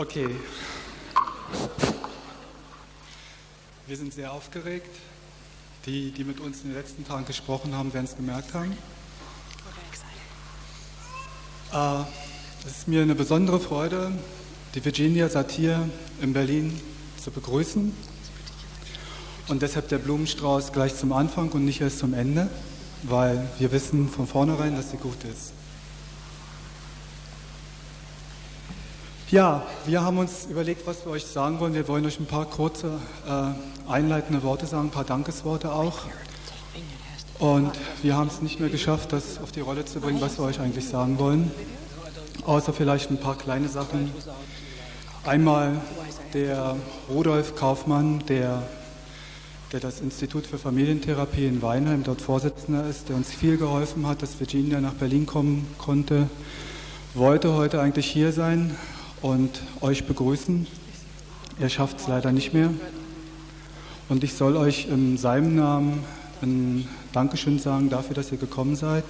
Okay. Wir sind sehr aufgeregt. Die mit uns in den letzten Tagen gesprochen haben, werden es gemerkt haben. Es ist mir eine besondere Freude, die Virginia Satir in Berlin zu begrüßen. Und deshalb der Blumenstrauß gleich zum Anfang und nicht erst zum Ende, weil wir wissen von vornherein, dass sie gut ist. Ja, wir haben uns überlegt, was wir euch sagen wollen. Wir wollen euch ein paar kurze einleitende Worte sagen, ein paar Dankesworte auch. Und wir haben es nicht mehr geschafft, das auf die Rolle zu bringen, was wir euch eigentlich sagen wollen. Außer vielleicht ein paar kleine Sachen. Einmal der Rudolf Kaufmann, der das Institut für Familientherapie in Weinheim dort Vorsitzender ist, der uns viel geholfen hat, dass Virginia nach Berlin kommen konnte, wollte heute eigentlich hier sein und euch begrüßen. Er schafft es leider nicht mehr. Und ich soll euch in seinem Namen ein Dankeschön sagen dafür, dass ihr gekommen seid.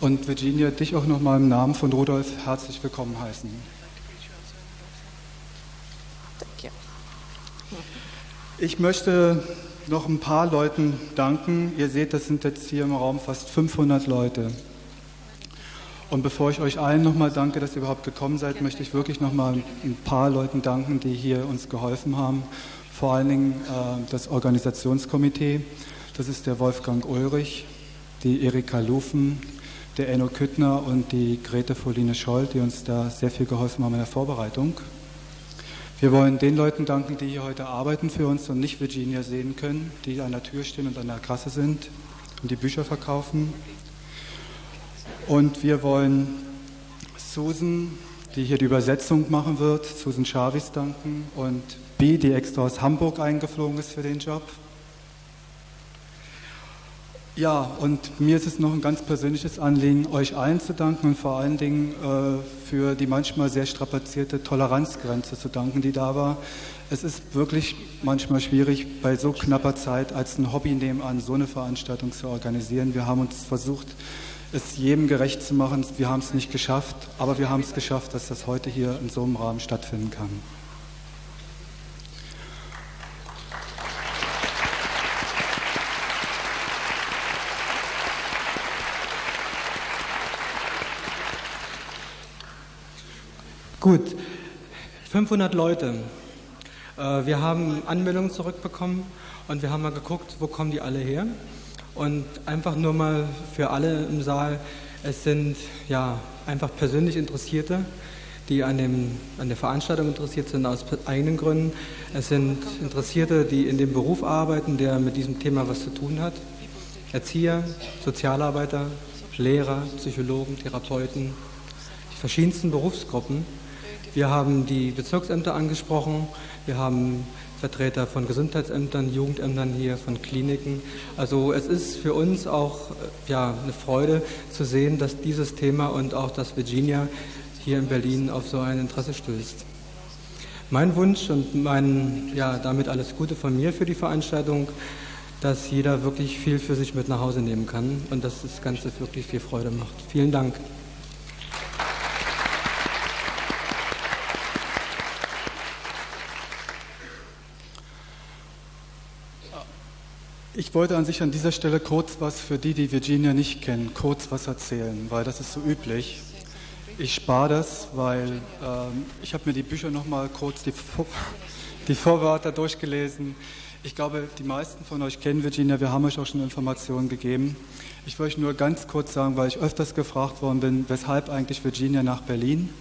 Und Virginia, dich auch nochmal im Namen von Rudolf herzlich willkommen heißen. Ich möchte noch ein paar Leuten danken. Ihr seht, das sind jetzt hier im Raum fast 500 Leute. Und bevor ich euch allen nochmal danke, dass ihr überhaupt gekommen seid, möchte ich wirklich nochmal ein paar Leuten danken, die hier uns geholfen haben. Vor allen Dingen das Organisationskomitee. Das ist der Wolfgang Ulrich, die Erika Lufen, der Enno Küttner und die Grete Foline Scholl, die uns da sehr viel geholfen haben in der Vorbereitung. Wir wollen den Leuten danken, die hier heute arbeiten für uns und nicht Virginia sehen können, die an der Tür stehen und an der Kasse sind und die Bücher verkaufen. Und wir wollen Susan, die hier die Übersetzung machen wird, Susan Scharvis danken und B, die extra aus Hamburg eingeflogen ist für den Job. Ja, und mir ist es noch ein ganz persönliches Anliegen, euch allen zu danken und vor allen Dingen für die manchmal sehr strapazierte Toleranzgrenze zu danken, die da war. Es ist wirklich manchmal schwierig, bei so knapper Zeit als ein Hobby nebenan so eine Veranstaltung zu organisieren. Wir haben uns versucht, es jedem gerecht zu machen. Wir haben es nicht geschafft, aber wir haben es geschafft, dass das heute hier in so einem Rahmen stattfinden kann. Gut, 500 Leute. Wir haben Anmeldungen zurückbekommen und wir haben mal geguckt, wo kommen die alle her. Und einfach nur mal für alle im Saal, es sind ja einfach persönlich Interessierte, die an der Veranstaltung interessiert sind aus eigenen Gründen. Es sind Interessierte, die in dem Beruf arbeiten, der mit diesem Thema was zu tun hat. Erzieher, Sozialarbeiter, Lehrer, Psychologen, Therapeuten, die verschiedensten Berufsgruppen. Wir haben die Bezirksämter angesprochen, wir haben Vertreter von Gesundheitsämtern, Jugendämtern hier, von Kliniken. Also es ist für uns auch eine Freude zu sehen, dass dieses Thema und auch dass Virginia hier in Berlin auf so ein Interesse stößt. Mein Wunsch und damit alles Gute von mir für die Veranstaltung, dass jeder wirklich viel für sich mit nach Hause nehmen kann und dass das Ganze wirklich viel Freude macht. Vielen Dank. Ich wollte an sich an dieser Stelle kurz was für die Virginia nicht kennen, kurz was erzählen, weil das ist so üblich. Ich spare das, weil ich habe mir die Bücher nochmal kurz, die Vorwörter durchgelesen. Ich glaube, die meisten von euch kennen Virginia, wir haben euch auch schon Informationen gegeben. Ich will euch nur ganz kurz sagen, weil ich öfters gefragt worden bin, weshalb eigentlich Virginia nach Berlin?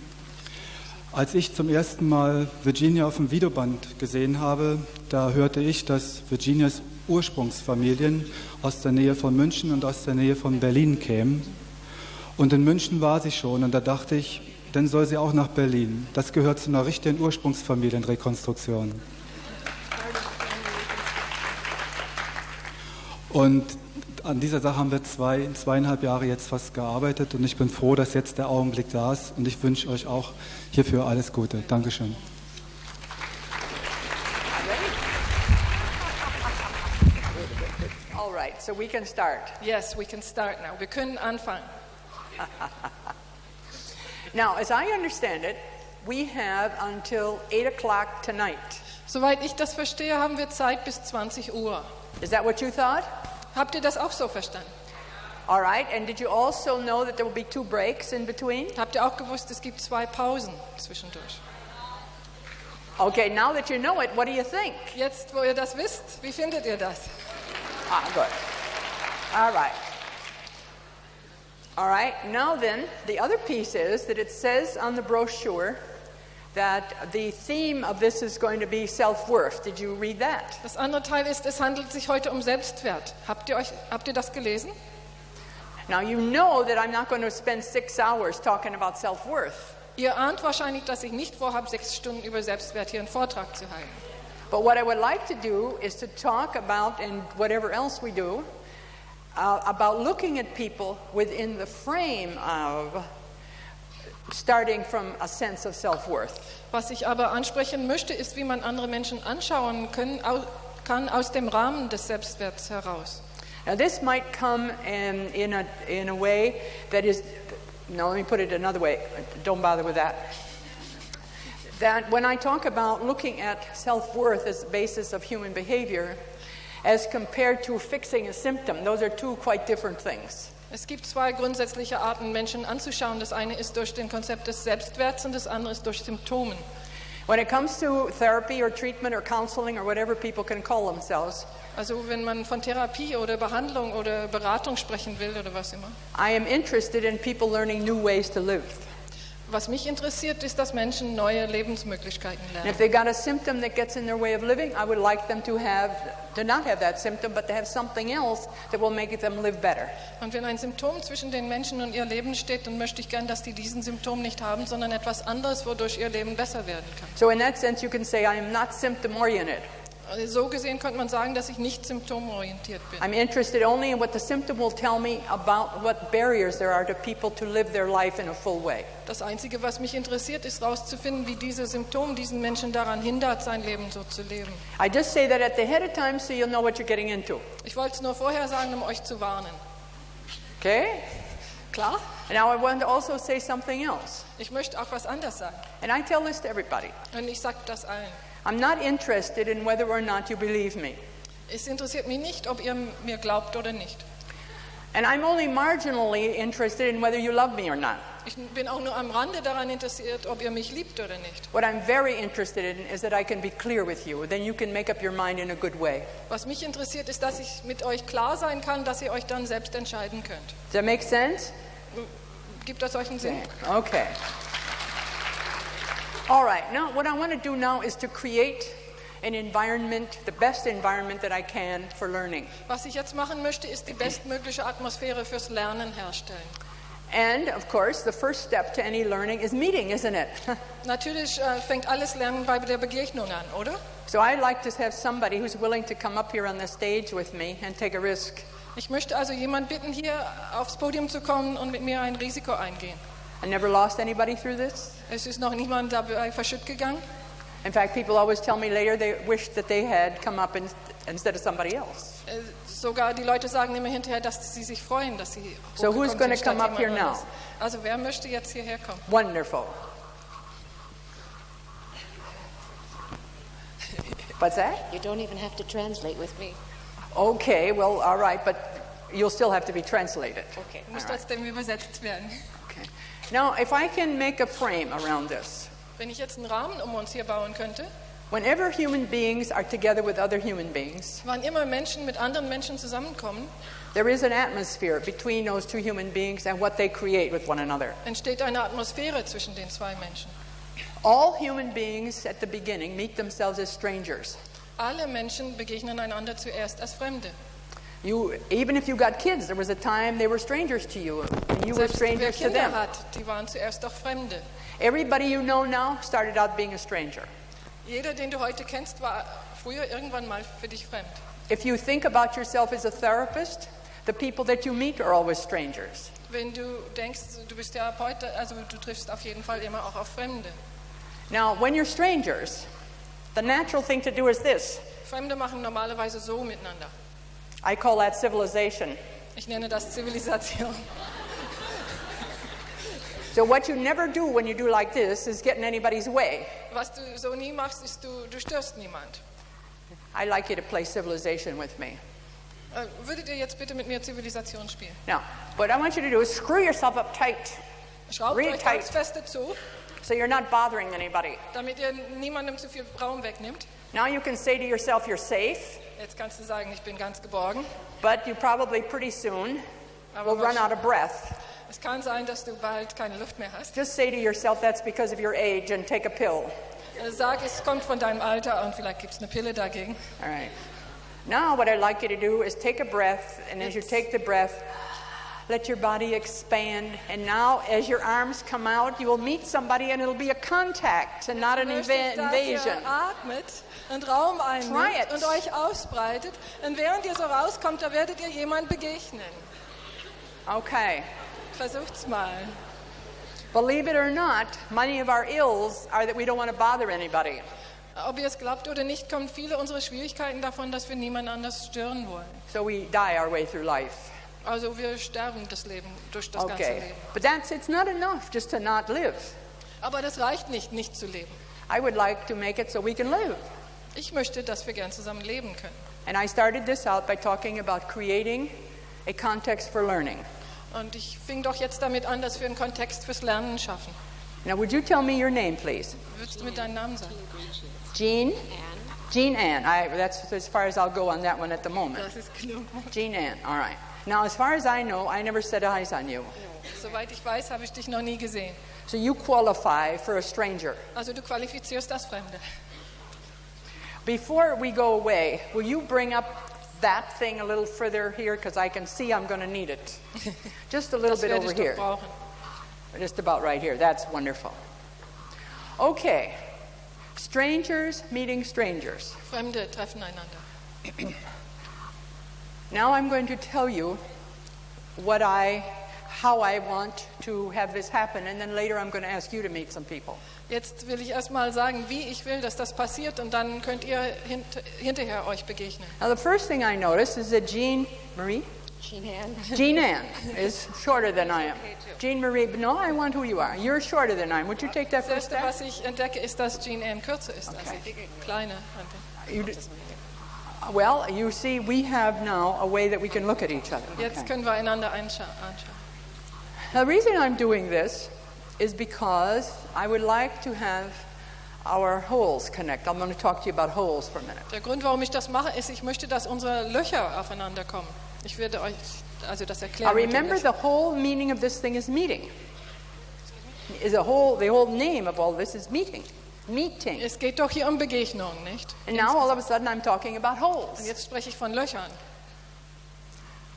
Als ich zum ersten Mal Virginia auf dem Videoband gesehen habe, da hörte ich, dass Virginias Ursprungsfamilien aus der Nähe von München und aus der Nähe von Berlin kämen. Und in München war sie schon und da dachte ich, dann soll sie auch nach Berlin. Das gehört zu einer richtigen Ursprungsfamilienrekonstruktion. Und an dieser Sache haben wir 2,5 Jahre jetzt fast gearbeitet und ich bin froh, dass jetzt der Augenblick da ist und ich wünsche euch auch hierfür alles Gute. Dankeschön. All right, so we can start. Yes, we can start now. Wir können anfangen. Now, as I understand it, we have until 8 o'clock tonight. Soweit ich das verstehe, haben wir Zeit bis 20 Uhr. Is that what you thought? Habt ihr das auch so verstanden? All right, and did you also know that there will be 2 breaks in between? Habt ihr auch gewusst, es gibt 2 Pausen zwischendurch? Okay, now that you know it, what do you think? Jetzt, wo ihr das wisst, wie findet ihr das? Good. All right. All right, now then, the other piece is that it says on the brochure that the theme of this is going to be self-worth. Did you read that? Das andere Teil ist, es handelt sich heute um Selbstwert. Habt ihr das gelesen? Now you know that I'm not going to spend 6 hours talking about self-worth. Ihr ahnt wahrscheinlich, dass ich nicht vorhabe, 6 Stunden über Selbstwert hier einen Vortrag zu halten. But what I would like to do is to talk about, and whatever else we do, about looking at people within the frame of starting from a sense of self-worth. Was ich aber ansprechen möchte, ist, wie man andere Menschen anschauen kann aus dem Rahmen des Selbstwerts heraus. Now this might come in a way that is, no, let me put it another way, don't bother with that. That when I talk about looking at self-worth as the basis of human behavior, as compared to fixing a symptom, those are 2 quite different things. Es gibt 2 grundsätzliche Arten, Menschen anzuschauen. Das eine ist durch den Konzept des Selbstwerts und das andere ist durch Symptomen. When it comes to therapy or treatment or counseling or whatever people can call themselves, Also wenn man von Therapie oder Behandlung oder Beratung sprechen will oder was immer. I am interested in people learning new ways to live. Was mich interessiert, ist, dass Menschen neue Lebensmöglichkeiten And if lernen. they've got a symptom that gets in their way of living, I would like them to not have that symptom, but to have something else that will make them live better. Und wenn ein Symptom zwischen den Menschen und ihr Leben steht, dann möchte ich gern, dass die diesen Symptom nicht haben, sondern etwas anderes, wodurch ihr Leben besser werden kann. So in that sense, you can say I am not symptom-oriented. So gesehen könnte man sagen, dass ich nicht symptomorientiert bin. I'm interested only in what the symptom will tell me about what barriers there are to people to live their life in a full way. Das Einzige, was mich interessiert, ist herauszufinden, wie diese Symptome diesen Menschen daran hindert, sein Leben so zu leben. I just say that at the head of time so you'll know what you're getting into. Ich wollte es nur vorher sagen, um euch zu warnen. Okay? Klar? And now I want to also say something else. Ich möchte auch was anderes sagen. And I tell this to everybody. Und ich sage das allen. I'm not interested in whether or not you believe me. Es interessiert mich nicht, ob ihr mir glaubt oder nicht. And I'm only marginally interested in whether you love me or not. Ich bin auch nur am Rande daran interessiert, ob ihr mich liebt oder nicht. What I'm very interested in is that I can be clear with you. Then you can make up your mind in a good way. Was mich interessiert, ist, dass ich mit euch klar sein kann, dass ihr euch dann selbst entscheiden könnt. Does that make sense? Gibt das euch einen Sinn? Okay. All right. Now, what I want to do now is to create an environment, the best environment that I can for learning. Was ich jetzt machen möchte, ist die bestmögliche Atmosphäre fürs Lernen herstellen. And, of course, the first step to any learning is meeting, isn't it? Natürlich fängt alles Lernen bei der Begegnung an, oder? So I'd like to have somebody who's willing to come up here on the stage with me and take a risk. Ich möchte also jemanden bitten, hier aufs Podium zu kommen und mit mir ein Risiko eingehen. I never lost anybody through this. Es ist noch niemand dabei verschütt gegangen. In fact, people always tell me later they wish that they had come up instead of somebody else. Sogar die Leute sagen immer hinterher, dass sie sich freuen, dass sie So who's hochgekommen going to sind statt come up here jemand now? anderes. Also wer möchte jetzt hierher kommen? Wonderful. What's that? You don't even have to translate with me. Okay, well, all right, but you'll still have to be translated. Okay. Muss All right. trotzdem übersetzt werden. Okay. Now, if I can make a frame around this, Wenn ich jetzt einen Rahmen um uns hier bauen könnte, whenever human beings are together with other human beings, wann immer Menschen mit anderen Menschen zusammenkommen, there is an atmosphere between those 2 human beings and what they create with one another. entsteht eine Atmosphäre zwischen den 2 Menschen. All human beings at the beginning meet themselves as strangers. Alle Menschen begegnen einander zuerst als Fremde. Even if you got kids, there was a time they were strangers to you, and you were Selbst wer strangers to Kinder them. hat, die waren zuerst doch Fremde. Everybody you know now started out being a stranger. Jeder, den du heute kennst, war früher irgendwann mal für dich fremd. If you think about yourself as a therapist, the people that you meet are always strangers. Wenn du denkst, du bist Therapeut, also du triffst auf jeden Fall immer auch auf Fremde. Now, when you're strangers, the natural thing to do is this. Fremde machen normalerweise so miteinander. I call that civilization. Ich nenne das Zivilisation. So what you never do when you do like this is get in anybody's way. Was du so nie machst, ist, du störst niemand. I'd like you to play civilization with me. Würdet ihr jetzt bitte mit mir Zivilisation spielen? Now, what I want you to do is screw yourself up tight, Schraubt Real euch tight. ganz feste zu, so you're not bothering anybody. damit ihr niemandem zu viel Raum wegnimmt. Now you can say to yourself you're safe, Jetzt kannst du sagen, ich bin ganz geborgen. but you probably pretty soon will run out of breath. Es kann sein, dass du bald keine Luft mehr hast. Just say to yourself that's because of your age and take a pill. Sag, es kommt von deinem Alter und vielleicht gibt es eine Pille dagegen. All right. Now what I'd like you to do is take a breath, and as you take the breath, let your body expand. And now as your arms come out, you will meet somebody and it'll be a contact and not an Möchte ich, dass invasion. ihr atmet und Raum Try einnimmt it. und euch ausbreitet. Und während ihr so rauskommt, da werdet ihr jemand begegnen. Okay. Versucht's mal. Believe it or not, many of our ills are that we don't want to bother anybody. Ob ihr es glaubt oder nicht, kommen viele unserer Schwierigkeiten davon, dass wir niemand anders stören wollen. So we die our way through life. Also wir sterben das Leben durch das ganze Okay. Leben. But it's not enough just to not live. Aber das reicht nicht, nicht zu leben. I would like to make it so we can live. Ich möchte, dass wir gern zusammen leben können. And I started this out by talking about creating a context for learning. Und ich fing doch jetzt damit an, dass wir einen Kontext fürs Lernen schaffen. Now, would you tell me your name, please? Würdest du mit deinem Namen sagen? Jean? Jean Ann. That's as far as I'll go on that one at the moment. Das ist genug. Jean Ann. All right. Now, as far as I know, I never set eyes on you. Soweit ich weiß, habe ich dich noch nie gesehen. So you qualify for a stranger. Also du qualifizierst das Fremde. Before we go away, will you bring up that thing a little further here? Because I can see I'm going to need it. Just a little Das bit werde over ich doch here. brauchen. Just about right here. That's wonderful. Okay. Strangers meeting strangers. Fremde treffen einander. Now I'm going to tell you how I want to have this happen, and then later I'm going to ask you to meet some people. Jetzt will ich erst mal sagen, wie ich will, dass das passiert, und dann könnt ihr hinterher euch begegnen. Now the first thing I noticed is that Jean Ann is shorter than I am. Jean Marie, no, I want who you are. You're shorter than I am. Would you take that Das first Erste, step? was ich entdecke, ist, dass Jean Ann kürzer ist als ich. Kleiner. Well, you see, we have now a way that we can look at each other. Jetzt Okay. können wir einander anschauen. The reason I'm doing this is because I would like to have our holes connect. I'm going to talk to you about holes for a minute. Der Grund, warum ich das mache, ist, ich möchte, dass unsere Löcher aufeinander kommen. Ich werde euch also das Now erklären. mit den remember, Löchern. the whole meaning of this thing is meeting. The whole name of all this is meeting. Meeting. Es geht doch hier um Begegnung, nicht? And now all of a sudden I'm talking about Und holes. jetzt spreche ich von Löchern.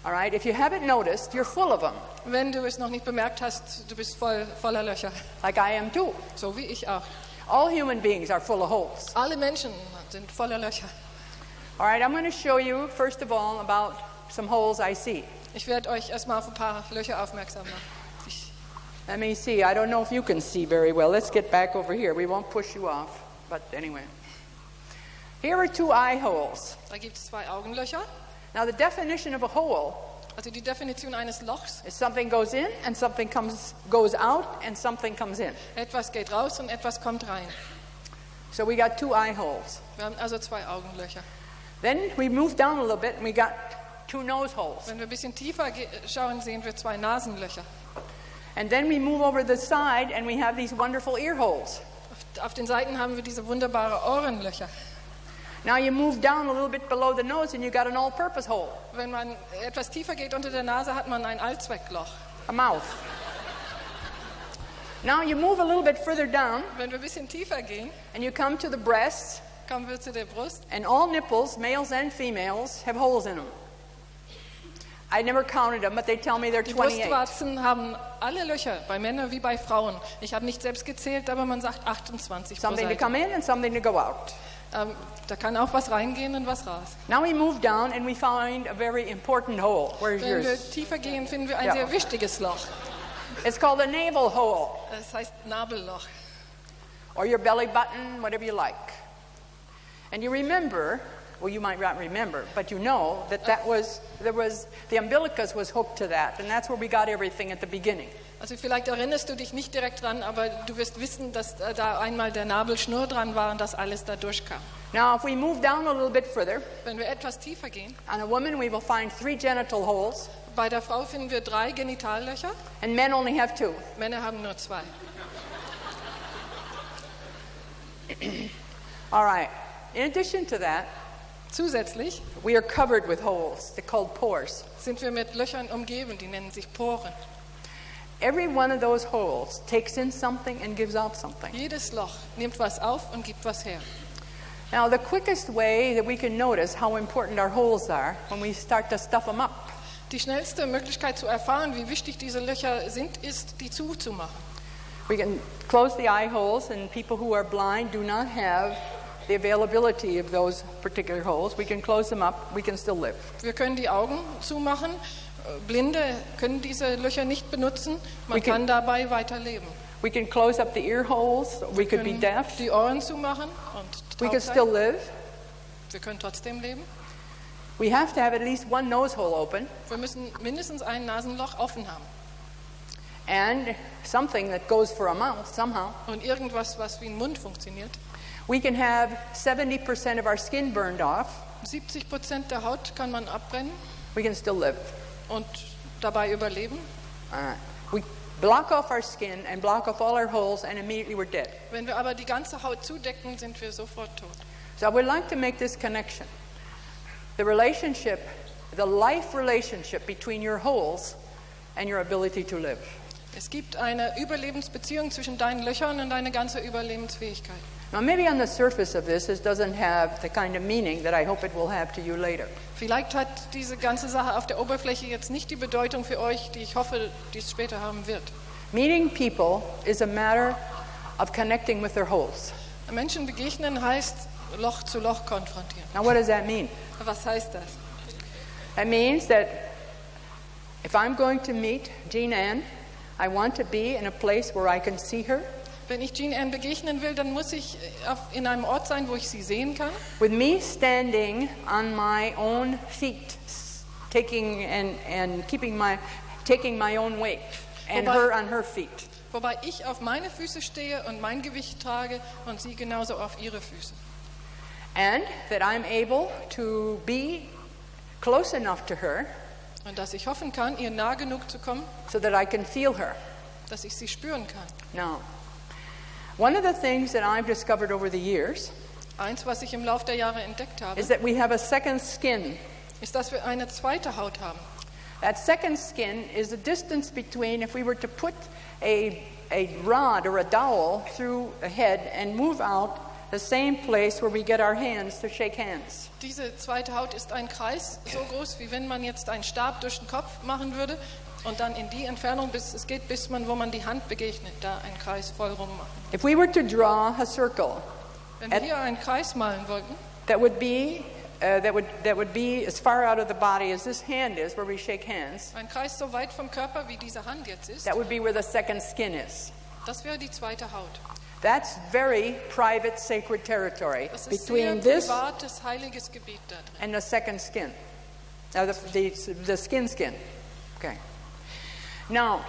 All right, if you haven't noticed, you're full of them, Wenn du es noch nicht bemerkt hast, du bist voller Löcher. like I am too. So wie ich auch. All human beings are full of holes. Alle Menschen sind voller Löcher. All right, I'm going to show you, first of all, about some holes I see. Ich werde euch erstmal auf ein paar Löcher aufmerksam machen. Let me see. I don't know if you can see very well. Let's get back over here. We won't push you off. But anyway. Here are two eye holes. Da gibt es 2 Augenlöcher. Now the definition of a hole Also die Definition eines Lochs. is something goes in and something goes out and something comes in. Etwas geht raus und etwas kommt rein. So we got two eye holes. Wir haben also 2 Augenlöcher. Then we move down a little bit and we got two nose holes. Wenn wir ein bisschen tiefer schauen, sehen wir 2 Nasenlöcher. And then we move over the side and we have these wonderful ear holes. Auf den Seiten haben wir diese wunderbare Ohrenlöcher. Now you move down a little bit below the nose and you got an all-purpose hole, Wenn man etwas tiefer geht unter der Nase, hat man ein Allzweckloch. a mouth. Now you move a little bit further down Wenn wir ein bisschen tiefer gehen, and you come to the breasts, kommen wir zu der Brust. and all nipples, males and females, have holes in them. I never counted them, but they tell me they're Die 28. Brustwarzen haben alle Löcher, bei Männern wie bei Frauen. Ich habe nicht selbst gezählt, aber man sagt 28 pro Something to Seite. come in and something to go out. Da kann auch was reingehen und was raus. Now we move down and we find a very important hole. Where's Wenn wir yours? tiefer gehen, finden wir ein Ja. sehr wichtiges Loch. It's called a navel hole, Das heißt Nabelloch. or your belly button, whatever you like. And you remember, well, you might not remember, but you know that the umbilicus was hooked to that, and that's where we got everything at the beginning. Also vielleicht erinnerst du dich nicht direkt dran, aber du wirst wissen, dass da einmal der Nabelschnur dran war und dass alles da durchkam. Now, if we move down a little bit further, Wenn wir etwas tiefer gehen, on a woman we will find 3 genital holes, bei der Frau finden wir 3 Genitallöcher, and men only have 2. Männer haben nur 2. All right. In addition to that, Zusätzlich we are covered with holes. They're called pores. sind wir mit Löchern umgeben, die nennen sich Poren. Every one of those holes takes in something and gives out something. Jedes Loch nimmt was auf und gibt was her. Now, the quickest way that we can notice how important our holes are when we start to stuff them up. Die schnellste Möglichkeit zu erfahren, wie wichtig diese Löcher sind, ist, die zuzumachen. We can close the eye holes, and people who are blind do not have the availability of those particular holes. We can close them up. We can still live. Wir können die Augen zumachen. Blinde können diese Löcher nicht benutzen. Man kann dabei weiterleben. We can close up the ear holes. We Wir could be können deaf. die Ohren zumachen und We taub can sein. still live. Wir können trotzdem leben. We have to have at least one nose hole open Wir müssen mindestens ein Nasenloch offen haben. and something that goes for a mouth somehow. Und irgendwas, was wie ein Mund funktioniert. We can have 70% of our skin burned off. 70% der Haut kann man abbrennen We can still live. und dabei überleben. All right. We block off our skin and block off all our holes, and immediately we're dead. Wenn wir aber die ganze Haut zudecken, sind wir sofort tot. So I would like to make this connection. The relationship, the life relationship between your holes and your ability to live. Es gibt eine Überlebensbeziehung zwischen deinen Löchern und deiner ganzen Überlebensfähigkeit. Now, maybe on the surface of this, it doesn't have the kind of meaning that I hope it will have to you later. Vielleicht hat diese ganze Sache auf der Oberfläche jetzt nicht die Bedeutung für euch, die ich hoffe, die es später haben wird. Meeting people is a matter of connecting with their holes. Menschen begegnen heißt Loch zu Loch konfrontieren. Now, what does that mean? Was heißt das? That means that if I'm going to meet Jean Ann, I want to be in a place where I can see her. Wenn ich Jean Ann begegnen will, dann muss ich in einem Ort sein, wo ich sie sehen kann. With me standing on my own feet, taking my own weight, and her on her feet. Wobei ich auf meine Füße stehe und mein Gewicht trage und sie genauso auf ihre Füße. And that I'm able to be close enough to her Und dass ich hoffen kann, ihr nah genug zu kommen, so that I can feel her. dass ich sie spüren kann. Now, one of the things that I've discovered over the years Eins, was ich im Laufe der Jahre entdeckt habe, is that we have a second skin. ist, dass wir eine zweite Haut haben. That second skin is the distance between if we were to put a rod or a dowel through a head and move out the same place where we get our hands to shake hands. Diese zweite Haut ist ein Kreis so groß, wie wenn man jetzt einen Stab durch den Kopf machen würde und dann in die Entfernung, bis es geht, bis man, wo man die Hand begegnet, da einen Kreis voll rummachen. If we were to draw a circle Wenn wir hier einen Kreis malen wollten, that would be as far out of the body as this hand is, where we shake hands, ein Kreis so weit vom Körper, wie diese Hand jetzt ist, that would be where the second skin is. das wäre die zweite Haut. That's very private, sacred territory Das ist sehr between this privates, heiliges Gebiet da drin. and the second skin. The skin. Okay. Now,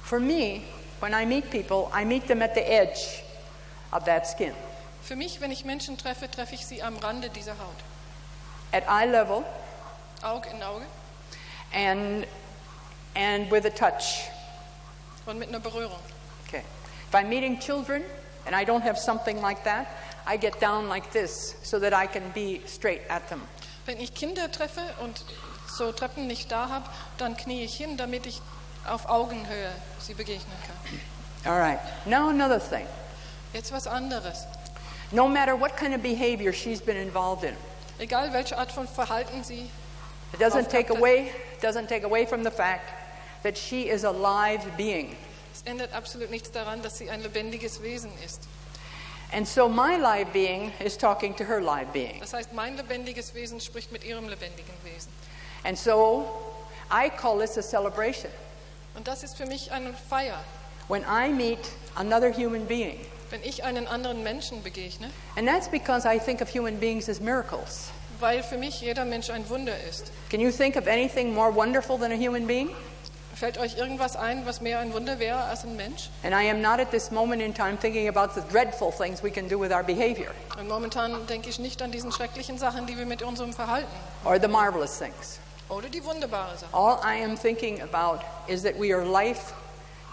for me, when I meet people, I meet them at the edge of that skin. Für mich, wenn ich Menschen treffe, treffe ich sie am Rande dieser Haut. At eye level Auge in Auge and with a touch. und mit einer Berührung. Okay. If I'm meeting children and I don't have something like that, I get down like this so that I can be straight at them. Wenn ich Kinder treffe und so Treppen nicht da habe, dann knie ich hin, damit ich auf Augenhöhe sie begegnen kann. All right. Now another thing. Jetzt was anderes. No matter what kind of behavior she's been involved in, Egal welche Art von Verhalten sie, it doesn't take Aufgabe- away from the fact that she is a live being. es ändert absolut nichts daran, dass sie ein lebendiges Wesen ist. And so my live being is talking to her live being. Das heißt, mein lebendiges Wesen spricht mit ihrem lebendigen Wesen. And so I call this a celebration. Und das ist für mich eine Feier, When I meet another human being. wenn ich einen anderen Menschen begegne, And that's because I think of human beings as miracles. weil für mich jeder Mensch ein Wunder ist. Can you think of anything more wonderful than a human being? Fällt euch irgendwas ein, was mehr ein Wunder wäre als ein Mensch? And I am not at this moment in time thinking about the dreadful things we can do with our behavior Und momentan denke ich nicht an diesen schrecklichen Sachen, die wir mit unserem Verhalten or the marvelous things. oder die wunderbare Sache. All I am thinking about is that we are life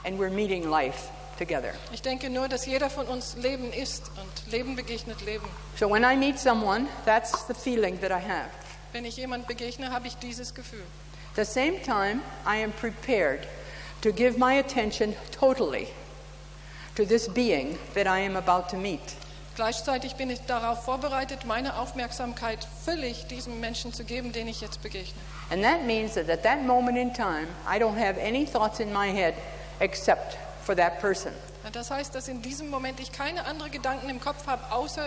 and we're meeting life together. Ich denke nur, dass jeder von uns Leben ist und Leben begegnet Leben. So when I meet someone, that's the feeling that I have. Wenn ich jemand begegne, habe ich dieses Gefühl. At the same time, I am prepared to give my attention totally to this being that I am about to meet. Gleichzeitig bin ich darauf vorbereitet, meine Aufmerksamkeit völlig diesem Menschen zu geben, den ich jetzt begegne. And that means that at that moment in time, I don't have any thoughts in my head except for that person. Das heißt, dass in diesem Moment ich keine anderen Gedanken im Kopf habe, außer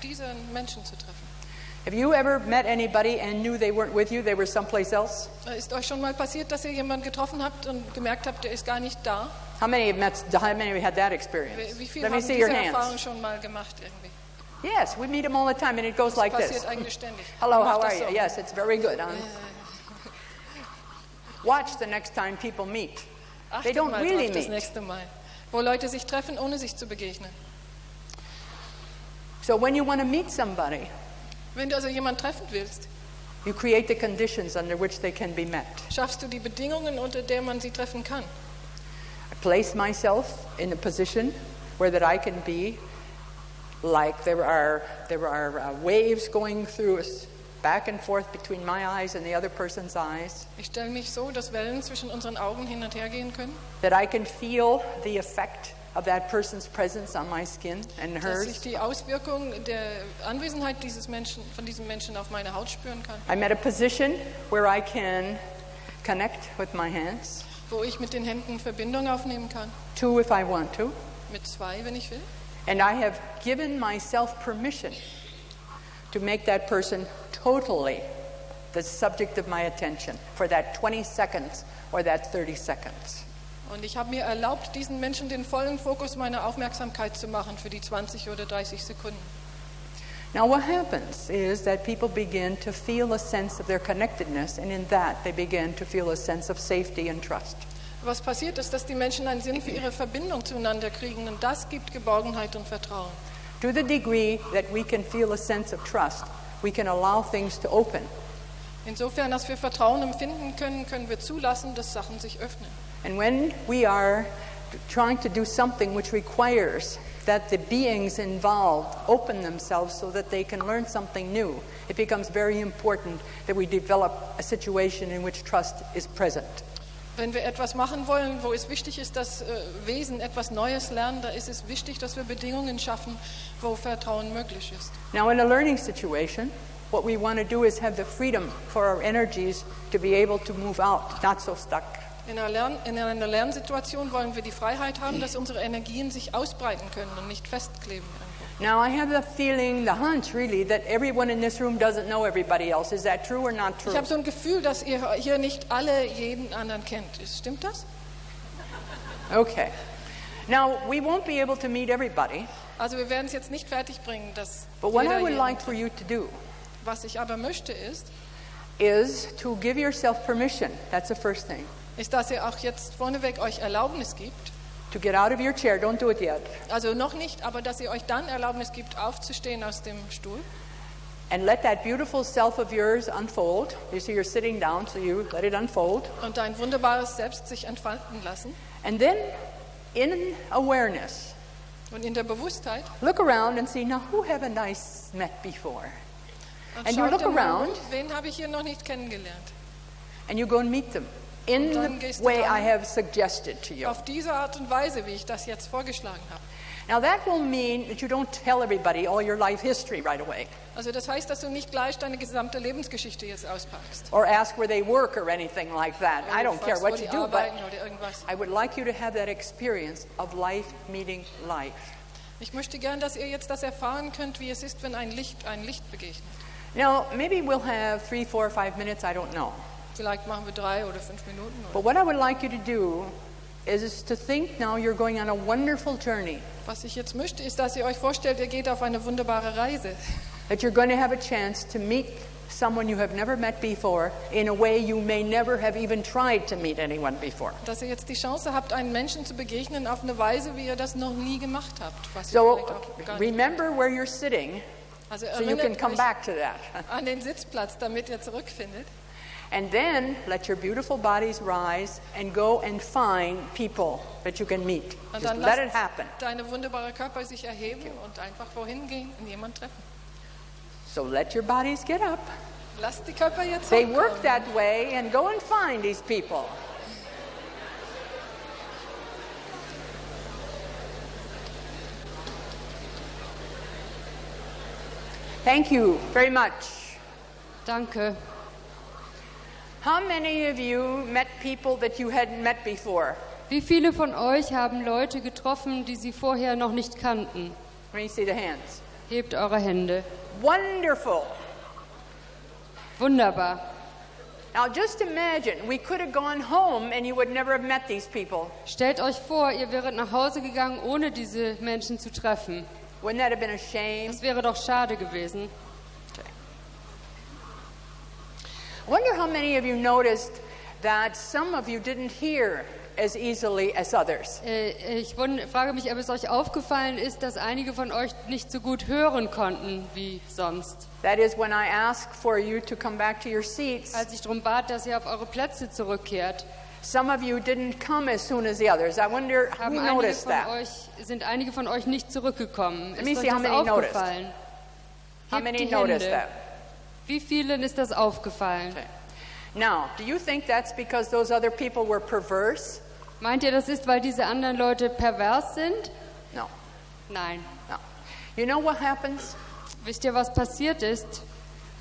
diesen Menschen zu treffen. Have you ever met anybody and knew they weren't with you, they were someplace else? Ist euch schon mal passiert, dass ihr jemanden getroffen habt und gemerkt habt, der ist gar nicht da? How many of you had that experience? Wie viele Let me haben see diese your Erfahrung hands. schon mal gemacht irgendwie? Yes, we meet them all the time and it goes Das like passiert this. eigentlich ständig. Hello, Macht how das are you? so. Yes, it's very good. Watch the next time people meet. They Achtet don't mal really drauf das meet. nächste Mal, wo Leute sich treffen, ohne sich zu begegnen. So when you want to meet somebody, Wenn du also jemanden treffen willst, you create the conditions under which they can be met. schaffst du die Bedingungen, unter denen man sie treffen kann. I place myself in a position where that I can be like there are waves going through us back and forth between my eyes and the other person's eyes, Ich stelle mich so, dass Wellen zwischen unseren Augen hin und her gehen können, that I can feel the effect of that person's presence on my skin and dass ich hers. die Auswirkung der Anwesenheit von diesem Menschen auf meine Haut spüren kann, I'm at a position where I can connect with my hands, wo ich mit den Händen Verbindung aufnehmen kann, 2 if I want to, mit 2, wenn ich will. and I have given myself permission to make that person totally the subject of my attention for that 20 seconds or that 30 seconds. Und ich habe mir erlaubt, diesen Menschen den vollen Fokus meiner Aufmerksamkeit zu machen für die 20 oder 30 Sekunden. Now what happens is that people begin to feel a sense of their connectedness, and in that they begin to feel a sense of safety and trust. Was passiert ist, dass die Menschen einen Sinn für ihre Verbindung zueinander kriegen und das gibt Geborgenheit und Vertrauen. To the degree that we can feel a sense of trust, we can allow things to open. Insofern, dass wir Vertrauen empfinden können, können wir zulassen, dass Sachen sich öffnen. And when we are trying to do something which requires that the beings involved open themselves so that they can learn something new, it becomes very important that we develop a situation in which trust is present. Wenn wir etwas machen wollen, wo es wichtig ist, dass Wesen etwas Neues lernen, da ist es wichtig, dass wir Bedingungen schaffen, wo Vertrauen möglich ist. Now in a learning situation, what we want to do is have the freedom for our energies to be able to move out, not so stuck. In einer Lernsituation wollen wir die Freiheit haben, dass unsere Energien sich ausbreiten können und nicht festkleben irgendwo. Now I have the feeling, the hunch really, that everyone in this room doesn't know everybody else. Is that true or not true? Ich habe so ein Gefühl, dass ihr hier nicht alle jeden anderen kennt. Stimmt das? Okay. Now we won't be able to meet everybody, Also wir werden es jetzt nicht fertigbringen, dass but what jeder I would jeden like for kennt. you to do Was ich aber möchte is to give yourself permission. That's the first thing. ist, dass ihr auch jetzt vorneweg euch Erlaubnis gibt, To get out of your chair. Don't do it yet. also noch nicht, aber dass ihr euch dann Erlaubnis gibt, aufzustehen aus dem Stuhl And let that beautiful self of yours unfold. You see you're sitting down, so you let it unfold. und dein wunderbares Selbst sich entfalten lassen. And then in awareness, Und in der Bewusstheit look around and see, now who haven't I met before? und And you schaut look dir mal around. um, wen habe ich hier noch nicht kennengelernt. And you go and meet them in Und dann the gehst du way dann I have suggested to you. Auf diese Art und Weise, wie ich das jetzt vorgeschlagen habe. Now that will mean that you don't tell everybody all your life history right away, Also das heißt, dass du nicht gleich deine gesamte Lebensgeschichte jetzt auspackst. or ask where they work or anything like that. I Oder don't du care fragst, what wo you die do, but arbeiten oder irgendwas. I would like you to have that experience of life meeting life. Ich möchte gern, dass ihr jetzt das erfahren könnt, wie es ist, wenn ein Licht begegnet. Now, maybe we'll have 3, 4, or 5 minutes, I don't know. Vielleicht machen wir 3 oder 5 Minuten. Oder But what I would like you to do is to think now you're going on a wonderful journey. was ich jetzt möchte, ist, dass ihr euch vorstellt, ihr geht auf eine wunderbare Reise. that you're going to have a chance to meet someone you have never met before in a way you may never have even tried to meet anyone before. Dass ihr jetzt die Chance habt, einen Menschen zu begegnen auf eine Weise, wie ihr das noch nie gemacht habt. Was ihr So vielleicht auch gar nicht remember where you're sitting Also so you can erinnert come euch back to that. an den Sitzplatz, damit ihr zurückfindet. And then let your beautiful bodies rise and go and find people that you can meet. Und Just dann let it lasst happen. deine wunderbare Körper sich erheben und einfach wohin gehen und jemanden treffen. So let your bodies get up. Lasst die Körper jetzt They hochkommen. work that way and go and find these people. Thank you very much. Danke. How many of you met people that you hadn't met before? Wie viele von euch haben Leute getroffen, die sie vorher noch nicht kannten? Let me see the hands. Hebt eure Hände. Wonderful. Wunderbar. Now just imagine, we could have gone home and you would never have met these people. Stellt euch vor, ihr wäret nach Hause gegangen, ohne diese Menschen zu treffen. Wouldn't that have been a shame? Das wäre doch schade gewesen. I wonder how many of you noticed that some of you didn't hear as easily as others. Ich frage mich, ob es euch aufgefallen ist, dass einige von euch nicht so gut hören konnten wie sonst. That is, when I asked for you to come back to your seats, Als ich darum bat, dass ihr auf eure Plätze zurückkehrt, some of you didn't come as soon as the others. I wonder who noticed that. sind einige von euch nicht zurückgekommen. Let me Ist see euch how das many noticed. aufgefallen? How Hebt many die noticed Hände. that? Wie vielen ist das aufgefallen? Okay. Now, do you think that's because those other people were perverse? Meint ihr, das ist, weil diese anderen Leute pervers sind? No, Nein. no. You know what happens? Wisst ihr, was passiert ist?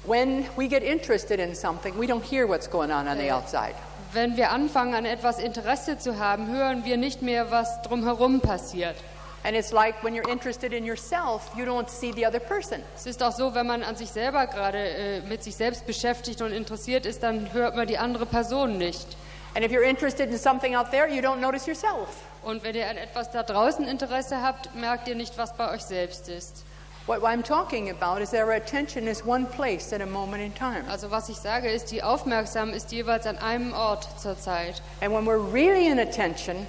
When we get interested in something, we don't hear what's going on the outside. Wenn wir anfangen, an etwas Interesse zu haben, hören wir nicht mehr, was drumherum passiert. And it's like when you're interested in yourself, you don't see the other person. Es ist auch so, wenn man an sich selber gerade mit sich selbst beschäftigt und interessiert ist, dann hört man die andere Person nicht. And if you're interested in something out there, you don't notice yourself. Und wenn ihr an etwas da draußen Interesse habt, merkt ihr nicht, was bei euch selbst ist. What I'm talking about is that our attention is one place at a moment in time. Also was ich sage ist, die Aufmerksamkeit ist jeweils an einem Ort zur Zeit. And when we're really in attention,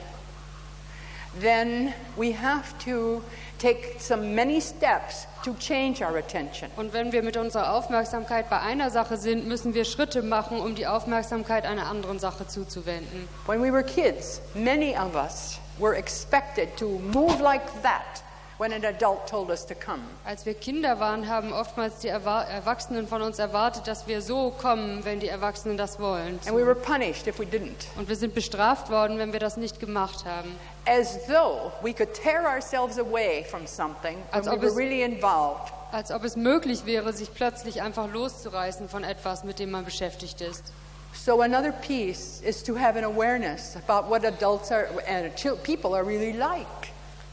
then we have to take many steps to change our attention. Und wenn wir mit unserer Aufmerksamkeit bei einer Sache sind, müssen wir Schritte machen, um die Aufmerksamkeit einer anderen Sache zuzuwenden. When we were kids, many of us were expected to move like that when an adult told us to come. Als wir Kinder waren, haben oftmals die Erwachsenen von uns erwartet, dass wir so kommen, wenn die Erwachsenen das wollen. And we were punished if we didn't. Und wir sind bestraft worden, wenn wir das nicht gemacht haben. As though we could tear ourselves away from something when Als we ob were es- really involved. Als ob es möglich wäre, sich plötzlich einfach loszureißen von etwas, mit dem man beschäftigt ist. So another piece is to have an awareness about what adults are and people are really like.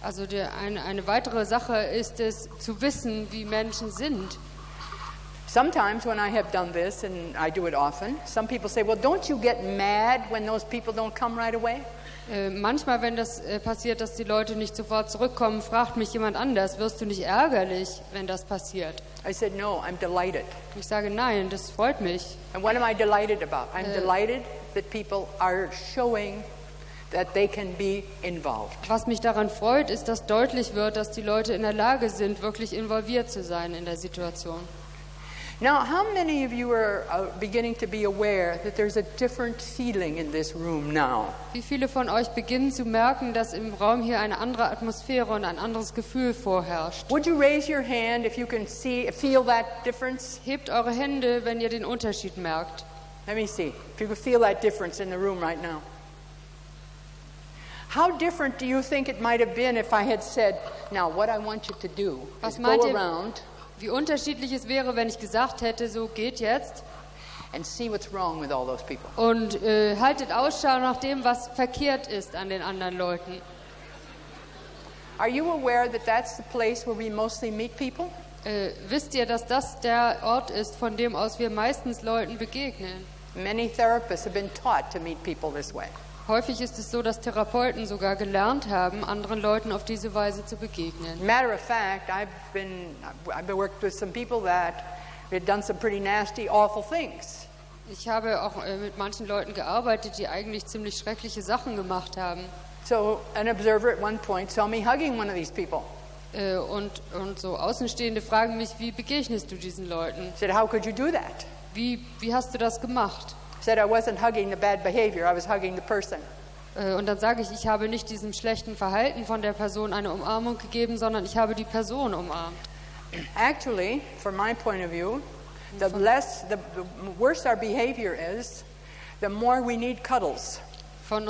Also eine weitere Sache ist es, zu wissen, wie Menschen sind. Sometimes when I have done this, and I do it often, some people say, well, don't you get mad when those people don't come right away? Manchmal, wenn das passiert, dass die Leute nicht sofort zurückkommen, fragt mich jemand anders, wirst du nicht ärgerlich, wenn das passiert? I said, no, I'm delighted. Ich sage, nein, das freut mich. And what am I delighted about? I'm delighted that people are showing that they can be involved. Was mich daran freut, ist, dass deutlich wird, dass die Leute in der Lage sind, wirklich involviert zu sein in der Situation. Now, how many of you are beginning to be aware that there's a different feeling in this room now? Wie viele von euch beginnen zu merken, dass im Raum hier eine andere Atmosphäre und ein anderes Gefühl vorherrscht? Would you raise your hand if you can feel that difference? Hebt eure Hände, wenn ihr den Unterschied merkt. Let me see if you can feel that difference in the room right now. How different do you think it might have been if I had said, now what I want you to do Was is meint go ihr, around wie unterschiedlich es wäre, wenn ich gesagt hätte, so geht jetzt and see what's wrong with all those people? und haltet Ausschau nach dem, was verkehrt ist an den anderen Leuten. Are you aware that that's the place where we mostly meet people? Wisst ihr, dass das der Ort ist, von dem aus wir meistens Leuten begegnen? Many therapists have been taught to meet people this way. Häufig ist es so, dass Therapeuten sogar gelernt haben, anderen Leuten auf diese Weise zu begegnen. Matter of fact, I've been worked with some people that had done some pretty nasty, awful things. Ich habe auch mit manchen Leuten gearbeitet, die eigentlich ziemlich schreckliche Sachen gemacht haben. So an observer at one point saw me hugging one of these people. Und so Außenstehende fragen mich, wie begegnest du diesen Leuten? Said, how could you do that? Wie hast du das gemacht? Said, I wasn't hugging the bad behavior, I was hugging the person. Und dann sage ich habe nicht diesem schlechten Verhalten von der Person eine Umarmung gegeben, sondern ich habe die Person umarmt. Actually, from my point of view, the worse our behavior is, the more we need cuddles. Von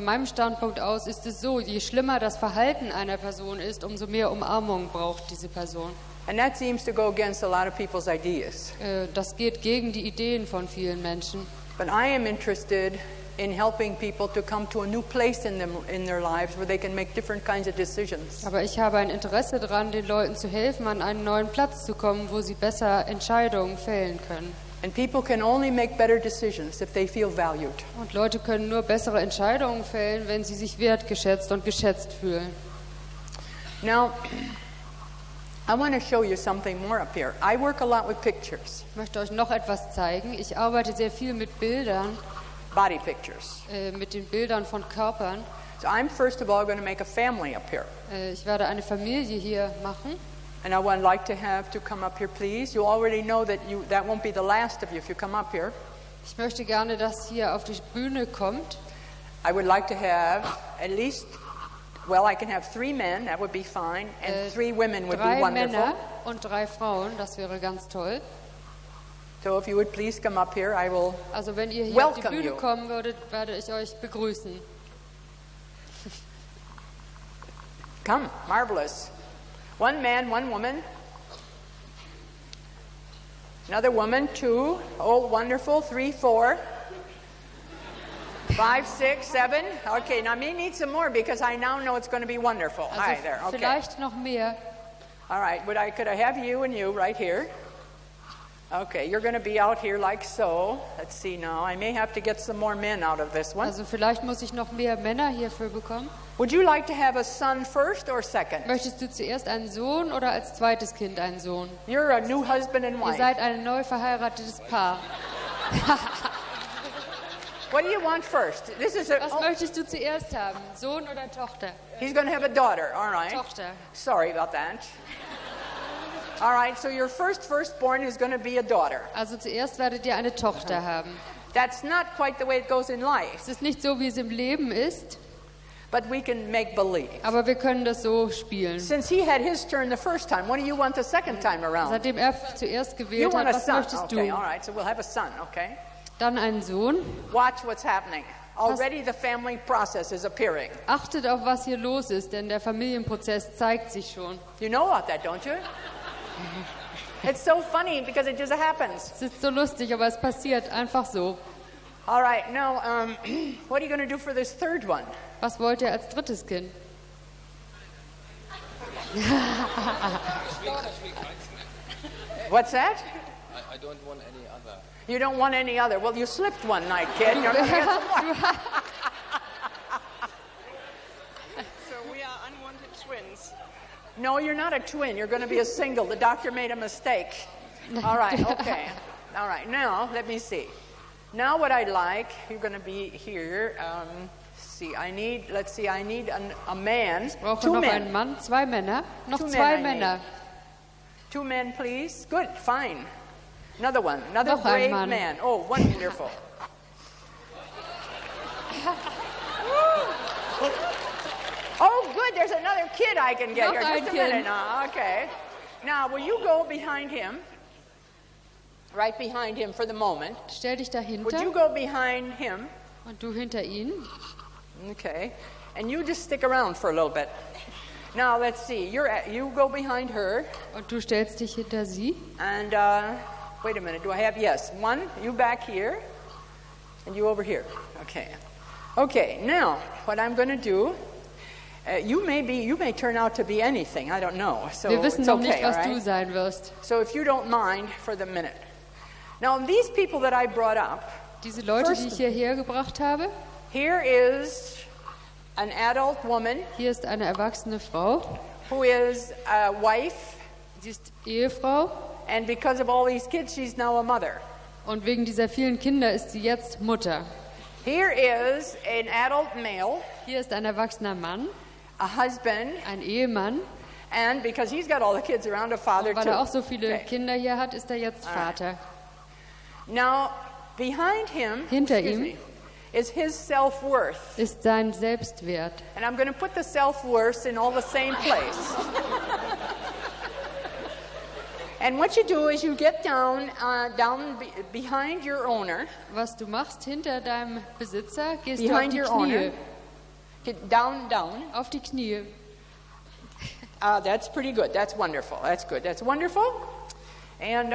meinem Standpunkt aus ist es so, je schlimmer das Verhalten einer Person ist, umso mehr Umarmung braucht diese Person. And that seems to go against a lot of people's ideas. Das geht gegen die Ideen von vielen Menschen. But I am interested in helping people to come to a new place in their lives where they can make different kinds of decisions. Aber ich habe ein Interesse daran, den Leuten zu helfen, an einen neuen Platz zu kommen, wo sie besser Entscheidungen fällen können. And people can only make better decisions if they feel valued. Und Leute können nur bessere Entscheidungen fällen, wenn sie sich wertgeschätzt und geschätzt fühlen. Now, I want to show you something more up here. I work a lot with pictures. Ich möchte euch noch etwas zeigen. Ich arbeite sehr viel mit Bildern, Body pictures. mit den Bildern von Körpern. So I'm first of all going to make a family up here. Ich werde eine Familie hier machen. And I would like to have to come up here, please. You already know that that won't be the last of you if you come up here. Ich möchte gerne, dass hier auf die Bühne kommt. I would like to have at least, well, I can have 3 men, that would be fine, and 3 women would be 3 wonderful. Männer und 3 Frauen, das wäre ganz toll. So if you would please come up here, I will Also wenn ihr hier auf die welcome Bühne you. kommen würdet, werde ich euch begrüßen. Come, marvelous. 1 man, 1 woman. Another woman, 2. Oh, wonderful. 3, 4. 5, 6, 7. Okay, now me need some more because I now know it's going to be wonderful. Also Hi there. Okay. vielleicht noch mehr. All right. Could I have you and you right here? Okay, you're going to be out here like so. Let's see now. I may have to get some more men out of this one. Also vielleicht muss ich noch mehr Männer hierfür bekommen. Would you like to have a son first or second? Möchtest du zuerst einen Sohn oder als zweites Kind einen Sohn? You're a new husband and Ihr wife. seid ein neu verheiratetes Paar. What do you want first? This is a. Was Oh, möchtest du zuerst haben? Sohn oder Tochter? he's going to have a daughter. All right. Tochter. Sorry about that. All right. So your firstborn is going to be a daughter. Also zuerst werdet ihr eine Tochter haben. That's not quite the way it goes in life, Es ist nicht so, wie es im Leben ist, but we can make believe. aber wir können das so spielen. Since he had his turn the first time, what do you want the second time around? Seitdem er zuerst You gewählt want hat, a was son. möchtest Okay. All du? right. So we'll have a son. Okay. Dann einen Sohn. Watch what's happening. Already the family process is appearing. Achtet auf, was hier los ist, denn der Familienprozess zeigt sich schon. You know about that, don't you? It's so funny because it just happens. Es ist so lustig, aber es passiert einfach so. All right. Now, what are you going to do for this third one? Was wollt ihr als drittes Kind? What's that? I don't want any other. You don't want any other. Well, you slipped one night, kid. You're gonna get some more. So we are unwanted twins. No, you're not a twin. You're going to be a single. The doctor made a mistake. All right. Okay. All right. Now, let me see. Now, what I'd like, you're going to be here. I need a man. Ich brauche 2 noch men. einen Mann, 2 Männer. Noch Two 2 men I Männer. 2 men, please. Good. Fine. Another one. Another Noch ein brave Mann. man. Oh, wonderful. Oh, good. There's another kid I can get Noch here. ein Just a Kind. minute now. Okay. Now, will you go behind him? Right behind him for the moment. Stell dich Would you dahinter go behind him? und du hinter ihn. Okay. And you just stick around for a little bit. Now, let's see. You go behind her. Und du stellst dich hinter sie. And wait a minute. Do I have? Yes. One. You back here. And you over here. Okay. Okay. Now, what I'm going to do. You may turn out to be anything. I don't know. So Wir wissen it's noch okay, nicht, was all du right? sein wirst. So if you don't mind for the minute. Now, these people that I brought up, Diese Leute, die First- ich hierher gebracht habe, Here is an adult woman Hier ist eine erwachsene Frau. who is a wife, Sie ist Ehefrau. and because of all these kids, she's now a mother. Und wegen dieser vielen Kinder ist sie jetzt Mutter. Here is an adult male, Hier ist ein erwachsener Mann, a husband, ein Ehemann. and because he's got all the kids around, a father Weil too. er auch so viele Okay. Kinder hier hat, ist er jetzt Vater. Now, behind him, Hinter excuse ihm me, is his self-worth. ist sein Selbstwert. And I'm going to put the self-worth in all the same place. And what you do is you get down behind your owner, Was du machst hinter deinem Besitzer, gehst Behind du your auf die Knie. owner. Get down. Auf die Knie. That's pretty good. That's wonderful. That's good. That's wonderful. And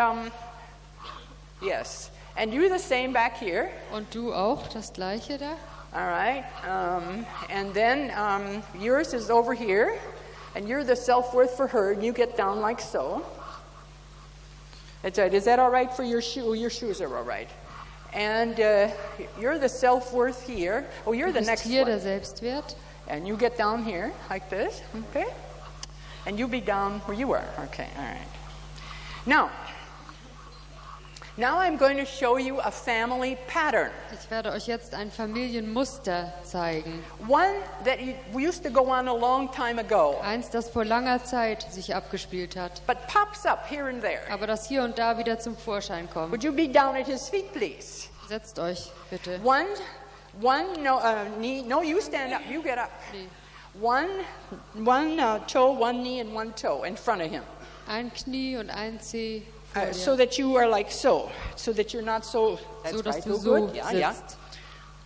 yes. And you the same back here. Und du auch, das Gleiche da. All right. And then yours is over here. And you're the self-worth for her. And you get down like so. That's right. Is that all right for your shoe? Your shoes are all right. And you're the self-worth here. Oh, you're Du the bist next hier der one. Selbstwert. And you get down here like this. Okay. And you be down where you are. Okay. All right. Now I'm going to show you a family pattern. Ich werde euch jetzt ein Familienmuster zeigen. One that used to go on a long time ago, Eins, das vor langer Zeit sich abgespielt hat, but pops up here and there. aber das hier und da wieder zum Vorschein kommt. Would you be down at his feet, please? Setzt euch bitte. One knee. No, you stand up. You get up. Nee. One toe, one knee, and one toe in front of him. Ein Knie und ein Zeh vor dir. So that you are like so that you're not so. That's So, dass right. du Oh, so good. Yeah. sitzt.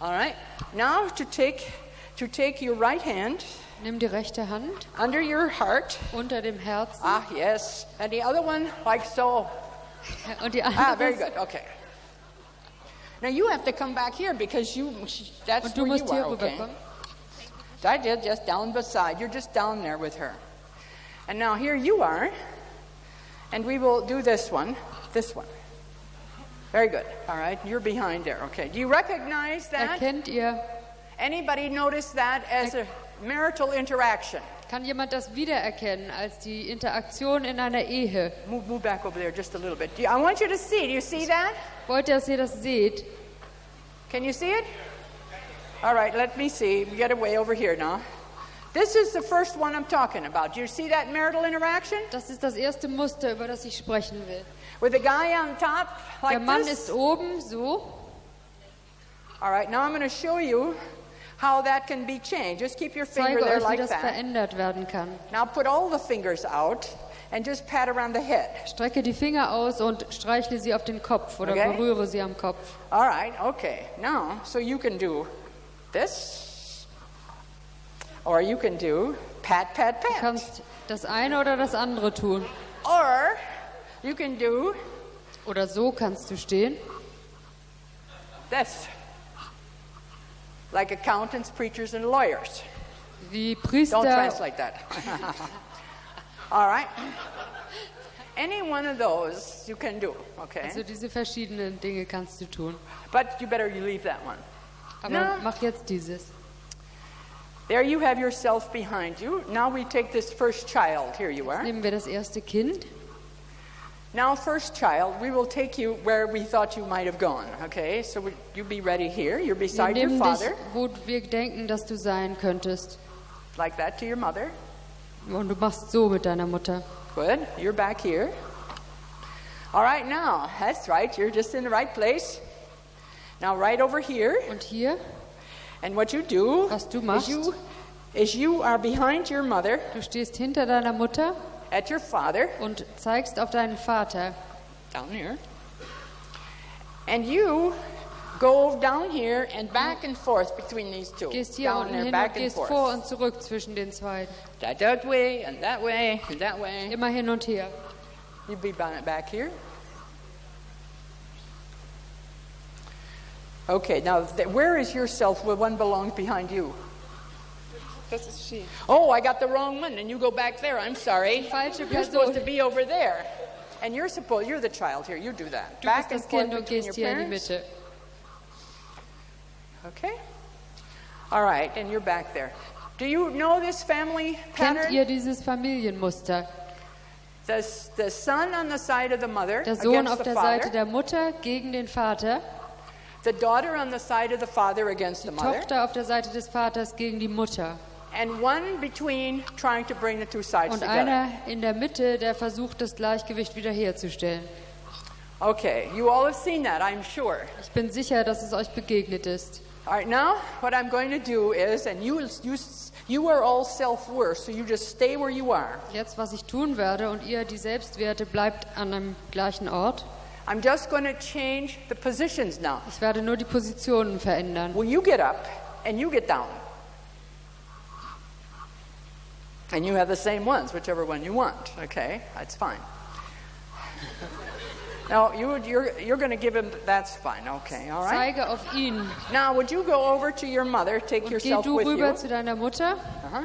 All right. Now to take your right hand Nimm die rechte Hand under your heart. unter dem Herzen Yes. And the other one like so. und die andere Very good. Okay. Now you have to come back here because that's und du where musst you hier are. Okay. rüberkommen. I did just down beside. You're just down there with her. And now here you are. And we will do this one. Very good. All right. You're behind there. Okay. Do you recognize that? Erkennt ihr, Anybody notice that as a marital interaction? kann jemand das wiedererkennen als die Interaktion in einer Ehe? Move back over there just a little bit. I want you to see. Do you see that? Wollt ihr, dass ihr das seht? Can you see it? All right, let me see. We get away over here now. This is the first one I'm talking about. Do you see that marital interaction? Das ist das erste Muster, über das ich sprechen will. With the guy on top Der like Mann this? ist oben, so. All right, now I'm going to show you how that can be changed. Just keep your Ich finger zeige there euch, wie like das that. verändert werden kann. Now put all the fingers out and just pat around the head. Strecke die Finger aus und streichle sie auf den Kopf oder Okay. berühre sie am Kopf. All right, okay. Now, so you can do this, or you can do pat, pat, Du pat. kannst das eine oder das andere tun. Or you can do Oder so kannst du stehen. this, like accountants, preachers, and lawyers. Wie Don't Priester. translate that. All right. Any one of those you can do, okay? Also diese verschiedenen Dinge kannst du tun. But you better leave that one. Aber No. mach jetzt dieses. There you have yourself behind you. Now we take this first child. Here you are. Nehmen wir das erste Kind. Now, first child, we will take you where we thought you might have gone, okay? So you be ready here. You're Wir beside your nehmen dich, father, wo wir denken, dass du sein könntest. like that to your mother. Und du machst so mit deiner Mutter. Good. You're back here. All right, now, that's right. You're just in the right place. Now, right over here. Und hier, And what you do was du machst, is you are behind your mother, du stehst hinter deiner Mutter at your father, und zeigst auf deinen Vater. down here. And you go down here and back and forth between these two. Gehst hier Down unten there, hin back und and gehst forth. vor und zurück zwischen den zwei. That way and that way and that way. Immer hin und her. You be back here. Okay, now where is yourself? Where one belongs behind you? Das ist she. Oh, I got the wrong one, and you go back there. I'm sorry. Falsche You're supposed to Person. be over there, and you're the child here. You do that. Du Back bist and das forth Kind und between gehst your hier in die parents. Mitte. Okay. All right, and you're back there. Do you know this family pattern? Kennt ihr dieses Familienmuster? The son on the side of the mother Der Sohn against auf the der Seite father. der Mutter gegen den Vater, The daughter on the side of the father against the die mother. Tochter auf der Seite des Vaters gegen die Mutter. And one between trying to bring the two sides Und together. einer in der Mitte, der versucht, das Gleichgewicht wiederherzustellen. Okay, you all have seen that, I'm sure. Ich bin sicher, dass es euch begegnet ist. All right, now what I'm going to do is, and you are all self-worth, so you just stay where you are. Jetzt, was ich tun werde, und ihr, die Selbstwerte, bleibt an einem gleichen Ort. I'm just going to change the positions now. Ich werde nur die Positionen verändern. When you get up and you get down, and you have the same ones, whichever one you want, okay? That's fine. No, you're going to give him, that's fine, okay, all right? Zeige auf ihn. Now, would you go over to your mother, take Und geh yourself du with rüber you? zu deiner Mutter. Uh-huh.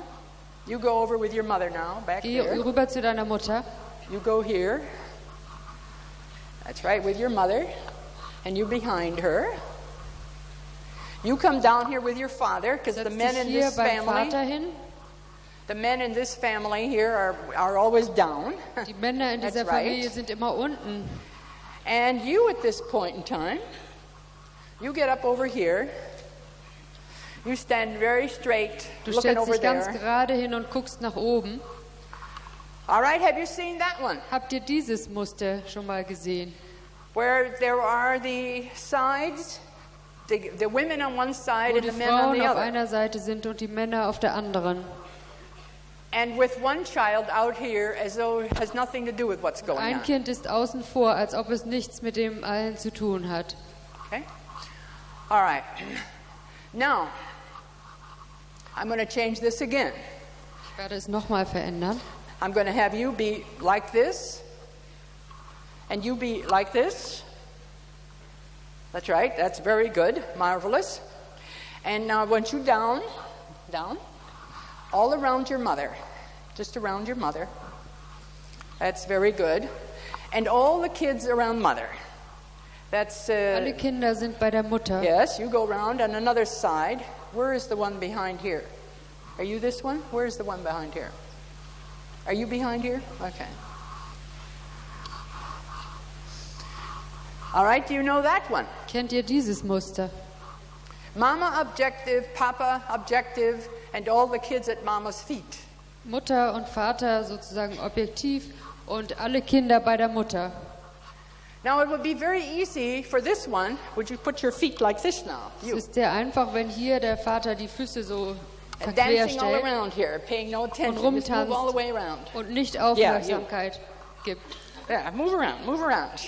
You go over with your mother now, back Geh there. rüber zu deiner Mutter. You go here. That's right, with your mother. And you behind her. You come down here with your father, because the Setz men dich in hier this beim Vater family, hin. the men in this family here are always down. Die Männer in dieser That's right. Familie sind immer unten. And you at this point in time, you get up over here. You stand very straight, Du looking stellst over dich ganz there. gerade hin und guckst nach oben. All right, have you seen that one? Habt ihr dieses Muster schon mal gesehen? Where there are the sides, the women on one side Wo and die the men on Frauen the auf other. einer Seite sind und die Männer auf der anderen. And with one child out here as though it has nothing to do with what's going Ein on. Kind ist außen vor, als ob es nichts mit dem allen zu tun hat. Okay? All right. Now, I'm going to change this again. Ich werde es nochmal verändern. I'm going to have you be like this, and you be like this. That's right. That's very good. Marvelous. And now I want you down, all around your mother. Just around your mother. That's very good. And all the kids around mother. That's, Alle Kinder sind bei der Mutter. yes, you go around on another side. Where is the one behind here? Are you this one? Where is the one behind here? Are you behind here? Okay. All right, do you know that one? Kennt ihr dieses Muster? Mama objective, Papa objective, and all the kids at Mama's feet. Mutter und Vater sozusagen objektiv und alle Kinder bei der Mutter. Now it would be very easy for this one. Would you put your feet like this now? Es You. ist sehr einfach, wenn hier der Vater die Füße so And verquer dancing all stellt around here, paying no und attention. Just move all the rumtanzt way around. und nicht Aufmerksamkeit gibt. Yeah, move around, move around.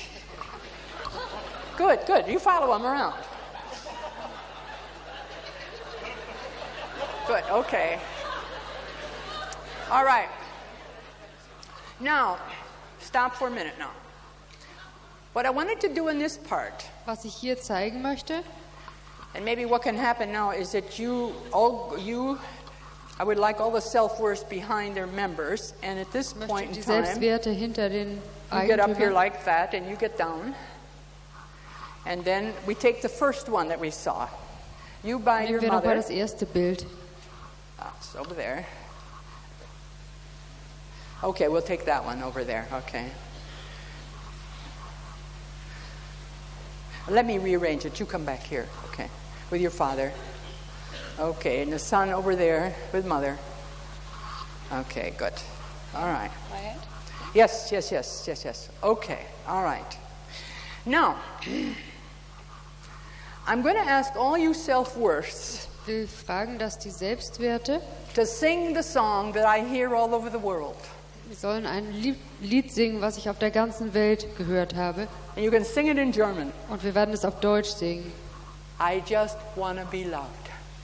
Good, good. You follow them around. Good, okay. All right. Now, stop for a minute now. What I wanted to do in this part, Was ich hier zeigen möchte, and maybe what can happen now, is that I would like all the self-worth behind their members, and at this möchte point die in time, Selbstwerte hinter den you get up here Eigentümern. like that, and you get down. And then we take the first one that we saw. You by your Nehmen wir nochmal mother. das erste Bild. It's over there. Okay, we'll take that one over there. Okay. Let me rearrange it. You come back here. Okay. With your father. Okay, and the son over there with mother. Okay, good. All right. Yes. Okay, all right. Now, I'm going to ask all you self-worths Ich will fragen, dass die Selbstwerte, to sing the song that I hear all over the world. wir sollen ein Lied singen, was ich auf der ganzen Welt gehört habe. And you can sing it in German. Und wir werden es auf Deutsch singen. I just want to be loved.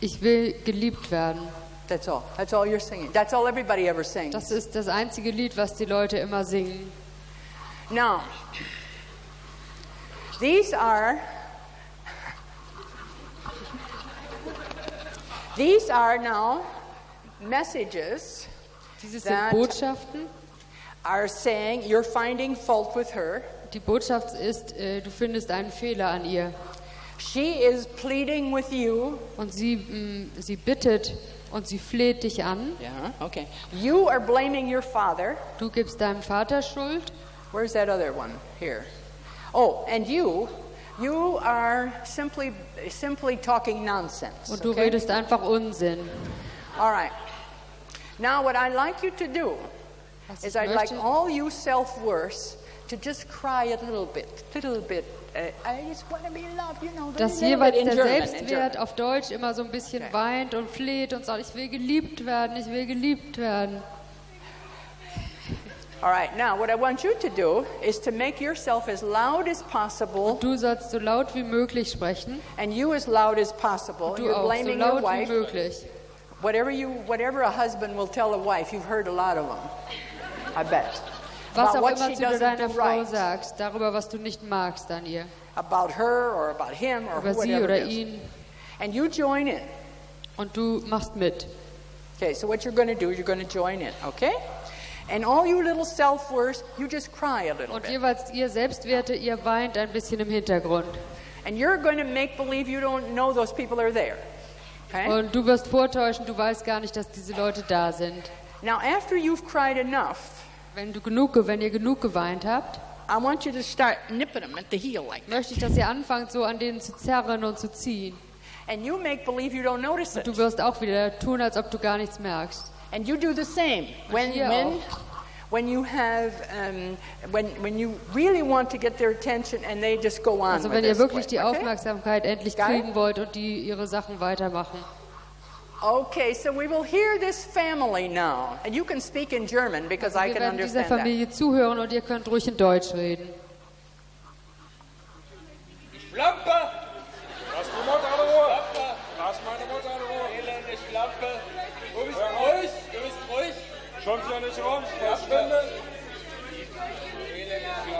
Ich will geliebt werden. That's all. That's all you're singing. That's all everybody ever sings. Das ist das einzige Lied, was die Leute immer singen. Now, these are now messages Diese sind that Botschaften. are saying you're finding fault with her. Die Botschaft ist, du findest einen Fehler an ihr. She is pleading with you. Und sie bittet und sie fleht dich an. Yeah, okay. You are blaming your father. Du gibst deinem Vater Schuld. Where's that other one? Here. Oh, and you are simply talking nonsense. Und du okay? redest einfach Unsinn. All right. Now what I'd like you to do is I'd like all you self-worths to just cry a little bit. I just want to be loved, you know. Dass jeweils der Selbstwert auf Deutsch immer so ein bisschen weint und fleht und sagt, ich will geliebt werden, ich will geliebt werden. All right, now what I want you to do is to make yourself as loud as possible. Du sollst so laut wie möglich sprechen. And you as loud as possible. Du You're auch so blaming your laut wie wife. möglich. Whatever a husband will tell a wife, you've heard a lot of them. I bet. Was About auch what immer she du doesn't deiner do Frau right. sagst, darüber, was du nicht magst an ihr. About her or about him or Über sie whatever oder it is. ihn. And you join in. Und du machst mit. Okay, so what you're going to do is you're going to join in, okay? And all you little self-worths, you just cry a little Und bit. jeweils ihr Selbstwerte, ihr weint ein bisschen im Hintergrund. And you're going to make believe you don't know those people are there. Okay? Und du wirst vortäuschen, du weißt gar nicht, dass diese Leute da sind. Now, after you've cried enough, Wenn ihr genug geweint habt, I want you to start nipping them at the heel like that. möchte ich, dass ihr anfangt, so an denen zu zerren und zu ziehen. And you make believe you don't notice Und it. du wirst auch wieder tun, als ob du gar nichts merkst. And you do the same. When you have, when you really want to get their attention and they just go on Also with wenn ihr this wirklich way, die okay? Aufmerksamkeit endlich Got it? kriegen wollt und die ihre Sachen weitermachen. Okay, so we will hear this family now. And you can speak in German because I Wir can werden dieser understand that. Familie zuhören und ihr könnt ruhig in Deutsch reden. Schlampe! Lass die Mutter in Ruhe! Lass meine Mutter in Ruhe! Elende Schlampe! Du bist ruhig! Du bist ruhig! Schaut ja nicht rum! Verschwinde!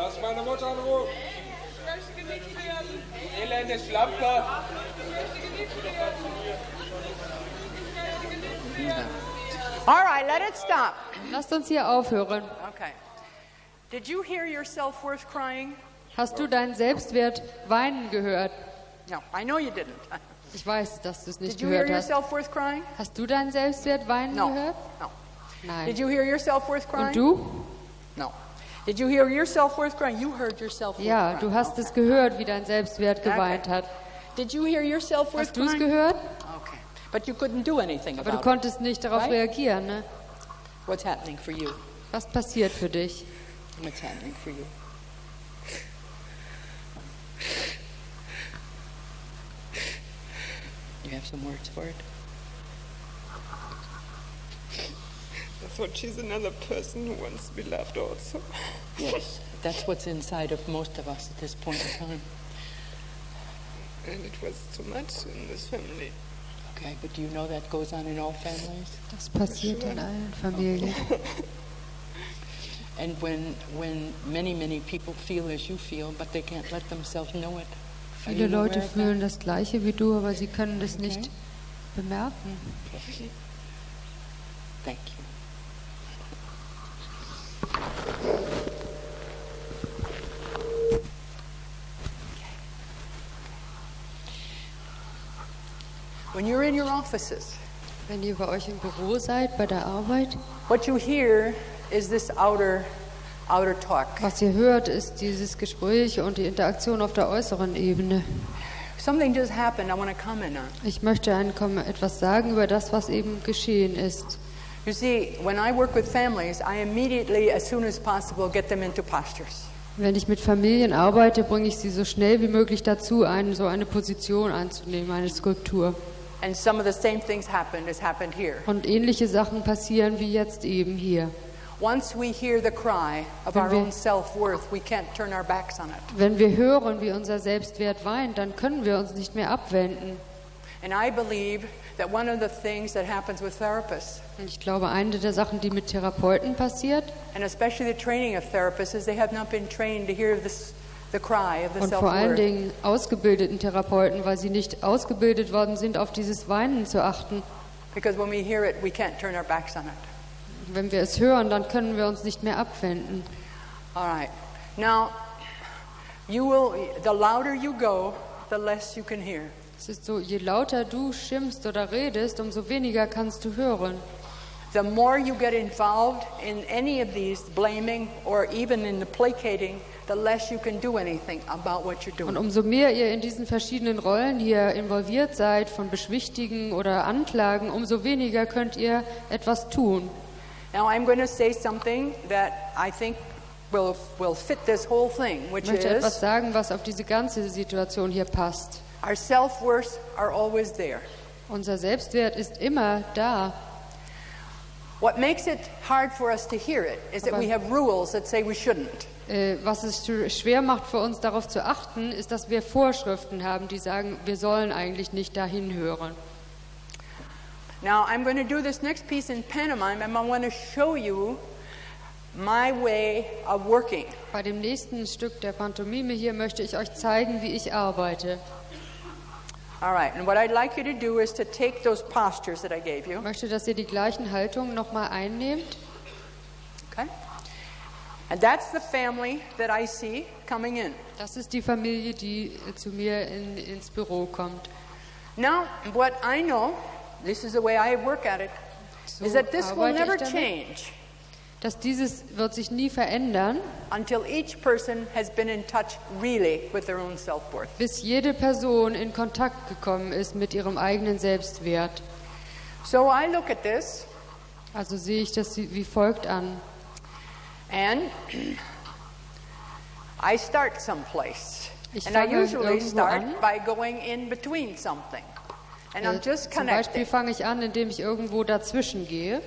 Lass meine Mutter in Ruhe! Ich möchte geliebt werden! Elende Schlampe! All right, let it stop. Lasst uns hier aufhören. Okay. Did you hear your self-worth crying? Hast du deinen Selbstwert weinen gehört? No, I know you didn't. Ich weiß, dass du es nicht Did you hear gehört your hast. self-worth crying? Hast du deinen Selbstwert weinen No. gehört? No. Nein. Did you hear your self-worth crying? Und du? No. Did you hear your self-worth crying? You heard your self-worth Ja, crying. du hast es gehört, wie dein Selbstwert geweint hat. Did you hear your self-worth Hast du es crying? gehört? Okay. But you couldn't do anything Aber du about it. konntest nicht darauf Right? reagieren, ne? What's happening for you? Was passiert für dich? What's happening for you? You have some words for it? I thought she's another person who wants to be loved also. Yes. That's what's inside of most of us at this point in time. And it was too much in this family. Okay, but do you know that goes on in all families? Das passiert in allen Familien. And when many people feel as you feel, but they can't let themselves know it. Are Viele you aware Leute of that? fühlen das Gleiche wie du, aber sie können das nicht bemerken. Thank you. When you're in your offices, Wenn ihr bei euch im Büro seid, bei der Arbeit, what you hear is this outer talk. was ihr hört, ist dieses Gespräch und die Interaktion auf der äußeren Ebene. Something just happened I want to comment on. Ich möchte etwas sagen über das, was eben geschehen ist. You see, when I work with families, I immediately, as soon as possible, get them into postures. Wenn ich mit Familien arbeite, bringe ich sie so schnell wie möglich dazu, so eine Position einzunehmen, eine Skulptur. And some of the same things happened as happened here. Und ähnliche Sachen passieren wie jetzt eben hier. Once we hear the cry of Wenn our wir- own self-worth, we can't turn our backs on it. Wenn wir hören, wie unser Selbstwert weint, dann können wir uns nicht mehr abwenden. And I believe that one of the things that happens with therapists, Und ich glaube, eine der Sachen, die mit Therapeuten passiert, and especially the training of therapists, is they have not been trained to hear the cry of the und vor allen self-worth. Dingen ausgebildeten Therapeuten, weil sie nicht ausgebildet worden sind, auf dieses Weinen zu achten. Because when we hear it, we can't turn our backs on it. Wenn wir es hören, dann können wir uns nicht mehr abwenden. All right. Now, the louder you go, the less you can hear. Es ist so, je lauter du schimpfst oder redest, umso weniger kannst du hören. The more you get involved in any of these blaming or even in the placating, the less you can do anything about what you're Und doing. umso mehr ihr in diesen verschiedenen Rollen hier involviert seid, von Beschwichtigen oder Anklagen, umso weniger könnt ihr etwas tun. Now I'm going to say something that I think will fit this whole thing, which Ich möchte etwas is sagen, was auf diese ganze Situation hier passt. our self-worth are always there. Unser Selbstwert ist immer da. What makes it hard for us to hear it is that Aber- we have rules that say we shouldn't. Was es schwer macht für uns, darauf zu achten, ist, dass wir Vorschriften haben, die sagen, wir sollen eigentlich nicht dahin hören. Now I'm going to do this next piece in pantomime and I want to show you my way of working. Bei dem nächsten Stück der Pantomime hier möchte ich euch zeigen, wie ich arbeite. All right, and what I'd like you to do is to take those postures that I gave you, Ich möchte, dass ihr die gleichen Haltungen nochmal einnehmt. okay? And that's the family that I see coming in. Das ist die Familie, die zu mir ins Büro kommt. Now, what I know, this is the way I work at it, So is that this will arbeite never ich damit. change Dass dieses wird sich nie verändern, until each person has been in touch really with their own self-worth. bis jede Person in Kontakt gekommen ist mit ihrem eigenen Selbstwert. So I look at this, Also sehe ich das wie folgt an. and I start someplace. Ich And I fange usually irgendwo start an. by going in between something. And I'm just Zum Beispiel connecting. fange ich an, indem ich irgendwo dazwischen gehe.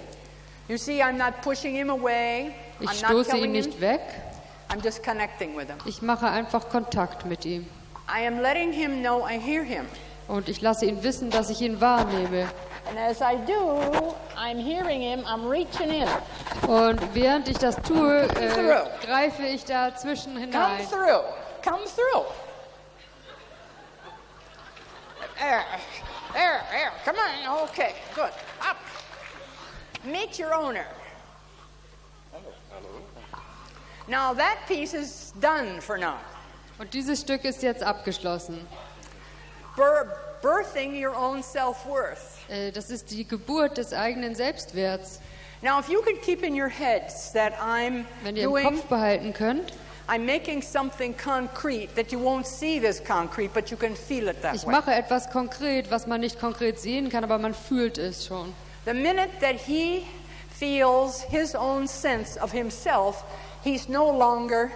You see, I'm not pushing him away. Ich I'm not stoße ihn telling nicht him. weg. I'm just connecting with him. Ich mache einfach Kontakt mit ihm. I am letting him know I hear him. Und ich lasse ihn wissen, dass ich ihn wahrnehme. And as I do, I'm hearing him, I'm reaching in. Und während ich das tue, Through. greife ich dazwischen Come hinein. through. Come through. There. There. Come on. Okay, good. Up. Meet your owner. Now that piece is done for now. Und dieses Stück ist jetzt abgeschlossen. Birthing your own self-worth. Das ist die Geburt des eigenen Selbstwerts. Now, if you can keep in your heads that I'm Wenn ihr im doing, Kopf behalten könnt, I'm making something concrete that you won't see this concrete, but you can feel it that ich way. mache etwas konkret, was man nicht konkret sehen kann, aber man fühlt es schon. The minute that he feels his own sense of himself, he's no longer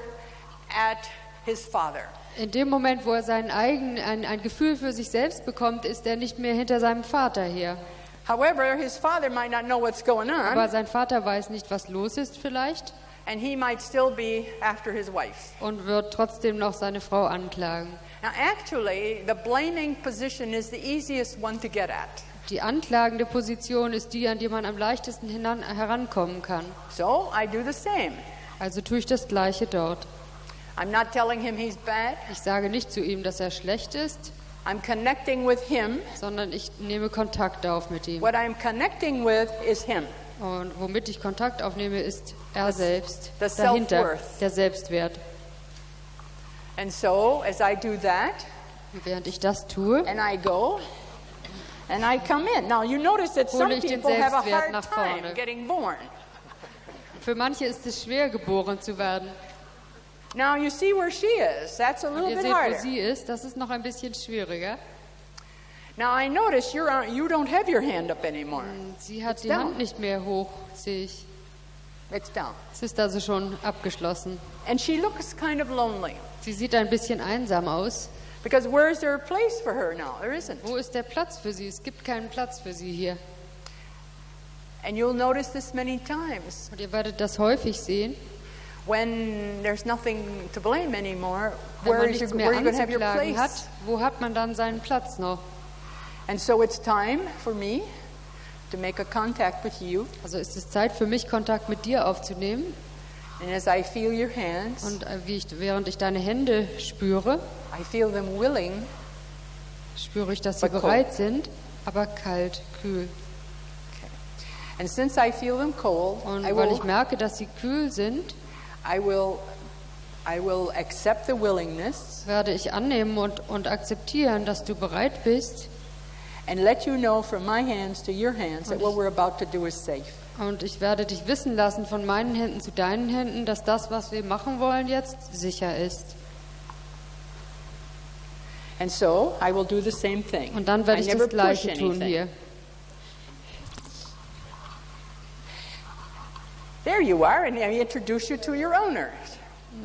at his father. In dem Moment, wo er ein Gefühl für sich selbst bekommt, ist er nicht mehr hinter seinem Vater her. However, his father might not know what's going Aber on, sein Vater weiß nicht, was los ist vielleicht and he might still be after his wife. und wird trotzdem noch seine Frau anklagen. Now, actually, the blaming position is the easiest one to get at. Die anklagende Position ist die, an die man am leichtesten herankommen kann. So, I do the same. Also tue ich das Gleiche dort. I'm not telling him he's bad. Ich sage nicht zu ihm, dass er schlecht ist, I'm connecting with him. sondern ich nehme Kontakt auf mit ihm. What I'm connecting with is him. Und womit ich Kontakt aufnehme, ist er selbst. the Dahinter, self-worth. der Selbstwert. And so, as I do that, Und während ich das tue, and I go, and I come in. Now, you notice that some Hole ich den people have a Selbstwert hard nach time vorne. getting born. für manche ist es schwer, geboren zu werden. Now, you see where she is. That's a Und little ihr bit seht, wo harder. sie ist, das ist noch ein bisschen schwieriger. Now, I notice you don't have your hand up anymore. Sie hat It's die down. Hand nicht mehr hoch, sehe ich. It's down. Es ist also schon abgeschlossen. And she looks kind of lonely. Sie sieht ein bisschen einsam aus. Because where is there a place for her now? There isn't. Wo ist der Platz für sie? Es gibt keinen Platz für sie hier. And you'll notice this many times. Und ihr werdet das häufig sehen. When there's nothing to blame anymore, Wenn where man are nichts you mehr going to have your anzuklagen hat, place? wo hat man dann seinen Platz noch? And so it's time for me to make a contact with you. Also ist es Zeit für mich, Kontakt mit dir aufzunehmen. And as I feel your hands, Und während ich deine Hände spüre, I feel them willing, spüre ich, dass sie But cold. bereit sind, aber kalt, kühl. and since I feel them cold, Und I weil ich will, merke, dass sie kühl sind, I will I will accept the willingness werde ich annehmen und akzeptieren, dass du bereit bist. and let you know from my hands to your hands that what we're about to do is safe. Und ich werde dich wissen lassen von meinen Händen zu deinen Händen, dass das, was wir machen wollen jetzt, sicher ist. And so I will do the same thing. Und dann werde ich das Gleiche tun hier. There you are, and I introduce you to your owner.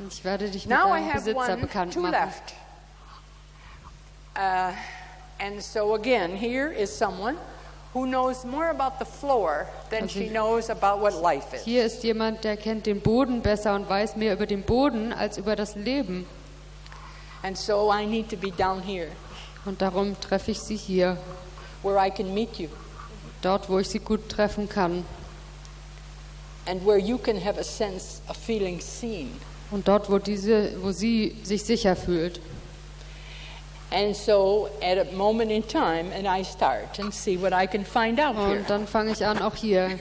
Ich werde dich mit Now I deinem have Besitzer bekannt two machen. left. And so again, here is someone who knows more about the floor than she knows about what life is. Hier ist jemand, der kennt den Boden besser und weiß mehr über den Boden als über das Leben. And so I need to be down here, Und darum treffe ich sie hier, where I can meet you, dort, wo ich sie gut treffen kann. and where you can have a sense of feeling seen. Und dort, wo sie sich sicher fühlt. And so at a moment in time, and I start and see what I can find out here. Und dann fange ich an, auch hier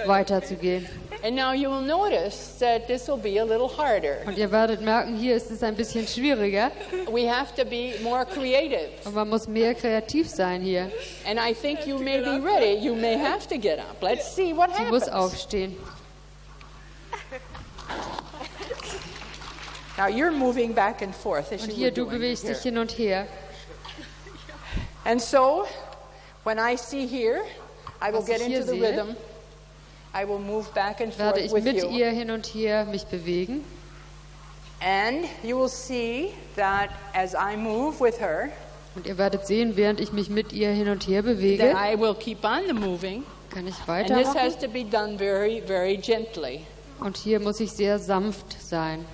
weiterzugehen. And now you will notice that this will be a little harder. Und ihr werdet merken, hier ist es ein bisschen schwieriger. We have to be more creative. Und man muss mehr kreativ sein hier. And I think you may be ready. You may have to get up. Let's see what Sie muss happens. aufstehen. Now you're moving back and forth as Und you hier, were du doing bewegst dich here. hin und her. And so, when I see here, I will Was get ich hier into the sehe, rhythm. I will move back and Werde forth ich with mit you. ihr hin und her mich bewegen. And you will see that as I move with her, Und ihr werdet sehen, während ich mich mit ihr hin und her that bewege, I will keep on the moving. kann ich And this has weitermachen. to be done very, very gently. Und hier muss ich sehr sanft sein.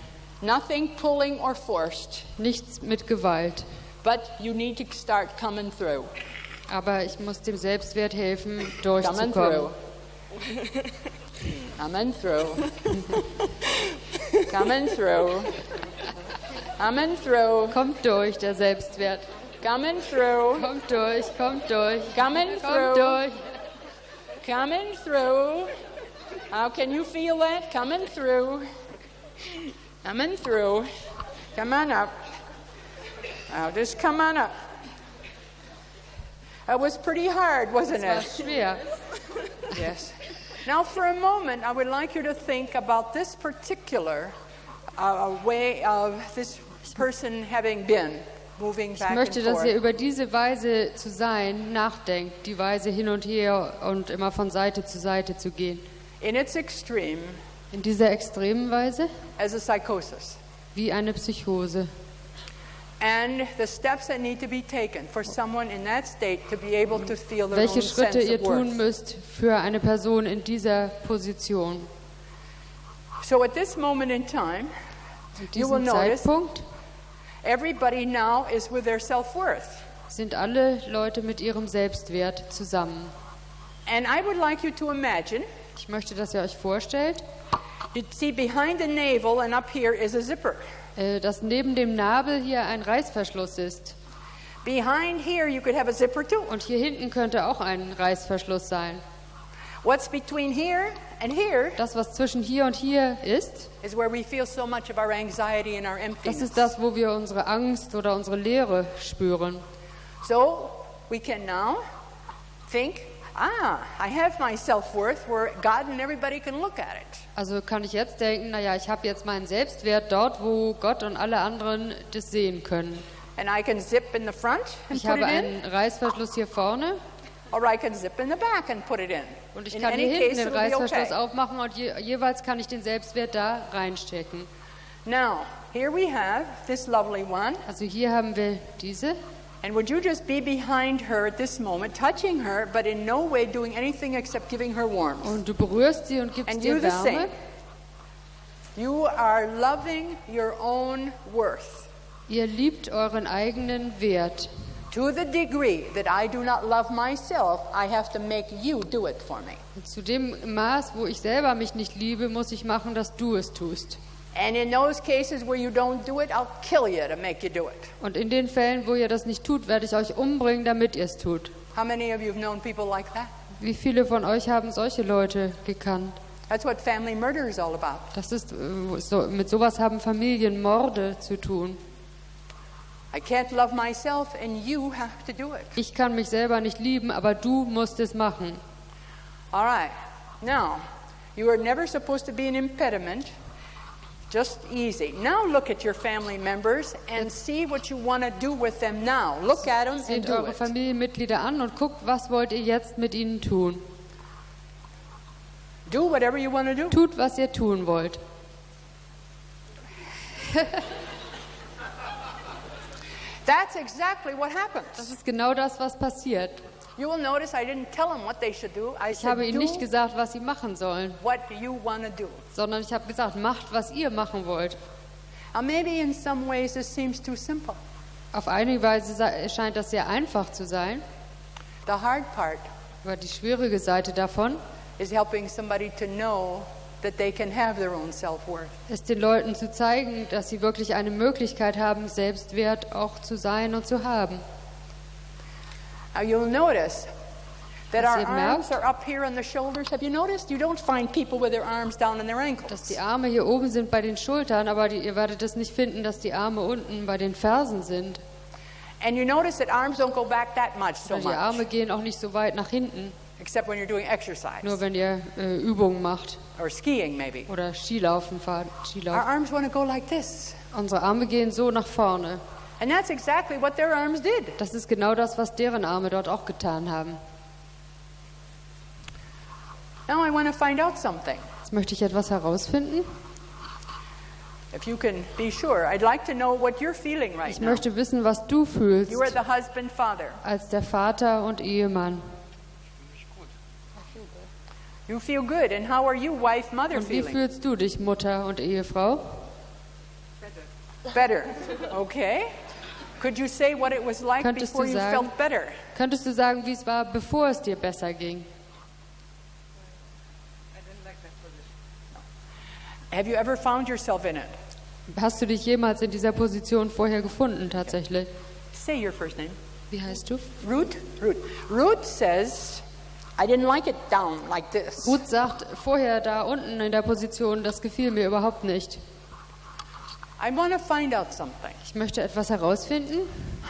Nothing pulling or forced, Nichts mit Gewalt. but you need to start coming through. Aber ich muss dem Selbstwert helfen, Coming durchzukommen. through. Coming through. Coming through. Coming through. Kommt durch, der Selbstwert. Coming through. Kommt durch, kommt durch. Coming Kommt through. durch. Coming through. How can you feel that? Coming through. Coming through. Come on up. Now just come on up. That was pretty hard, wasn't Das war it? schwer. Yes. Now, for a moment, I would like you to think about this particular way of this person having been moving Ich back and möchte, dass ihr forth. über diese Weise zu sein nachdenkt, die Weise hin und her und immer von Seite zu Seite zu gehen. In its extreme, In dieser extremen Weise as a psychosis. wie eine Psychose. And the steps that need to be taken for someone in that state to be able to feel their Welche own Schritte sense ihr of tun worth. müsst für eine Person in dieser Position. So at this moment in time, In you will diesem notice Zeitpunkt everybody now is with their self-worth. sind alle Leute mit ihrem Selbstwert zusammen. And I would like you to imagine, Ich möchte, dass ihr euch vorstellt, you see behind the navel and up here is a zipper. dass neben dem Nabel hier ein Reißverschluss ist. Behind here you could have a zipper too. Und hier hinten könnte auch ein Reißverschluss sein. What's between here and here Das, was zwischen hier und hier ist, is where we feel so much of our anxiety and our das emptiness. ist das, wo wir unsere Angst oder unsere Leere spüren. So we can now think, I have my self-worth where God and everybody can look at it. Also kann ich jetzt denken, naja, ich habe jetzt meinen Selbstwert dort, wo Gott und alle anderen das sehen können. And I can zip in the front and Ich put habe it in, einen Reißverschluss hier vorne or I can zip in the back and put it in. und ich In kann any hier hinten case, den it'll be Reißverschluss okay. aufmachen und jeweils kann ich den Selbstwert da reinstecken. Now, here we have this lovely one. Also hier haben wir diese. And would you just be behind her at this moment, touching her, but in no way doing anything except giving her warmth? Und du berührst sie und gibst And ihr you the Wärme. same. You are loving your own worth Ihr liebt euren eigenen Wert. to the degree that I do not love myself, I have to make you do it for me. Und zu dem Maß, wo ich selber mich nicht liebe, muss ich machen, dass du es tust. And in those cases where you don't do it, I'll kill you to make you do it. Und in den Fällen, wo ihr das nicht tut, werde ich euch umbringen, damit ihr es tut. How many of you have known people like that? Wie viele von euch haben solche Leute gekannt? That's what family murder is all about. Das ist, mit sowas haben Familienmorde zu tun. I can't love myself and you have to do it. Ich kann mich selber nicht lieben, aber du musst es machen. All right. Now, you are never supposed to be an impediment. Just easy. Now look at your family members and see what you want to do with them now. Look at them and Seht do eure it. Familienmitglieder an und guckt, was wollt ihr jetzt mit ihnen tun. Do whatever you want to do. Tut, was ihr tun wollt. That's exactly what happens. Das ist genau das, was passiert. You will notice I didn't tell them what they should do. I Ich said, habe ihnen nicht do gesagt, was sie machen sollen, what you want to do. sondern ich habe gesagt, macht, was ihr machen wollt. Now maybe in some ways this seems too simple. Auf einige Weise scheint das sehr einfach zu sein, The hard part aber die schwierige Seite davon is helping somebody to know that they can have their own self-worth. ist, den Leuten zu zeigen, dass sie wirklich eine Möglichkeit haben, Selbstwert auch zu sein und zu haben. Now you'll notice that Was our ihr arms merkt, are up here on the shoulders. Have you noticed? You don't find people with their arms down on their dass ankles. die Arme hier oben sind bei den Schultern, aber ihr werdet es nicht finden, dass die Arme unten bei den Fersen sind. And you notice that arms don't go back that much so Oder die Arme much, gehen auch nicht so weit nach hinten, except when you're doing nur exercise wenn ihr Übungen macht or skiing maybe. oder Skilaufen fahrt. Our arms want to go like this. Unsere Arme gehen so nach vorne. And that's exactly what their arms did. Das ist genau das, was deren Arme dort auch getan haben. Now I want to find out something. Jetzt möchte ich etwas herausfinden. If you can be sure, I'd like to know what you're feeling right Ich now. möchte wissen, was du fühlst You are the husband, father. als der Vater und Ehemann. You feel good. And how are you, wife, mother, Und wie feeling? fühlst du dich, Mutter und Ehefrau? Better. Okay. Could you say what it was like Könntest before du you sagen- felt better? Könntest du sagen, wie es war, bevor es dir besser ging? Have you ever found yourself in it? Hast du dich jemals in dieser Position vorher gefunden, tatsächlich? Say your first name. Wie heißt du? Ruth? Ruth. Ruth says, I didn't like it down like this. Ruth sagt, vorher da unten in der Position, das gefiel mir überhaupt nicht. I want to find out something. Ich möchte etwas herausfinden.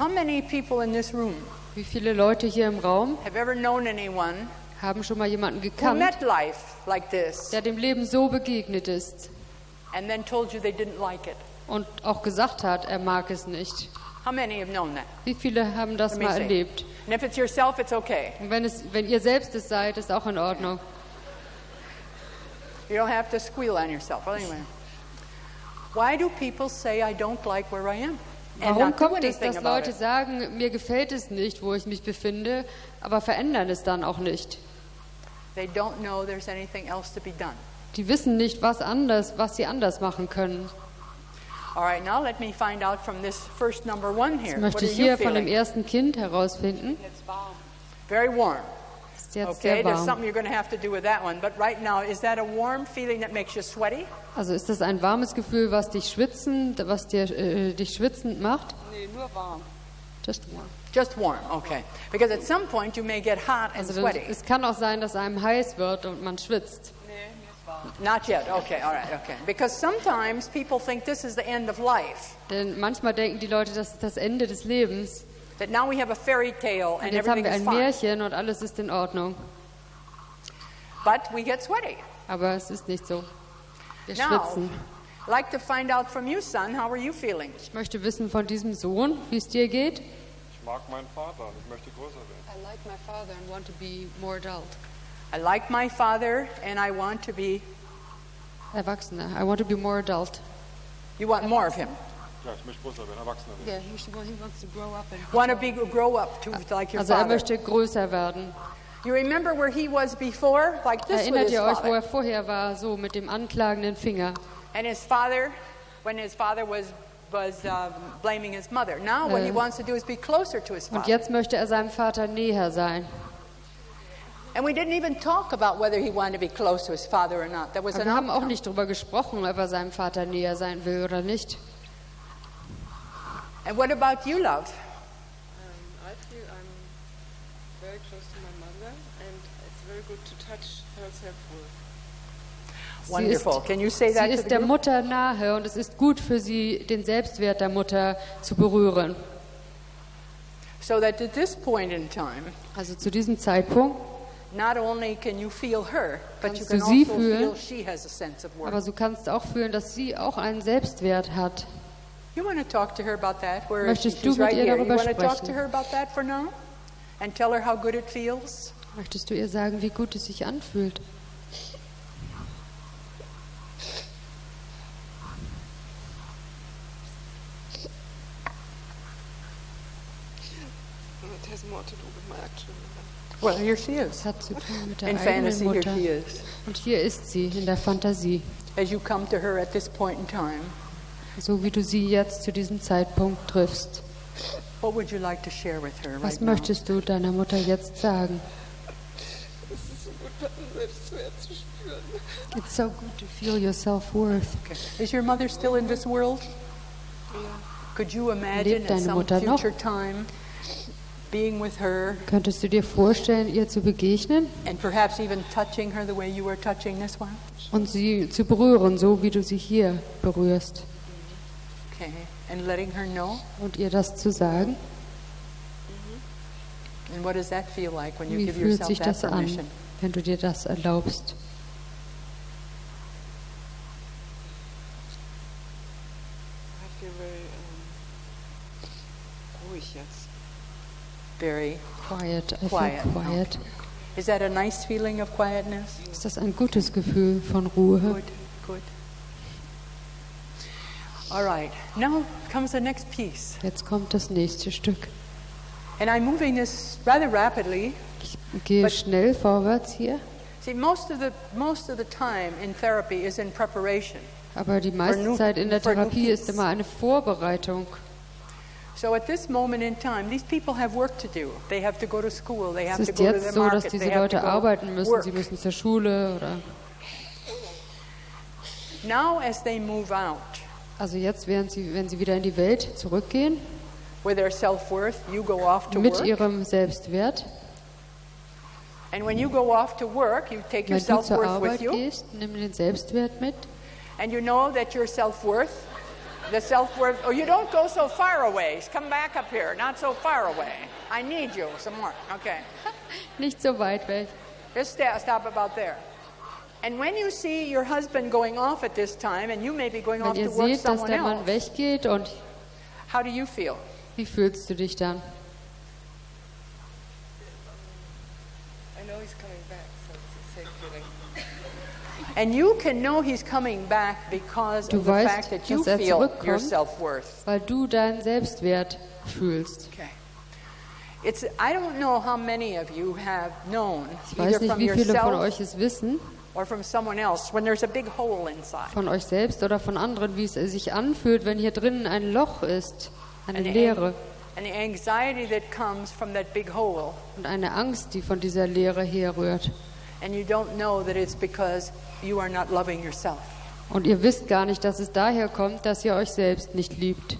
How many people in this room Wie viele Leute hier im Raum have ever known anyone haben schon mal jemanden who gekannt, met life like this der dem Leben so begegnet ist and then told you they didn't like it? und auch gesagt hat, er mag es nicht? How many have known that? Wie viele haben das Let me mal see. erlebt? And if it's yourself, it's okay. Und wenn ihr selbst es seid, ist auch in Ordnung. You don't have to squeal on yourself. Well, anyway. Why do people say I don't like where I am? And Warum not do kommt es, anything dass about Leute it? sagen, mir gefällt es nicht, wo ich mich befinde, aber verändern es dann auch nicht? They don't know there's anything else to be done. Die wissen nicht, was sie anders machen können. All right, now let me find out from this first number one here. Das möchte What are ich you hier von dem feeling? ersten Kind herausfinden. Very warm. Ist jetzt Okay, sehr there's warm. something you're going to have to do with that one. But right now, is that a warm feeling that makes you sweaty? Also ist das ein warmes Gefühl, was dich schwitzend macht? Nee, nur warm. Just warm. Just warm, okay. Because at some point you may get hot and Also sweaty. es kann auch sein, dass einem heiß wird und man schwitzt. Nee, mir ist warm. Not yet, okay, all right, okay. Because sometimes people think this is the end of life. Denn manchmal denken die Leute, das ist das Ende des Lebens. That now we have a fairy tale Und and jetzt haben everything wir is ein fine. Märchen und alles ist in Ordnung. But we get sweaty. Aber es ist nicht so. Wir Now, schwitzen. I'd like to find out from you, son, how are you feeling? Ich möchte wissen von diesem Sohn, wie es dir geht. Ich mag meinen Vater und ich möchte größer werden. I like my father and want to be more adult. I like my father and I want to be, Erwachsener. I want to be more adult. you want more of him. Ja, ich möchte größer werden, erwachsener werden. Yeah, he wants to grow up and Want to be, grow up to like your Also er father. möchte größer werden. You remember where he was before? Like this with Erinnert his ihr euch, wo father. er vorher war, so mit dem anklagenden Finger? And his father, when his father was blaming his mother. Now what he wants to do is be closer to his Und father. jetzt möchte er seinem Vater näher sein. And we didn't even talk about whether he wanted to be close to his father or not. That was Aber an wir haben auch outcome. nicht darüber gesprochen, ob er seinem Vater näher sein will oder nicht. And what about you, love? I feel I'm very close to my mother and it's very good to touch her self-worth. Wonderful. Can you say Sie that to ist the der group? Mutter nahe und es ist gut für sie, den Selbstwert der Mutter zu berühren. So that at this point in time, Also zu diesem Zeitpunkt, not only can you feel her, but you Kannst can du sie also fühlen, feel she has a sense of aber worth. du kannst auch fühlen, dass sie auch einen Selbstwert hat. You want to talk to her about that? Where Möchtest du she's mit right ihr here. You darüber want to talk to sprechen? her about that for now? And tell her how good it feels? Möchtest du ihr sagen, wie gut es sich anfühlt? It has more to do with my actual mother. Well, here she is. Das hat zu tun mit der In eigenen fantasy, here Mutter. she is. Und hier ist sie in der Fantasie, As you come to her at this point in time, so wie du sie jetzt zu diesem Zeitpunkt triffst. what would you like to share with her Was right now? möchtest du deiner Mutter jetzt sagen? Es ist so gut, meinen Selbstwert zu spüren. It's so good to feel your self-worth. Okay. Is your mother still in this world? Could you imagine Lebt at deine some Mutter noch? future time being with her Könntest du dir vorstellen, ihr zu begegnen and perhaps even touching her the way you were touching this one? und sie zu berühren, so wie du sie hier berührst? Okay. And letting her know? Und ihr das zu sagen? And what does that feel like when you Wie give fühlt yourself sich that das an, permission? wenn du dir das erlaubst? I feel very ruhig jetzt. Very. Quiet, I feel Quiet, quiet. Is that a nice feeling of quietness? Ist das ein gutes Gefühl von Ruhe? Good, good. All right. Now comes the next piece. Jetzt kommt das nächste Stück. And I'm moving this rather rapidly. Ich gehe schnell vorwärts hier, See, most of the time in therapy is in preparation. aber die meiste Zeit in der Therapie ist immer eine Vorbereitung. So at this moment in time, these people have work to do. They have to go to school. They Es have to ist go to jetzt the so, dass market. diese They have to Leute go arbeiten müssen. work. Sie müssen zur Schule oder. Now, as they move out Also jetzt, wenn sie wieder in die Welt zurückgehen, with their self-worth, you go off to mit work. ihrem Selbstwert, And when you go off to work, you take your wenn du zur self-worth Arbeit with you. gehst, nimm den Selbstwert mit. And you know that your self-worth, oh, you don't go so far away. Come back up here, not so far away. I need you some more. Okay. Nicht so weit weg. Just stop about there. And when you see your husband going off at this time, and you may be going Wenn off ihr to work seht, dass someone der Mann else, weggeht, und how do you feel? wie fühlst du dich dann? I know he's coming back, so it's a safe feeling. And you can know he's coming back because Du of the weißt, fact that you dass er feel your zurückkommt. self-worth. Weil du deinen Selbstwert fühlst. Okay. I don't know how many of you have known, Ich either weiß nicht, from wie viele von yourself euch es wissen, or from someone else, when there's a big hole inside. von euch selbst oder von anderen, wie es sich anfühlt, wenn hier drinnen ein Loch ist, eine Leere And the anxiety that comes from that big hole, und eine Angst, die von dieser Leere herrührt. and you don't know that it's because you are not loving yourself. Und ihr wisst gar nicht, dass es daher kommt, dass ihr euch selbst nicht liebt.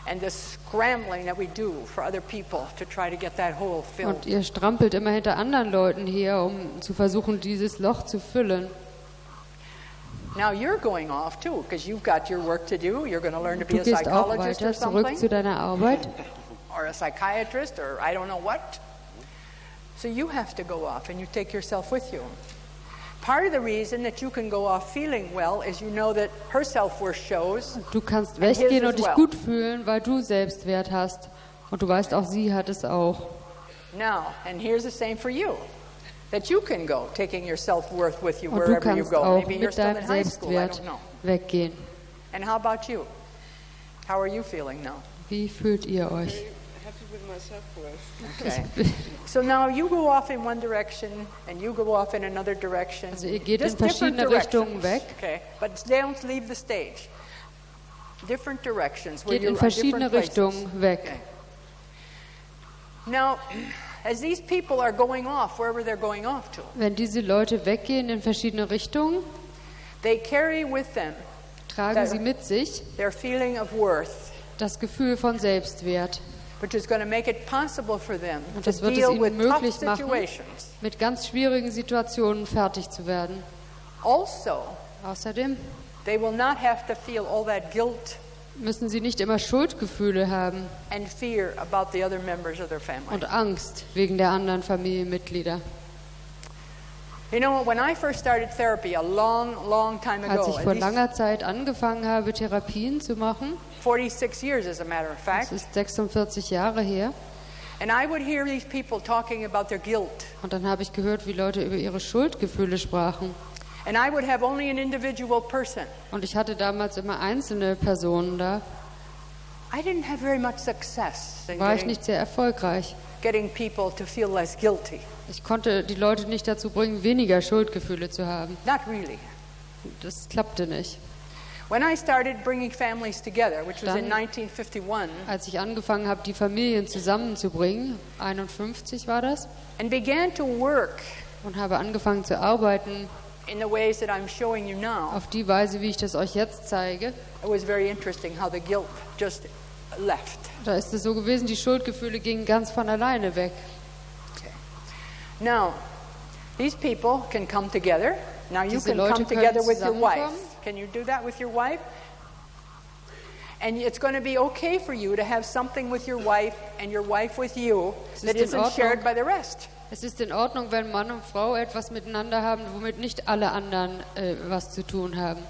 And the scrambling that we do for other people to try to get that hole filled. Und ihr strampelt immer hinter anderen Leuten her, um zu versuchen, dieses Loch zu füllen. Now you're going off too, because you've got your work to do. You're going to learn to be Du a gehst auch psychologist or weiter zurück zu something, deiner Arbeit. or a psychiatrist, or I don't know what. So you have to go off, and you take yourself with you. Part of the reason that you can go off feeling well is you know that her self-worth shows. Du kannst And his weggehen as und dich well. gut fühlen, weil du Selbstwert hast. Und du weißt, auch sie hat es auch. Now, and here's the same for you, that you can go, taking your self-worth with you Und du wherever you kannst go. auch Maybe you're mit still in deinem high school, I Selbstwert don't know. weggehen. And how about you? How are you feeling now? Wie fühlt ihr euch? Happy with my self-worth. Okay. So now you go off in one direction and you go off in another direction. Also ihr geht in Just different verschiedene Richtungen weg. Okay, but don't leave the stage. Different directions. Where Geht you in are verschiedene different places. Richtungen weg. Okay. Now, as these people are going off, wherever they're going off to, Wenn diese Leute weggehen in verschiedene Richtungen, they carry with them tragen sie mit sich their feeling of worth, das Gefühl von Selbstwert. which is going to make it possible for them Und to das wird es deal ihnen with tough möglich machen, situations, mit ganz schwierigen Situationen fertig zu werden. Also, Außerdem they will not have to feel all that guilt müssen sie nicht immer Schuldgefühle haben and fear about the other members of their family. und Angst wegen der anderen Familienmitglieder. You know, when I first started therapy a long time ago, Als ich vor langer Zeit angefangen habe, Therapien zu machen, 46 years as a matter of das fact, ist 46 Jahre her, and I would hear these people talking about their guilt. und dann habe ich gehört, wie Leute über ihre Schuldgefühle sprachen. And I would have only an individual person. Und ich hatte damals immer einzelne Personen da. I didn't have very much success in War ich nicht sehr erfolgreich. getting people to feel less guilty. Ich konnte die Leute nicht dazu bringen, weniger Schuldgefühle zu haben. Not really. Das klappte nicht. When I started bringing families together, which was in Dann- 1951, Als ich angefangen habe, die Familien zusammenzubringen, 51 war das, and began to work und habe angefangen zu arbeiten in the ways that I'm showing you now, auf die Weise, wie ich das euch jetzt zeige, it was very interesting how the guilt just left. da ist es so gewesen, die Schuldgefühle gingen ganz von alleine weg. Now, these people can come together. Now you Diese can Leute come können together with your wife. zusammenkommen. Can you do that with your wife? And it's going to be okay for you to have something with your wife and your wife with you Es that ist in isn't shared Ordnung. by the rest. Es ist in Ordnung, wenn Mann und Frau etwas miteinander haben, womit nicht alle anderen was zu tun haben.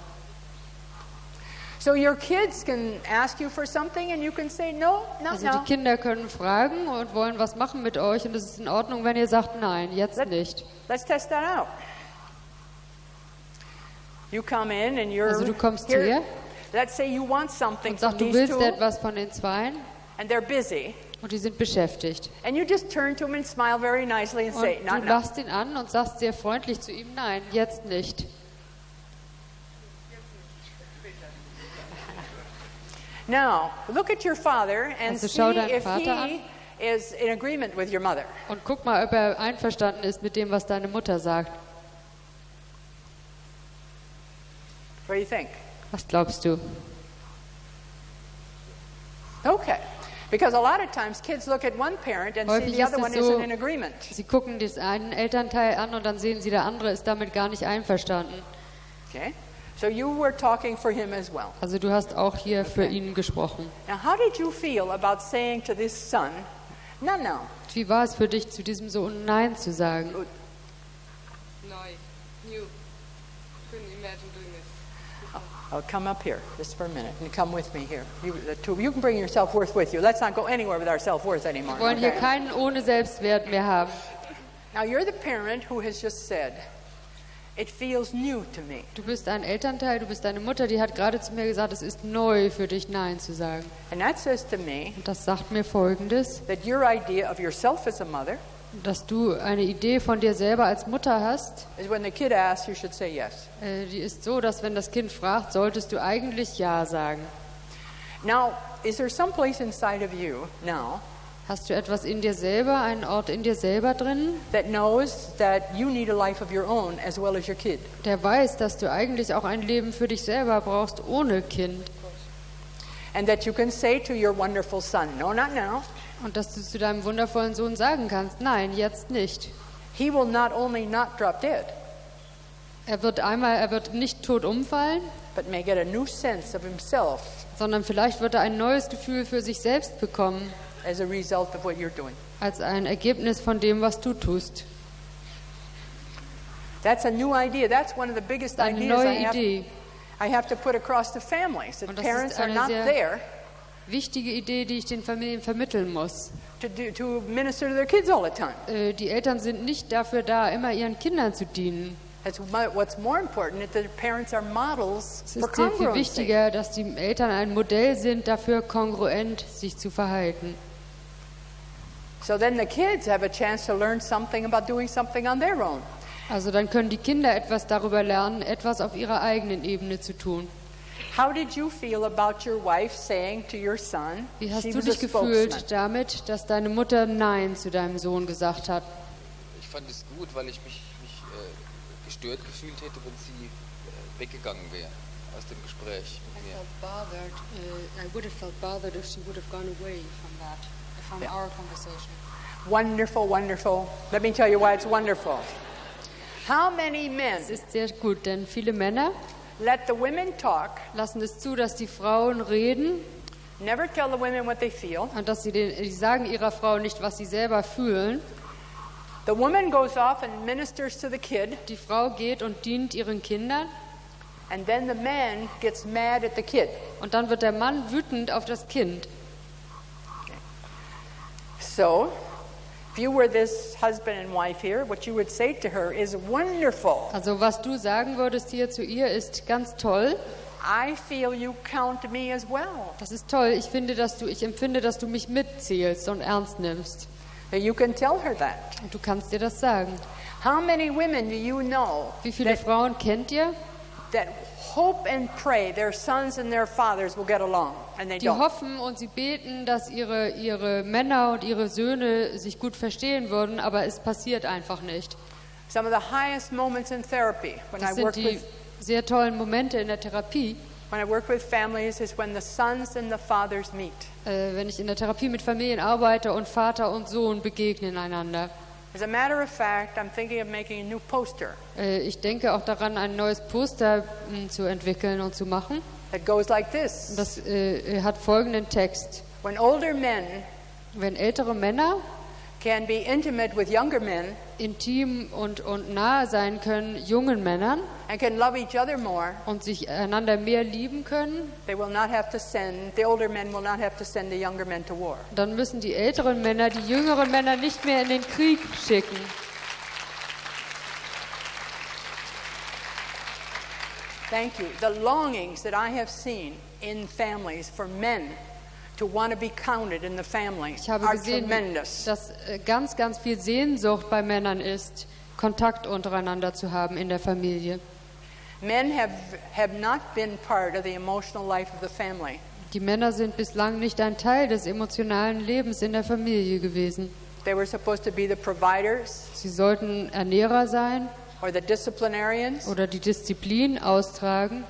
So your kids can ask you for something and you can say, no, not Also now. die Kinder können fragen und wollen was machen mit euch und es ist in Ordnung, wenn ihr sagt, nein, jetzt nicht. Let's test that out. You come in and you're Also du kommst here. her Let's say you want something und from sagst, du these willst two etwas von den Zweien and they're busy. und die sind beschäftigt. And you just turn to them and smile very nicely and Und say, du not now. lachst ihn an und sagst sehr freundlich zu ihm, nein, jetzt nicht. Now, look at your father and Also see schau deinen if Vater an. he is in agreement with your mother. Und guck mal, ob er einverstanden ist mit dem, was deine Mutter sagt. What do you think? Was glaubst du? Okay. Because a lot of times kids look at one parent and see Häufig the ist other es one so, isn't in agreement. Sie gucken den einen Elternteil an und dann sehen sie, der andere ist damit gar nicht einverstanden. Okay? So you were talking for him as well. Also du hast auch hier für ihn gesprochen. Now, how did you feel about saying to this son, no, no, Wie war es für dich, zu diesem Sohn Nein zu sagen? Nein. You couldn't imagine doing this. I'll come up here just for a minute and come with me here. You, the two, you can bring your self-worth with you. Let's not go anywhere with our self-worth anymore. Wir wollen hier Okay? keinen ohne Selbstwert mehr haben. Now, you're the parent who has just said, it feels new to me. Du bist ein Elternteil, du bist eine Mutter, die hat gerade zu mir gesagt, es ist neu für dich, Nein zu sagen. And that says to me Und das sagt mir Folgendes, that your idea of yourself as a mother dass du eine Idee von dir selber als Mutter hast, is when the kid asks, you should say yes. die ist so, dass wenn das Kind fragt, solltest du eigentlich Ja sagen. Now, is there some place inside of you now Hast du etwas in dir selber, einen Ort in dir selber drin, that knows that you need a life of your own as well as your kid? der weiß, dass du eigentlich auch ein Leben für dich selber brauchst, ohne Kind? And that you can say to your wonderful son, no, not now. Und dass du zu deinem wundervollen Sohn sagen kannst, nein, jetzt nicht. He will not only not drop dead, Er wird nicht tot umfallen, but may get a new sense of himself sondern vielleicht wird er ein neues Gefühl für sich selbst bekommen, as a result of what you're doing. als ein Ergebnis von dem, was du tust. That's a new idea. That's one of the biggest Eine ideas neue Idee. I have to put across to families, that Und das parents ist are eine not sehr there wichtige Idee, die ich den Familien vermitteln muss. to minister to their kids all the time. Die Eltern sind nicht dafür da, immer ihren Kindern zu dienen. What's more important is that the parents are models Es for ist sehr viel congruency. wichtiger, dass die Eltern ein Modell sind, dafür kongruent sich zu verhalten. So then the kids have a chance to learn something about doing something on their own. Also dann können die Kinder etwas darüber lernen, etwas auf ihrer eigenen Ebene zu tun. How did you feel about your wife saying to your son, Wie hast she du was a dich gefühlt spokesman? damit, dass deine Mutter Nein zu deinem Sohn gesagt hat? Ich fand es gut, weil ich mich gestört gefühlt hätte, wenn sie weggegangen wäre aus dem Gespräch mit mir. I would have felt bothered if she would have gone away from our conversation. Wonderful, wonderful. Let me tell you why it's wonderful. How many men Es ist sehr gut, denn viele Männer let the women talk, lassen es zu, dass die Frauen reden never tell the women what they feel. und dass die sagen ihrer Frau nicht, was sie selber fühlen. The woman goes off and ministers to the kid, Die Frau geht und dient ihren Kindern and then the man gets mad at the kid. und dann wird der Mann wütend auf das Kind. So, if you were this husband and wife here, what you would say to her is wonderful. Also was du sagen würdest hier zu ihr ist ganz toll. I feel you count me as well. Das ist toll. Ich empfinde, dass du mich mitzählst und ernst nimmst. You can tell her that. Und du kannst dir das sagen. How many women do you know Wie viele Frauen kennt ihr, that hope and pray their sons and their fathers will get along, and they die don't? hoffen und sie beten, dass ihre Männer und ihre Söhne sich gut verstehen würden, aber es passiert einfach nicht. Some of the highest moments in therapy when Das I sind work die with sehr tollen Momente in der Therapie, families is when the sons and the fathers meet. wenn ich in der Therapie mit Familien arbeite und Vater und Sohn begegnen einander. As a matter of fact, I'm thinking of making a new poster Ich denke auch daran, ein neues Poster zu entwickeln und zu machen. that goes like this. Das hat folgenden Text. When older men Wenn ältere Männer can be intimate with younger men intim und nahe sein können jungen Männern and can love each other more, und sich einander mehr lieben können, the older men will not have to send the younger men to war. dann müssen die älteren Männer die jüngeren Männer nicht mehr in den Krieg schicken. Thank you. The longings that I have seen in families for men to want to be counted in the family Ich habe are gesehen, tremendous. dass ganz, ganz viel Sehnsucht bei Männern ist, Kontakt untereinander zu haben in der Familie. Men have not been part of the emotional life of the family. Die Männer sind bislang nicht ein Teil des emotionalen Lebens in der Familie gewesen. They were supposed to be the providers Sie sollten Ernährer sein or the disciplinarians, oder die Disziplin austragen,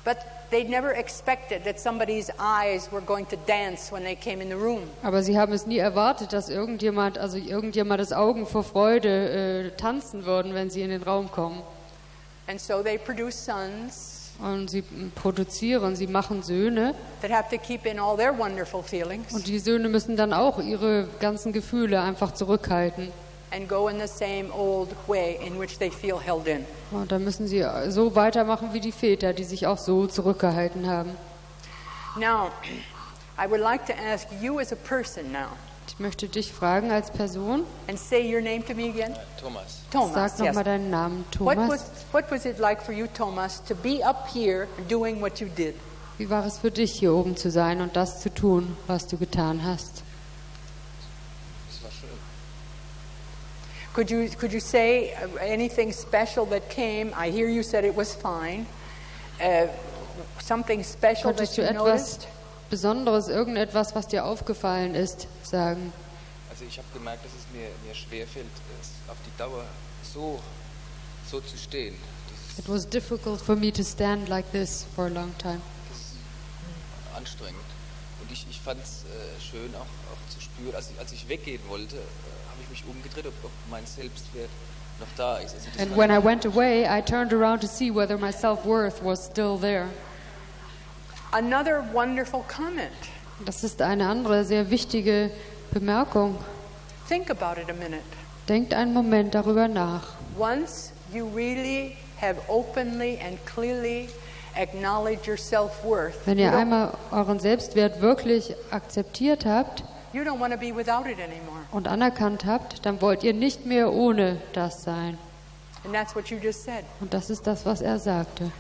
but they never expected that somebody's eyes were going to dance when they came in the room. aber sie haben es nie erwartet, dass irgendjemandes Augen vor Freude tanzen würden, wenn sie in den Raum kommen. And so they produce sons Und sie produzieren, sie machen Söhne that have to keep in all their wonderful feelings und die Söhne müssen dann auch ihre ganzen Gefühle einfach zurückhalten. and go in the same old way in which they feel held in. Und dann müssen sie so weitermachen wie die Väter, die sich auch so zurückgehalten haben. Now, I would like to ask you as a person now, Ich möchte dich fragen als Person, and say your name to me again. Thomas. Thomas, sag yes. nochmal deinen Namen, What Thomas. was it like for you, Thomas, to be up here doing what you did? Wie war es für dich, hier oben zu sein und das zu tun, was du getan hast? Das war schön. Could you say anything special that came? I hear you said it was fine. Something special that Konntest du you etwas noticed? Besonderes, irgendetwas, was dir aufgefallen ist, sagen? Also ich habe gemerkt, dass es mir schwerfällt, auf die Dauer so zu stehen. It was difficult for me to stand like this for a long time. Das ist anstrengend. Und ich fand es schön auch zu spüren, als ich weggehen wollte, habe ich mich umgedreht, ob mein Selbstwert noch da ist. Also das And war- when I went away, I turned around to see whether my self-worth was still there. Another wonderful comment. Das ist eine andere sehr wichtige Bemerkung. Think about it a minute. Denkt einen Moment darüber nach. Once you really have openly and clearly acknowledged your self-worth, Wenn ihr einmal euren Selbstwert wirklich akzeptiert habt you don't want to be without it anymore. und anerkannt habt, dann wollt ihr nicht mehr ohne das sein. And that's what you just said. Und das ist das, was er sagte.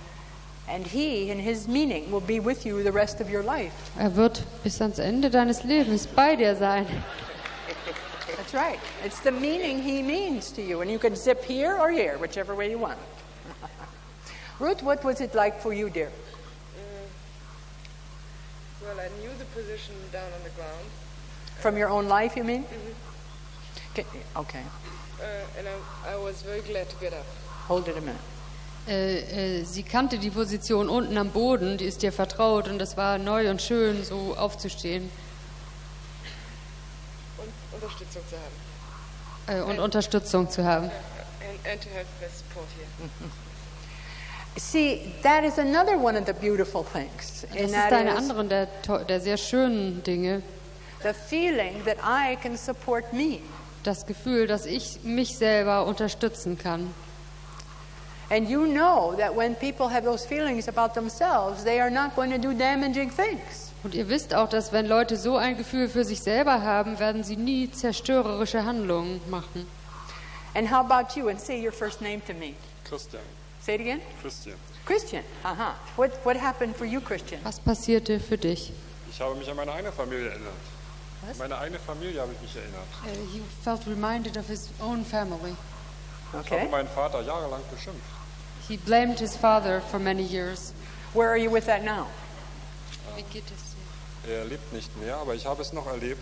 And he, in his meaning, will be with you the rest of your life. Er wird bis ans Ende deines Lebens bei dir sein. That's right. It's the meaning he means to you. And you can zip here or here, whichever way you want. Ruth, what was it like for you, dear? Well, I knew the position down on the ground, From your own life, you mean? Okay. and I was very glad to get up. Hold it a minute. Sie kannte die Position unten am Boden, die ist ihr vertraut und es war neu und schön, so aufzustehen Und Unterstützung zu haben. und Unterstützung zu haben. And and to have the support here. See, that is another one of the beautiful things. Das ist eine andere der sehr schönen Dinge. The feeling that I can support me. Das Gefühl, dass ich mich selber unterstützen kann. And you know that when people have those feelings about themselves, they are not going to do damaging things. Und ihr wisst auch, dass wenn Leute so ein Gefühl für sich selber haben, werden sie nie zerstörerische Handlungen machen. And how about you? And say your first name to me. Christian. Say it again. Christian. Christian. Aha. What happened for you, Christian? Was passierte für dich? Ich habe mich an meine eigene Familie erinnert. Was? Meine eigene Familie habe ich mich erinnert. He felt reminded of his own family. Ich habe meinen Vater jahrelang beschimpft. He blamed his father for many years. Where are you with that now? Wie geht es Er lebt nicht mehr, aber ich habe es noch erlebt,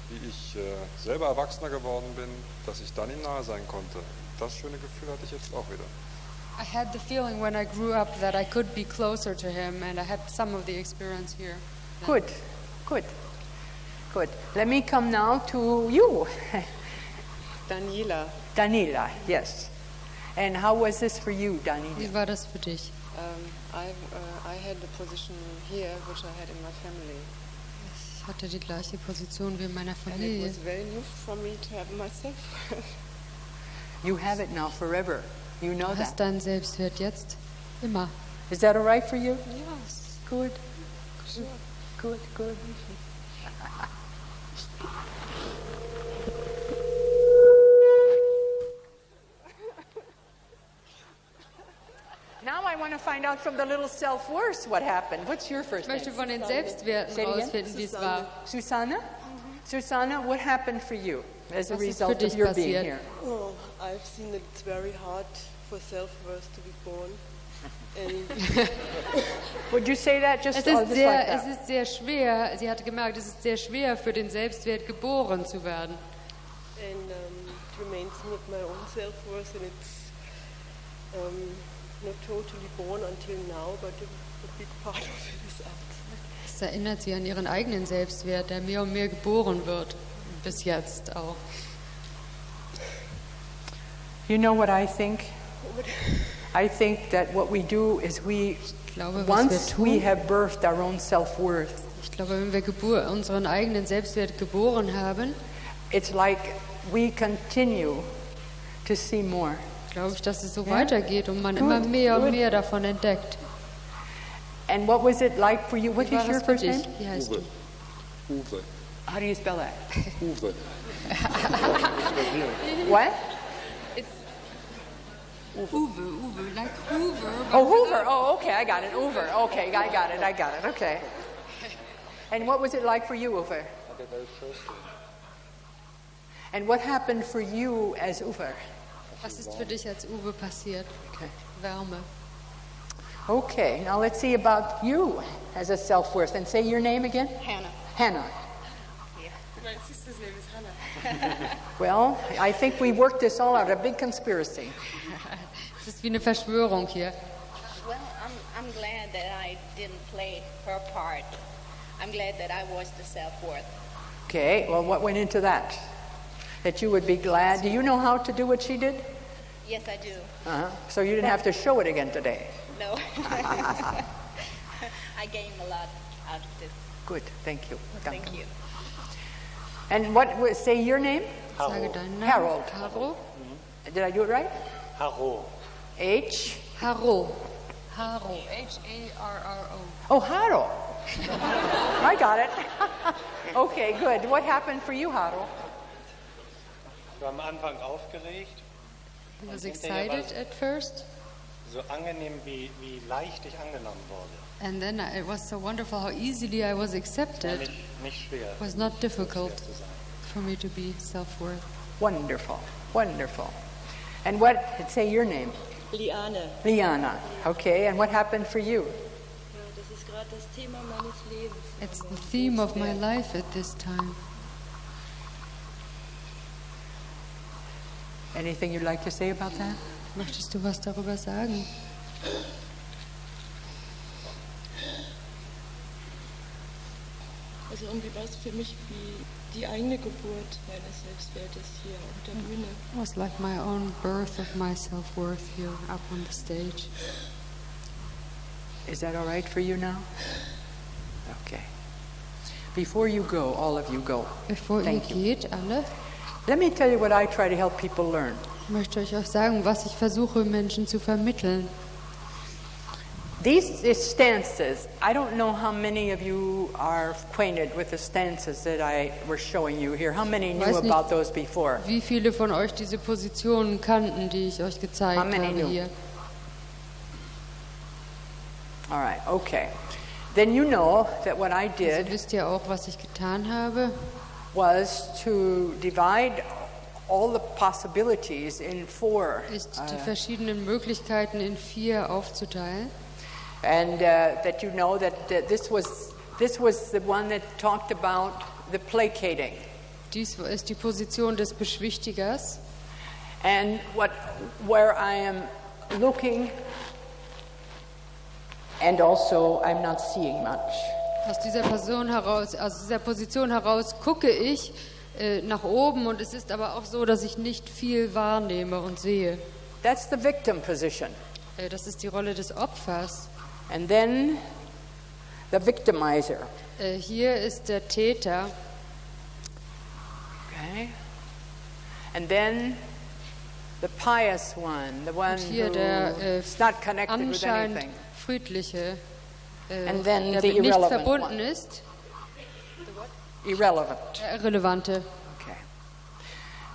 wie ich selber Erwachsener geworden bin, dass ich dann ihm nahe sein konnte. Das schöne Gefühl hatte ich jetzt auch wieder. I had the feeling when I grew up that I could be closer to him, and I had some of the experience here. Good. Good. Good. Let me come now to you. Daniela. Daniela, yes. And how was this for you, Wie Daniela? war das für dich? I had the position here which I had in my family. Ich hatte die gleiche Position wie in meiner And it Familie. was very new for me to have myself. You have it now forever. You know Du hast that. deinen Selbstwert jetzt immer. Is that all right for you? Yes. Good. Good, good. Now I want to find out from the little self-worth what happened. What's your first Ich name? möchte von den Selbstwerten Say it again. rausfinden, wie es war. Susanna? Susanna, what happened for you as a Was ist für result of dich your being passiert? here? Oh, I've seen that it's very hard for self-worth to be born. And Would you say that just, Es just ist, like es that? ist sehr schwer, sie hat gemerkt, es ist sehr schwer für den Selbstwert geboren zu werden. it remains not my own self-worth, and it's not totally born until now, but a big part of it is outside. Es erinnert sie an ihren eigenen Selbstwert, der mehr und mehr geboren wird, bis jetzt auch. You know what I think? I think that what we do is glaube, was once wir we tun, have birthed our own self-worth, ich glaube, wenn wir unseren eigenen Selbstwert geboren haben, it's like we continue to see more. glaube ich, dass es so Ja. weitergeht und man Gut, immer mehr und gut. mehr davon entdeckt. And what was it like for you? What Wie war is your das für first dich? name? Wie heißt Uwe. du? Uwe. How do you spell that? Uwe. What? Uwe, like Hoover. Oh, Hoover. Oh, okay, I got it. Hoover. Okay, I got it. Okay. And what was it like for you, Hoover? And what happened for you as Hoover? Was ist für dich als Uwe passiert? Okay. Wärme. Okay, now let's see about you as a self-worth. And say your name again? Hannah. Hannah. My sister's name is Hannah. Well, I think we worked this all out, a big conspiracy. Es ist wie eine Verschwörung hier. Well, I'm glad that I didn't play her part. I'm glad that I was the self-worth. Okay, well, what went into that? That you would be glad. Do you know how to do what she did? Yes, I do. Uh-huh. So you didn't have to show it again today. No. I gained a lot out of this. Good, thank you. Thank you. And say your name? Sage deinen Namen. Harold. Haro? Did I do it right? Haro. H? Haro. Haro. H-A-R-R-O. Oh, Haro. I got it. Okay, good. What happened for you, Haro? Ich war am Anfang aufgeregt. I was Und hinterher war excited at first, es so angenehm, wie leicht ich angenommen wurde. and then it was so wonderful how easily I was War accepted. nicht schwer. It was not difficult schwer zu sein. for me to be self-worth. Wonderful, wonderful. And what, say your name? Liane. Liana. Okay, and what happened for you? Ja, das ist gerade das Thema meines Lebens. It's the theme of my life at this time. Anything you'd like to say about that? Möchtest du was darüber sagen? Also irgendwie war es für mich wie die eigene Geburt meines Selbstwertes hier auf der Bühne. It was like my own birth of my self-worth here up on the stage. Is that all right for you now? Okay. Before you go, all of you go. Bevor ihr Thank you. geht, alle, Let me tell you what I try to help people learn. möchte ich euch sagen, was ich versuche, Menschen zu vermitteln. These stances, I don't know how many of you are acquainted with the stances that I was showing you here. How many knew Weiß nicht, about those before? Wie viele von euch diese Positionen kannten, die ich euch gezeigt How many habe knew? hier? All right, okay. Then you know that what I Also did wisst ihr auch, was ich getan habe? was to divide all the possibilities in four. Ist die verschiedenen Möglichkeiten in 4 aufzuteilen. And that you know that this was the one that talked about the placating. Dies ist die Position des Beschwichtigers. And where I am looking, and also I'm not seeing much. Aus dieser Position heraus gucke ich nach oben und es ist aber auch so, dass ich nicht viel wahrnehme und sehe. That's the victim position. Das ist die Rolle des Opfers. And then the victimizer. Hier ist der Täter. Okay. And then the pious one, the one Und hier der who's not connected with anscheinend anything. friedliche, And then der the mit nichts irrelevant verbunden one. ist. Irrelevant. Der Irrelevante. Okay.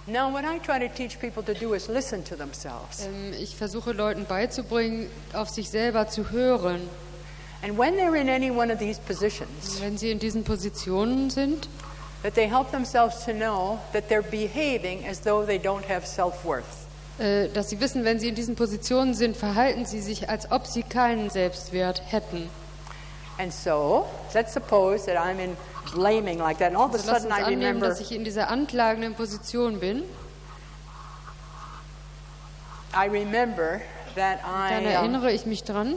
Now, what I try to teach people to do is listen to themselves. Ich versuche Leuten beizubringen, auf sich selber zu hören. And when they're in any one of these positions, Wenn sie in diesen Positionen sind, that they help themselves to know that they're behaving as though they don't have self-worth. Dass sie wissen, wenn sie in diesen Positionen sind, verhalten sie sich, als ob sie keinen Selbstwert hätten. And so, let's suppose that I'm in blaming like that, and all of a Also lasst sudden uns I annehmen, remember dass ich in dieser anklagenden Position bin. that Dann erinnere ich mich dran,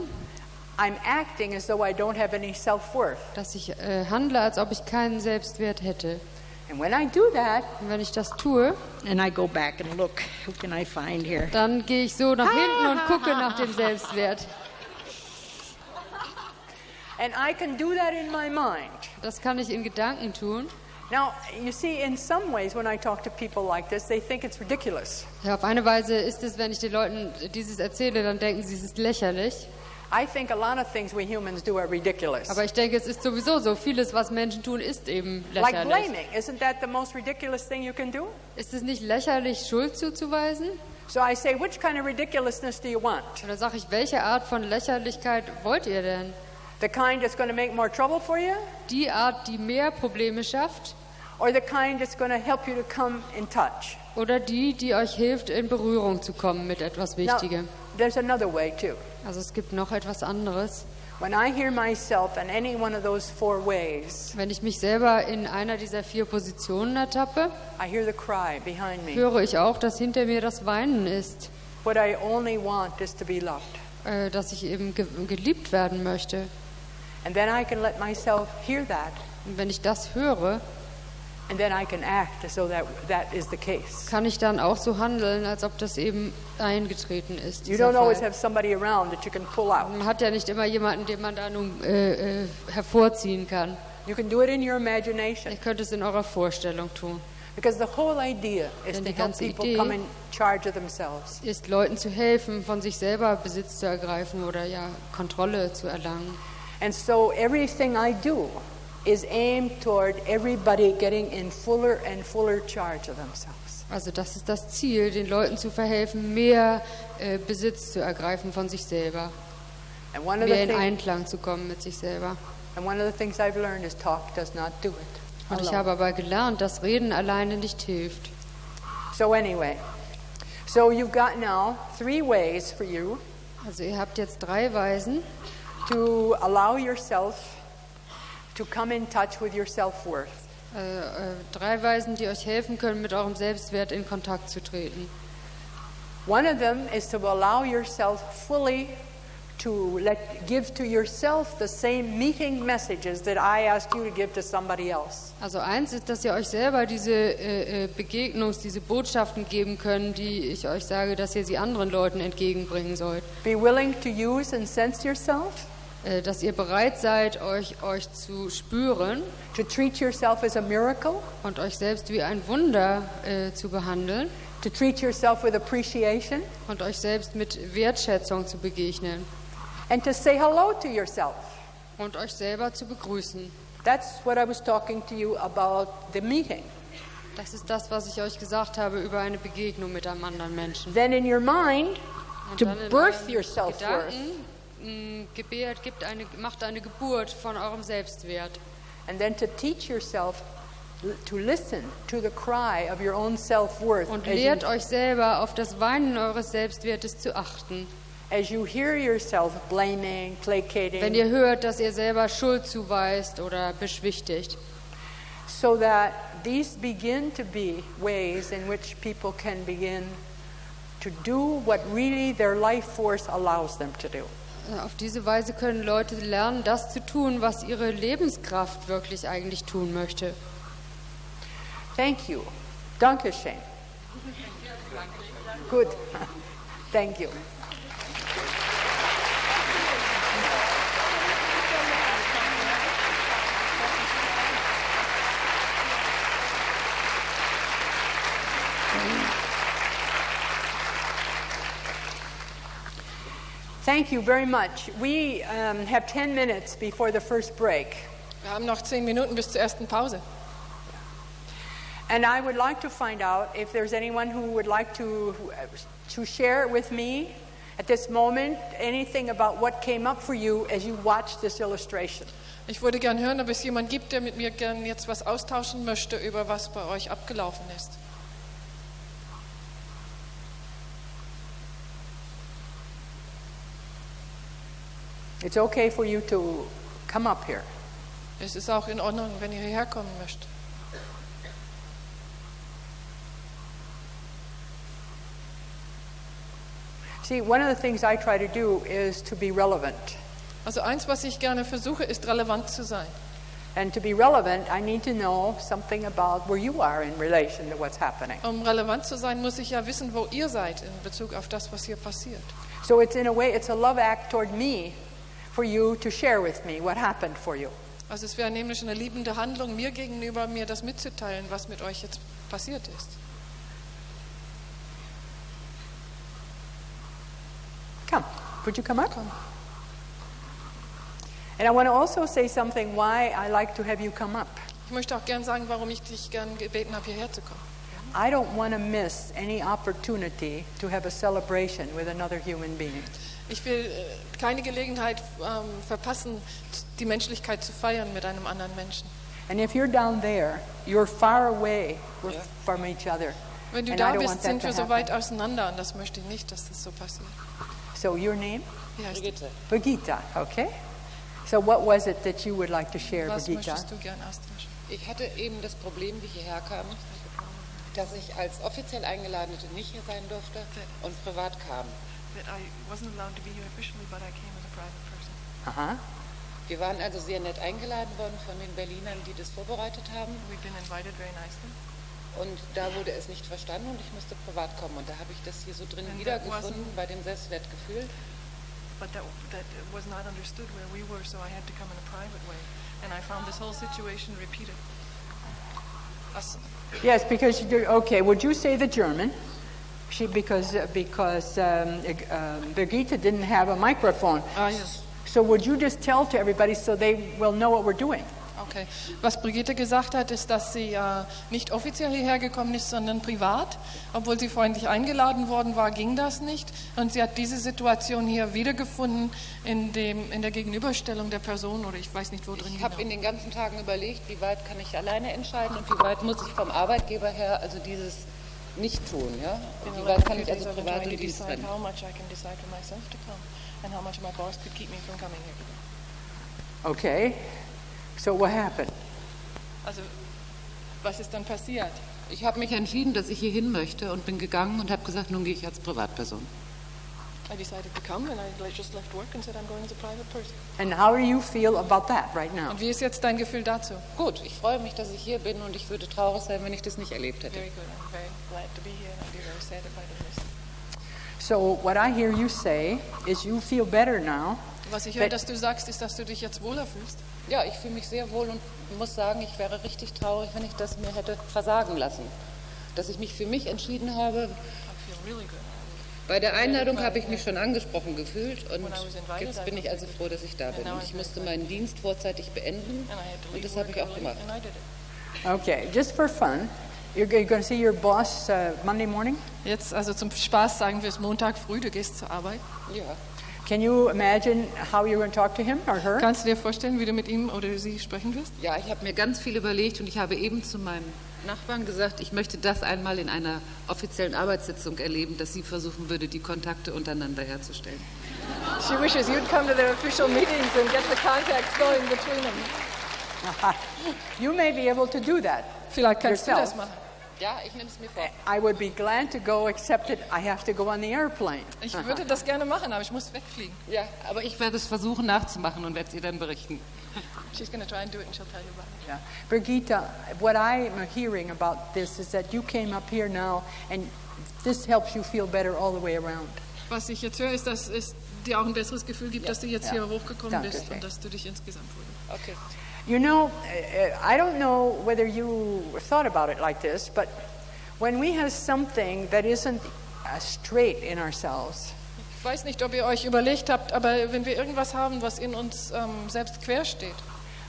I'm acting as though I don't have any self-worth. dass ich handle, als ob ich keinen Selbstwert hätte. And when I do that, Und wenn ich das tue, And I go back and look, who can I find here? dann gehe ich so nach hinten und gucke nach dem Selbstwert. and I can do that in my mind. Das kann ich in Gedanken tun. Now, you see, in some ways, when I talk to people like this, they think it's ridiculous. Ja, auf eine Weise ist es, wenn ich den Leuten dieses erzähle, dann denken sie, es ist lächerlich. I think a lot of things we humans do are ridiculous. Aber ich denke, es ist sowieso so. Vieles, was Menschen tun, ist eben Like lächerlich. blaming, isn't that the most ridiculous thing you can do? Ist es nicht lächerlich, Schuld zuzuweisen? So I say, which kind of ridiculousness do you want? Oder sage ich, welche Art von Lächerlichkeit wollt ihr denn? The kind that's going to make more trouble for you? Die Art, die mehr Probleme schafft? Or the kind that's going to help you to come in touch? Oder die euch hilft, in Berührung zu kommen mit etwas Wichtigem? There's another way too. Also es gibt noch etwas anderes. When I hear myself in any one of those four ways, Wenn ich mich selber in einer dieser 4 Positionen ertappe, I hear the cry behind me. höre ich auch, dass hinter mir das Weinen ist, What I only want is to be loved. dass ich eben geliebt werden möchte. And then I can let myself hear that, Und wenn ich das höre, and then I can act as though that is the case. kann ich dann auch so handeln, als ob das eben eingetreten ist. You dieser don't always Fall. have somebody around that you can pull out. Man hat ja nicht immer jemanden, den man da nun hervorziehen kann. You can do it in your imagination. Ihr könnt es in eurer Vorstellung tun. Because the whole idea is Denn to die help ganze people Idee come in charge of themselves. Ist Leuten zu helfen, von sich selber Besitz zu ergreifen oder ja Kontrolle zu erlangen. And so everything I do is aimed toward everybody getting in fuller and fuller charge of themselves. Also das ist das Ziel, den Leuten zu verhelfen, mehr Besitz zu ergreifen von sich selber, And one of mehr the in things Einklang zu kommen mit sich selber. and one of the things I've learned is talk does not do it. Und ich alone. habe aber gelernt, dass Reden alleine nicht hilft. So anyway, so you've got now 3 ways for you Also ihr habt jetzt 3 Weisen, to allow yourself to come in touch with your self-worth. 3 Weisen, die euch helfen können, mit eurem Selbstwert in Kontakt zu treten. One of them is to allow yourself fully to give to yourself the same meeting messages that I asked you to give to somebody else. Also eins ist, dass ihr euch selber diese diese Botschaften geben könnt, die ich euch sage, dass ihr sie anderen Leuten entgegenbringen sollt. Be willing to use and sense yourself. Dass ihr bereit seid, euch zu spüren. To treat yourself as a miracle. Und euch selbst wie ein Wunder zu behandeln. To treat yourself with appreciation. Und euch selbst mit Wertschätzung zu begegnen. And to say hello to yourself. Und euch selber zu begrüßen. That's what I was talking to you about the meeting. Das ist das, was ich euch gesagt habe über eine Begegnung mit einem anderen Menschen. Then in your mind, to birth your self-worth. Macht eine Geburt von eurem Selbstwert. And then to teach yourself to listen to the cry of your own self-worth. Und lehrt euch selber auf das Weinen eures Selbstwertes zu achten. As you hear yourself blaming, placating. Wenn ihr hört, dass ihr selber Schuld zuweist oder beschwichtigt. So that these begin to be ways in which people can begin to do what really their life force allows them to do. Auf diese Weise können Leute lernen, das zu tun, was ihre Lebenskraft wirklich eigentlich tun möchte. Thank you. Dankeschön. Good. Thank you. Thank you very much. We have 10 minutes before the first break. Wir haben noch 10 Minuten bis zur ersten Pause. And I would like to find out if there's anyone who would like to share with me at this moment anything about what came up for you as you watched this illustration. Ich würde gern hören, ob es jemand gibt, der mit mir gern jetzt was austauschen möchte über was bei euch abgelaufen ist. It's okay for you to come up here. Es ist auch in Ordnung, wenn ihr hierher kommen möchtet. See, one of the things I try to do is to be relevant. Also eins, was ich gerne versuche, ist relevant zu sein. And to be relevant, I need to know something about where you are in relation to what's happening. Relevant zu sein, muss ich ja wissen, wo ihr seid in Bezug auf das, was hier passiert. So it's in a way, it's a love act toward me for you to share with me what happened for you. Also es wäre nämlich eine liebende Handlung mir gegenüber, mir das mitzuteilen, was mit euch jetzt passiert ist. Come. Would you come up? Come. And I want to also say something why I like to have you come up. Ich möchte auch gern sagen, warum ich dich gern gebeten habe, hierher zu kommen. I don't want to miss any opportunity to have a celebration with another human being. Ich will keine Gelegenheit verpassen, die Menschlichkeit zu feiern mit einem anderen Menschen. And if you're down there, you're far away from each other. Wenn du da bist, sind wir so weit auseinander und das möchte ich nicht, dass das so passiert. So your name? Wie heißt Brigitte. Brigitte, okay. So what was it that you would like to share, Was Brigitte? möchtest du gern austauschen? Ich hatte eben das Problem, wie ich hierher kam, dass ich als offiziell Eingeladene nicht hier sein durfte und privat kam. Aha. Wir waren also sehr nett eingeladen worden von den Berlinern, die das vorbereitet haben. Und da wurde es nicht verstanden und ich musste privat kommen. Und da habe ich das hier so drin wiedergefunden bei dem Selbstwertgefühl. But that was not understood where we were, so I had to come in a private way. And I found this whole situation repeated. Yes, because okay. Would you say the German? Because Brigitte didn't have a microphone. Yes. So would you just tell to everybody so they will know what we're doing? Okay. Was Brigitte gesagt hat, ist, dass sie nicht offiziell hierher gekommen ist, sondern privat. Obwohl sie freundlich eingeladen worden war, ging das nicht. Und sie hat diese Situation hier wiedergefunden in der Gegenüberstellung der Person oder ich weiß nicht, wo drin. Ich habe in den ganzen Tagen überlegt, wie weit kann ich alleine entscheiden und wie weit muss ich vom Arbeitgeber her also dieses nicht tun. Ja? Und wie weit kann ich also privat und Dienst trennen. Okay. So what happened? Also, was ist dann passiert? Ich habe mich entschieden, dass ich hier hin möchte und bin gegangen und habe gesagt, nun gehe ich als Privatperson. I decided to come, and I just left work and said I'm going as a private person. And how do you feel about that right now? Und wie ist jetzt dein Gefühl dazu? Gut, ich freue mich, dass ich hier bin und ich würde traurig sein, wenn ich das nicht erlebt hätte. Very good. I'm very glad to be here, and I'd be very sad if I didn't listen. So what I hear you say is you feel better now. Was ich höre, dass du sagst, ist, dass du dich jetzt wohler fühlst. Ja, ich fühle mich sehr wohl und muss sagen, ich wäre richtig traurig, wenn ich das mir hätte versagen lassen. Dass ich mich für mich entschieden habe. I feel really good. Bei der Einladung habe ich mich schon angesprochen gefühlt und jetzt bin ich also froh, dass ich da bin. Und ich musste meinen Dienst vorzeitig beenden und das habe ich auch gemacht. Okay, just for fun, you're going to see your boss Monday morning? Jetzt, also zum Spaß sagen wir es Montag früh, du gehst zur Arbeit. Ja. Can you imagine how you're going to talk to him or her? Kannst du dir vorstellen, wie du mit ihm oder sie sprechen wirst? Ja, ich habe mir ganz viel überlegt und ich habe eben zu meinem Nachbarn gesagt, ich möchte das einmal in einer offiziellen Arbeitssitzung erleben, dass sie versuchen würde, die Kontakte untereinander herzustellen. She wishes you'd come to their official meetings and get the contacts going between them. You may be able to do that. Vielleicht kannst yourself. du das machen. Ja, ich nehme es mir vor. I would be glad to go, except that I have to go on the airplane. Ich würde das gerne machen, aber ich muss wegfliegen. Ja, aber ich werde es versuchen nachzumachen und werde es ihr dann berichten. She's going to try and do it and she'll tell you about it. Yeah. Brigitte, what I'm hearing about this is that you came up here now and this helps you feel better all the way around. Was ich jetzt höre, ist, dass es dir auch ein besseres Gefühl gibt, dass du jetzt hier hochgekommen bist Danke. und dass du dich insgesamt wohl. Okay. You know, I don't know whether you thought about it like this, but when we have something that isn't straight in ourselves, Ich weiß nicht, ob ihr euch überlegt habt, aber wenn wir irgendwas haben, was in uns selbst quer steht,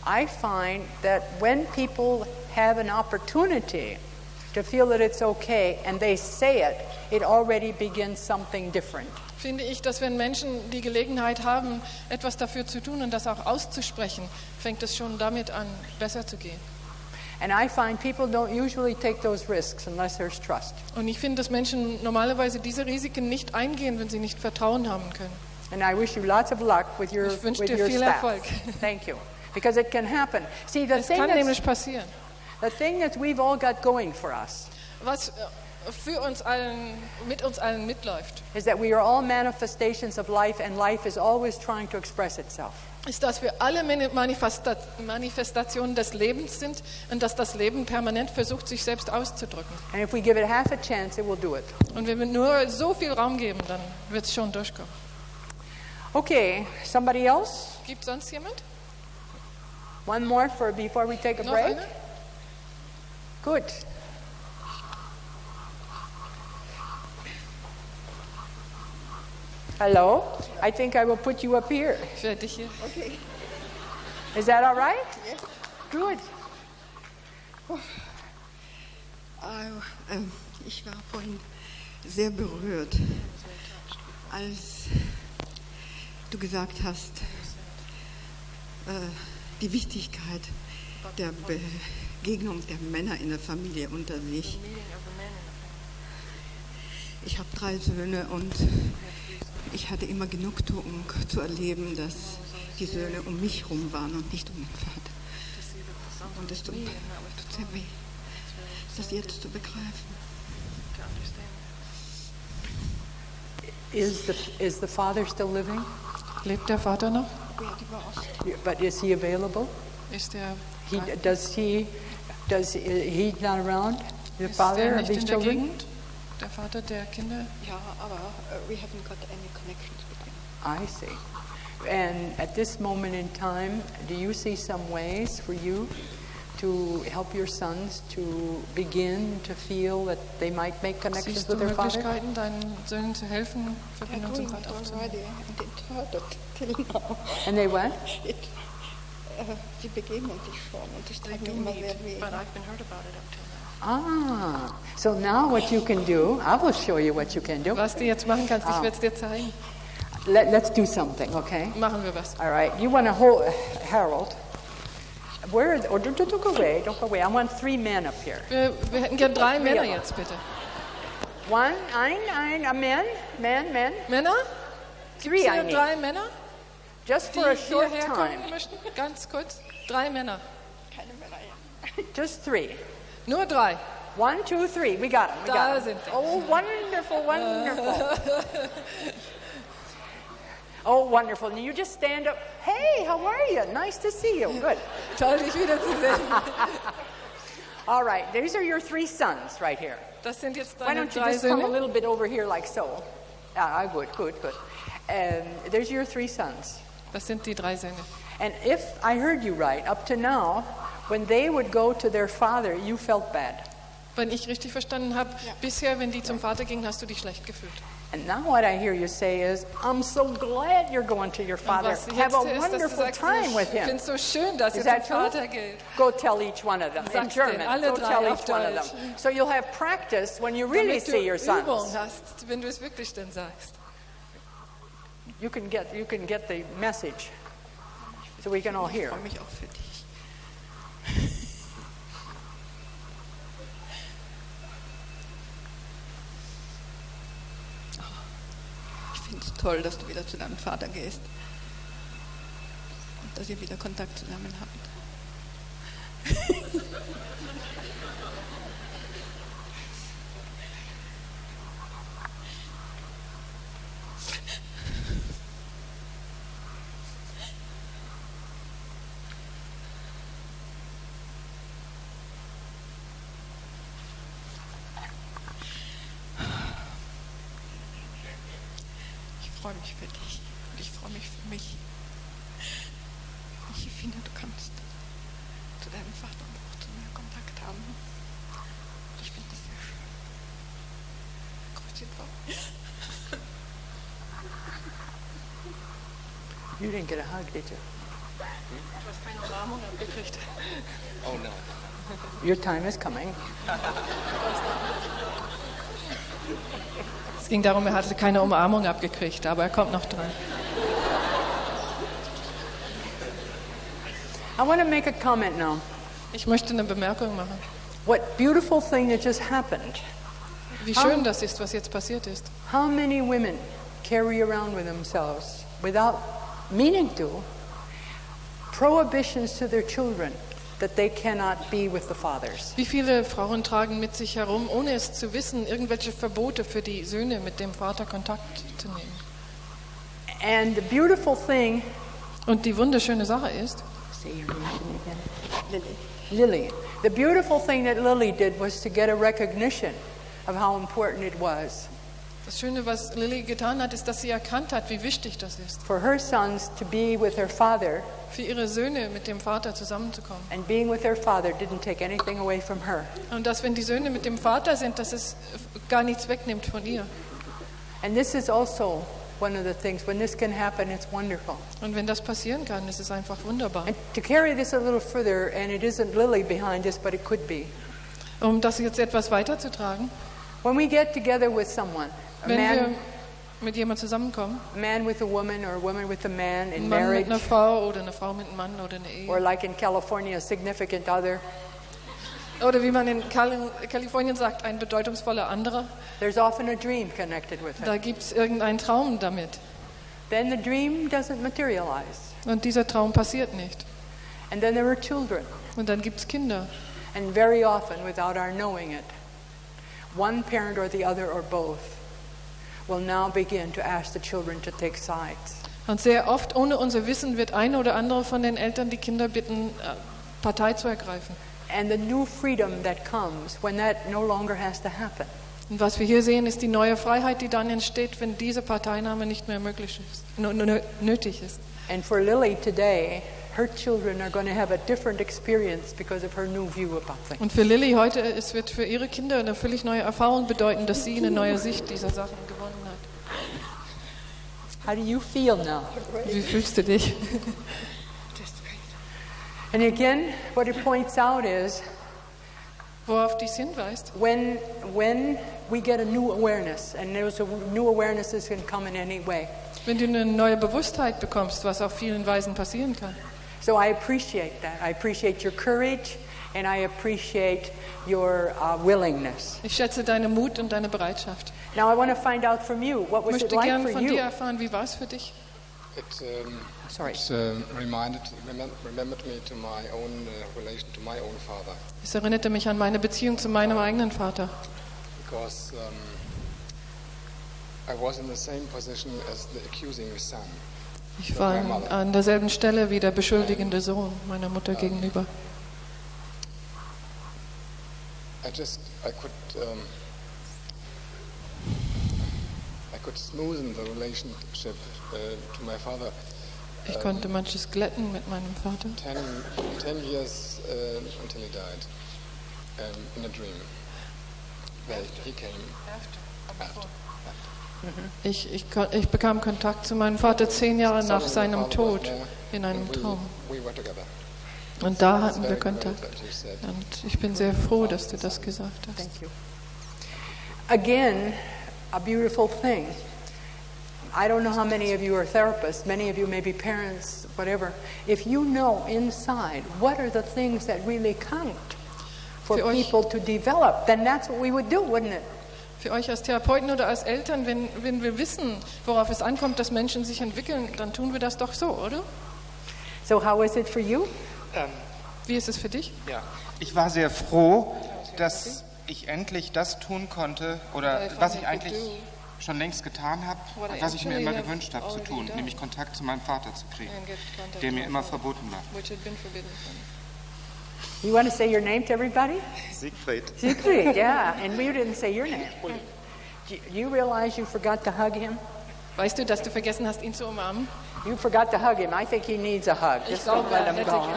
I find that when people have an opportunity to feel that it's okay and they say it, it already begins something different. finde ich, dass wenn Menschen die Gelegenheit haben, etwas dafür zu tun und das auch auszusprechen, fängt es schon damit an, besser zu gehen. And I find people don't usually take those risks unless there's trust. Und ich finde, dass Menschen normalerweise diese Risiken nicht eingehen, wenn sie nicht Vertrauen haben können. And I wish you lots of luck with your, Ich wünsche with dir your viel staff. Erfolg. Thank you. Because it can happen. See, Es kann nämlich passieren. the thing that we've all got going for us Was für uns allen, mit uns allen mitläuft, is that we are all manifestations of life, and life is always trying to express itself. ist, dass wir alle Manifestationen des Lebens sind und dass das Leben permanent versucht, sich selbst auszudrücken. And if we give it half a chance, it will do it. Und wenn wir nur so viel Raum geben, dann wird es schon durchkommen. Okay, somebody else? Gibt es sonst jemand? One more before we take a Noch break? einer? Good. Hello? I think I will put you up here. Ich werde dich hier. Okay. Is that all right? Yes. Good. Ich war vorhin sehr berührt, als du gesagt hast, die Wichtigkeit der Begegnung der Männer in der Familie unter sich. Ich habe 3 Söhne und ich hatte immer Genugtuung zu erleben, dass die Söhne um mich rum waren und nicht um den Vater. Und es tut sehr weh, das jetzt zu begreifen. Is the father still living? Lebt der Vater noch? But is he available? Ist der He's not around? The Ist father der of nicht these in der children? Gegend? Der Vater der Kinder? Ja, aber we haven't got any connections between. I see. And at this moment in time, do you see some ways for you to help your sons to begin to feel that they might make connections Siehst du with their father? Möglichkeiten, deinen Söhnen zu helfen, Verbindung zum Vater aufzunehmen? And they what? Sie begegnen sich schon und das tat mir immer sehr weh. But I've been heard about it up till now. Ah, so now what you can do, I will show you what you can do. Was du jetzt machen kannst, ich werde es dir zeigen. Let's do something, okay? Machen wir was. All right, you want to hold Harold. Don't go away. I want 3 men up here. Wir hätten gern 3 Männer jetzt, bitte. One, a man. Männer? 3 Gibt's I hier need. 3 Männer? Just die for a short hierher time. kommen möchten? Ganz kurz. 3 Männer. Keine Männer, ja. Just 3. Nur 3. 1, 2, 3. We got them. Da sind sie. Oh, wonderful. Oh, wonderful. And you just stand up. Hey, how are you? Nice to see you. Good. Toll, dich wiederzusehen. All right, these are your 3 sons right here. Das sind jetzt Why deine don't you 3 just come a Söhne? little bit over here like so? I would. Good. There's your 3 sons. Das sind die 3 Söhne. And if I heard you right, up to now, when they would go to their father, you felt bad. Wenn ich richtig verstanden habe, bisher, wenn die zum Vater gingen, hast du dich schlecht gefühlt. And now what I hear you say is, I'm so glad you're going to your father. Was Have a jetzt ist, dass du wonderful sagst, time with ich him. finde es so schön, dass Is ihr that zum true? Vater geht. Go tell each one of them in Sag's German. denen, alle Go 3 tell auf each one of Deutsch. them. So you'll have practice when you really Damit du see your Übung sons. hast, wenn du es wirklich dann sagst. You can get the message, so we can all hear. Ich freue mich auch für dich. Ich finde es toll, dass du wieder zu deinem Vater gehst und dass ihr wieder Kontakt zusammen habt. Ich freue mich für dich und ich freue mich für mich. Ich finde, du kannst zu deinem Vater und auch zu mir Kontakt haben. Ich finde das sehr schön. Grüß dich, Frau. You didn't get a hug, did you? Du hast keine Umarmung abgekriegt. Oh no. Your time is coming. Es ging darum, er hatte keine Umarmung abgekriegt, aber er kommt noch dran. I want to make a comment now. Ich möchte eine Bemerkung machen. What beautiful thing that just happened. Wie schön das ist, was jetzt passiert ist. How many women carry around with themselves, without meaning to, prohibitions to their children that they cannot be with the fathers? Wie viele Frauen tragen mit sich herum, ohne es zu wissen, irgendwelche Verbote für die Söhne, mit dem Vater Kontakt zu nehmen? And the beautiful thing. Und die wunderschöne Sache ist, Say your name again. Lily. The beautiful thing that Lily did was to get a recognition of how important it was. Das Schöne, was Lily getan hat, ist, dass sie erkannt hat, wie wichtig das ist. For her sons to be with their father. Für ihre Söhne mit dem Vater zusammenzukommen. And being with their father didn't take anything away from her. Und dass, wenn die Söhne mit dem Vater sind, dass es gar nichts wegnimmt von ihr. And this is also one of the things, when this can happen, it's wonderful. Und wenn das passieren kann, ist es einfach wunderbar. And to carry this a little further, and it isn't Lily behind this, but it could be. Um das jetzt etwas weiterzutragen. When we get together with someone, Wenn wir mit jemandem zusammenkommen, a man with a woman or a woman with a man in ein Mann marriage, mit einer Frau oder eine Frau mit einem Mann oder eine Ehe. or like in California, a significant other. Oder wie man in Kalifornien sagt, ein bedeutungsvoller anderer. There's often a dream connected with Da it. gibt es irgendeinen Traum damit. Then the dream doesn't materialize. Und dieser Traum passiert nicht. And then there are children. Und dann gibt es Kinder. And very often, without our knowing it, one parent or the other or both will now begin to ask the children to take sides. Und sehr oft, ohne unser Wissen, wird eine oder andere von den Eltern die Kinder bitten, Partei zu ergreifen. And the new freedom that comes when that no longer has to happen. Und was wir hier sehen, ist die neue Freiheit, die dann entsteht, wenn diese Parteinahme nicht mehr möglich ist, nötig ist. And for Lily today, her children are going to have a different experience because of her new view about things. Und für Lilly heute, es wird für ihre Kinder eine völlig neue Erfahrung bedeuten, dass sie eine neue Sicht dieser Sachen gewonnen hat. How do you feel now? Wie fühlst du dich? And again, what it points out is, worauf dies hinweist, when we get a new awareness, and those new awarenesses can come in any way. Wenn du eine neue Bewusstheit bekommst, was auf vielen Weisen passieren kann. So I appreciate that. I appreciate your courage, and I appreciate your willingness. Ich schätze deinen Mut und deine Bereitschaft. Now I want to find out from you, what was Ich it möchte like gerne for von you? dir erfahren, wie war es für dich? Remembered me to my own relation to my own father. Es erinnerte mich an meine Beziehung zu meinem eigenen Vater. Because I was in the same position as the accusing son. Ich war an derselben Stelle wie der beschuldigende Sohn meiner Mutter gegenüber. I could smoothen the relationship to my father. Ich konnte manches glätten mit meinem Vater. 10 years until he died in a dream. Well, he came after. Ich bekam Kontakt zu meinem Vater 10 Jahre nach seinem Tod in einem Traum. Und da hatten wir Kontakt. Und ich bin sehr froh, dass du das gesagt hast. Thank you. Again, a beautiful thing. I don't know how many of you are therapists, many of you may be parents, whatever. If you know inside what are the things that really count for people to develop, then that's what we would do, wouldn't it? Für euch als Therapeuten oder als Eltern, wenn wir wissen, worauf es ankommt, dass Menschen sich entwickeln, dann tun wir das doch so, oder? So how is it for you? Wie ist es für dich? Ja, ich war sehr froh, dass ich endlich das tun konnte, oder was ich eigentlich schon längst getan habe, was ich mir immer gewünscht habe zu tun, nämlich Kontakt zu meinem Vater zu kriegen, der mir immer verboten war. You want to say your name to everybody? Siegfried. Siegfried, yeah. And we didn't say your name. Do you realize you forgot to hug him? Weißt du, dass du vergessen hast, ihn zu umarmen? You forgot to hug him. I think he needs a hug. Just don't let him go.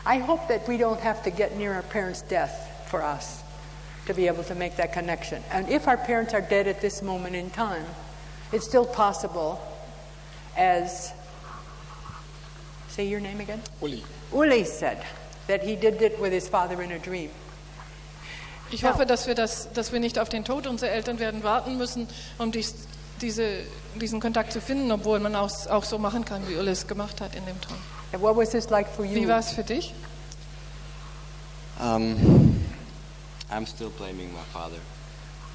I hope that we don't have to get near our parents' death for us to be able to make that connection. And if our parents are dead at this moment in time, it's still possible as, say your name again? Uli said that he did it with his father in a dream. Ich hoffe, dass wir nicht auf den Tod unserer Eltern werden warten müssen, um diesen Kontakt zu finden, obwohl man auch so machen kann, wie Uli es gemacht hat in dem Traum. And what was this like for you? Wie war es für dich? I'm still blaming my father.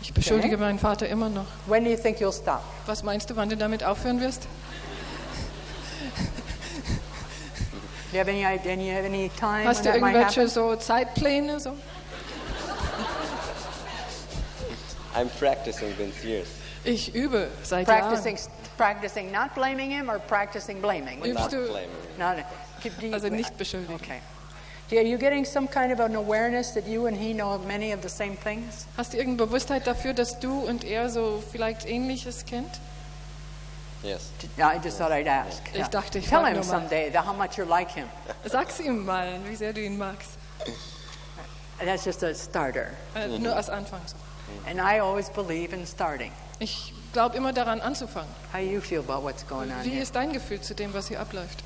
Ich beschuldige meinen Vater immer noch. When do you think you'll stop? Was meinst du, wann du damit aufhören wirst? Do you have any time? Hast du irgendwelche so Zeitpläne? So? I'm practicing these years. Ich übe seit Jahren. Practicing not blaming him or practicing blaming? Übst du? Also nicht beschuldigen. Okay. Are you getting some kind of an awareness that you and he know many of the same things? Hast du irgendeine Bewusstheit dafür, dass du und er so vielleicht Ähnliches kennt? Yes. I just thought I'd ask. Ich dachte, ich Tell frage him nur mal. someday how much you're like him. Sag's ihm mal, wie sehr du ihn magst. That's just a starter. Nur als Anfang so. And I always believe in starting. Ich glaube immer daran anzufangen. How do you feel about what's going on Wie here? ist dein Gefühl zu dem, was hier abläuft?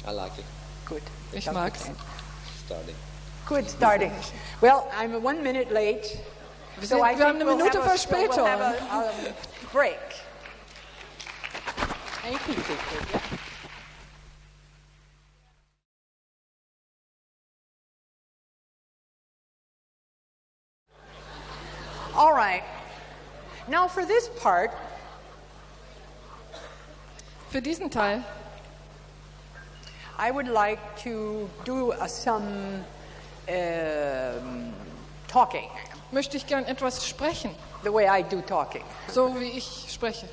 I like it. Good. Ich mag's. Starting. Good starting. Well, I'm 1 minute late. Wir haben eine Minute Verspätung. We'll have a break. Thank you, Siegfried. Yeah. All right. Now for this part, für diesen Teil, I would like to do some talking. Möchte ich gern etwas sprechen. The way I do talking. So wie ich spreche.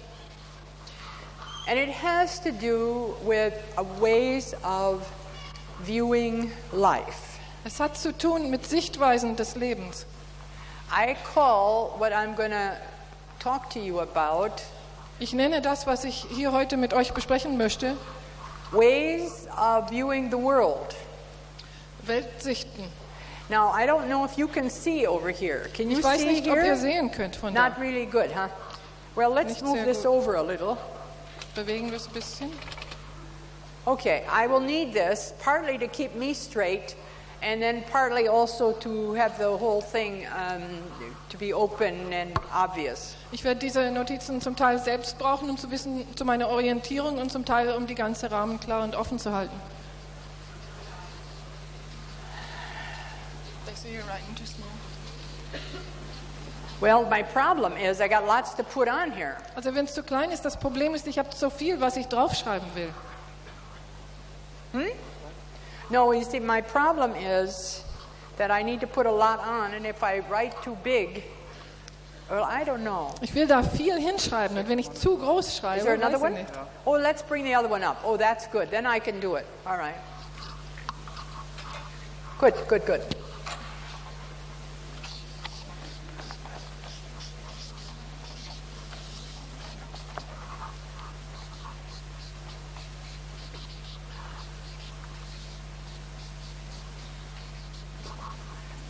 And it has to do with ways of viewing life. Es hat zu tun mit Sichtweisen des Lebens. I call what I'm going to talk to you about. Ich nenne das, was ich hier heute mit euch besprechen möchte, ways of viewing the world. Weltsichten. Now, I don't know if you can see over here. Can you Ich weiß see nicht, here? ob ihr sehen könnt von da. Not really good, huh? Well, let's Nicht move sehr this gut. over a little. Bewegen wir es ein bisschen. Okay, I will need this partly to keep me straight and then partly also to have the whole thing to be open and obvious. Ich werde diese Notizen zum Teil selbst brauchen, um zu wissen, zu meiner Orientierung und zum Teil, um die ganze Rahmen klar und offen zu halten. Well, my problem is I got lots to put on here. Also wenn es zu klein ist, das Problem ist, ich habe so viel, was ich draufschreiben will. No, you see, my problem is that I need to put a lot on, and if I write too big, well, I don't know. Ich will da viel hinschreiben und wenn ich zu groß schreibe, Is there another weiß one? ich nicht. Oh, let's bring the other one up. Oh, that's good. Then I can do it. All right. Good, good, good.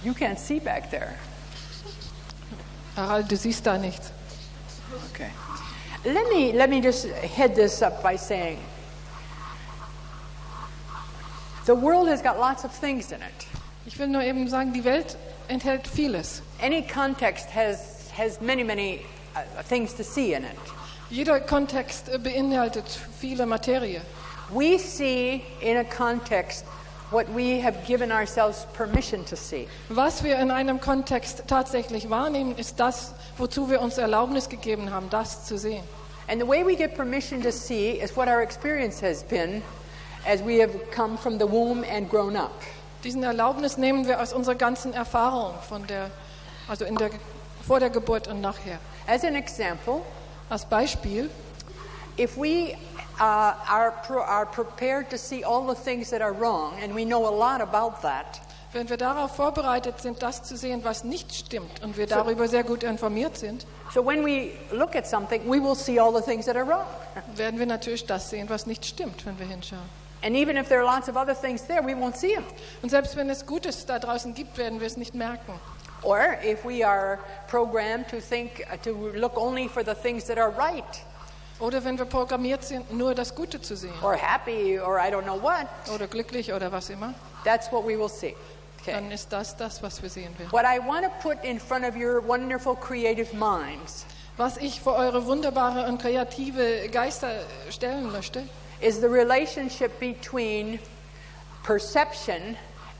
You can't see back there. Harald, du siehst da nichts. Okay. Let me just head this up by saying the world has got lots of things in it. Ich will nur eben sagen, die Welt enthält vieles. Any context has many things to see in it. Jeder Kontext beinhaltet viele Materie. We see in a context what we have given ourselves permission to see. Was wir in einem Kontext tatsächlich wahrnehmen, ist das, wozu wir uns Erlaubnis gegeben haben, das zu sehen. And the way we get permission to see is what our experience has been as we have come from the womb and grown up. Diesen Erlaubnis nehmen wir aus unserer ganzen Erfahrung vor der Geburt und nachher. As an example, als Beispiel, if we are prepared to see all the things that are wrong, and we know a lot about that. Wenn wir darauf vorbereitet sind, das zu sehen, was nicht stimmt, und wir darüber sehr gut informiert sind, so when we look at something, we will see all the things that are wrong. werden wir natürlich das sehen, was nicht stimmt, wenn wir hinschauen. And even if there are lots of other things there, we won't see them. Und selbst wenn es Gutes da draußen gibt, werden wir es nicht merken. Or if we are programmed to think, to look only for the things that are right. Oder wenn wir programmiert sind, nur das Gute zu sehen. Or happy, or I don't know what. Oder glücklich oder was immer. That's what we will see. Okay. Dann ist das, was wir sehen werden. What I want to put in front of your wonderful creative minds, was ich vor eure wunderbare und kreative Geister stellen möchte, is the relationship between perception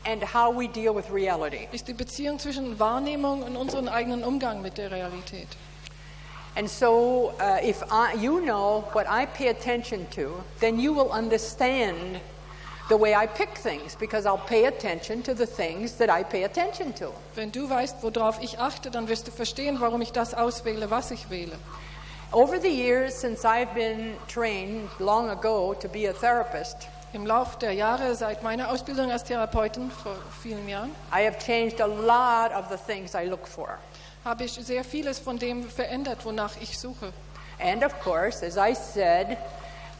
and how we deal with reality. Ist die Beziehung zwischen Wahrnehmung und unserem eigenen Umgang mit der Realität. And so, if you know what I pay attention to, then you will understand the way I pick things, because I'll pay attention to the things that I pay attention to. Wenn du weißt, worauf ich achte, dann wirst du verstehen, warum ich das auswähle, was ich wähle. Over the years, since I've been trained long ago to be a therapist, im Lauf der Jahre seit meiner Ausbildung als Therapeutin vor vielen Jahren, I have changed a lot of the things I look for. Habe ich sehr vieles von dem verändert, wonach ich suche. And of course, as I said,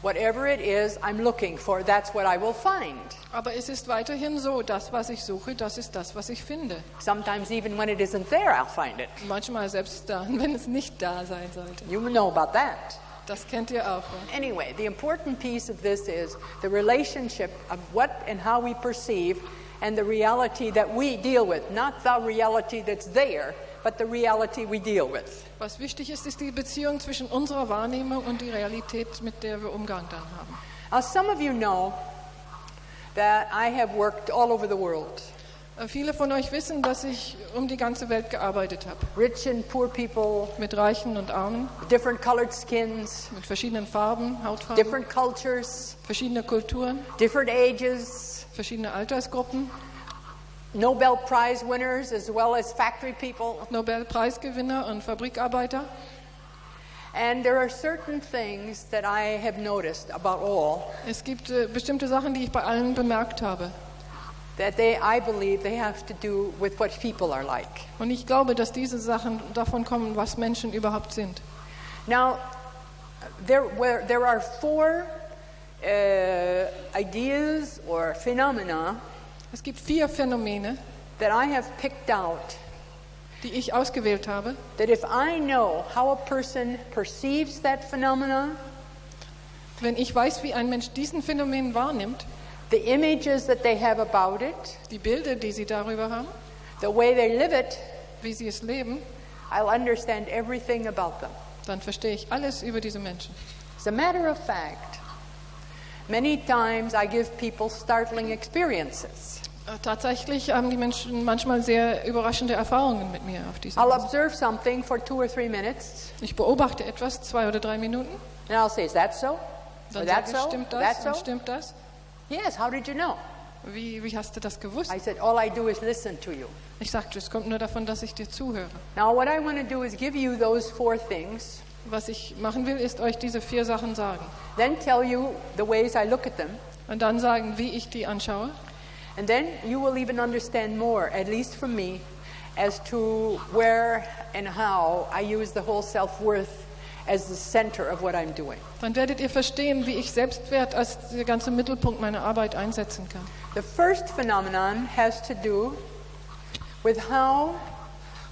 whatever it is I'm looking for, that's what I will find. Aber es ist weiterhin so, das, was ich suche, das ist das, was ich finde. Sometimes even when it isn't there, I'll find it. Manchmal selbst dann, wenn es nicht da sein sollte. You know about that. Das kennt ihr auch. Ja? Anyway, the important piece of this is the relationship of what and how we perceive and the reality that we deal with, not the reality that's there, but the reality we deal with. Was wichtig ist, ist die Beziehung zwischen unserer Wahrnehmung und die Realität, mit der wir Umgang dann haben. Now, some of you know that I have worked all over the world. Viele von euch wissen, dass ich um die ganze Welt gearbeitet habe. Rich and poor people. Mit Reichen und Armen. Different colored skins. Mit verschiedenen Farben, Hautfarben. Different cultures. Verschiedene Kulturen. Different ages. Verschiedene Altersgruppen. Nobel Prize winners as well as factory people. Nobelpreisgewinner und Fabrikarbeiter. And there are certain things that I have noticed about all. Es gibt bestimmte Sachen, die ich bei allen bemerkt habe. That I believe they have to do with what people are like. Und ich glaube, dass diese Sachen davon kommen, was Menschen überhaupt sind. Now, there are four ideas or phenomena. Es gibt 4 Phänomene, that I have picked out, die ich ausgewählt habe, that if I know how a person perceives that phenomena, wenn ich weiß, wie ein Mensch diesen Phänomen wahrnimmt, the images that they have about it, die Bilder, die sie darüber haben, the way they live it, wie sie es leben, I'll understand everything about them. Dann verstehe ich alles über diese Menschen. As a matter of fact, many times I give people startling experiences. Tatsächlich haben die Menschen manchmal sehr überraschende Erfahrungen mit mir auf dieser I'll Weise. observe something for 2 or 3 minutes. Ich beobachte etwas 2 oder 3 Minuten. And I'll say, is that so? Dann Or that sage ich, so? stimmt Or das? that so? Und stimmt das? Yes, how did you know? Wie hast du das gewusst? I said, all I do is listen to you. Ich sagte, es kommt nur davon, dass ich dir zuhöre. Now what I want to do is give you those 4 things. Was ich machen will, ist euch diese 4 Sachen sagen. Then tell you the ways I look at them. Und dann sagen, wie ich die anschaue. And then you will even understand more, at least from me, as to where and how I use the whole self-worth as the center of what I'm doing. Dann werdet ihr verstehen, wie ich Selbstwert als der ganze Mittelpunkt meiner Arbeit einsetzen kann. The first phenomenon has to do with how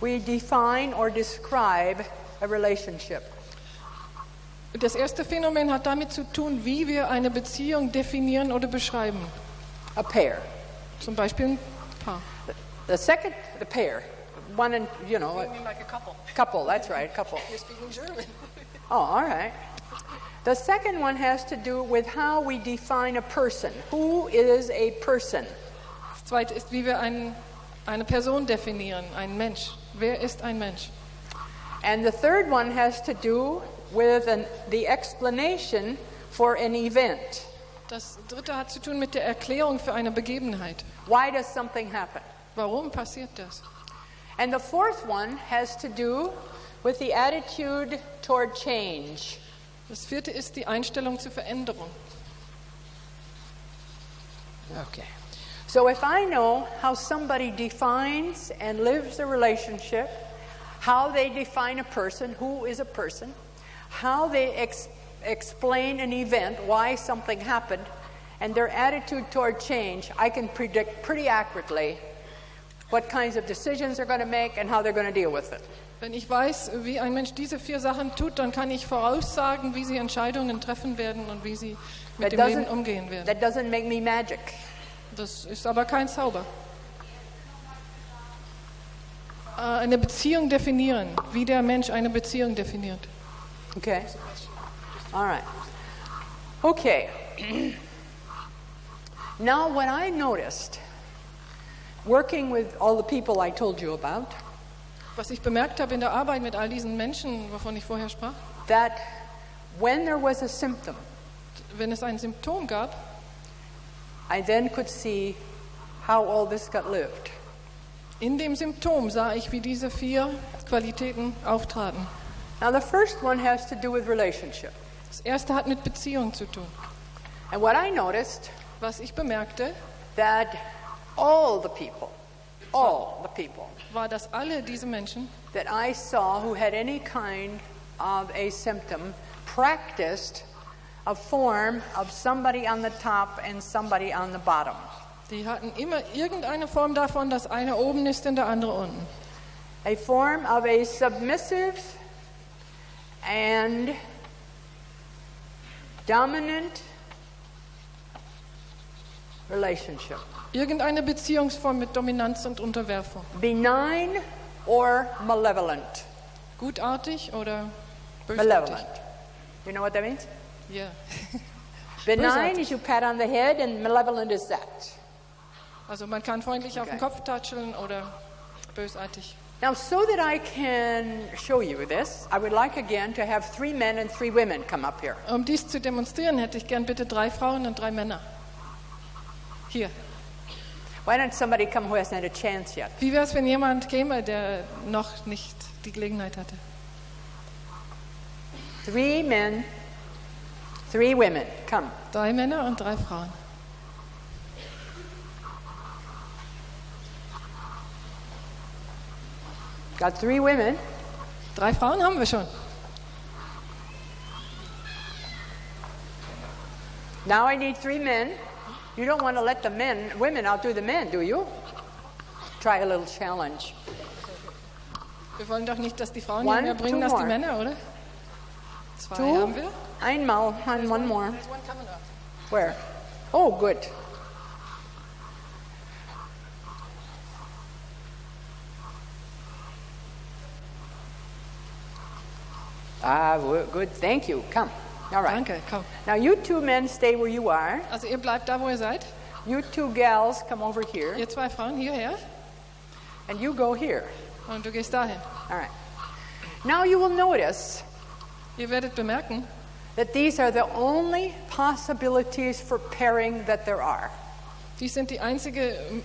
we define or describe a relationship. Das erste Phänomen hat damit zu tun, wie wir eine Beziehung definieren oder beschreiben. A pair. Zum Beispiel ein Paar. The second, the pair. One and, you know. You mean like a couple? Couple, that's right, couple. You're speaking German. Oh, all right. The second one has to do with how we define a person. Who is a person? Das zweite ist, wie wir eine Person definieren, einen Mensch. Wer ist ein Mensch? And the third one has to do with the explanation for an event. Das dritte hat zu tun mit der Erklärung für eine Begebenheit. Why does something happen? Warum passiert das? And the fourth one has to do with the attitude toward change. Das vierte ist die Einstellung zur Veränderung. Okay. So if I know how somebody defines and lives a relationship, how they define a person, who is a person, how they explain an event, why something happened, and their attitude toward change, I can predict pretty accurately what kinds of decisions they're going to make and how they're going to deal with it. Wenn ich weiß, wie ein Mensch diese 4 Sachen tut, dann kann ich voraussagen, wie sie Entscheidungen treffen werden und wie sie mit dem Leben umgehen werden. That doesn't make me magic. Das ist aber kein Zauber. Eine Beziehung definieren, wie der Mensch eine Beziehung definiert. Okay. All right. Okay. Now what I noticed, working with all the people I told you about, was ich bemerkt habe in der Arbeit mit all diesen Menschen, wovon ich vorher sprach, that when there was a symptom, wenn es ein Symptom gab, I then could see how all this got lived. In dem Symptom sah ich, wie diese 4 Qualitäten auftraten. Now the first one has to do with relationship. Das erste hat mit Beziehung zu tun. And what I noticed, was ich bemerkte, that all the people, war, dass alle diese Menschen, that I saw who had any kind of a symptom, practiced a form of somebody on the top and somebody on the bottom. Die hatten immer irgendeine Form davon, dass einer oben ist und der andere unten. A form of a submissive and dominant relationship. Irgendeine Beziehungsform mit Dominanz und Unterwerfung. Benign or malevolent. Gutartig oder bösartig. Malevolent. You know what that means? Yeah. Benign is you pat on the head and malevolent is that. Also man kann freundlich auf den Kopf toucheln oder bösartig. Now, so that I can show you this, I would like again to have 3 men and 3 women come up here. Dies zu demonstrieren, hätte ich gern bitte 3 Frauen und 3 Männer. Hier. Why don't somebody come who hasn't had a chance yet? Wie wäre es, wenn jemand käme, der noch nicht die Gelegenheit hatte? 3 men, 3 women, come. 3 Männer und 3 Frauen. Got 3 women. 3 Frauen haben wir schon. Now I need 3 men. You don't want to let the women outdo the men, do you? Try a little challenge. Wir wollen doch nicht, dass die Frauen hier mehr bringen als die Männer, oder? 2 haben wir. Einmal, and one more. Where? Oh, good. Good. Thank you. Come. All right. Danke, komm. Now you 2 men stay where you are. Also ihr bleibt da, wo ihr seid. You 2 gals come over here. Ihr 2 Frauen hierher. And you go here. Und du gehst dahin. All right. Now you will notice. Ihr werdet bemerken, that these are the only possibilities for pairing that there are. Dies sind die einzigen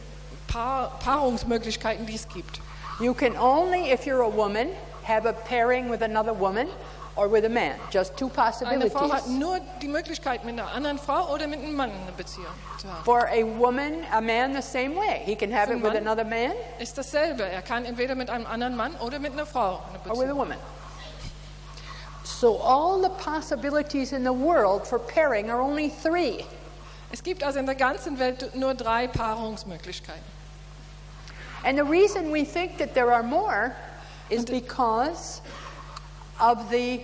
Paarungsmöglichkeiten, die es gibt. You can only, if you're a woman, have a pairing with another woman or with a man. Just two Eine possibilities. Frau hat nur die Möglichkeit, mit einer anderen Frau oder mit einem Mann eine Beziehung zu haben. For a woman, a man the same way. He can have Für it einen with Mann another man ist dasselbe. Er kann entweder mit einem anderen Mann oder mit einer Frau eine or with a Beziehung. woman. So all the possibilities in the world for pairing are only 3. Es gibt also in der ganzen Welt nur 3 Paarungsmöglichkeiten. And the reason we think that there are more is because of the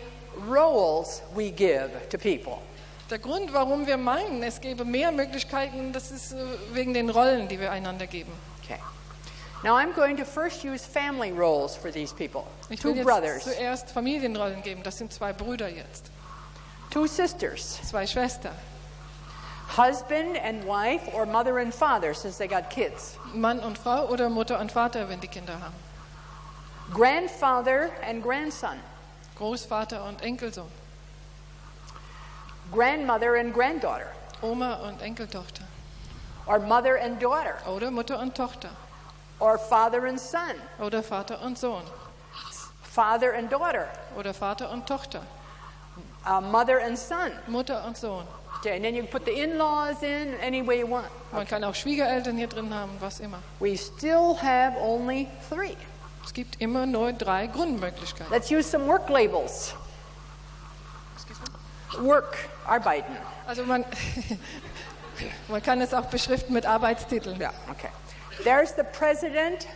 roles we give to people. Der Grund, warum wir meinen, es gäbe mehr Möglichkeiten, das ist wegen den Rollen, die wir einander geben. Okay. Now I'm going to first use family roles for these people. Ich 2 will jetzt brothers, zuerst Familienrollen geben. Das sind 2 Brüder jetzt. 2 sisters, 2 Schwestern. husband and wife, or mother and father since they got kids. Mann und Frau oder Mutter und Vater, wenn die Kinder haben. Grandfather and grandson. Großvater und Enkelsohn. Grandmother and granddaughter. Oma und Enkeltochter. Or mother and daughter. Oder Mutter und Tochter. Or father and son. Oder Vater und Sohn. Father and daughter. Oder Vater und Tochter. Mother and son. Mutter und Sohn. Okay, and then you can put the in-laws in any way you want. Man kann auch Schwiegereltern hier drin haben, was immer. We still have only 3. Es gibt immer nur 3 Grundmöglichkeiten. Let's use some work labels. Work, arbeiten. Also man kann es auch beschriften mit Arbeitstiteln. Yeah, okay. There's the president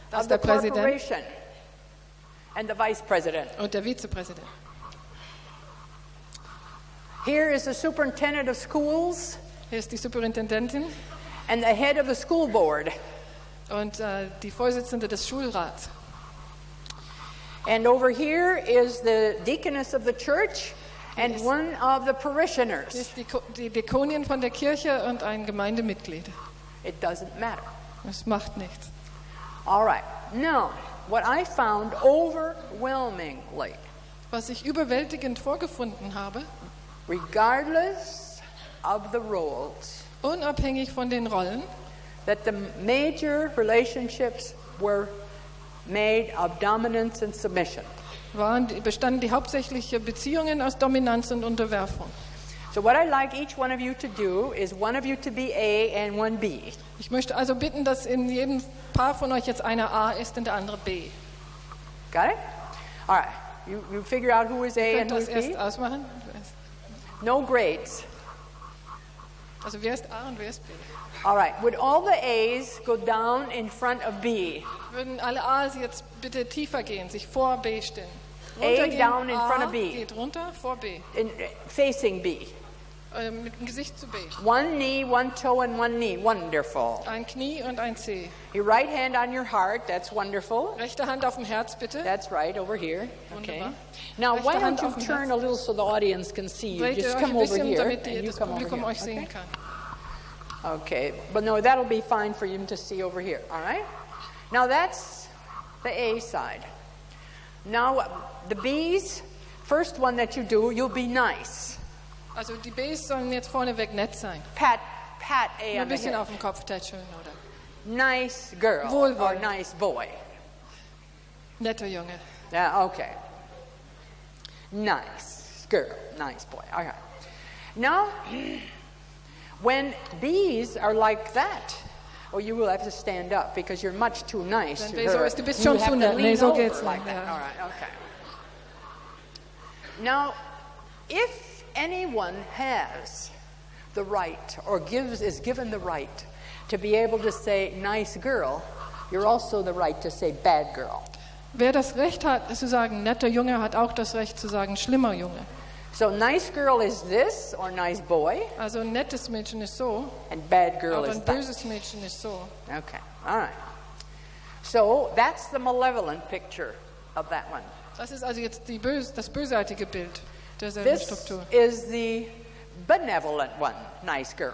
Das of ist the der Präsident corporation and the vice president. und der Vizepräsident. Here is the superintendent of schools Hier ist die Superintendentin and the head of the school board. und die Vorsitzende des Schulrats. And over here is the deaconess of the church and one of the parishioners. Hier ist die Diakonin von der Kirche und ein Gemeindemitglied. It doesn't matter. Es macht nichts. All right. Now, what I found overwhelmingly, Was ich überwältigend vorgefunden habe, regardless of the roles, unabhängig von den Rollen, that the major relationships were made of dominance and submission. bestanden die hauptsächlichen Beziehungen aus Dominanz und Unterwerfung. So what I'd like each one of you to do is one of you to be A and one B. Ich möchte also bitten, dass in jedem Paar von euch jetzt einer A ist und der andere B. Got it? All right. You figure out who is A Ihr and könnt who das is erst B? ausmachen. No grades. Also wer ist A und wer ist B? All right. Would all the A's go down in front of B? Würden alle A's jetzt bitte tiefer gehen, sich vor B stellen. A Runtergehen, down in A front of B. geht runter, vor B. Facing B. Mit dem Gesicht zu B. One knee, one toe, and one knee. Wonderful. Ein Knie und ein Zeh. Your right hand on your heart. That's wonderful. Rechte Hand auf dem Herz, bitte. That's right, over here. Okay. Wunderbar. Now, Rechte why Hand don't you auf dem turn Herz. a little so the audience can see you? Dreht ihr Just euch come ein over bisschen, here, damit and you das come over Publikum here. euch sehen kann. Okay, but no, that'll be fine for you to see over here. All right. Now that's the A side. Now the B's. First one that you do, you'll be nice. Also die B's sollen jetzt vorneweg nett sein. Pat A Nur on ein the bisschen head. auf den Kopf tätscheln, oder? Nice girl or Wohlwollend. nice boy. Netter Junge. Yeah, okay. Nice girl, nice boy. All right. Now, when B's are like that, you will have to stand up because you're much too nice Wenn to B so her. ist, du bist You schon have zu to nett. Nee, lean so over geht's like nicht. that. Ja. All right, okay. Now, if anyone has the right or is given the right to be able to say nice girl, you're also the right to say bad girl. Wer das Recht hat, zu sagen, netter Junge, hat auch das Recht zu sagen, schlimmer Junge. So nice girl is this or nice boy, Also ein nettes Mädchen ist so, and bad girl aber is ein that. böses Mädchen ist so. Okay, all right. So that's the malevolent picture of that one. Das ist also jetzt das bösartige Bild derselben This Struktur. is the benevolent one, nice girl.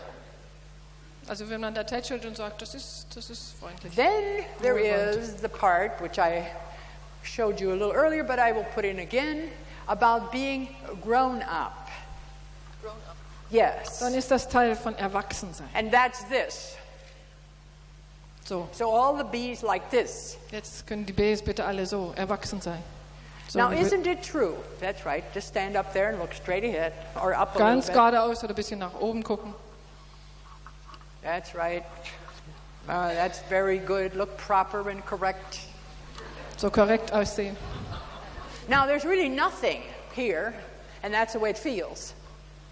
Also wenn man da tätschelt und sagt, das ist freundlich. Then there Wohlwollend. is the part which I showed you a little earlier, but I will put in again, about being grown up. Grown up. Yes. Dann ist das Teil von Erwachsensein. And that's this. So. So all the B's like this. Jetzt können die Bs bitte alle so erwachsen sein. So, Now, isn't it true? That's right. Just stand up there and look straight ahead, or up a ganz little bit. geradeaus oder ein bisschen nach oben gucken. That's right. That's very good. Look proper and correct. So korrekt aussehen. Now, there's really nothing here, and that's the way it feels.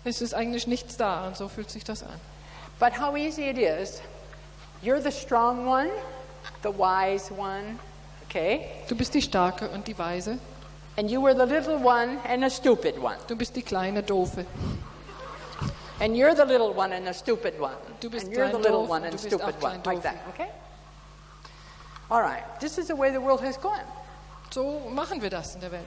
Es ist eigentlich nichts da und so fühlt sich das an. But how easy it is. You're the strong one, the wise one, okay? Du bist die Starke und die Weise. And you were the little one and the stupid one. Du bist die kleine Doofe. And you're the little one and the stupid one. Du bist and you're the klein little doof one und and du bist stupid auch one, klein like doof. that, okay? All right, this is the way the world has gone. So machen wir das in der Welt.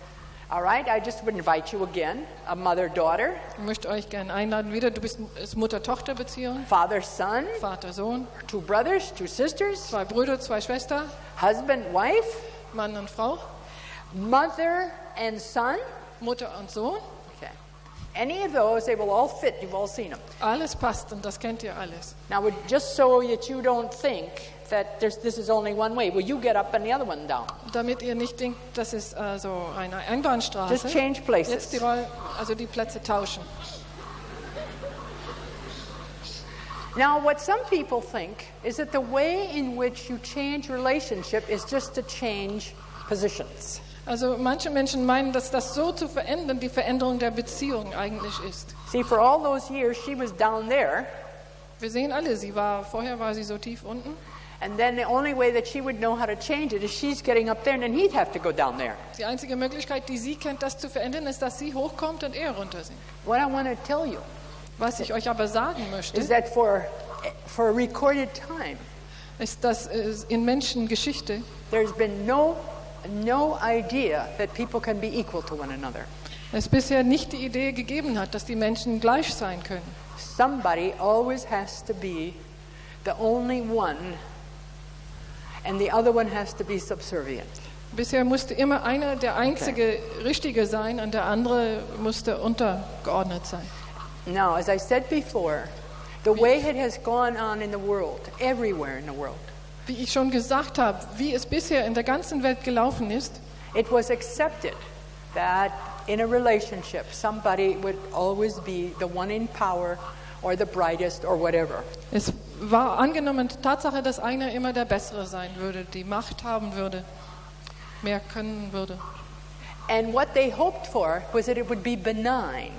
All right, I just would invite you again, a mother-daughter, Ich möchte euch gerne einladen wieder. Du bist es Mutter-Tochter-Beziehung, father-son, Vater-Sohn, 2 brothers, 2 sisters, 2 Brüder, 2 Schwestern, husband-wife, Mann und Frau, mother and son. Mutter und Sohn. Okay. Any of those, they will all fit. You've all seen them. Alles passt und das kennt ihr alles. Now, just so that you don't think that this is only one way, will you get up and the other one down? Damit ihr nicht denkt, das ist so eine Einbahnstraße. Just change places. Jetzt die Plätze tauschen. Now, what some people think is that the way in which you change relationship is just to change positions. Also manche Menschen meinen, dass das so zu verändern die Veränderung der Beziehung eigentlich ist. See, for all those years, she was down there. Wir sehen alle, vorher war sie so tief unten. And then the only way that she would know how to change it is she's getting up there and then he'd have to go down there. Die einzige Möglichkeit, die sie kennt, das zu verändern, ist, dass sie hochkommt und er runtersinkt. What I want to tell you Was ich euch aber sagen möchte, is that for a recorded time, ist, dass in Menschengeschichte there's been no idea that people can be equal to one another. es bisher nicht die Idee gegeben hat, dass die Menschen gleich sein können. Somebody always has to be the only one, and the other one has to be subservient. Bisher musste immer einer der einzige Richtige sein und der andere musste untergeordnet sein. Now, as I said before, the way it has gone on in the world, everywhere in the world, Wie ich schon gesagt habe, wie es bisher in der ganzen Welt gelaufen ist, it was accepted that in a relationship somebody would always be the one in power or the brightest or whatever. es war angenommen Tatsache, dass einer immer der Bessere sein würde, die Macht haben würde, mehr können würde. And what they hoped for was that it would be benign.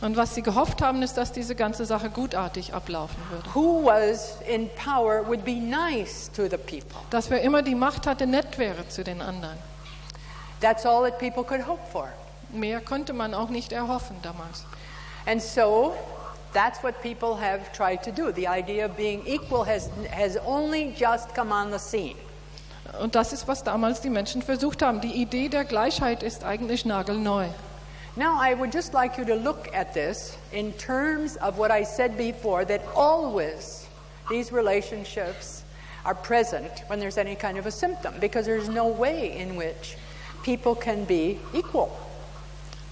Und was sie gehofft haben, ist, dass diese ganze Sache gutartig ablaufen würde. Who was in power would be nice to the people. Dass wer immer die Macht hatte, nett wäre zu den anderen. That's all that people could hope for. Mehr konnte man auch nicht erhoffen damals. And so that's what people have tried to do. The idea of being equal has only just come on the scene. Und das ist, was damals die Menschen versucht haben. Die Idee der Gleichheit ist eigentlich nagelneu. Now, I would just like you to look at this in terms of what I said before, that always these relationships are present when there's any kind of a symptom, because there's no way in which people can be equal.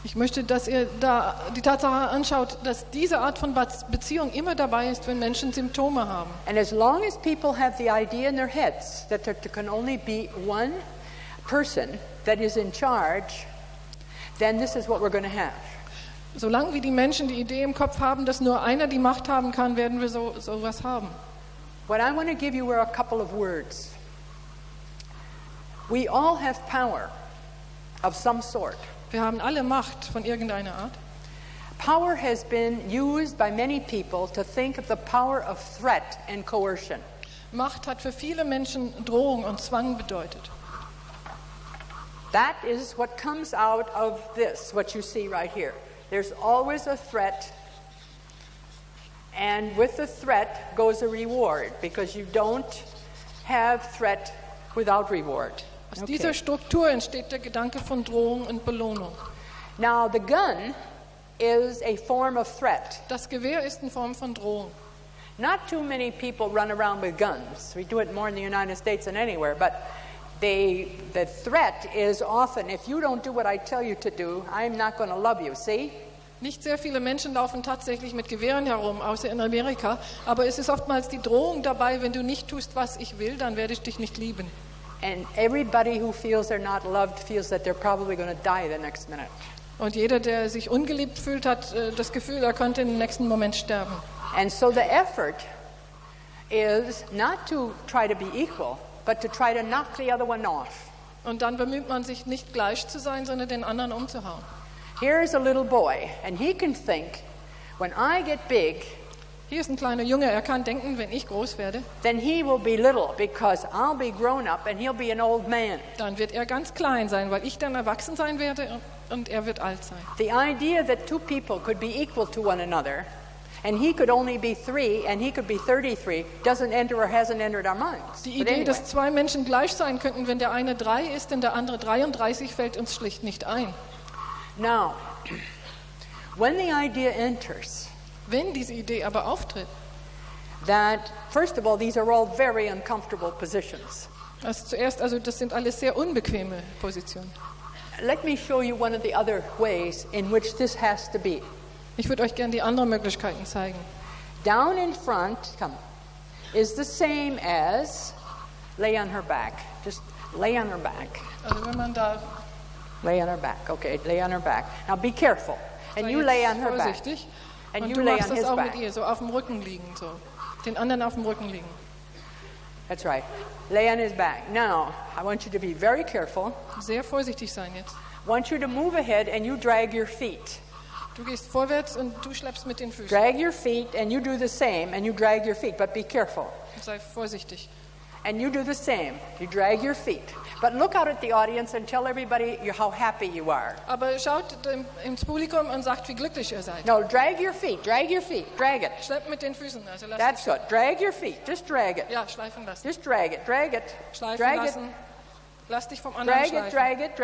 Ich möchte, dass ihr da die Tatsache anschaut, dass diese Art von Beziehung immer dabei ist, wenn Menschen Symptome haben. And as long as people have the idea in their heads that there can only be one person that is in charge, then this is what we're going to have. Solange wie die Menschen die Idee im Kopf haben, dass nur einer die Macht haben kann, werden wir sowas haben. What I want to give you are a couple of words. We all have power of some sort. Wir haben alle Macht von irgendeiner Art. Power has been used by many people to think of the power of threat and coercion. Macht hat für viele Menschen Drohung und Zwang bedeutet. That is what comes out of this, what you see right here. There's always a threat, and with the threat goes a reward, because you don't have threat without reward. Aus dieser Struktur entsteht der Gedanke von Drohung und Belohnung. Now, the gun is a form of threat. Das Gewehr ist eine Form von Drohung. Not too many people run around with guns. We do it more in the United States than anywhere, but the threat is often, if you don't do what I tell you to do, I'm not going to love you, see? Nicht sehr viele Menschen laufen tatsächlich mit Gewehren herum, außer in Amerika. Aber es ist oftmals die Drohung dabei, wenn du nicht tust, was ich will, dann werde ich dich nicht lieben. And everybody who feels they're not loved feels that they're probably going to die the next minute. Und jeder, der sich ungeliebt fühlt, hat das Gefühl, er könnte im nächsten Moment sterben. And so the effort is not to try to be equal, but to try to knock the other one off. Und dann bemüht man sich, nicht gleich zu sein, sondern den anderen umzuhauen. Here's a little boy, and he can think, when I get big, hier ist ein kleiner Junge, er kann denken, wenn ich groß werde, then he will be little because I'll be grown up and he'll be an old man. Dann wird er ganz klein sein, weil ich dann erwachsen sein werde und er wird alt sein. The idea that two people could be equal to one another and he could only be 3 and he could be 33 doesn't enter or hasn't entered our minds. Die Idee, dass zwei Menschen gleich sein könnten, wenn der eine 3 ist und der andere 33, fällt uns schlicht nicht ein. Now, when the idea enters, wenn diese Idee aber auftritt, that first of all these are all very uncomfortable positions. Das sind alles sehr unbequeme Positionen. Let me show you one of the other ways in which this has to be. Ich würde euch gerne die anderen Möglichkeiten zeigen. Down in front, come, is the same as lay on her back. Just lay on her back. Also wenn man da lay on her back. Okay, lay on her back. Now be careful. And you lay on her back. And you lay on his back. Und du machst das auch mit ihr, so auf dem Rücken liegen, so. Den anderen auf dem Rücken liegen. That's right. Lay on his back. Now, I want you to be very careful. Sehr vorsichtig sein jetzt. I want you to move ahead and you drag your feet. Du gehst vorwärts und du schleppst mit den Füßen. Drag your feet and you do the same and you drag your feet, but be careful. Sei vorsichtig. And you do the same. You drag your feet. But look out at the audience and tell everybody how happy you are. Aber schaut ins Publikum und sagt, wie glücklich ihr seid. No, drag your feet, drag it. Schlepp mit den Füßen, also lass That's good. Drag your feet, just drag it. Ja, schleifen lassen. Just drag it. Schleifen drag lassen. It. Lass dich vom anderen schleifen. Drag it.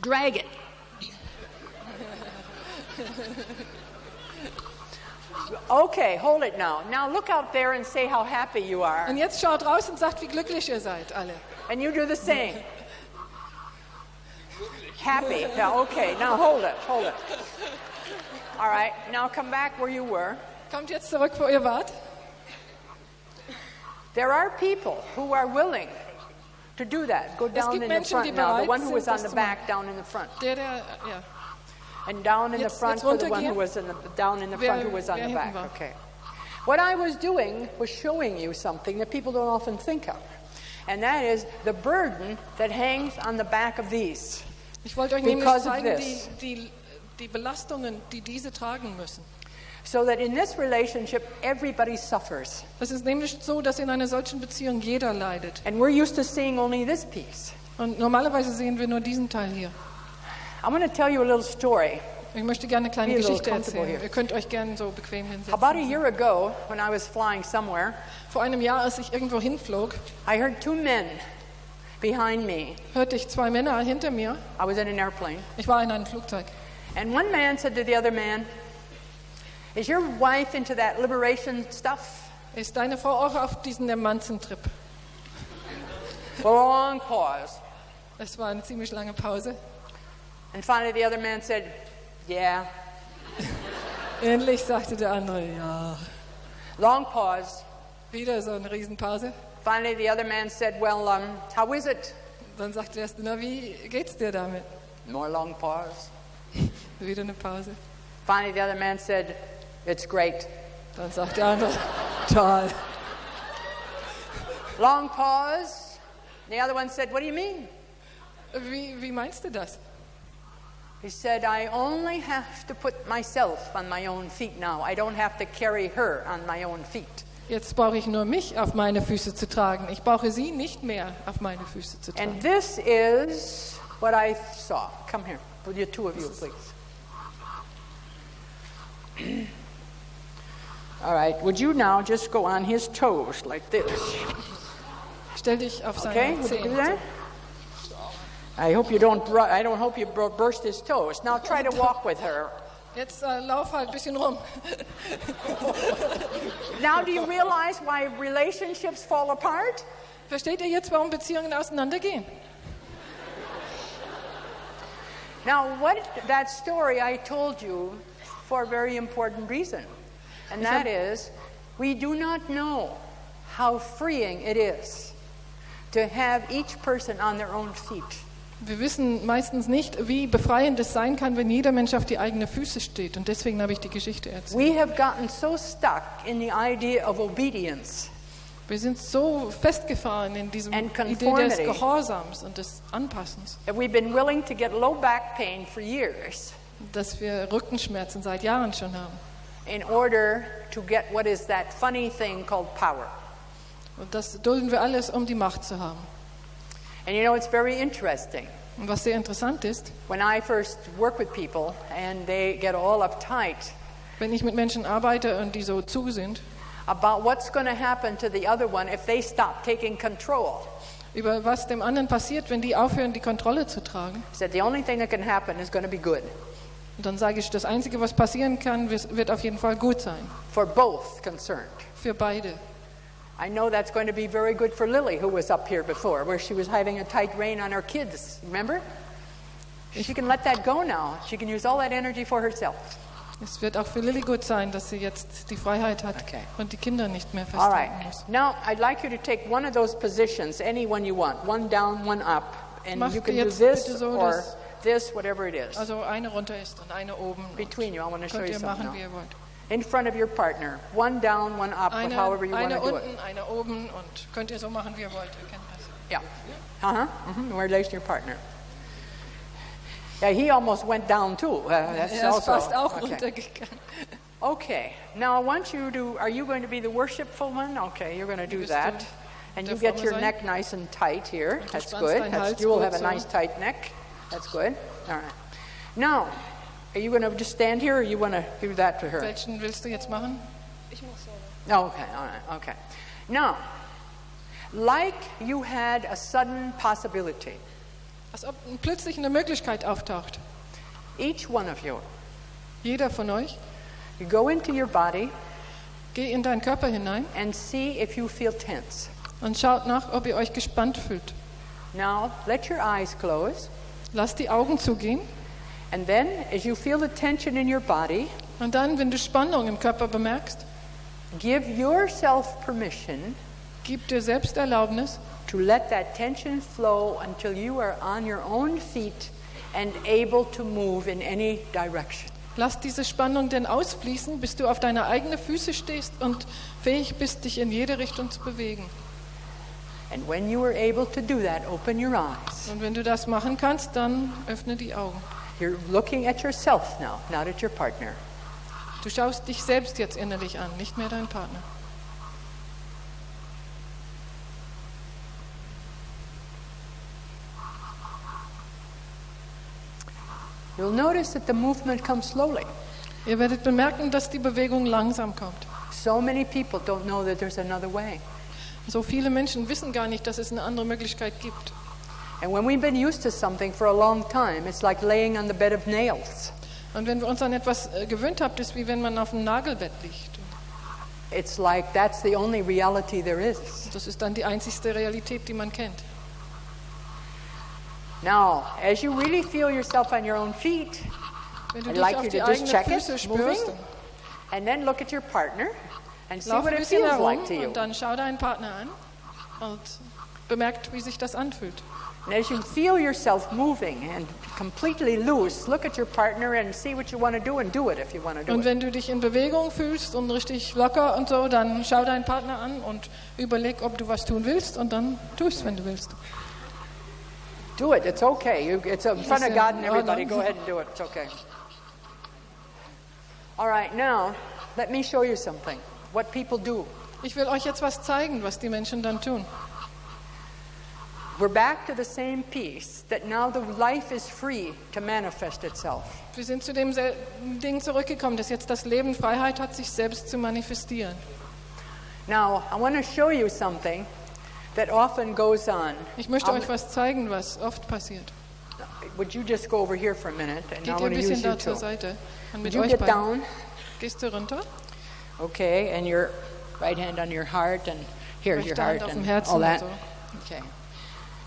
Drag it. Okay, hold it now. Now look out there and say how happy you are. Und jetzt schaut raus und sagt, wie glücklich ihr seid, alle. And you do the same. Happy. Now, okay, now hold it. All right, now come back where you were. Kommt jetzt zurück, wo ihr wart. There are people who are willing to do that. Go down in the front now. The one who was on the back, down in the front. Ja. And down in the front for the one who was down in the front who was on the back. Okay. What I was doing was showing you something that people don't often think of, and that is the burden that hangs on the back of these. Ich wollte euch nämlich zeigen, die Belastungen, die diese tragen müssen. So that in this relationship everybody suffers. Es ist nämlich so, dass in einer solchen Beziehung jeder leidet. And we're used to seeing only this piece. Und normalerweise sehen wir nur diesen Teil hier. I'm going to tell you a little story. Ich möchte gerne eine kleine Geschichte erzählen. Ihr könnt euch gerne so bequem hinsetzen. About a year ago, when I was flying somewhere, vor einem Jahr, als ich irgendwo hinflog, I heard two men behind me. Hörte ich zwei Männer hinter mir. I was in an airplane. Ich war in einem Flugzeug. And one man said to the other man, "Is your wife into that liberation stuff?" Ist deine Frau auch auf diesen Emanzen-Trip? Long pause. Es war eine ziemlich lange Pause. And finally the other man said, "Yeah." Endlich sagte der andere, ja. Long pause. Wieder so eine Riesenpause. Finally the other man said, "Well, how is it?" Dann sagte der erste, na, wie geht's dir damit? More long pause. Wieder eine Pause. Finally the other man said, "It's great." Dann sagt der andere, toll. Long pause. The other one said, "What do you mean?" Wie meinst du das? He said, "I only have to put myself on my own feet now. I don't have to carry her on my own feet." Jetzt brauche ich nur mich auf meine Füße zu tragen. Ich brauche sie nicht mehr auf meine Füße zu tragen. And this is what I saw. Come here, will you two of you, please? All right, would you now just go on his toes like this? Stell dich auf seine Zehen. I hope you don't burst his toes. Now try to walk with her. Jetzt lauf halt ein bisschen rum. Now do you realize why relationships fall apart? Versteht ihr jetzt, warum Beziehungen auseinandergehen? Now, that story I told you for a very important reason, and that is, we do not know how freeing it is to have each person on their own feet. Wir wissen meistens nicht, wie befreiend es sein kann, wenn jeder Mensch auf die eigenen Füße steht. Und deswegen habe ich die Geschichte erzählt. We have gotten so stuck in the idea of obedience. Wir sind so festgefahren in diesem Idee des Gehorsams und des Anpassens, that we've been willing to get low back pain for years, dass wir Rückenschmerzen seit Jahren schon haben, in order to get what is that funny thing called power. Und das dulden wir alles, um die Macht zu haben. And you know, it's very interesting. Und was sehr interessant ist, when I first work with people and they get all uptight, wenn ich mit Menschen arbeite und die so zu sind, about what's going to happen to the other one if they stop taking control. Über was dem anderen passiert, wenn die aufhören, die Kontrolle zu tragen. I said the only thing that can happen is going to be good. Und dann sage ich, das Einzige, was passieren kann, wird auf jeden Fall gut sein. For both concerned. Für beide. I know that's going to be very good for Lily, who was up here before, where she was having a tight rein on her kids. Remember? She can let that go now. She can use all that energy for herself. Es wird auch für Lily gut sein, dass sie jetzt die Freiheit hat und die Kinder nicht mehr festhalten muss. Now, I'd like you to take one of those positions, any one you want, one down, one up, and you can do this so, or this, whatever it is. Also eine runter ist und eine oben. Between you, I want to show you something. Machen, wie ihr wollt. In front of your partner, one down, one up, eine, however you want to do it. Eine unten, eine oben und könnt ihr so machen, wie ihr wollt. Ihr kennt das. Yeah. Where lays your partner? Yeah, he almost went down too. That's ist also fast auch runtergegangen. Okay. Now I want you to. Are you going to be the worshipful one? Okay, you're going to do that, and you get your neck nice and tight here. That's good. You will have a nice tight neck. That's good. All right. Now, are you going to just stand here, or you want to do that to her? Welchen willst du jetzt machen? Ich mach so. Okay. All right. Okay. Now, like you had a sudden possibility. Als ob plötzlich eine Möglichkeit auftaucht. Each one of you. Jeder von euch. You go into your body. Geh in deinen Körper hinein. And see if you feel tense. Und schaut nach, ob ihr euch gespannt fühlt. Now, let your eyes close. Lasst die Augen zugehen. And then, as you feel the tension in your body, und dann, wenn du Spannung im Körper bemerkst, give yourself permission. Gib dir selbst Erlaubnis. To let that tension flow until you are on your own feet and able to move in any direction. Lass diese Spannung denn ausfließen, bis du auf deine eigenen Füße stehst und fähig bist, dich in jede Richtung zu bewegen. And when you are able to do that, open your eyes. Und wenn du das machen kannst, dann öffne die Augen. You're looking at yourself now, not at your partner. Du schaust dich selbst jetzt innerlich an, nicht mehr deinen Partner. You'll notice that the movement comes slowly. Ihr werdet bemerken, dass die Bewegung langsam kommt. So many people don't know that there's another way. So viele Menschen wissen gar nicht, dass es eine andere Möglichkeit gibt. And when we've been used to something for a long time, it's like laying on the bed of nails. Und wenn wir uns an etwas gewöhnt haben, ist wie wenn man auf einem Nagelbett liegt. It's like that's the only reality there is. Das ist dann die einzigste Realität, die man kennt. Now, as you really feel yourself on your own feet, I'd like you to just check it, moving, and then look at your partner and see what it feels like to you. Und dann schau deinen Partner an und bemerkt, wie sich das anfühlt. And as you feel yourself moving and completely loose, look at your partner and see what you want to do and do it if you want to do it. Und wenn du dich in Bewegung fühlst und richtig locker und so, dann schau deinen Partner an und überleg, ob du was tun willst und dann tu es, wenn du willst. Do it. It's okay. It's in front of God and everybody. Go ahead and do it. It's okay. All right. Now, let me show you something. What people do. Ich will euch jetzt was zeigen, was die Menschen dann tun. We're back to the same piece that now the life is free to manifest itself. Wir sind zu dem Ding zurückgekommen, dass jetzt das Leben Freiheit hat, sich selbst zu manifestieren. Now, I want to show you something that often goes on. Ich möchte euch was zeigen, was oft passiert. Would you just go over here for a minute and I Geht ihr want ein to use bisschen you da zur too. Seite und mit Would you euch get beiden. down? Gehst du runter? Okay, and your right hand on your heart and here's your heart Hand auf dem and Herzen all that. und so. Okay.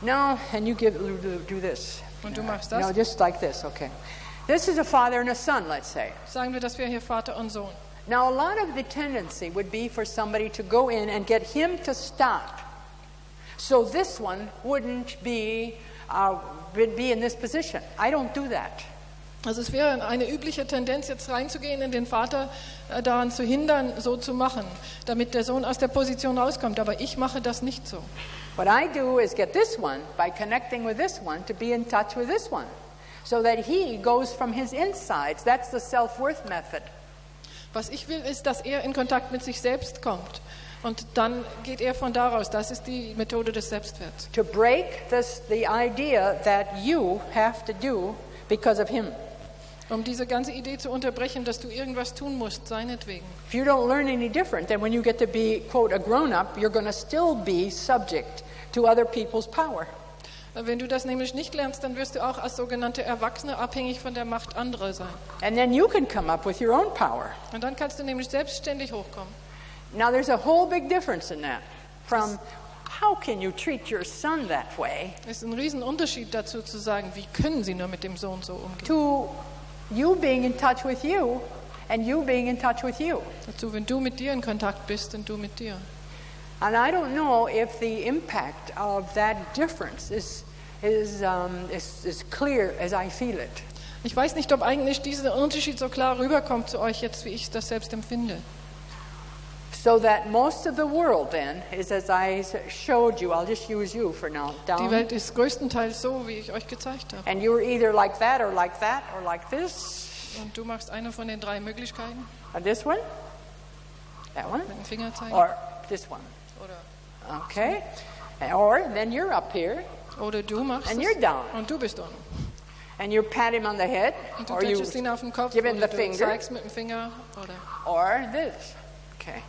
Now, and you do this. Und du machst das? No, just like this, okay. This is a father and a son, let's say. Sagen wir, das wäre hier Vater und Sohn. Now, a lot of the tendency would be for somebody to go in and get him to stop. So this one wouldn't be in this position. I don't do that. Also es wäre eine übliche Tendenz, jetzt reinzugehen, in den Vater daran zu hindern, so zu machen, damit der Sohn aus der Position rauskommt. Aber ich mache das nicht so. What I do is get this one, by connecting with this one, to be in touch with this one. So that he goes from his insides. That's the self-worth method. Was ich will, ist, dass er in Kontakt mit sich selbst kommt. Und dann geht er von daraus. Das ist die Methode des Selbstwerts. To break the idea that you have to do because of him. Um diese ganze Idee zu unterbrechen, dass du irgendwas tun musst, seinetwegen. If you don't learn any different, then when you get to be, quote, a grown-up, you're going to still be subject to other people's power. Wenn du das nämlich nicht lernst, dann wirst du auch als sogenannte Erwachsene abhängig von der Macht anderer sein. And then you can come up with your own power. Und dann kannst du nämlich selbstständig hochkommen. Now there's a whole big difference in that. From how can you treat your son that way? Es ist ein Riesenunterschied dazu zu sagen, wie können sie nur mit dem Sohn so umgehen. To you being in touch with you and you being in touch with you. Dazu, wenn du mit dir in Kontakt bist und du mit dir. And I don't know if the impact of that difference is clear as I feel it. Ich weiß nicht, ob eigentlich dieser Unterschied so klar rüberkommt zu euch jetzt, wie ich das selbst empfinde. So that most of the world then is as I showed you. I'll just use you for now. Down. Die Welt ist größtenteils so, wie ich euch gezeigt habe. And you're either like that or like that or like this. Und du machst eine von den drei Möglichkeiten. Or this one? That one? Mit dem Finger zeigen. Or this one? Oder okay. Or then you're up here. Oder du machst and es you're down. Und du bist unten. And you pat him on the head. Und du or you ihn auf den Kopf, give him oder the du finger. zeigst mit dem Finger. Or this. Okay.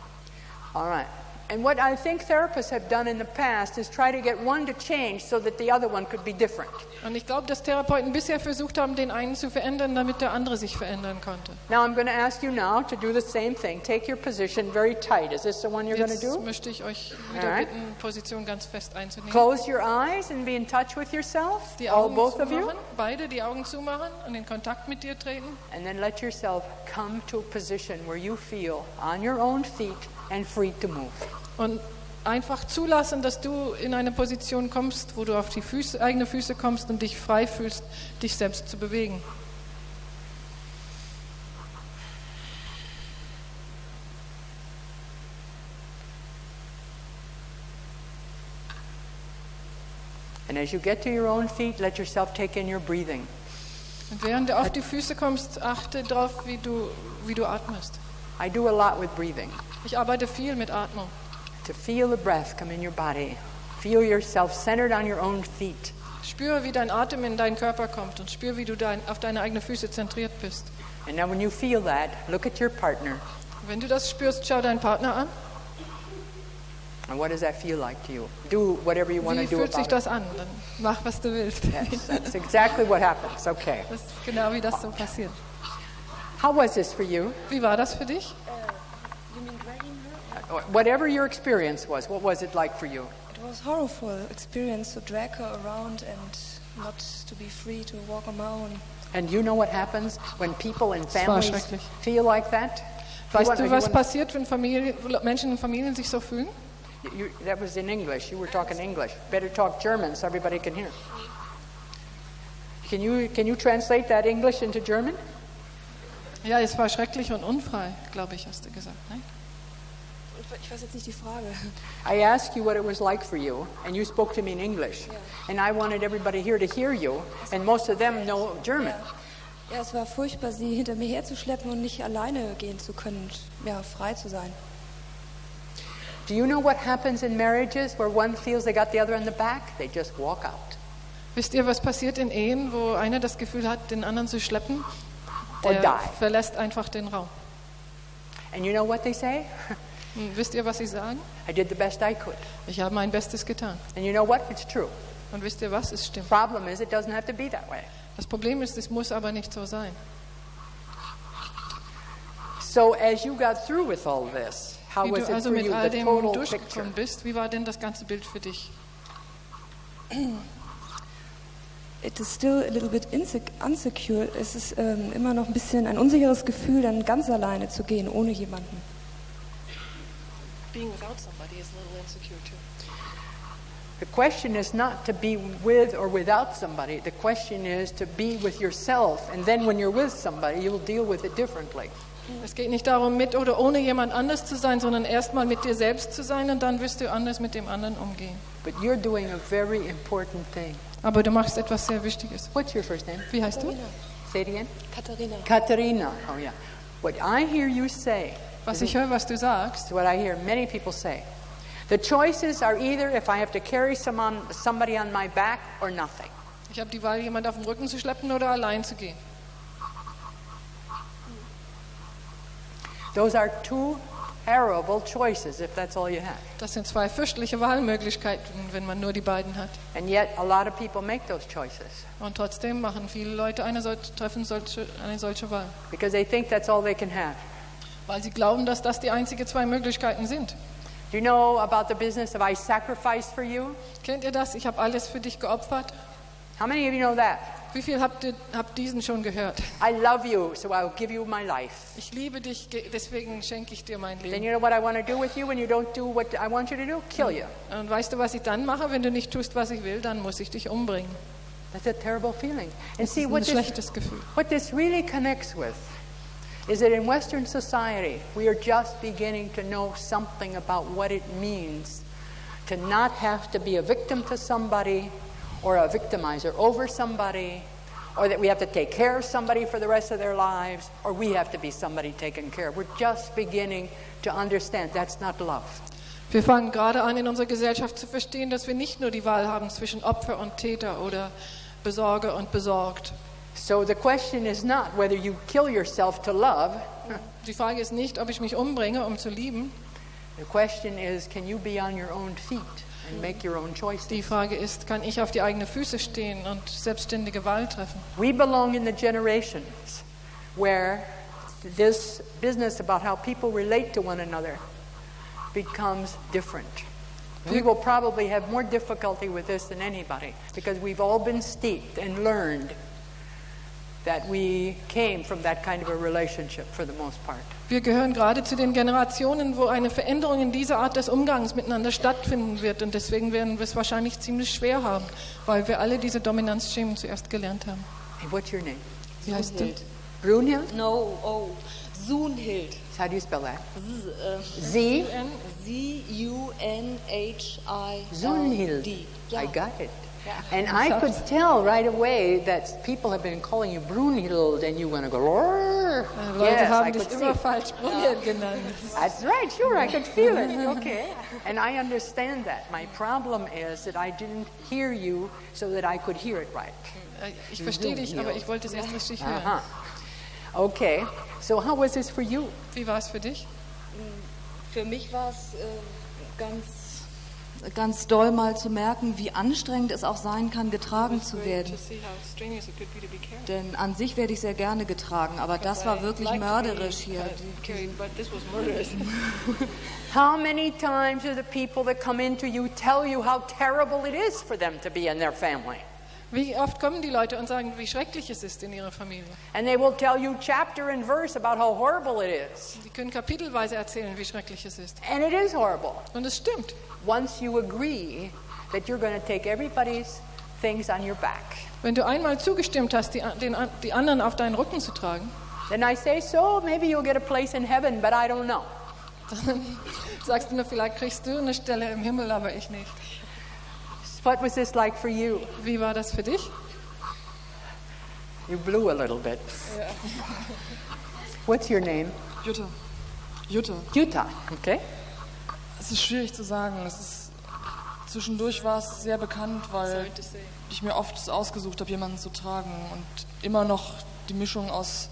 All right. And what I think therapists have done in the past is try to get one to change so that the other one could be different. Und ich glaube, dass Therapeuten bisher versucht haben, den einen zu verändern, damit der andere sich verändern konnte. Now I'm going to ask you now to do the same thing. Take your position very tight. Is this the one you're going to do? Jetzt möchte ich euch wieder bitten, Position ganz fest einzunehmen. Close your eyes and be in touch with yourself. Die All Augen both of you. zumachen, beide die Augen zumachen und in Kontakt mit dir treten. And then let yourself come to a position where you feel on your own feet and free to move. Und einfach zulassen, dass du in eine Position kommst, wo du auf die eigenen Füße kommst und dich frei fühlst, dich selbst zu bewegen. And as you get to your own feet, let yourself take in your breathing. Und während du auf die Füße kommst, achte darauf, wie du atmest. I do a lot with breathing. Ich arbeite viel mit Atmung. To feel the breath come in your body. Feel yourself centered on your own feet. Spüre, wie dein Atem in deinen Körper kommt und spüre, wie du auf deine eigenen Füße zentriert bist. And now when you feel that, look at your partner. Wenn du das spürst, schau deinen Partner an. And what does that feel like to you? Do whatever you want to Wie do fühlt sich about das it. an? Dann mach, was du willst. Yes, that's exactly what happens. Okay. Das ist genau, wie das so passiert. How was this for you? Wie war das für dich? You mean dragging her? Whatever your experience was, what was it like for you? It was a horrible experience to drag her around and not to be free to walk on my own. And you know what happens when people in Das war families schrecklich. feel like that? Weißt du, was passiert, wenn Menschen in Familien sich so fühlen? That was in English. You were talking English. Better talk German so everybody can hear. Can you translate that English into German? Ja, es war schrecklich und unfrei, glaube ich, hast du gesagt. Ne? Ich weiß jetzt nicht die Frage. I asked you what it was like for you, and you spoke to me in English. And I wanted everybody here to hear you, and most of them know German. Ja, es war furchtbar, sie hinter mir herzuschleppen und nicht alleine gehen zu können und ja, frei zu sein. Do you know what happens in marriages where one feels they got the other in the back? They just walk out. Wisst ihr, was passiert in Ehen, wo einer das Gefühl hat, den anderen zu schleppen? Or Der die. verlässt einfach den Raum. And you know what they say? Wisst ihr, was sie sagen? I did the best I could. Ich habe mein Bestes getan. And you know what? It's true. Und wisst ihr was? Es stimmt. Problem is, it doesn't have to be that way. Das Problem ist, es muss aber nicht so sein. So as you got through with all this, how Wie was du it also for mit you, all the dem total durchgekommen picture? bist, wie war denn das ganze Bild für dich? it is still a little bit insecure. Es ist immer noch ein bisschen ein unsicheres Gefühl, dann ganz alleine zu gehen, ohne jemanden. Being without somebody is a little insecure too. The question is not to be with or without somebody. The question is to be with yourself. And then when you're with somebody, you'll deal with it differently. Es geht nicht darum, mit oder ohne jemand anders zu sein, sondern erstmal mit dir selbst zu sein und dann wirst du anders mit dem anderen umgehen. But you're doing a very important thing. Aber du machst etwas sehr Wichtiges. What's your first name? Wie heißt du? Say it again. Katharina. Katharina. Oh yeah. What I hear you say. Was ich höre, was du sagst. What I hear many people say. The choices are either if I have to carry somebody on my back or nothing. Ich habe die Wahl, jemand auf dem Rücken zu schleppen oder allein zu gehen. Those are two terrible choices if that's all you have. Das sind zwei fürchterliche Wahlmöglichkeiten, wenn man nur die beiden hat. And yet a lot of people make those choices. Und trotzdem machen viele Leute eine solche Wahl. Because they think that's all they can have. Weil sie glauben, dass das die einzigen zwei Möglichkeiten sind. Do you know about the business of I sacrificed for you? Kennt ihr das? Ich habe alles für dich geopfert. How many of you know that? Wie viel habt diesen schon gehört? I love you, so I'll give you my life. Ich liebe dich, deswegen schenke ich dir mein Leben. Then you know what I want to do with you when you don't do what I want you to do? Kill you. Und weißt du, was ich dann mache, wenn du nicht tust, was ich will? Dann muss ich dich umbringen. That's a terrible feeling. And Das ist ein schlechtes Gefühl. What this really connects with is that in Western society, we are just beginning to know something about what it means to not have to be a victim to somebody or a victimizer over somebody, or that we have to take care of somebody for the rest of their lives, or we have to be somebody taken care of. We're just beginning to understand that's not love. Wir fangen gerade an, in unserer Gesellschaft zu verstehen, dass wir nicht nur die Wahl haben zwischen Opfer und Täter oder Besorger und besorgt. So the question is not whether you kill yourself to love. Die Frage ist nicht, ob ich mich umbringe, um zu lieben. The question is, can you be on your own feet and make your own choices? Die Frage ist, kann ich auf die eigenen Füße stehen und selbstständige Wahl treffen? We belong in the generations where this business about how people relate to one another becomes different. We will probably have more difficulty with this than anybody because we've all been steeped and learned that we came from that kind of a relationship for the most part. Wir gehören gerade zu den Generationen, wo eine Veränderung in dieser Art des Umgangs miteinander stattfinden wird und deswegen werden wir es wahrscheinlich ziemlich schwer haben, weil wir alle diese Dominanzschemen zuerst gelernt haben. Hey, what's your name? Wie heißt du? Brunhild? No, Sunhild. How do you spell that? Z? Z-U-N-H-I-L-D. Zunhild. Yeah. I got it. And I could tell right away that people have been calling you Brunhild and you want to go, Leute yes, haben I dich could immer see. falsch Brunhild genannt. That's right, sure, I could feel it. Okay. And I understand that. My problem is that I didn't hear you so that I could hear it right. Ich verstehe dich, aber ich wollte es erst richtig hören. Aha. Okay, so how was this for you? Wie war es für dich? Für mich war es ganz doll mal zu merken, wie anstrengend es auch sein kann, getragen zu werden. Denn an sich werde ich sehr gerne getragen, aber das war wirklich mörderisch hier. How many times do the people that come into you tell you how terrible it is for them to be in their family? Wie oft kommen die Leute und sagen, wie schrecklich es ist in ihrer Familie? And they will tell you chapter and verse about how horrible it is. Sie können kapitelweise erzählen, wie schrecklich es ist. And it is horrible. Und es stimmt. Once you agree that you're going to take everybody's things on your back. Wenn du einmal zugestimmt hast, die anderen auf deinen Rücken zu tragen, then I say, so maybe you'll get a place in heaven, but I don't know. Dann sagst du nur, vielleicht kriegst du eine Stelle im Himmel, aber ich nicht. What was this like for you? Wie war das für dich? You blew a little bit. Yeah. What's your name? Jutta. Jutta, okay. Es ist schwierig zu sagen. Zwischendurch war es sehr bekannt, weil ich mir oft ausgesucht habe, jemanden zu tragen und immer noch die Mischung aus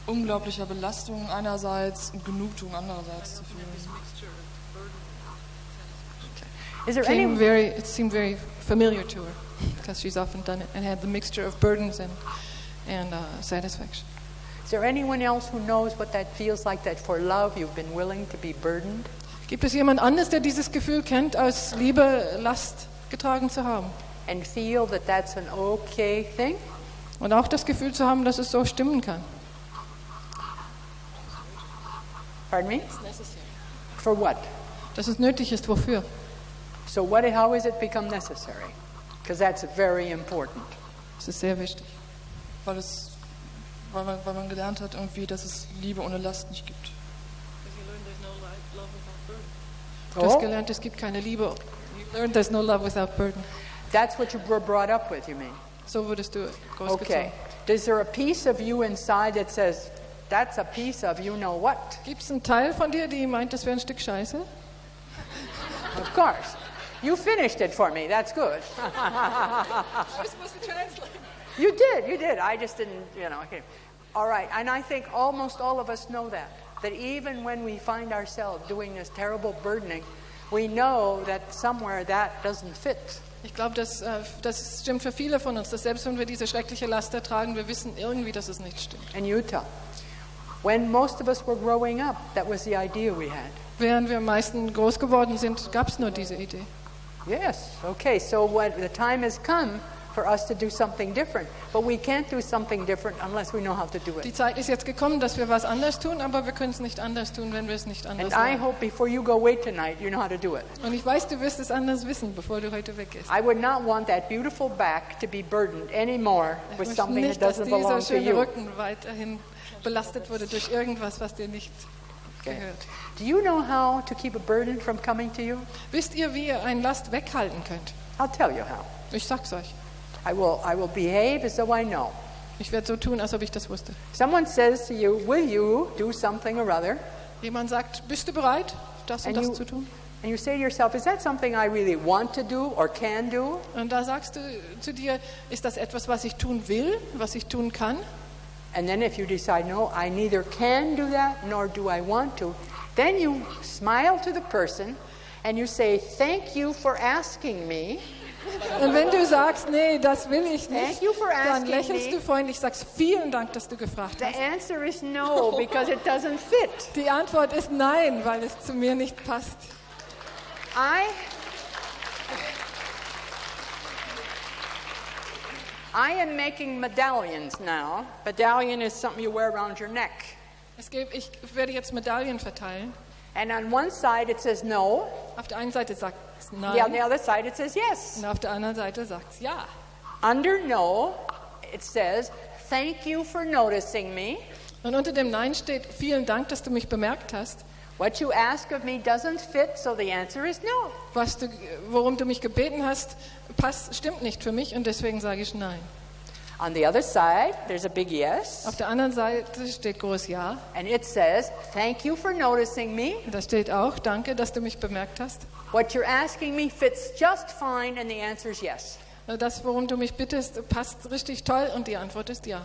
unglaublicher Belastung einerseits und Genugtuung andererseits zu fühlen. It seemed very familiar to her because she's often done it and had the mixture of burdens and satisfaction. Is there anyone else who knows what that feels like, that for love you've been willing to be burdened? Gibt es jemand anderes, der dieses Gefühl kennt, aus Liebe Last getragen zu haben. And feel that that's an okay thing. Und auch das Gefühl zu haben, dass es so stimmen kann. Pardon me? It's necessary. For what? Dass es nötig ist, wofür? So how has it become necessary? Because that's very important. Das ist sehr wichtig. Weil man gelernt hat irgendwie, dass es Liebe ohne Last nicht gibt. Du hast gelernt, es gibt keine Liebe. You learned there's no love without burden. That's what you were brought up with, you mean? So wurdest du großgezogen. Okay. Is there a piece of you inside that says, that's a piece of you know what? Gibt es einen Teil von dir, die meint, das wäre ein Stück Scheiße? Of course. You finished it for me. That's good. You're supposed to translate. You did. I just didn't, Okay. All right. And I think almost all of us know that even when we find ourselves doing this terrible burdening, we know that somewhere that doesn't fit. Ich glaube, das stimmt für viele von uns, dass selbst wenn wir diese schreckliche Last ertragen, wir wissen irgendwie, dass es nicht stimmt. In Utah, when most of us were growing up, that was the idea we had. Während wir am meisten groß geworden sind, gab es nur diese Idee. Yes, okay, so the time has come for us to do something different, but we can't do something different unless we know how to do it. Die Zeit ist jetzt gekommen, dass wir was anders tun, aber wir können es nicht anders tun, wenn wir es nicht anders And I lernen. hope before you go away tonight, you know how to do it. Und ich weiß, du wirst es anders wissen, bevor du heute weggehst. I would not want that beautiful back to be burdened anymore with something that nicht, dass doesn't dieser belong to schöne you. Rücken weiterhin belastet wurde durch irgendwas, was dir nicht gehört. Do you know how to keep a burden from coming to you? Wisst ihr, wie ihr eine Last weghalten könnt? I'll tell you how. Ich sag's euch. I will behave as though I know. Ich werde so tun, als ob ich das wusste. Someone says to you, will you do something or other? Jemand sagt, bist du bereit, das und das zu tun? And you say to yourself, is that something I really want to do or can do? Und da sagst du zu dir, ist das etwas, was ich tun will, was ich tun kann? And then if you decide, no, I neither can do that nor do I want to, then you smile to the person and you say, thank you for asking me. Und wenn du sagst, nee, das will ich nicht, Thank you for dann asking lächelst du freundlich, sagst, vielen Dank, dass du gefragt The hast. answer is no, because it doesn't fit. Die Antwort ist nein, weil es zu mir nicht passt. I am making medallions now. Medallion is something you wear around your neck. Ich werde jetzt Medaillen verteilen. And on one side it says no. Auf der einen Seite sagt es nein. Yeah, on the other side it says yes. Und auf der anderen Seite sagt es ja. Under no, it says, thank you for noticing me. Und unter dem Nein steht, vielen Dank, dass du mich bemerkt hast. What you ask of me doesn't fit, so the answer is no. Worum du mich gebeten hast, stimmt nicht für mich und deswegen sage ich nein. On the other side, there's a big yes. Auf der anderen Seite steht groß Ja. And it says, thank you for noticing me. Da steht auch, danke, dass du mich bemerkt hast. What you're asking me fits just fine, and the answer is yes. Das, worum du mich bittest, passt richtig toll und die Antwort ist ja.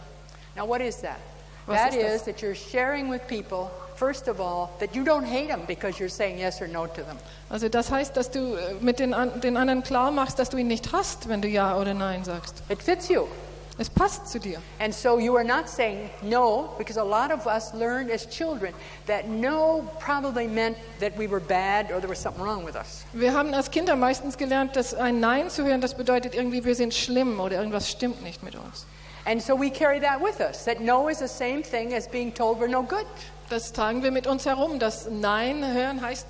Now what is that? Was That ist das? is that you're sharing with people, first of all, that you don't hate them because you're saying yes or no to them. Also das heißt, dass du mit den anderen klar machst, dass du ihn nicht hasst, wenn du Ja oder Nein sagst. It fits you. Es passt zu dir. And so you are not saying no, because a lot of us learned as children that no probably meant that we were bad or there was something wrong with us. Wir haben als Kinder meistens gelernt, dass ein Nein zu hören, das bedeutet irgendwie, wir sind schlimm oder irgendwas stimmt nicht mit uns. And so we carry that with us, that no is the same thing as being told we're no good. Das tragen wir mit uns herum. Das Nein hören heißt,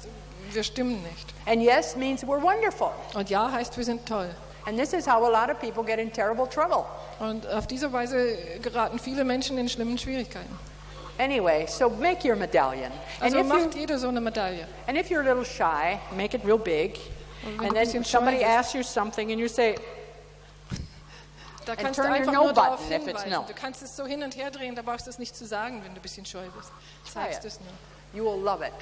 wir stimmen nicht. And yes means we're wonderful. Und Ja heißt, wir sind toll. And this is how a lot of people get in terrible trouble. Und auf diese Weise geraten viele Menschen in schlimmen Schwierigkeiten. Anyway, so make your medallion. Also macht jeder so eine Medaille. And if you're a little shy, make it real big. And then somebody asks you something and you say, da and kannst du turn your einfach no nur darauf button if it's hinweisen. no. Du kannst es so hin und her drehen, da brauchst du es nicht zu sagen, wenn du ein bisschen scheu bist. Sagst es nur. You will love it.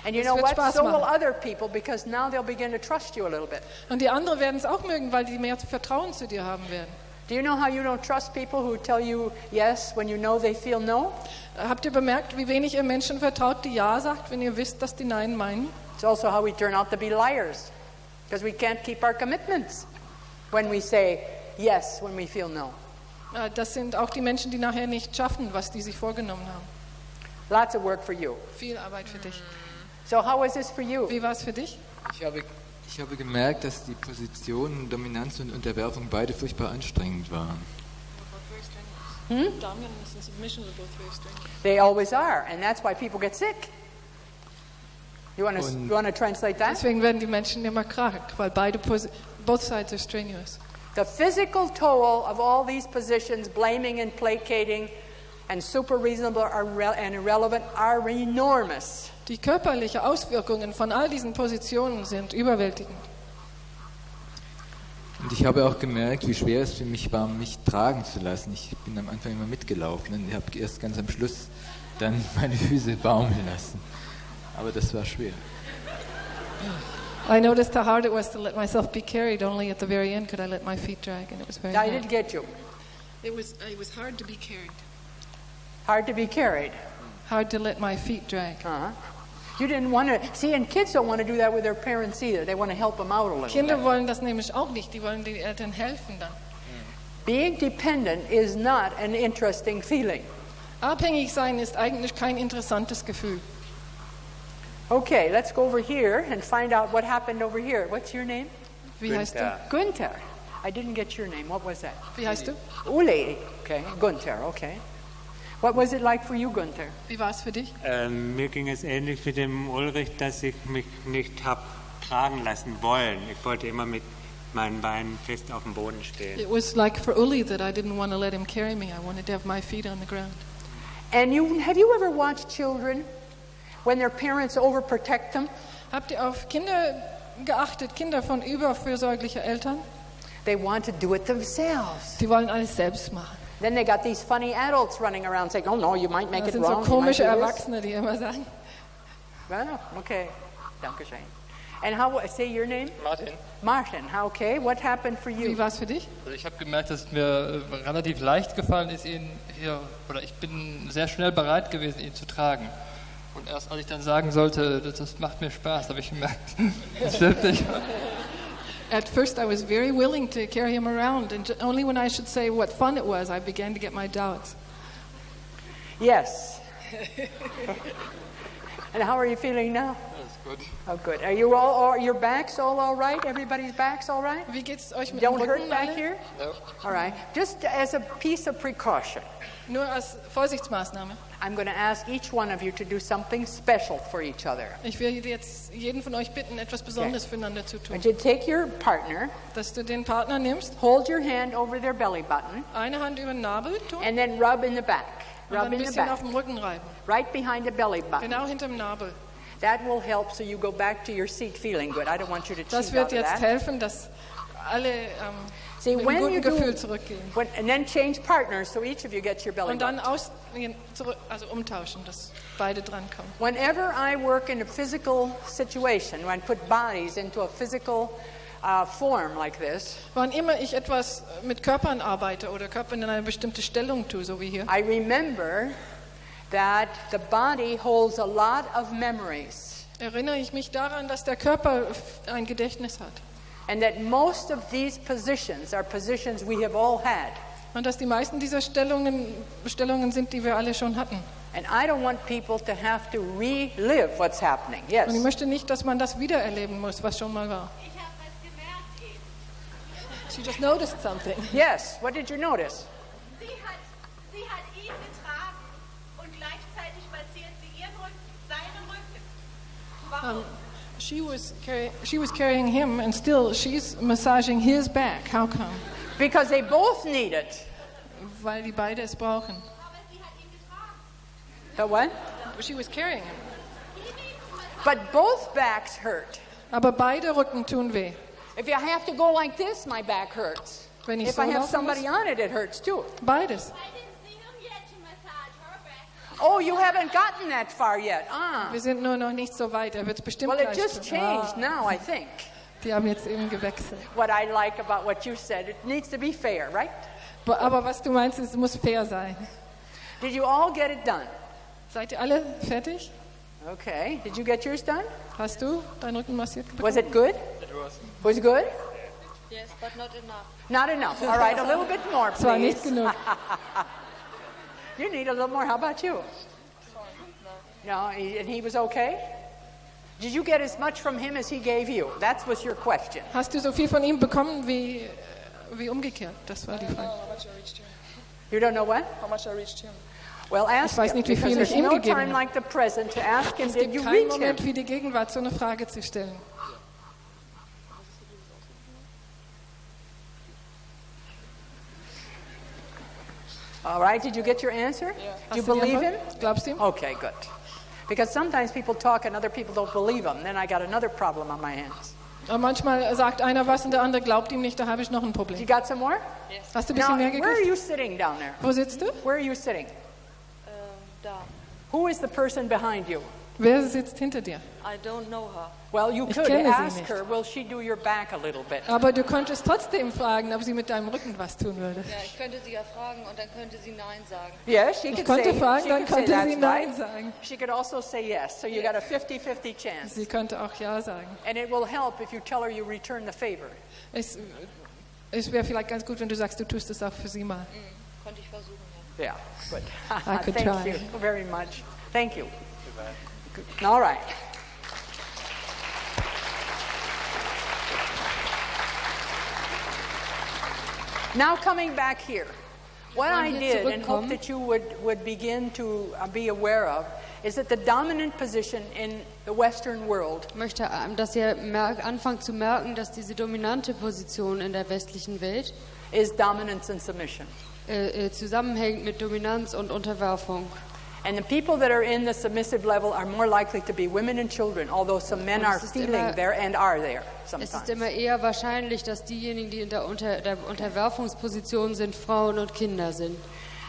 And you Es know wird what? Spaß So will machen. other people, because now they'll begin to trust you a little bit. Und die anderen werden es auch mögen, weil die mehr Vertrauen zu dir haben werden. Do you know how you don't trust people who tell you yes when you know they feel no? Habt ihr bemerkt, wie wenig ihr Menschen vertraut, die Ja sagt, wenn ihr wisst, dass die Nein meinen? It's also how we turn out to be liars, because we can't keep our commitments when we say yes when we feel no. Das sind auch die Menschen, die nachher nicht schaffen, was die sich vorgenommen haben. Lots of work for you. Viel Arbeit für dich. So how was this for you? Wie war es für dich? Ich habe Ich habe gemerkt, dass die Positionen Dominanz und Unterwerfung beide furchtbar anstrengend waren. Dominance and submission are both very strenuous. They always are, and that's why people get sick. You want to translate that? Deswegen werden die Menschen immer krank, weil both sides are strenuous. The physical toll of all these positions, blaming and placating, and super reasonable and irrelevant, are enormous. Die körperlichen Auswirkungen von all diesen Positionen sind überwältigend. Und ich habe auch gemerkt, wie schwer es für mich war, mich tragen zu lassen. Ich bin am Anfang immer mitgelaufen und habe erst ganz am Schluss dann meine Füße baumeln lassen. Aber das war schwer. I noticed how hard it was to let myself be carried. Only at the very end could I let my feet drag, and it was very hard. I didn't get you. It was hard to be carried. Hard to be carried. Hard to let my feet drag. You didn't want to see, and kids don't want to do that with their parents either. They want to help them out a little Kinder bit. wollen das nämlich auch nicht. Die wollen den Eltern helfen dann. Being dependent is not an interesting feeling. Abhängig sein ist eigentlich kein interessantes Gefühl. Okay, let's go over here and find out what happened over here. What's your name? Wie heißt du? Gunther. I didn't get your name. What was that? Wie heißt du? Uli. Okay, Gunther. Okay. What was it like for you, Gunther? Wie war es für dich? Mir ging es ähnlich wie dem Ulrich, dass ich mich nicht habe tragen lassen wollen. Ich wollte immer mit meinen Beinen fest auf dem Boden stehen. It was like for Uli that I didn't want to let him carry me. I wanted to have my feet on the ground. And have you ever watched children when their parents overprotect them? Habt ihr auf Kinder geachtet, Kinder von überfürsorglicher Eltern? They want to do it themselves. Die wollen alles selbst machen. Then they got these funny adults running around saying, "Oh no, you might make Das it sind wrong." so komische Erwachsene, die immer sagen. Well, okay, Dankeschön. And how? Say your name. Martin. Martin. Okay. What happened for you? Wie war es für dich? Also ich habe gemerkt, dass es mir relativ leicht gefallen ist, ihn hier, oder ich bin sehr schnell bereit gewesen, ihn zu tragen. Und erst als ich dann sagen sollte, das macht mir Spaß, habe ich gemerkt, das stimmt nicht. At first I was very willing to carry him around, and only when I should say what fun it was, I began to get my doubts. Yes. And how are you feeling now? That's good. Oh, good. Are you all your backs all right? Everybody's backs all right? Wie geht's euch mit Don't dem hurt Rücken back alle? here? No. All right. Just as a piece of precaution, Nur als Vorsichtsmaßnahme. I'm going to ask each one of you to do something special for each other. Ich will jetzt jeden von euch bitten, etwas Besonderes füreinander zu tun. And you take your partner, Dass du den Partner nimmst, hold your hand over their belly button, eine Hand über den Nabel tun and then rub in the back. und dann Rub ein in the bisschen back. auf dem Rücken reiben. Right behind the belly button. Genau hinterm Nabel. That will help so you go back to your seat feeling good. I don't want you to Das cheat wird out of jetzt that. helfen, dass alle See, mit when einem you guten do, Gefühl zurückgehen. and then change partners so each of you gets your belly Und dann button. umtauschen, dass beide drankommen. Whenever I work in a physical situation, when I put bodies into a physical form like this, Wann immer ich etwas mit Körpern arbeite oder Körper in eine bestimmte Stellung tue, so wie hier, I remember that the body holds a lot of memories. erinnere ich mich daran, dass der Körper ein Gedächtnis hat. And that most of these positions are positions we have all had. Und dass die meisten dieser Stellungen sind, die wir alle schon hatten. And I don't want people to have to relive what's happening. Yes. Und ich möchte nicht, dass man das wiedererleben muss, was schon mal war. Ich habe was gemerkt eben. She just noticed something. Yes, what did you notice? Sie hat ihn getragen und gleichzeitig massiert sie ihren Rücken, seinen Rücken. Warum? She was carrying him, and still she's massaging his back. How come? Because they both need it. Weil die beide es brauchen. Aber sie hat ihn getragen. The what? She was carrying him. But both backs hurt. Aber beide Rücken tun weh. If I have to go like this, my back hurts. Wenn ich If so I have laufen somebody muss, on it, it hurts too. beides. Oh, you haven't gotten that far yet. Wir sind nur noch nicht so weit. Er wird es bestimmt Well, it gleich just tun. changed now, I think. Die haben jetzt eben gewechselt. What I like about what you said, it needs to be fair, right? Aber was du meinst, es muss fair sein. Did you all get it done? Seid ihr alle fertig? Okay. Did you get yours done? Hast du deinen Rücken massiert bekommen? Was it good? It was. Was it good? Yes, but not enough. Not enough. All right, a little bit more, Es war nicht please. genug. You need a little more. How about you? No, and he was okay? Did you get as much from him as he gave you? That was your question. Hast du so viel von ihm bekommen wie umgekehrt? Das war die Frage. You don't know what? How much I reached him. Well, ask Ich weiß nicht, wie him, viel because ich ihm there's no gegeben time habe. like the present to ask him, Es did gibt you keinen reach Moment him? wie die Gegenwart, so eine Frage zu stellen. All right, did you get your answer? Yeah. Do you Hast du die believe him? Antwort? Glaubst du ihm? Okay, good. Because sometimes people talk and other people don't believe them. Then I got another problem on my hands. Aber manchmal sagt einer was und der andere glaubt ihm nicht, da habe ich noch ein Problem. You got some more? Hast du ein Now, bisschen mehr where are gekriegt? you sitting down there? Wo sitzt du? Where are you sitting? Da. Who is the person behind you? Wer sitzt hinter dir? I don't know her. Well, you Ich could kenne sie ask nicht. her, will she do your back a little bit? Aber du könntest trotzdem fragen, ob sie mit deinem Rücken was tun würde. Ja, ich könnte sie ja fragen und dann könnte sie Nein sagen. Yes, she Ich could konnte say, fragen, she dann could say könnte sie that's Nein right. sagen. She could also say yes. So you got a 50-50 chance. Sie könnte auch Ja sagen. And it will help if you tell her you return the favor. Es wäre vielleicht ganz gut, wenn du sagst, du tust es auch für sie mal. Konnte ich versuchen, ja. Yeah, good. I could Thank try. you very much. Thank you. All right. Now coming back here. What I hier did and hope zurückkommen. that you would begin to be aware of is that the dominant position in the Western world Ich möchte, dass ihr anfangt zu merken, dass diese dominante Position in der westlichen Welt is dominance and submission. Zusammenhängt mit Dominanz und Unterwerfung. And the people that are in the submissive level are more likely to be women and children, although some men are feeling there and are there Es sometimes. ist immer eher wahrscheinlich, dass diejenigen, die in der Unterwerfungsposition sind, Frauen und Kinder sind.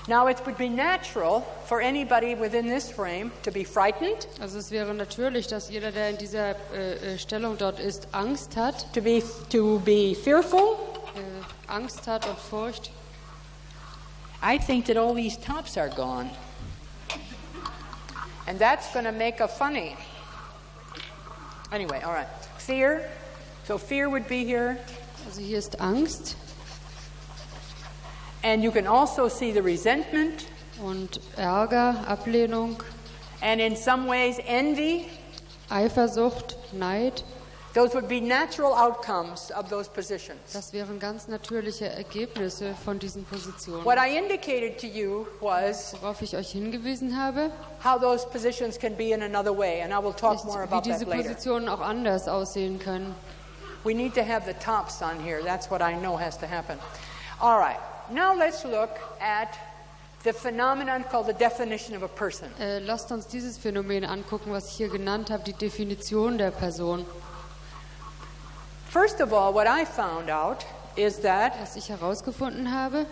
Now it would be natural for anybody within this frame to be frightened, Also es wäre natürlich, dass jeder, der in dieser Stellung dort ist, Angst hat. to be fearful. Angst hat und Furcht. I think that all these tops are gone. And that's going to make a funny. Anyway, all right. Fear. So fear would be here. Also hier ist Angst. And you can also see the resentment. Und Ärger, Ablehnung. And in some ways, envy. Eifersucht, Neid. Those would be natural outcomes of those positions. Das wären ganz natürliche Ergebnisse von diesen Positionen. What I indicated to you was Worauf ich euch hingewiesen habe, how those positions can be in another way, and I will talk ist, more wie about diese that later. Positionen auch anders aussehen können. We need to have the tops on here. That's what I know has to happen. All right. Now let's look at the phenomenon called the definition of a person. Lasst uns dieses Phänomen angucken, was ich hier genannt habe, die Definition der Person. First of all, what I found out is that Was ich herausgefunden habe,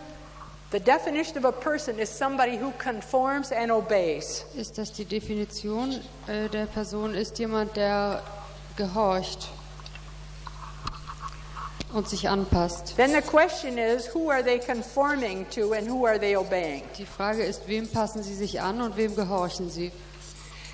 the definition of a person is somebody who conforms and obeys. ist, dass die Definition der Person ist jemand, der gehorcht und sich anpasst. Then the question is, who are they conforming to and who are they obeying? Die Frage ist, wem passen sie sich an und wem gehorchen sie?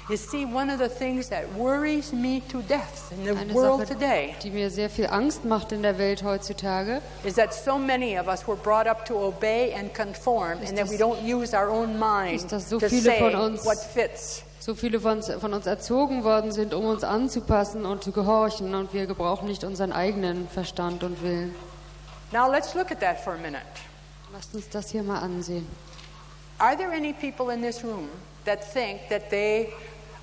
You see, one of the things that worries me to death in the Eine world Sache, today die mir sehr viel Angst macht in der Welt heutzutage, is that so many of us were brought up to obey and conform, and that we don't use our own mind dass so to viele say von uns what fits. so viele von uns erzogen worden sind, um uns anzupassen und zu gehorchen, und wir gebrauchen nicht unseren eigenen Verstand und Willen. Now let's look at that for a minute. Lasst uns das hier mal ansehen. Are there any people in this room that think that they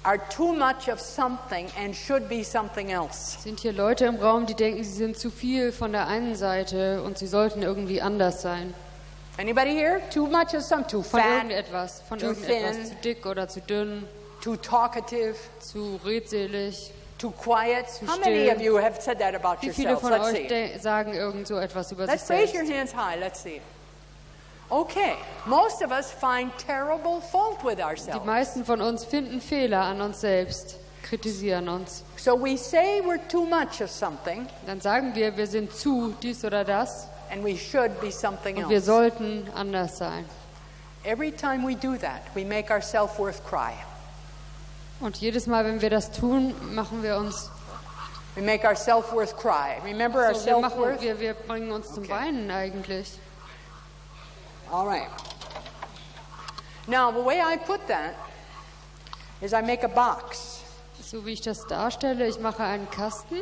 are too much of something and should be something else? Sind hier Leute im Raum, die denken, sie sind zu viel von der einen Seite und sie sollten irgendwie anders sein? Anybody here? Too much of something? Too Von fat? irgendetwas, too thin, zu dick oder zu dünn, too talkative, zu redselig, too quiet? zu How many of still? you have said that about Wie viele yourselves? von Let's euch see. sagen irgend so etwas über Let's sich raise your selbst? hands high. Let's see. Okay, most of us find terrible fault with Die ourselves. meisten von uns finden Fehler an uns selbst, kritisieren uns. So we say we're too much of something, Dann sagen wir sind zu dies oder das and we should be something und wir else. sollten anders sein. Every time we do that, we make our self-worth cry. Und jedes Mal, wenn wir das tun, machen wir uns, We make our self-worth cry. Remember our so, self-worth? wir bringen uns zum Weinen eigentlich. All right. Now, the way I put that is I make a box. So wie ich das darstelle, ich mache einen Kasten.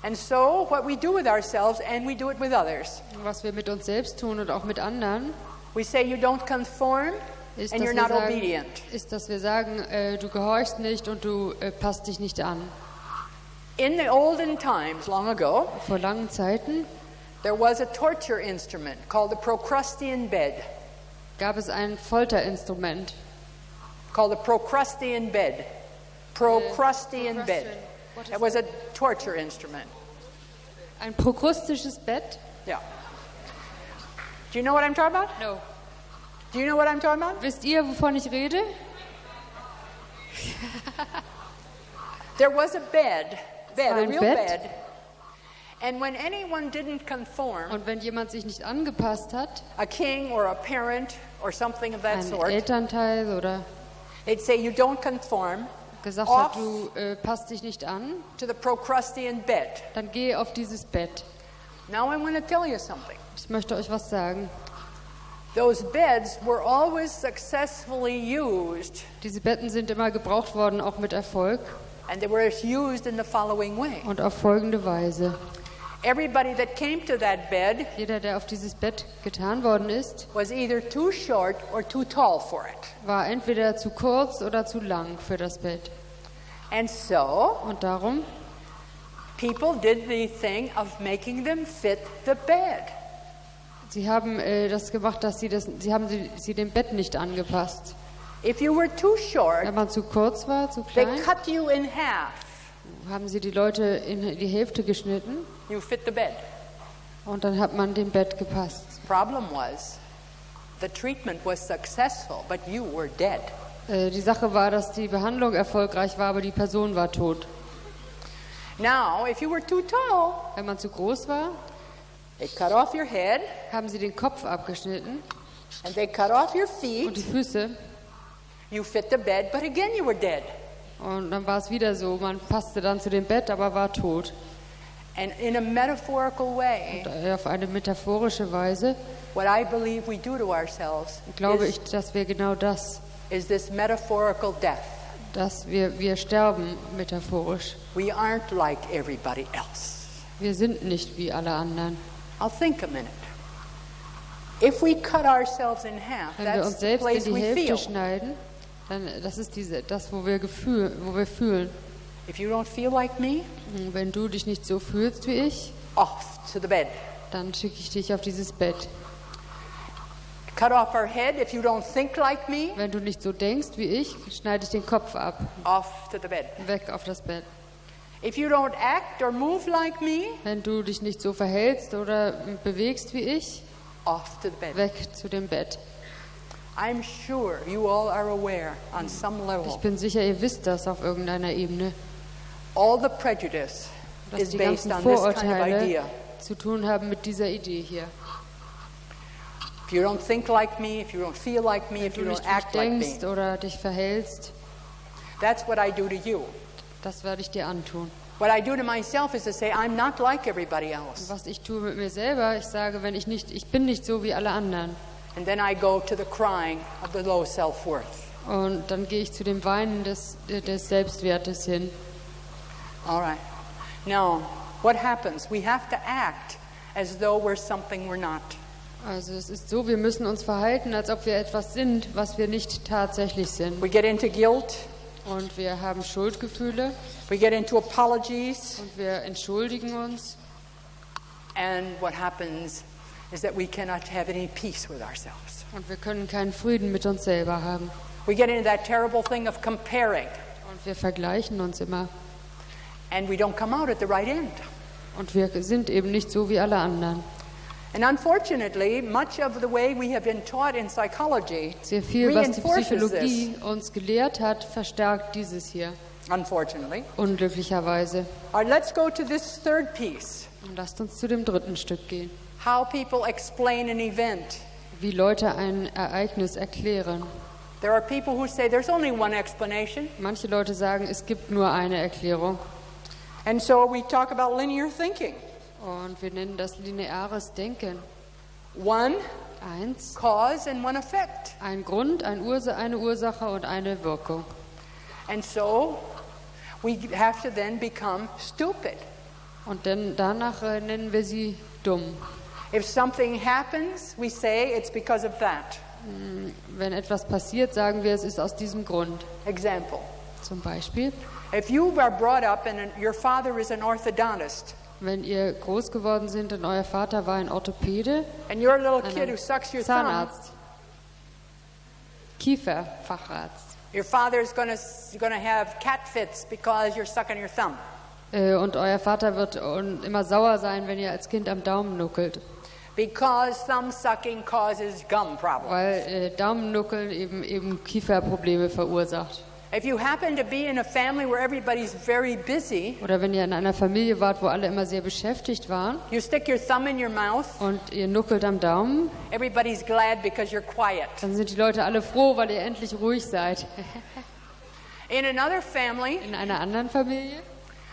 And so what we do with ourselves, and we do it with others. Was wir mit uns selbst tun und auch mit anderen. We say you don't conform and you're not obedient. Ist, dass wir sagen, du gehorchst nicht und du passt dich nicht an. In the olden times, long ago, vor langen Zeiten, there was a torture instrument called the Procrustean bed. Gab es ein Folterinstrument called the Procrustean bed. Procrustean bed. It was a torture instrument. Ein prokrustisches Bett? Yeah. Do you know what I'm talking about? No. Do you know what I'm talking about? Wisst ihr, wovon ich rede? There was a bed, a real Bett. bed. And when anyone didn't conform, und wenn jemand sich nicht angepasst hat, a king or a parent or something of that ein sort, Elternteil oder they'd say you don't conform, gesagt hat, du passt dich nicht an, to the Procrustean bed. Dann geh auf dieses Bett. Now I want to tell you something. Ich möchte euch was sagen. Those beds were always successfully used. Diese Betten sind immer gebraucht worden, auch mit Erfolg. And they were used in the following way. Und auf folgende Weise. Everybody that came to that bed, jeder, der auf dieses Bett getan worden ist, was either too short or too tall for it. War entweder zu kurz oder zu lang für das Bett. And so, und darum, people did the thing of making them fit the bed. Sie haben das gemacht, dass sie dem Bett nicht angepasst. If you were too short, wenn man zu kurz war, zu klein, they cut you in half. Haben sie die Leute in die Hälfte geschnitten. You fit the bed. Und dann hat man dem Bett gepasst. Problem was, the treatment was successful, but you were dead. Die Sache war, dass die Behandlung erfolgreich war, aber die Person war tot. Now, if you were too tall, wenn man zu groß war, they cut off your head. Haben sie den Kopf abgeschnitten. And they cut off your feet. Und die Füße. You fit the bed, but again you were dead. Und dann war es wieder so, man passte dann zu dem Bett, aber war tot. And in a metaphorical way, und auf eine metaphorische Weise, what I believe we do to ourselves glaube ich, dass wir genau das, is this metaphorical death. Dass wir sterben metaphorisch. We aren't like everybody else. Wir sind nicht wie alle anderen. I'll think a minute. If we cut ourselves in half, wenn wir uns selbst in die Hälfte schneiden, dann das ist das, wo wir fühlen. If you don't feel like me, wenn du dich nicht so fühlst wie ich, off to the bed. Dann schicke ich dich auf dieses Bett. Cut off our head if you don't think like me. Wenn du nicht so denkst wie ich, schneide ich den Kopf ab. Off to the bed. Weg auf das Bett. If you don't act or move like me, wenn du dich nicht so verhältst oder bewegst wie ich, off to the bed. Weg zu dem Bett. I'm sure you all are aware on some level. Ich bin sicher, ihr wisst das auf irgendeiner Ebene. All the prejudice is based on this kind of idea. Zu tun haben mit dieser Idee hier. If you don't think like me, if you don't feel like me, if you don't act like me, denkst oder dich verhältst, that's what I do to you. Das werde ich dir antun. What I do to myself is to say I'm not like everybody else. Was ich tue mit mir selber, ich sage, ich bin nicht so wie alle anderen. And then I go to the crying of the low self-worth. Und dann gehe ich zu dem Weinen des Selbstwertes hin. All right. Now, what happens? We have to act as though we're something we're not. Also es ist so, wir müssen uns verhalten, als ob wir etwas sind, was wir nicht tatsächlich sind. We get into guilt. Und wir haben Schuldgefühle. We get into apologies. Und wir entschuldigen uns. And what happens is that we cannot have any peace with ourselves. Und wir können keinen Frieden mit uns selber haben. We get into that terrible thing of comparing. Und wir vergleichen uns immer. And we don't come out at the right end. Und wir sind eben nicht so wie alle anderen. And unfortunately, much of the way we have been taught in psychology sehr viel, was die reinforces Psychologie uns gelehrt hat, verstärkt dieses hier. Unfortunately. Unglücklicherweise. All right, let's go to this third piece. Und lasst uns zu dem dritten Stück gehen. How people explain an event. Wie Leute ein Ereignis erklären. There are people who say there's only one explanation. Manche Leute sagen, es gibt nur eine Erklärung. And so we talk about linear thinking. Und wir nennen das lineares Denken. One Eins. Cause and one effect. Ein Grund, eine Ursache und eine Wirkung. And so we have to then become stupid. Und dann danach nennen wir sie dumm. If something happens, we say it's because of that. Wenn etwas passiert, sagen wir, es ist aus diesem Grund. Example. Zum Beispiel. If you are brought up and your father is an orthodontist. Wenn ihr groß geworden seid und euer Vater war ein Orthopäde, and you're a little kid who sucks your Zahnarzt, Kieferfacharzt. Your father is going to have cat fits because you're sucking your thumb. Und euer Vater wird immer sauer sein, wenn ihr als Kind am Daumen nuckelt. Because thumb sucking causes gum problems. Weil Daumennuckeln eben Kieferprobleme verursacht. If you happen to be in a family where everybody's very busy, oder wenn ihr in einer Familie wart, wo alle immer sehr beschäftigt waren, you stick your thumb in your mouth, und ihr nuckelt am Daumen, everybody's glad because you're quiet. Dann sind die Leute alle froh, weil ihr endlich ruhig seid. In another family, in einer anderen Familie,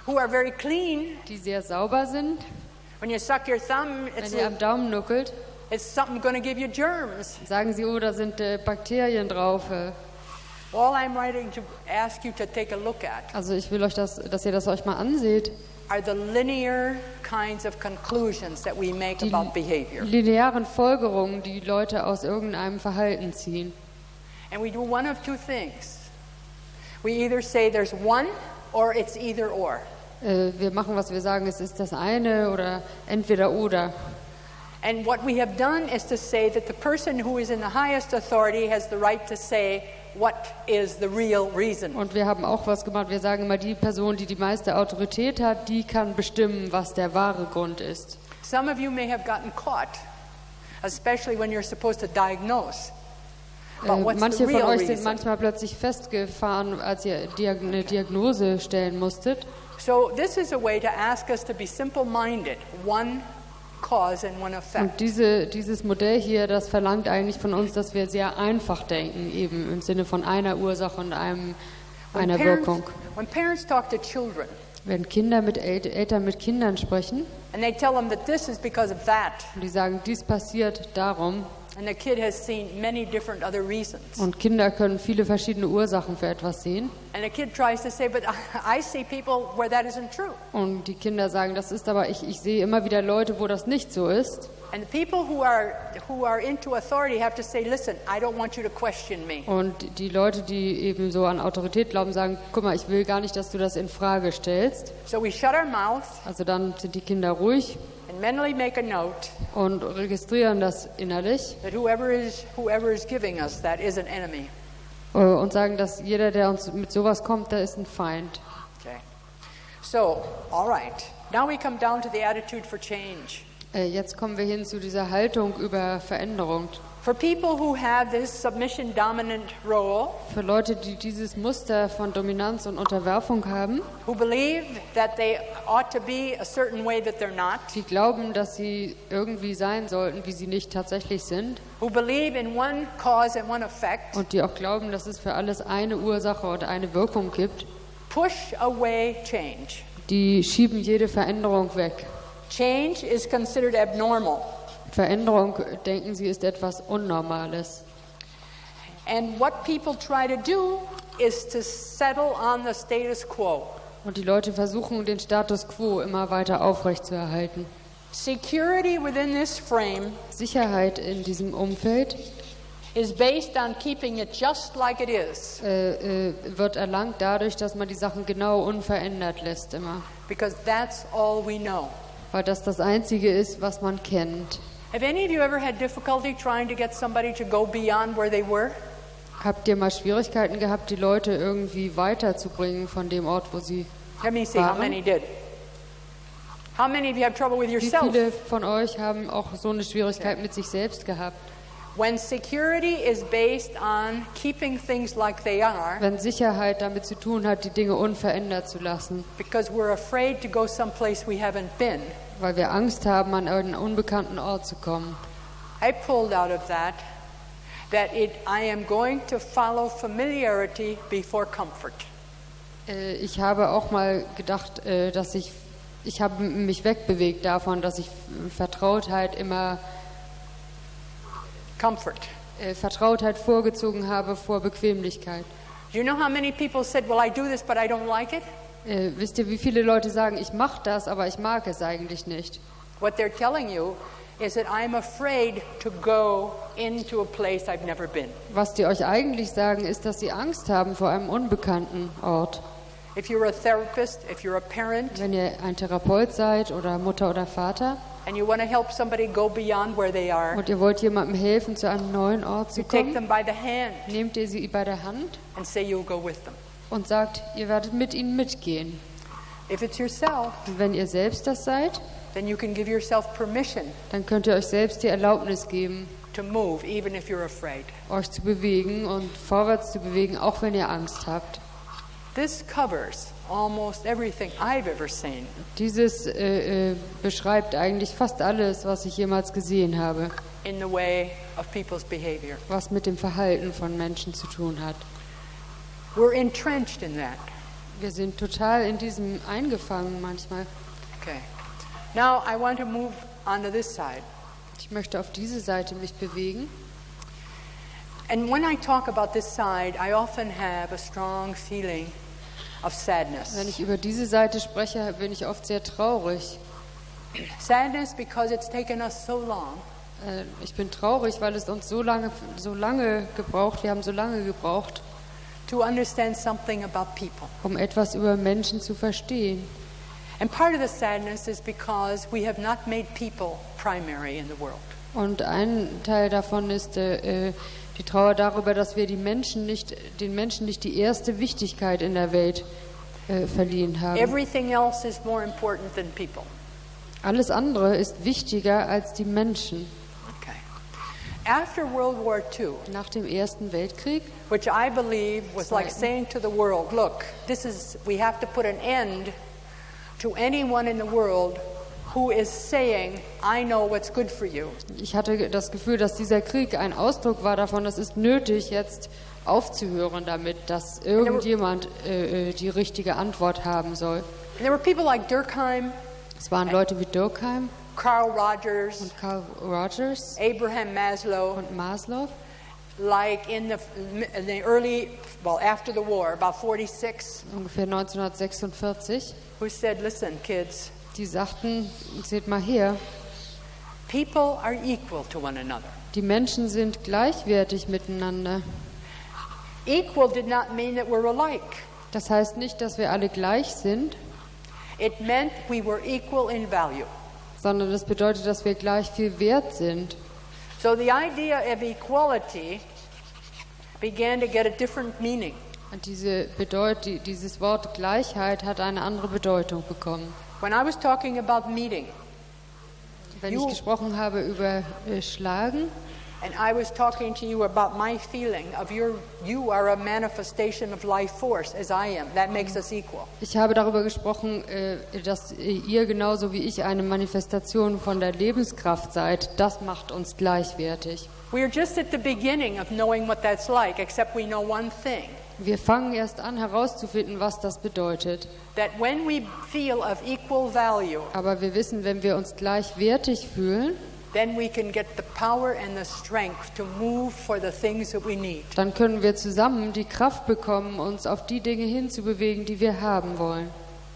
who are very clean, die sehr sauber sind, when you suck your thumb, wenn ihr am Daumen nuckelt, it's something going to give you germs. Sagen sie, oh, da sind Bakterien drauf. All I'm writing to ask you to take a look at. Also ich will euch dass ihr das euch mal anseht. Are the linear kinds of conclusions that we make about behavior. Linearen Folgerungen, die Leute aus irgendeinem Verhalten ziehen. And we do one of two things. We either say there's one or it's either or. Wir machen, was wir sagen, es ist das eine oder entweder oder. And what we have done is to say that the person who is in the highest authority has the right to say what is the real reason. Und wir haben auch was gemacht. Wir sagen immer, die Person, die die meiste Autorität hat, die kann bestimmen, was der wahre Grund ist. Some of you may have gotten caught, especially when you're supposed to diagnose. Manche von euch sind manchmal plötzlich festgefahren, als ihr eine Diagnose stellen musstet. So this is a way to ask us to be simple-minded. One cause and one effect. Und dieses Modell hier, das verlangt eigentlich von uns, dass wir sehr einfach denken, eben im Sinne von einer Ursache und einer Wirkung. When parents talk to children, wenn Kinder mit Eltern mit Kindern sprechen, and they tell them that this is because of that, und die sagen, dies passiert darum, and the kid has seen many different other reasons. Und Kinder können viele verschiedene Ursachen für etwas sehen. And the kid tries to say, but I see people where that isn't true. Und die Kinder sagen, das ist aber ich sehe immer wieder Leute, wo das nicht so ist. And the people who are into authority have to say, listen, I don't want you to question me. Und die Leute, die eben so an Autorität glauben, sagen, guck mal, ich will gar nicht, dass du das in Frage stellst. So we shut our mouth. Also dann sind die Kinder ruhig. And mentally make a note. Und registrieren das innerlich. That whoever is giving us that is an enemy. Und sagen, dass jeder, der uns mit sowas kommt, der ist ein Feind. Okay. So, all right. Now we come down to the attitude for change. Jetzt kommen wir hin zu dieser Haltung über Veränderung. For people who have this submission-dominant role, für Leute, die dieses Muster von Dominanz und Unterwerfung haben, who believe that they ought to be a certain way that they're not, die glauben, dass sie irgendwie sein sollten, wie sie nicht tatsächlich sind, who believe in one cause and one effect, und die auch glauben, dass es für alles eine Ursache oder eine Wirkung gibt, push away change. Die schieben jede Veränderung weg. Change is considered abnormal. Veränderung, denken sie, ist etwas Unnormales. And what people try to do is to settle on the status quo. Und die Leute versuchen, den Status quo immer weiter aufrechtzuerhalten. Security within this frame Sicherheit in diesem Umfeld is based on keeping it just like it is. Wird erlangt dadurch, dass man die Sachen genau unverändert lässt immer. Because that's all we know. Weil das Einzige ist, was man kennt. Have any of you ever had difficulty trying to get somebody to go beyond where they were? Habt ihr mal Schwierigkeiten gehabt, die Leute irgendwie weiterzubringen von dem Ort, wo sie Let me see how many did. How many of you have trouble with yourself? Wie viele von euch haben auch so eine Schwierigkeit mit sich selbst gehabt? When security is based on keeping things like they are, wenn Sicherheit damit zu tun hat, die Dinge unverändert zu lassen, because we're afraid to go someplace we haven't been, weil wir Angst haben, an einen unbekannten Ort zu kommen. I pulled out of that I am going to follow familiarity before comfort. Ich habe auch mal gedacht, dass ich habe mich wegbewegt davon, dass ich Vertrautheit immer Comfort. Vertrautheit vorgezogen habe vor Bequemlichkeit. Do you know how many people said, well, I do this, but I don't like it? Wisst ihr, wie viele Leute sagen, ich mache das, aber ich mag es eigentlich nicht? What they're telling you is that I'm afraid to go into a place I've never been. Was die euch eigentlich sagen, ist, dass sie Angst haben vor einem unbekannten Ort. If you're a therapist, if you're a parent, wenn ihr ein Therapeut seid oder Mutter oder Vater, and you want to help somebody go beyond where they are, und ihr wollt jemandem helfen, zu einem neuen Ort zu you take kommen, them by the hand nehmt ihr sie bei der Hand and say you'll go with them. und sagt, ihr werdet mit ihnen mitgehen. If it's yourself, und wenn ihr selbst das seid, then you can give yourself permission dann könnt ihr euch selbst die Erlaubnis geben, to move, even if you're afraid. euch zu bewegen und vorwärts zu bewegen, auch wenn ihr Angst habt. This covers almost everything I've ever seen. Dieses beschreibt eigentlich fast alles, was ich jemals gesehen habe, In the way of people's behavior. was mit dem Verhalten von Menschen zu tun hat. We're entrenched in that. Wir sind total in diesem eingefangen manchmal. Okay. Now I want to move on to this side. Ich möchte auf diese Seite mich bewegen. And when I talk about this side, I often have a strong feeling of sadness. Wenn ich über diese Seite spreche, bin ich oft sehr traurig. Sadness because it's taken us so long. Ich bin traurig, weil es uns so lange gebraucht, wir haben so lange gebraucht, to understand something about people. um etwas über Menschen zu verstehen. And part of the sadness is because we have not made people primary in the world. Und ein Teil davon ist die Trauer darüber, dass wir den Menschen nicht die erste Wichtigkeit in der Welt verliehen haben. Everything else is more important than people. Alles andere ist wichtiger als die Menschen. Okay. After World War II, nach dem Ersten Weltkrieg, which I believe was like saying to the world, look, we have to put an end to anyone in the world who is saying, I know what's good for you. Ich hatte das Gefühl, dass dieser Krieg ein Ausdruck war davon, es ist nötig, jetzt aufzuhören damit, dass irgendjemand die richtige Antwort haben soll. And there were people like Durkheim. Es waren Leute wie Durkheim, Carl Rogers, und Carl Rogers, Abraham Maslow, und Maslow. Like in the early, well, after the war, about 46. Ungefähr 1946. Who said, listen, kids. Die sagten, seht mal her. People are equal to one another. Die Menschen sind gleichwertig miteinander. Equal did not mean that we're alike. Das heißt nicht, dass wir alle gleich sind. It meant we were equal in value. Sondern das bedeutet, dass wir gleich viel wert sind. So the idea of equality began to get a different meaning. Und dieses Wort Gleichheit hat eine andere Bedeutung bekommen. When I was talking about meeting, wenn ich gesprochen habe über Schlagen, and I was talking to you about my feeling of you are a manifestation of life force as I am. That makes us equal. Ich habe darüber gesprochen, dass ihr genauso wie ich eine Manifestation von der Lebenskraft seid. Das macht uns gleichwertig. We are just at the beginning of knowing what that's like, except we know one thing. Wir fangen erst an herauszufinden, was das bedeutet. That when we feel of equal value, aber wir wissen, wenn wir uns gleichwertig fühlen, then we can get the power and the strength to move for the things that we need. Dann können wir zusammen die Kraft bekommen, uns auf die Dinge hinzubewegen, die wir haben wollen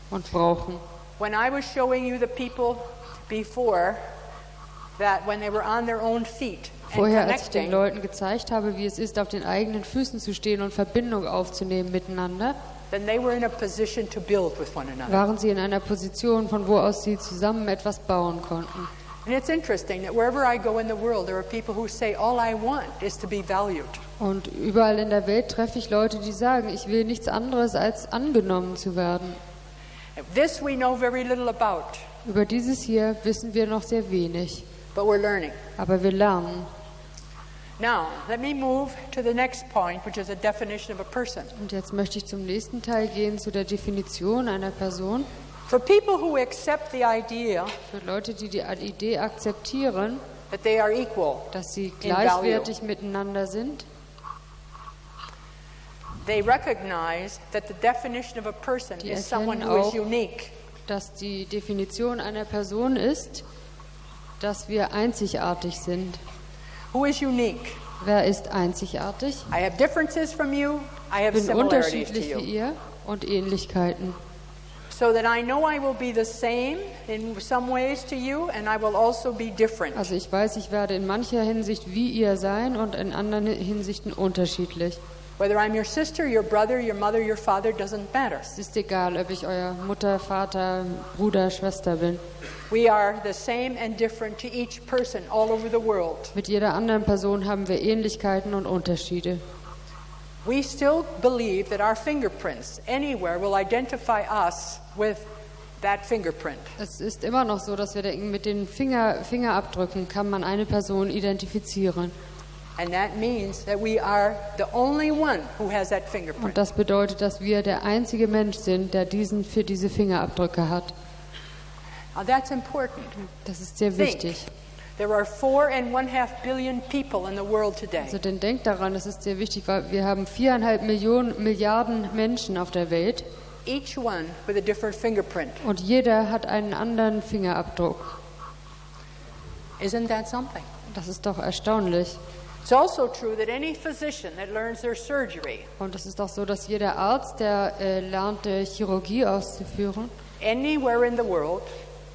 und brauchen. When I was showing you the people before that when they were on their own feet. Vorher, als ich den Leuten gezeigt habe, wie es ist, auf den eigenen Füßen zu stehen und Verbindung aufzunehmen miteinander, waren sie in einer Position, von wo aus sie zusammen etwas bauen konnten. Und überall in der Welt treffe ich Leute, die sagen, ich will nichts anderes als angenommen zu werden. This we know very little about. Über dieses hier wissen wir noch sehr wenig. But we're learning. Aber wir lernen. Now, let me move to the next point, which is a definition of a person. Und jetzt möchte ich zum nächsten Teil gehen, zu der Definition einer Person. For people who accept the idea, für Leute, die die Idee akzeptieren, that they are equal, dass sie gleichwertig miteinander sind, they recognize that the definition of a person is someone who is unique. Dass die Definition einer Person ist, dass wir einzigartig sind. Who is unique? Wer ist einzigartig? I have differences from you. I have bin similarities to unterschiedlich you. wie ihr und Ähnlichkeiten. So that I know I will be the same in some ways to you, and I will also be different. Also ich weiß, ich werde in mancher Hinsicht wie ihr sein und in anderen Hinsichten unterschiedlich. Whether I'm your sister, your brother, your mother, your father, doesn't matter. Es ist egal, ob ich euer Mutter, Vater, Bruder, Schwester bin. We are the same and different to each person all over the world. Mit jeder anderen Person haben wir Ähnlichkeiten und Unterschiede. We still believe that our fingerprints anywhere will identify us with that fingerprint. Es ist immer noch so, dass wir denken, mit den Fingerabdrücken kann man eine Person identifizieren. And that means that we are the only one who has that fingerprint. Und das bedeutet, dass wir der einzige Mensch sind, der für diese Fingerabdrücke hat. Now that's important. Das ist sehr wichtig. There are 4.5 billion people in the world today. Also denn denkt daran, das ist sehr wichtig, weil wir haben 4,5 Milliarden Menschen auf der Welt. Each one with a different fingerprint. Und jeder hat einen anderen Fingerabdruck. Isn't that something? Das ist doch erstaunlich. It's also true that any physician that learns their surgery. Und es ist auch so, dass jeder Arzt, der lernt, Chirurgie auszuführen, anywhere in the world,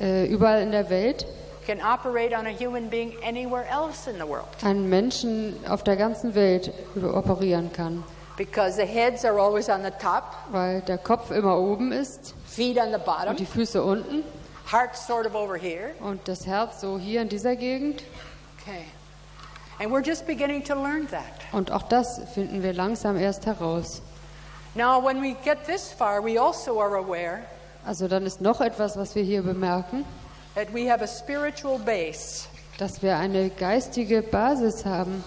überall in der Welt, can operate on a human being anywhere else in the world. Einen Menschen auf der ganzen Welt operieren kann. Because the heads are always on the top. Weil der Kopf immer oben ist. Feet on the bottom. Und die Füße unten. Heart sort of over here. Und das Herz so hier in dieser Gegend. Okay. And we're just beginning to learn that. Und auch das finden wir langsam erst heraus. Now, when we get this far, we also are aware. Also dann ist noch etwas, was wir hier bemerken. That we have a spiritual base. Dass wir eine geistige Basis haben.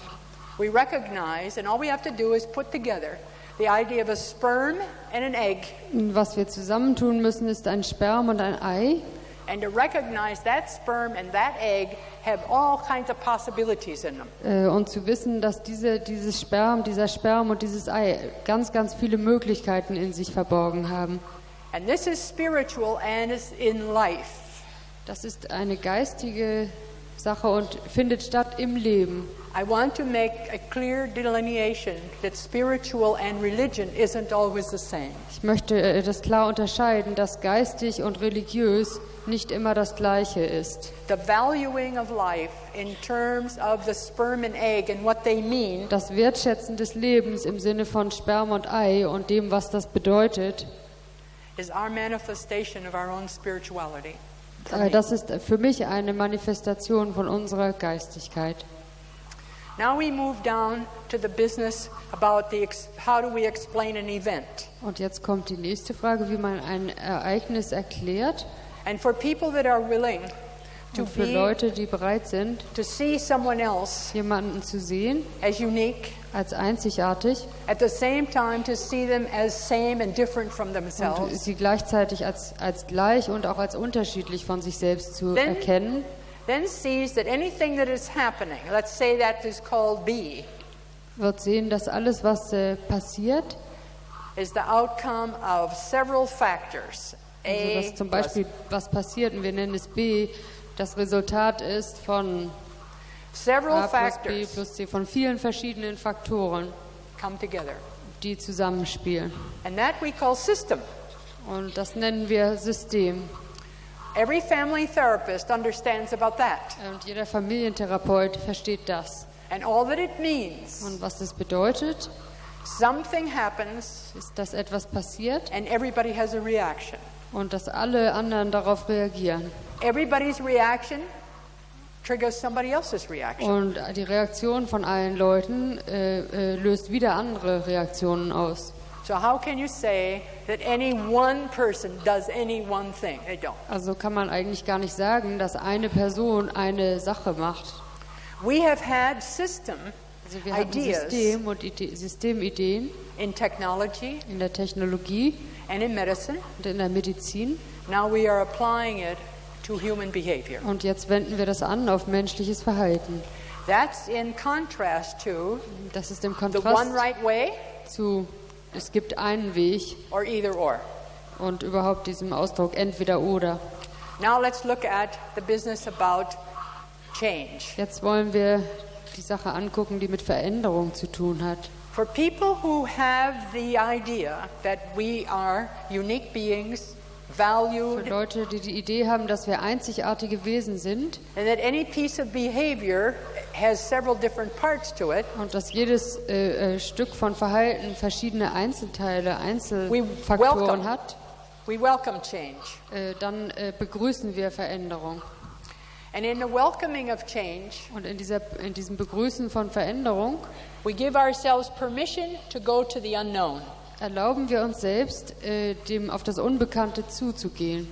We recognize, and all we have to do is put together the idea of a sperm and an egg. Was wir zusammentun müssen, ist ein Sperm und ein Ei. And to recognize that sperm and that egg have all kinds of possibilities in them. Und zu wissen, dass dieser Sperm und dieses Ei ganz, ganz viele Möglichkeiten in sich verborgen haben. And this is spiritual and is in life. Das ist eine geistige Sache und findet statt im Leben. I want to make a clear delineation that spiritual and religion isn't always the same. Ich möchte das klar unterscheiden, dass geistig und religiös nicht immer das Gleiche ist. The valuing of life in terms of the sperm and egg and what they mean. Das Wertschätzen des Lebens im Sinne von Sperma und Ei und dem, was das bedeutet, is our manifestation of our own spirituality. Das ist für mich eine Manifestation von unserer Geistigkeit. Now we move down to the business about how do we explain an event. Und jetzt kommt die nächste Frage, wie man ein Ereignis erklärt. And for people that are willing to für Leute, die bereit sind, to see someone else jemanden zu sehen, as unique, als einzigartig, at the same time to see them as same and different from themselves, und sie gleichzeitig als gleich und auch als unterschiedlich von sich selbst zu erkennen. Then sees that anything that is happening, let's say that is called B, wird sehen, dass alles, was passiert, is the outcome of several factors. Also dass zum Beispiel was passiert, und wir nennen es B, das Resultat ist von A plus B plus C, von vielen verschiedenen Faktoren, come together, die zusammenspielen. And that we call system. Und das nennen wir System. Every family therapist understands about that. Und jeder Familientherapeut versteht das. And all that it means. Und was das bedeutet, something happens, ist, dass etwas passiert, and everybody has a reaction. Und dass alle anderen darauf reagieren. Everybody's reaction triggers somebody else's reaction. Und die Reaktion von allen Leuten löst wieder andere Reaktionen aus. So how can you say that any one person does any one thing? They don't. Also kann man eigentlich gar nicht sagen, dass eine Person eine Sache macht. We have had system also wir hatten System und Systemideen in technology, in der Technologie and in medicine. Und in der Medizin. Now we are applying it to human behavior. Und jetzt wenden wir das an auf menschliches Verhalten. That's in contrast to das ist im the Kontrast one right way, zu es gibt einen Weg or either or. Und überhaupt diesem Ausdruck entweder oder. Now let's look at the business about change. Jetzt wollen wir die Sache angucken, die mit Veränderung zu tun hat. For people who have the idea that we are unique beings, valued, Für Leute, die die Idee haben, dass wir einzigartige Wesen sind and that any piece of behavior has several different parts to it, und dass jedes Stück von Verhalten verschiedene Einzelteile, Einzelfaktoren hat, we welcome change. Dann begrüßen wir Veränderung. And in the welcoming of change, Und in diesem Begrüßen von Veränderung we give ourselves permission to go to the unknown. erlauben wir uns selbst, dem auf das Unbekannte zuzugehen.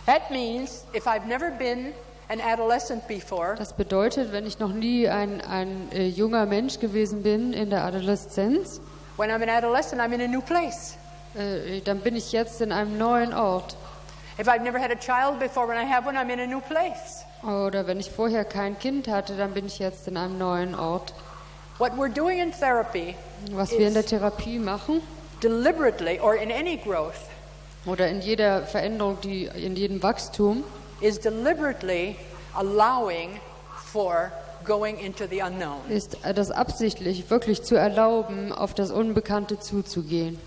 That means if I've never been an adolescent before, Das bedeutet, wenn ich noch nie ein junger Mensch gewesen bin in der Adoleszenz, when I'm an adolescent, I'm in a new place. Dann bin ich jetzt in einem neuen Ort. If I've never had a child before, when I have one, I'm in a new place. Oder wenn ich vorher kein Kind hatte, dann bin ich jetzt in einem neuen Ort. What we're doing in therapy Was wir in der Therapie machen deliberately or in any growth oder in jeder Veränderung, in jedem Wachstum, is deliberately allowing for going into the unknown. ist das absichtlich wirklich zu erlauben, auf das Unbekannte zuzugehen.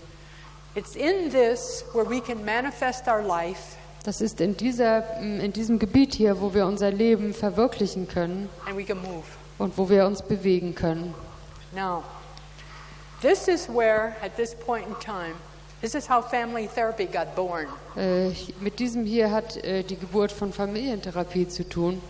It's in this where we can manifest our life Das ist in diesem Gebiet hier, wo wir unser Leben verwirklichen können and we can move. und wo wir uns bewegen können. Now, this is where, at this point in time, this is how family therapy got born. Mit diesem hier hat die Geburt von Familientherapie zu tun.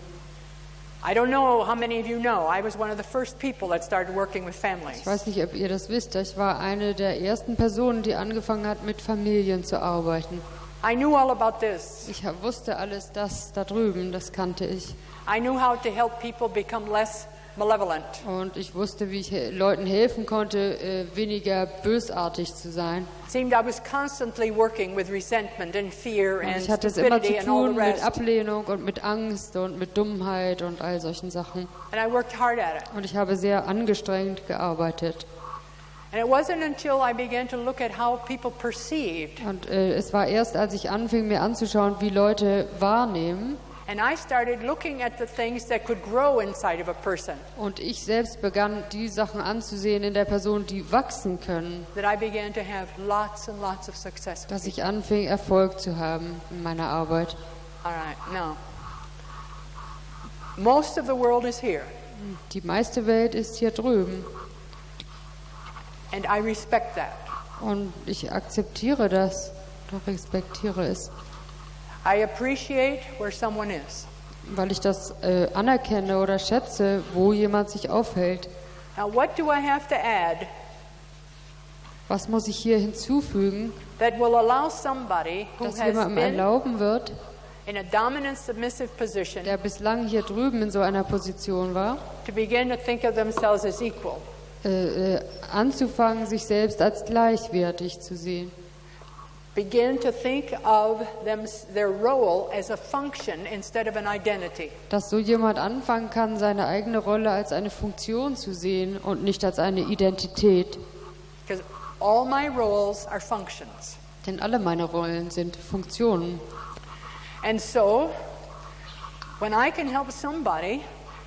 I don't know how many of you know, I was one of the first people that started working with families. Ich weiß nicht, ob ihr das wisst. Ich war eine der ersten Personen, die angefangen hat, mit Familien zu arbeiten. I knew all about this. Ich wusste alles das da drüben, das kannte ich. I knew how to help people become less malevolent. Und ich wusste, wie ich Leuten helfen konnte, weniger bösartig zu sein. It seemed I was constantly working with resentment and fear Und and ich hatte es immer zu stupidity and all tun the mit rest. Ablehnung und mit Angst und mit Dummheit und all solchen Sachen. And I worked hard at it. Und ich habe sehr angestrengt gearbeitet. And it wasn't until I began to look at how people perceived. Und es war erst, als ich anfing, mir anzuschauen, wie Leute wahrnehmen. And I started looking at the things that could grow inside of a person. Und ich selbst begann, die Sachen anzusehen in der Person, die wachsen können. That I began to have lots and lots of success with. Dass ich anfing, Erfolg zu haben in meiner Arbeit. All right, now, most of the world is here. Die meiste Welt ist hier drüben. And I respect that. Und ich akzeptiere das, respektiere es. I appreciate where someone is. Weil ich das anerkenne oder schätze, wo jemand sich aufhält. Now, what do I have to add Was muss ich hier hinzufügen, that will allow somebody who das has jemandem been erlauben wird, in a dominant submissive position der bislang hier drüben in so einer Position war, to begin to think of themselves as equal? anzufangen, sich selbst als gleichwertig zu sehen. Begin to think of their role as a function instead of an identity. Dass so jemand anfangen kann, seine eigene Rolle als eine Funktion zu sehen und nicht als eine Identität. Because all my roles are functions. Denn alle meine Rollen sind Funktionen. And so, when I can help somebody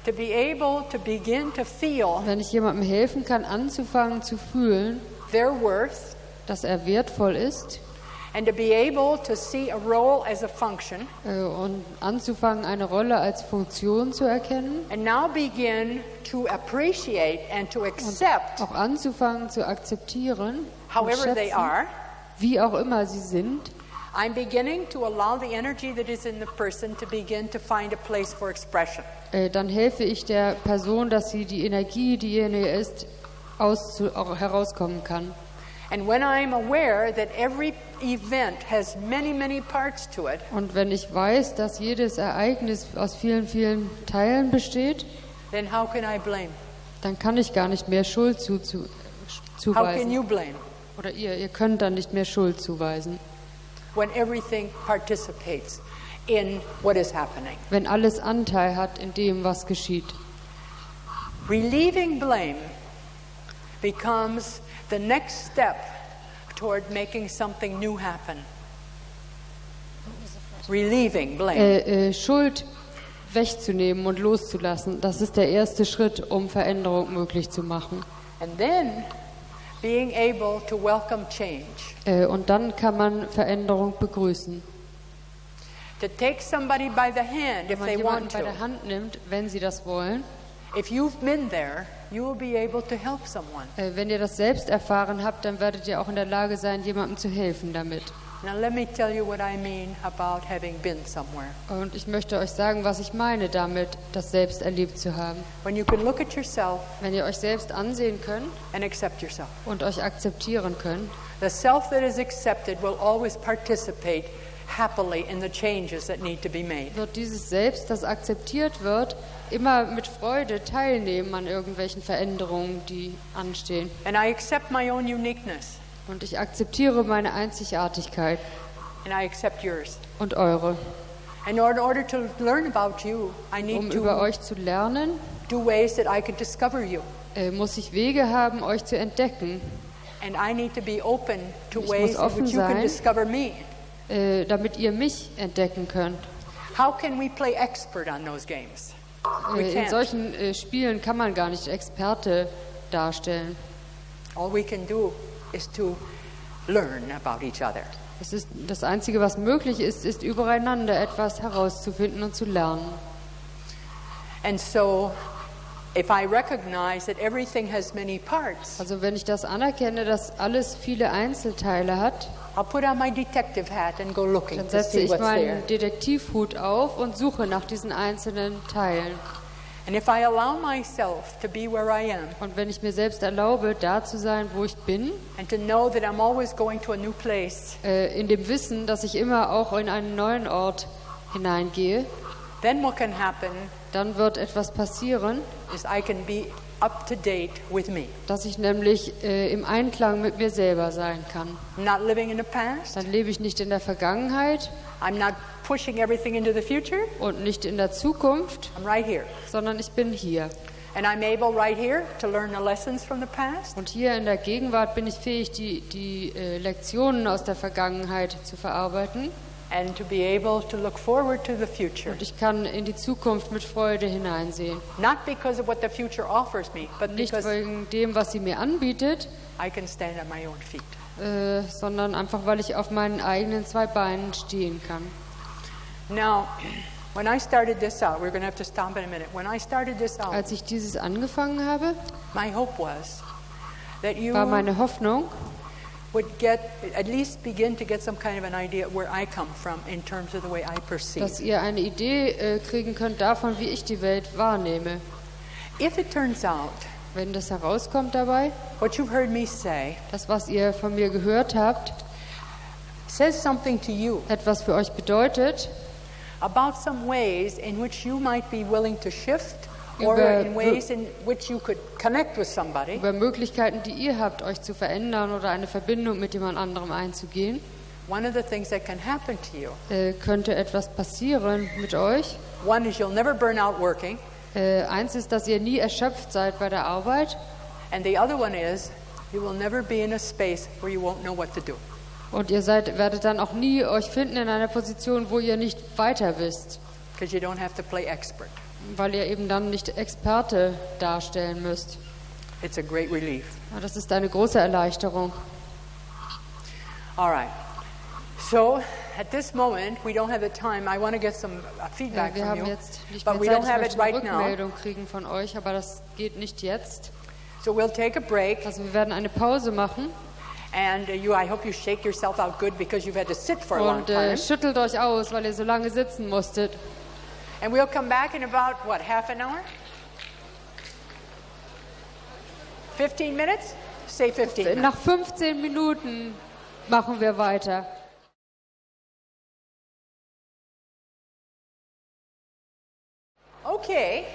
to be able to begin to feel Wenn ich jemandem helfen kann, anzufangen zu fühlen, their worth, dass er wertvoll ist, and to be able to see a role as a function, und anzufangen, eine Rolle als Funktion zu erkennen, and now begin to appreciate and to accept auch anzufangen zu akzeptieren, und however they schätzen, are, wie auch immer sie sind, I'm beginning to allow the energy that is in the person to begin to find a place for expression. Dann helfe ich der Person, dass sie die Energie, die in ihr ist, herauskommen kann. And when I'm aware that every event has many, many parts to it, Und wenn ich weiß, dass jedes Ereignis aus vielen, vielen Teilen besteht, then how can I blame? dann kann ich gar nicht mehr Schuld How can zuweisen. you blame Oder ihr könnt dann nicht mehr Schuld zuweisen, when everything participates in what is happening? wenn alles Anteil hat in dem, was geschieht. Relieving blame becomes the next step toward making something new happen. Relieving blame. Schuld wegzunehmen und loszulassen, das ist der erste Schritt, um Veränderung möglich zu machen. And then Being able to welcome change. Und dann kann man Veränderung begrüßen. To take somebody by the hand if Wenn man they jemanden want bei to. der Hand nimmt, wenn sie das wollen. If you've been there, you will be able to help someone. Wenn ihr das selbst erfahren habt, dann werdet ihr auch in der Lage sein, jemandem zu helfen damit. Now let me tell you what I mean about having been somewhere. Und ich möchte euch sagen, was ich meine damit, das selbst erlebt zu haben. When you can look at yourself Wenn ihr euch selbst ansehen könnt and accept yourself. und euch akzeptieren könnt, The self that is accepted will always participate happily in the changes that need to be made. wird dieses Selbst, das akzeptiert wird, immer mit Freude teilnehmen an irgendwelchen Veränderungen, die anstehen. And I accept my own uniqueness. Und ich akzeptiere meine Einzigartigkeit And I accept yours. und eure. And in order to learn about you, I need Über to euch zu lernen, do ways that I can discover you. muss ich Wege haben, euch zu entdecken. And I need to be open to Ich ways muss in offen which you can sein, discover me. Damit ihr mich entdecken könnt. How can we play expert on those games? We In can't. solchen Spielen kann man gar nicht Experte darstellen. All we can do is to learn about each other. Es ist das Einzige, was möglich ist, ist übereinander etwas herauszufinden und zu lernen. And so, if I recognize that everything has many parts, Also wenn ich das anerkenne, dass alles viele Einzelteile hat, I'll put on my detective hat and go looking dann to setze see ich what's there. meinen Detektivhut auf und suche nach diesen einzelnen Teilen. And if I allow myself to be where I am, Und wenn ich mir selbst erlaube, da zu sein, wo ich bin, and to know that I'm always going to a new place, in dem Wissen, dass ich immer auch in einen neuen Ort hineingehe, then what can happen dann wird etwas passieren, is I can be up to date with me. dass ich nämlich im Einklang mit mir selber sein kann. I'm not living in the past. Dann lebe ich nicht in der Vergangenheit I'm not pushing everything into the future. und nicht in der Zukunft, I'm right here. sondern ich bin hier. And I'm able right here to learn the lessons from the past. Und hier in der Gegenwart bin ich fähig, die Lektionen aus der Vergangenheit zu verarbeiten. And to be able to look forward to the future. Und ich kann in die Zukunft mit Freude hineinsehen. Not because of what the future offers me, but Nicht because wegen dem, was sie mir anbietet, I can stand on my own feet. sondern einfach, weil ich auf meinen eigenen zwei Beinen stehen kann. Now, when I started this out, we're going to have to stop in a minute. When I started this out, Als ich dieses angefangen habe, my hope was that you war meine Hoffnung, would at least begin to get some kind of an idea where I come from in terms of the way I perceive. dass ihr eine Idee kriegen könnt davon, wie ich die Welt wahrnehme. If it turns out, Wenn das herauskommt dabei, what you've heard me say, das, was ihr von mir gehört habt, says something to you etwas für euch bedeutet, about some ways in which you might be willing to shift or Über- in ways in which you could connect with somebody, über Möglichkeiten, die ihr habt, euch zu verändern oder eine Verbindung mit jemand anderem einzugehen, one of the things that can happen to you, könnte etwas passieren mit euch. one is you'll never burn out working, Eins ist, dass ihr nie erschöpft seid bei der Arbeit, and the other one is you will never be in a space where you won't know what to do. und ihr werdet dann auch nie euch finden in einer Position, wo ihr nicht weiter wisst, Because you don't have to play expert. weil ihr eben dann nicht Experte darstellen müsst. It's a great relief. Ja, das ist eine große Erleichterung. All right. So, at this moment, we don't have the time. I want to get some feedback Wir from haben you, jetzt nicht but mehr we Zeit, don't ich have möchte it eine right now. Rückmeldung kriegen von euch, aber das geht nicht jetzt. So we'll take a break. Also wir werden eine Pause machen And I hope you shake yourself out good because you've had to sit for a long und time. schüttelt euch aus, weil ihr so lange sitzen musstet. And we'll come back in about, what, half an hour? 15 minutes? Say 15 minutes. Nach 15 Minuten machen wir weiter. Okay.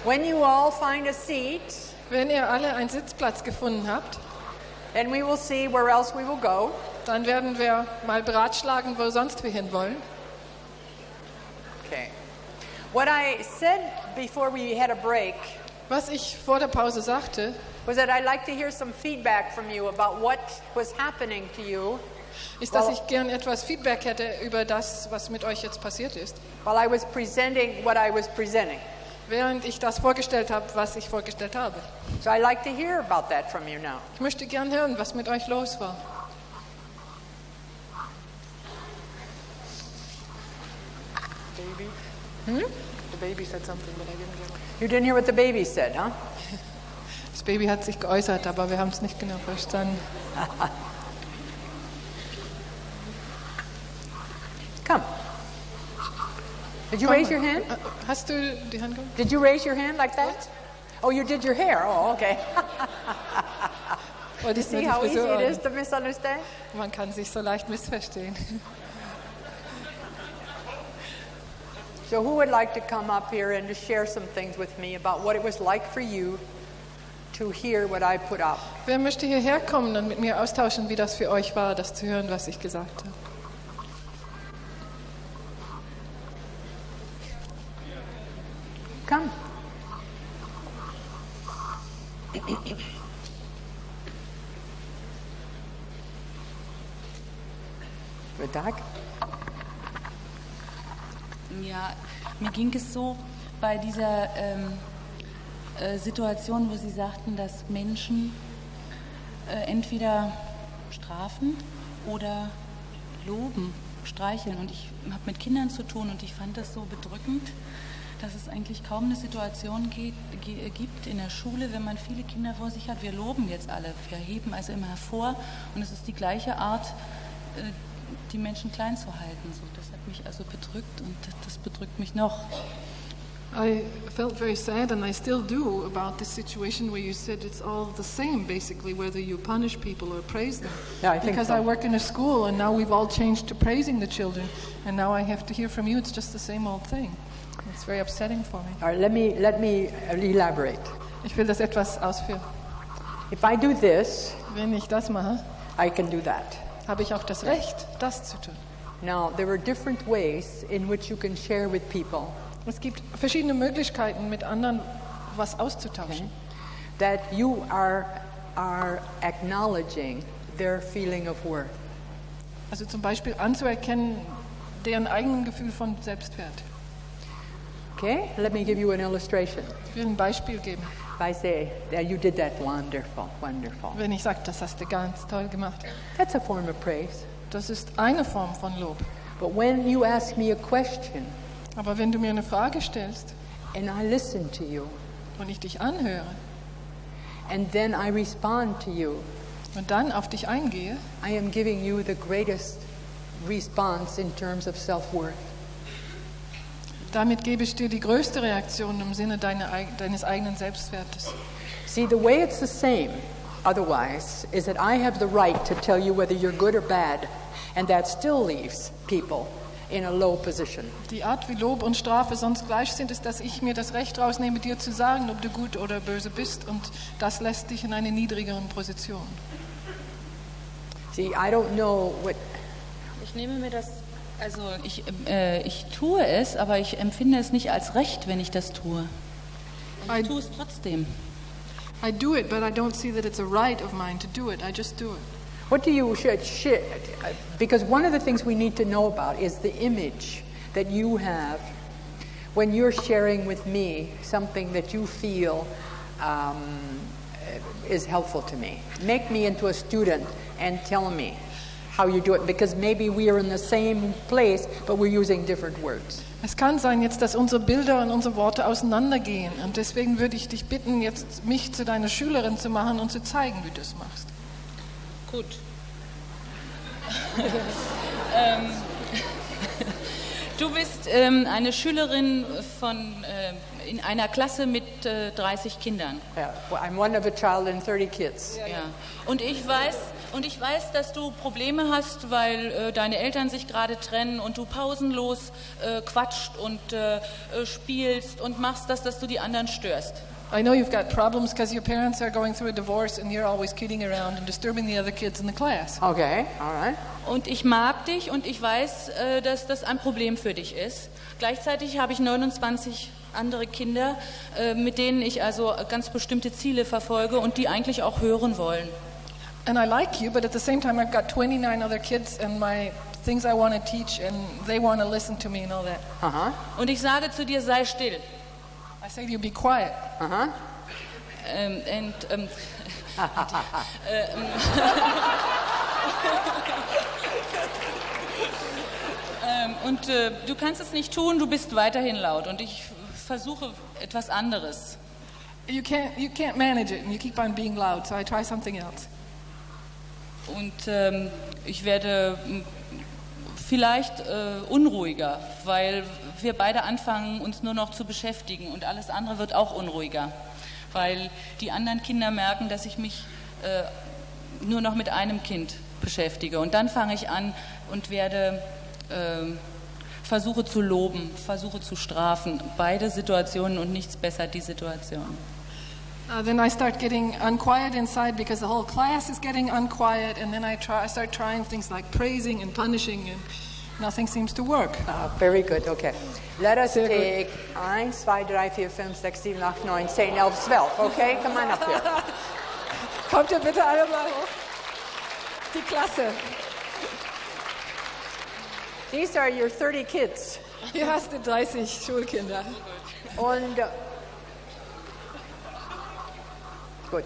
When you all find a seat, Wenn ihr alle einen Sitzplatz gefunden habt, then we will see where else we will go. dann werden wir mal beratschlagen, wo sonst wir hinwollen. Okay. What I said before we had a break Was ich vor der Pause sagte, was that I'd like to hear some feedback from you about what was happening to you ist, dass ich gern etwas Feedback hätte über das, was mit euch jetzt passiert ist. while I was presenting what I was presenting. während ich das vorgestellt habe, was ich vorgestellt habe. So I'd like to hear about that from you now. Ich möchte gern hören, was mit euch los war. Baby. Hmm? The baby said something, but I didn't get it. You didn't hear what the baby said, huh? Das Baby hat sich geäußert, aber wir haben es nicht genau verstanden. Come. Did you raise your hand? Hast du die Hand gehoben? Did you raise your hand like that? Oh, you did your hair. Oh, okay. You see how easy it is to misunderstand? Man kann sich so leicht missverstehen. So who would like to come up here and to share some things with me about what it was like for you to hear what I put up? Wer möchte hierher kommen und mit mir austauschen, wie das für euch war, das zu hören, was ich gesagt habe? Come. Guten Tag. Ja, mir ging es so bei dieser Situation, wo Sie sagten, dass Menschen entweder strafen oder loben, streicheln. Und ich habe mit Kindern zu tun und ich fand das so bedrückend, dass es eigentlich kaum eine Situation gibt in der Schule, wenn man viele Kinder vor sich hat. Wir loben jetzt alle, wir heben also immer hervor und es ist die gleiche Art, die Menschen klein zu halten. So, das hat mich also bedrückt und das bedrückt mich noch. I felt very sad, and I still do, about this situation where you said it's all the same, basically, whether you punish people or praise them. Yeah, I think because so. I work in a school, and now we've all changed to praising the children, and now I have to hear from you it's just the same old thing. It's very upsetting for me. All right, let me elaborate. Ich will das etwas ausführen. If I do this, wenn ich das mache, I can do that. Habe ich auch das Recht, das zu tun. Now, there are different ways in which you can share with people. Es gibt verschiedene Möglichkeiten, mit anderen was auszutauschen. That you are acknowledging their feeling of worth. Also zum Beispiel anzuerkennen, deren eigenen Gefühl von Selbstwert. Okay, let me give you an illustration. Ich will ein Beispiel geben. If I say, yeah, you did that wonderful, wonderful. Wenn ich sage, das hast du ganz toll gemacht. That's a form of praise. Das ist eine Form von Lob. But when you ask me a question, aber wenn du mir eine Frage stellst, and I listen to you, und ich dich anhöre, and then I respond to you, und dann auf dich eingehe, I am giving you the greatest response in terms of self-worth. Damit gebe ich dir die größte Reaktion im Sinne deines eigenen Selbstwertes. See, the way it's the same, otherwise, is that I have the right to tell you whether you're good or bad, and that still leaves people in a low position. Die Art, wie Lob und Strafe sonst gleich sind, ist, dass ich mir das Recht rausnehme, dir zu sagen, ob du gut oder böse bist, und das lässt dich in eine niedrigeren Position. See, I don't know what. Ich nehme mir das, also ich tue es, aber ich empfinde es nicht als Recht, wenn ich das tue. Und ich tue es trotzdem. I do it, but I don't see that it's a right of mine to do it. I just do it. What do you share? Because one of the things we need to know about is the image that you have when you're sharing with me something that you feel is helpful to me. Make me into a student and tell me how you do it, because maybe we are in the same place, but we're using different words. Es kann sein jetzt, dass unsere Bilder und unsere Worte auseinandergehen, und deswegen würde ich dich bitten, jetzt mich zu deiner Schülerin zu machen und zu zeigen, wie du es machst. Gut. Du bist eine Schülerin in einer Klasse mit 30 Kindern. Yeah, I'm one of a child and 30 kids. Ja. Und ich weiß, dass du Probleme hast, weil deine Eltern sich gerade trennen und du pausenlos quatscht und spielst und machst das, dass du die anderen störst. I know you've got problems because your parents are going through a divorce and you're always kidding around and disturbing the other kids in the class. Okay, all right. Und ich mag dich und ich weiß, dass das ein Problem für dich ist. Gleichzeitig habe ich 29 andere Kinder, mit denen ich also ganz bestimmte Ziele verfolge und die eigentlich auch hören wollen. And I like you, but at the same time I've got 29 other kids and my things I want to teach and they want to listen to me and all that. Und ich sage zu dir, sei still. I say to you, be quiet. Uh-huh. Und du kannst es nicht tun, du bist weiterhin laut und ich versuche etwas anderes. You can't manage it and you keep on being loud, so I try something else. Und ich werde vielleicht unruhiger, weil wir beide anfangen, uns nur noch zu beschäftigen und alles andere wird auch unruhiger, weil die anderen Kinder merken, dass ich mich nur noch mit einem Kind beschäftige. Und dann fange ich an und werde versuche zu loben, versuche zu strafen. Beide Situationen und nichts besser die Situation. Then I start getting unquiet inside because the whole class is getting unquiet, and then I start trying things like praising and punishing, and nothing seems to work. Very good, okay. Let us take 1, 2, 3, 4, 5, 6, 7, 8, 9, 10, 11, 12, okay? Come on up here. Kommt ihr bitte alle mal hoch? Die Klasse. These are your 30 kids. Hier hast du 30 Schulkinder. Und good.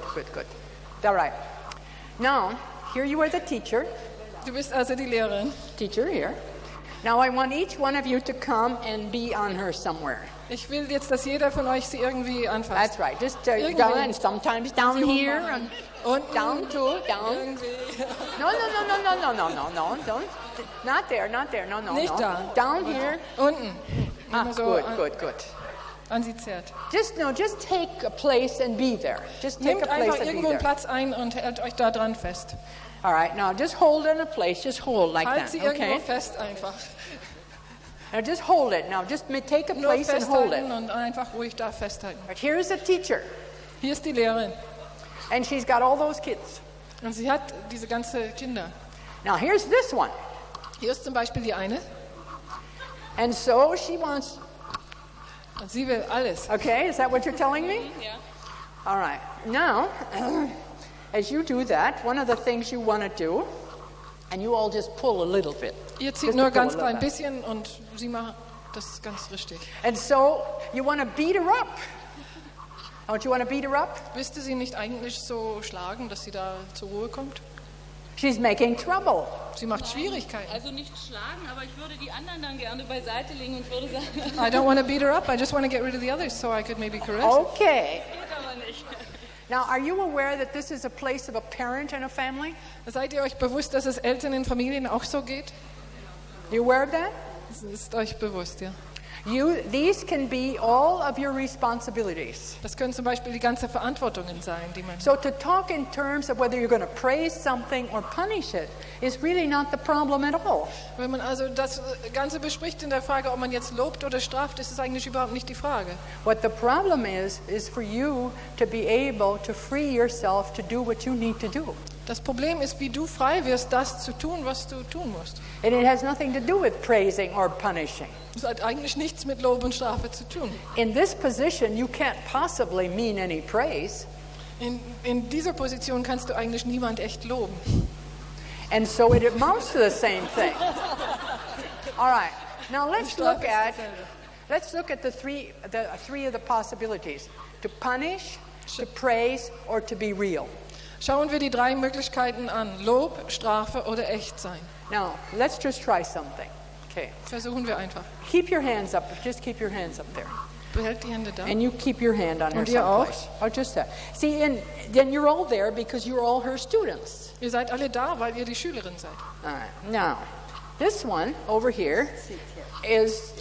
All right. Now, here you are the teacher. Du bist also die Lehrerin. Teacher here. Now I want each one of you to come and be on her somewhere. Ich will jetzt, dass jeder von euch sie irgendwie anfasst. That's right. Just down and sometimes down here and down too. Down. No. Don't. Not there. No. Nicht da. Down here. Unten. So good. An sie zerrt. Just take a place and be there. Just take Nehmt a place einfach and irgendwo be einen there. Platz ein und hält euch da dran fest. All right. Now just hold in a place. Just hold like Halt that. sie irgendwo Okay. fest einfach. Now just hold it. Now just take a Nur place and hold it. festhalten und einfach ruhig da festhalten. But here's the teacher. Hier ist die Lehrerin. And she's got all those kids. Und sie hat diese ganze Kinder. Now here's this one. Hier ist zum Beispiel die eine. And so she wants. Und sie will alles. Okay, is that what you're telling me? Yeah. All right. Now, as you do that, one of the things you want to do, and you all just pull a little bit. Ihr zieht Just nur to pull ganz a klein little bit. bisschen und sie macht das ganz richtig. And so you want to beat her up. Don't you want to beat her up? Willst du sie nicht eigentlich so schlagen, dass sie da zur Ruhe kommt? She's making trouble. Sie macht Schwierigkeiten. Also nicht schlagen, aber ich würde die anderen dann gerne beiseite legen und würde sagen... I don't want to beat her up. I just want to get rid of the others so I could maybe correct her. Okay. Das geht aber nicht. Now, are you aware that this is a place of a parent and a family? Seid ihr euch bewusst, dass es Eltern in Familien auch so geht? You aware of that? Das ist euch bewusst, ja. These can be all of your responsibilities. Das können zum Beispiel die ganzen Verantwortungen sein, die man... So to talk in terms of whether you're going to praise something or punish it is really not the problem at all. Wenn man also das Ganze bespricht in der Frage, ob man jetzt lobt oder straft, ist es eigentlich überhaupt nicht die Frage. What the problem is for you to be able to free yourself to do what you need to do. Das Problem ist, wie du frei wirst, das zu tun, was du tun musst. And it has nothing to do with praising or punishing. Das hat eigentlich nichts mit Lob und Strafe zu tun. In this position, you can't possibly mean any praise. In dieser Position kannst du eigentlich niemand echt loben. And so it amounts to the same thing. All right. Now let's look at the three of the possibilities: to punish, to praise, or to be real. Schauen wir die drei Möglichkeiten an: Lob, Strafe oder Echtsein. Now let's just try something. Okay. Versuchen wir einfach. Keep your hands up. Just keep your hands up there. Behält die Hände da. And you keep your hand on her Und ihr auch? someplace. Oh, just that. See, and then you're all there because you're all her students. Ihr seid alle da, weil ihr die Schülerin seid. All right. Now, this one over here is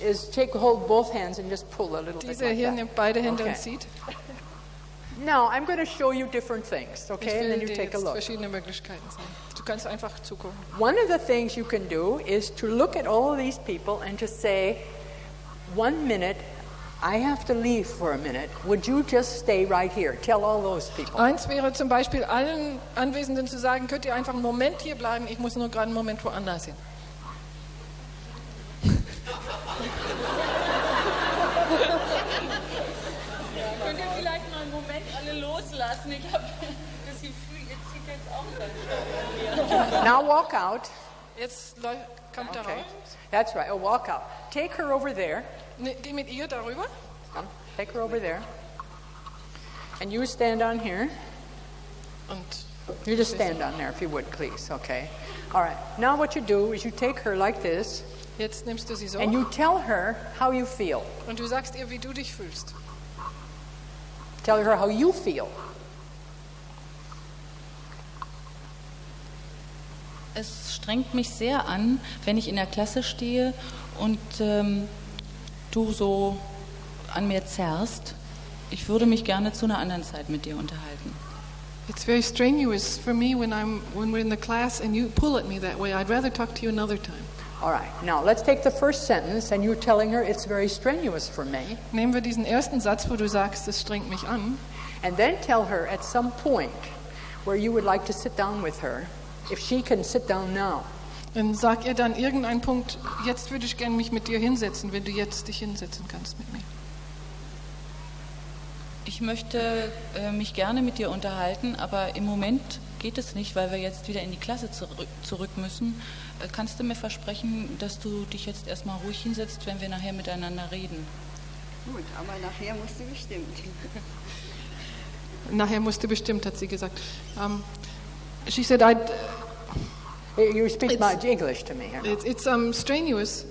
hold both hands and just pull a little bit Diese like hier that. nimmt beide Hände Okay. und zieht. Now, I'm going to show you different things, Ich okay? And will then you dir take a jetzt look. verschiedene Möglichkeiten zeigen. Du kannst einfach zugucken. One of the things you can do is to look at all of these people and to say, 1 minute, I have to leave for a minute. Would you just stay right here? Tell all those people. Eins wäre zum Beispiel allen Anwesenden zu sagen, könnt ihr einfach einen Moment hier bleiben, ich muss nur gerade einen Moment woanders hin. Könnt ihr vielleicht mal einen Moment alle loslassen? Ich habe das Gefühl, ihr zieht jetzt auch ganz schön. Now walk out. Jetzt kommt da Okay. raus. That's right. Oh, walk out. Take her over there. Geh mit ihr darüber. Come, take her over there. And you stand on here. You just stand on there if you would, please. Okay. All right. Now what you do is you take her like this. Jetzt nimmst du sie so. And you tell her how you feel. Und du sagst ihr, wie du dich fühlst. Tell her how you feel. Es strengt mich sehr an, wenn ich in der Klasse stehe und du so an mir zerrst. Ich würde mich gerne zu einer anderen Zeit mit dir unterhalten. It's very strenuous for me when we're in the class and you pull at me that way. I'd rather talk to you another time. All right. Now let's take the first sentence and you're telling her it's very strenuous for me. Nehmen wir diesen ersten Satz, wo du sagst, es strengt mich an. And then tell her at some point where you would like to sit down with her, if she can sit down now. Dann sag ihr dann irgendeinen Punkt, jetzt würde ich gerne mich mit dir hinsetzen, wenn du jetzt dich hinsetzen kannst mit mir. Ich möchte mich gerne mit dir unterhalten, aber im Moment geht es nicht, weil wir jetzt wieder in die Klasse zurück müssen. Kannst du mir versprechen, dass du dich jetzt erstmal ruhig hinsetzt, wenn wir nachher miteinander reden? Gut, aber nachher musst du bestimmt. Nachher musst du bestimmt, hat sie gesagt. She said, You speak my English to me. It's strenuous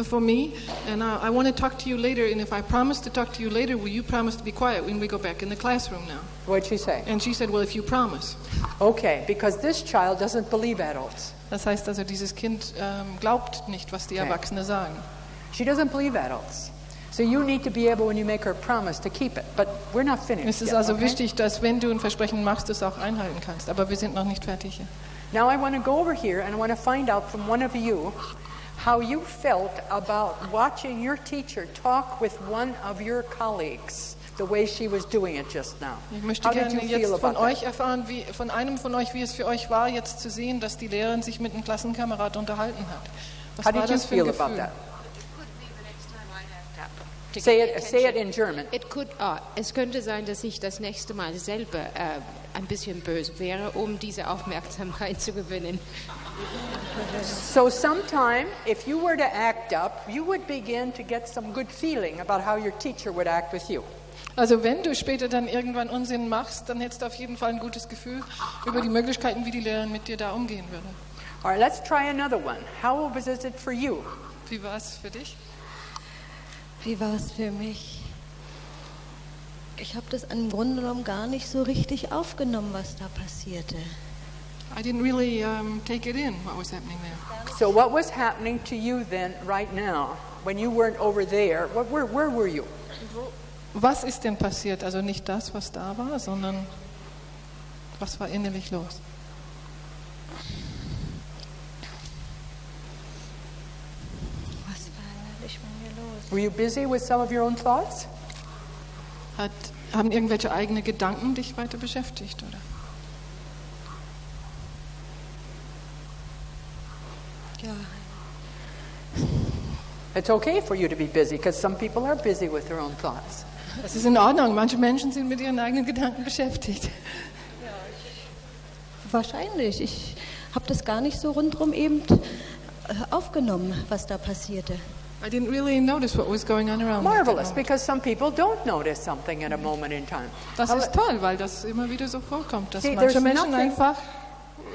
for me, and I want to talk to you later, and if I promise to talk to you later, will you promise to be quiet when we go back in the classroom now? What'd she say? And she said, well, if you promise. Okay, because this child doesn't believe adults. Das heißt also, dieses Kind glaubt nicht, was die Erwachsenen sagen. She doesn't believe adults. So you need to be able, when you make her promise, to keep it. But we're not finished Es ist yet, also okay? wichtig, dass wenn du ein Versprechen machst, du es auch einhalten kannst. Aber wir sind noch nicht fertig hier. Now I want to go over here and I want to find out from one of you how you felt about watching your teacher talk with one of your colleagues, the way she was doing it just now. Ich möchte How did gerne you feel jetzt von about euch that? erfahren, von einem von euch, wie es für euch war, jetzt zu sehen, dass die Lehrerin sich mit einem Klassenkamerad unterhalten hat. Was How war did you das für ein feel about Gefühl? that? Say it in German. Es könnte sein, dass ich das nächste Mal selber ein bisschen böse wäre, um diese Aufmerksamkeit zu gewinnen. So sometime, if you were to act up, you would begin to get some good feeling about how your teacher would act with you. Also wenn du später dann irgendwann Unsinn machst, dann hättest du auf jeden Fall ein gutes Gefühl über die Möglichkeiten, wie die Lehrerin mit dir da umgehen würde. All right, let's try another one. How was it for you? Wie war es für dich? Wie war es für mich? Ich habe das im Grunde genommen gar nicht so richtig aufgenommen, was da passierte. I didn't really take it in, what was happening there. So what was happening to you then, right now, when you weren't over there? Where were you? Was ist denn passiert? Also nicht das, was da war, sondern was war innerlich los? Was war innerlich mit mir los? Were you busy with some of your own thoughts? Haben irgendwelche eigene Gedanken dich weiter beschäftigt, oder? Ja. It's okay for you to be busy, because some people are busy with their own thoughts. Das ist in Ordnung. Manche Menschen sind mit ihren eigenen Gedanken beschäftigt. Wahrscheinlich. Ich habe das gar nicht so rundherum eben aufgenommen, was da passierte. I didn't really notice what was going on around me. Marvelous, because some people don't notice something at a moment in time. Das ist toll, weil das immer wieder so vorkommt, dass See, manche Menschen einfach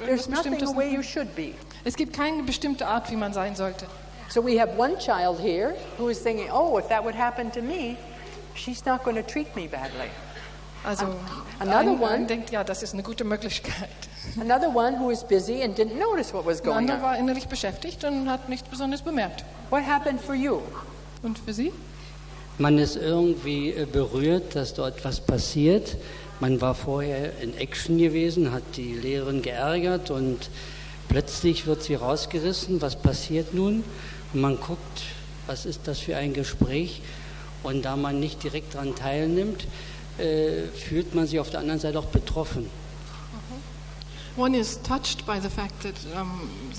there's nothing Bestimmtes the way you should be. Es gibt keine bestimmte Art, wie man sein sollte. So we have one child here who is thinking, oh, if that would happen to me, she's not going to treat me badly. Also Another one denkt, ja, das ist eine gute Möglichkeit. Another one who is busy and didn't notice what was Ein going anderer on. war innerlich beschäftigt und hat nichts besonders bemerkt. What happened for you? Und für Sie? Man ist irgendwie berührt, dass dort was passiert. Man war vorher in Action gewesen, hat die Lehrerin geärgert und plötzlich wird sie rausgerissen. Was passiert nun? Und man guckt, was ist das für ein Gespräch? Und da man nicht direkt daran teilnimmt, fühlt man sich auf der anderen Seite auch betroffen. One is touched by the fact that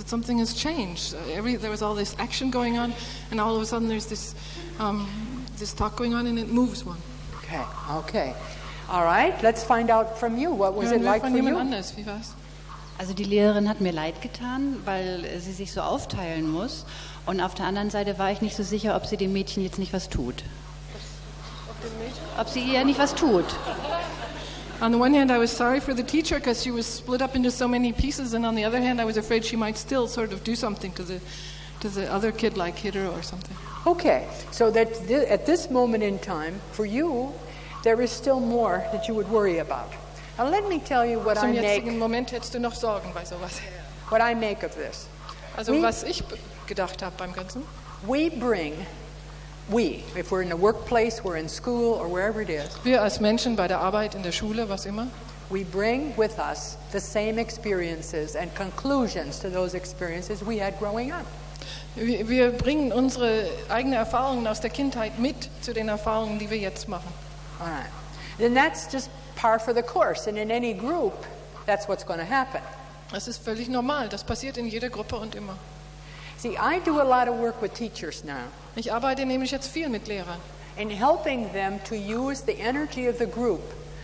something has changed. There was all this action going on, and all of a sudden there's this talk going on, and it moves one. Okay. All right, let's find out from you. What was it like for you? Anders. Wie war's? Also die Lehrerin hat mir leid getan, weil sie sich so aufteilen muss. Und auf der anderen Seite war ich nicht so sicher, ob sie dem Mädchen jetzt nicht was tut. ob sie ja nicht was tut. On the one hand, I was sorry for the teacher because she was split up into so many pieces, and on the other hand, I was afraid she might still sort of do something to the other kid, like hit her or something. Okay, so that at this moment in time, for you, there is still more that you would worry about. Now let me tell you what Zum I jetzigen make. Moment hättest du noch Sorgen bei sowas. What I make of this. Also was ich gedacht habe beim Ganzen. If we're in the workplace, we're in school, or wherever it is. Wir als Menschen bei der Arbeit, in der Schule, was immer. We bring with us the same experiences and conclusions to those experiences we had growing up. Wir bringen unsere eigenen Erfahrungen aus der Kindheit mit zu den Erfahrungen, die wir jetzt machen. All right. Then that's just par for the course, and in any group, that's what's going to happen. Das ist völlig normal. Das passiert in jeder Gruppe und immer. See, I do a lot of work with teachers now. Ich arbeite nämlich jetzt viel mit Lehrern. In helping them to use the energy of the group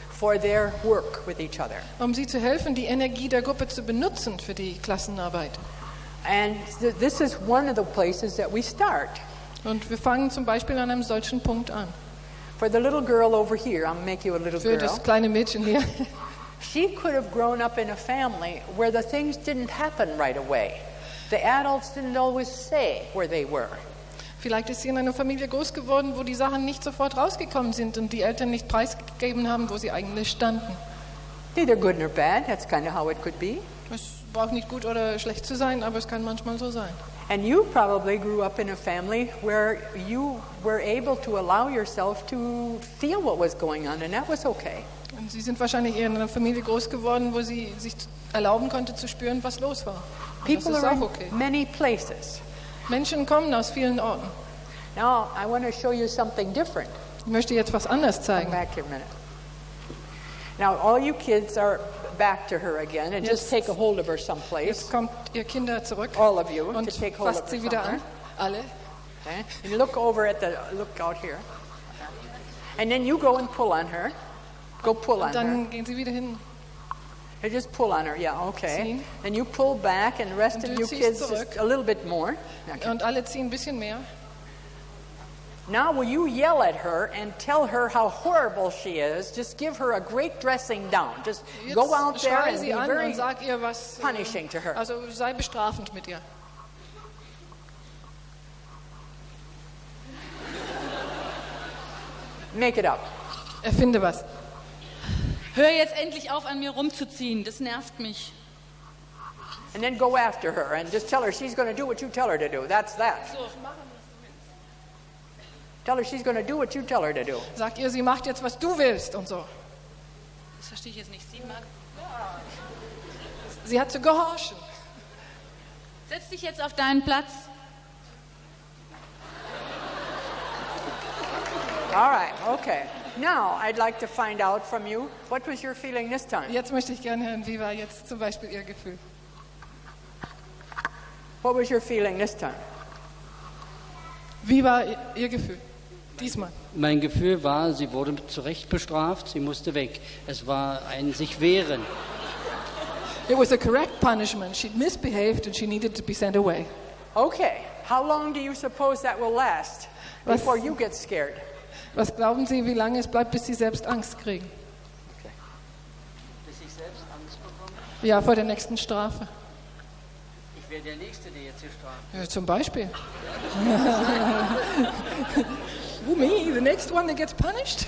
for their work with each other. Um sie zu helfen, die Energie der Gruppe zu benutzen für die Klassenarbeit. And this is one of the places that we start. Und wir fangen zum Beispiel an einem solchen Punkt an. For the little girl over here, I'll make you a little Für girl. das kleine Mädchen hier. She could have grown up in a family where the things didn't happen right away. The adults didn't always say where they were. Vielleicht ist sie in einer Familie groß geworden, wo die Sachen nicht sofort rausgekommen sind und die Eltern nicht preisgegeben haben, wo sie eigentlich standen. Neither good nor bad, that's kind of how it could be. Es braucht nicht gut oder schlecht zu sein, aber es kann manchmal so sein. And you probably grew up in a family where you were able to allow yourself to feel what was going on, and that was okay. Und Sie sind wahrscheinlich eher in einer Familie groß geworden, wo sie sich erlauben konnte zu spüren, was los war. Und das People ist are auch okay. in many places. Menschen kommen aus vielen Orten. Now, I want to show you something different. Ich möchte jetzt was anderes Come zeigen. back here a minute. Now, all you kids are back to her again, and just take a hold of her someplace. Jetzt kommt ihr Kinder zurück All of you und to take hold of fasst her sie wieder somewhere. an. Alle. Okay? And look over at the look out here. And then you go and pull on her. Go pull on Und her. dann gehen sie wieder hin. You just pull on her. Yeah, okay. Ziehen. Then you pull back, and the rest Und of du you ziehst kids zurück. just a little bit more. Okay. Und alle ziehen ein bisschen mehr. Now, will you yell at her and tell her how horrible she is? Just give her a great dressing down. Just Jetzt go out there schrei and sie be an very und sag ihr was. punishing to her. Also sei bestrafend mit ihr. Make it up. Erfinde was. Hör jetzt endlich auf, an mir rumzuziehen. Das nervt mich. And then go after her and just tell her she's going to do what you tell her to do. That's that. Tell her she's going to do what you tell her to do. Sag ihr, sie macht jetzt, was du willst und so. Das verstehe ich jetzt nicht. Sie mag. Sie hat zu gehorchen. Setz dich jetzt auf deinen Platz. All right, okay. Now, I'd like to find out from you, what was your feeling this time? Jetzt möchte ich gerne hören, wie war jetzt zum Beispiel Ihr Gefühl? What was your feeling this time? Wie war Ihr Gefühl diesmal? Mein Gefühl war, sie wurde zu Recht bestraft, sie musste weg. Es war ein sich wehren. It was a correct punishment. She'd misbehaved and she needed to be sent away. Okay, how long do you suppose that will last before you get scared? Was glauben Sie, wie lange es bleibt, bis Sie selbst Angst kriegen? Okay. Bis ich selbst Angst bekomme? Ja, vor der nächsten Strafe. Ich wäre der Nächste, der jetzt hier straft. Ja, zum Beispiel. Who, me? The next one that gets punished?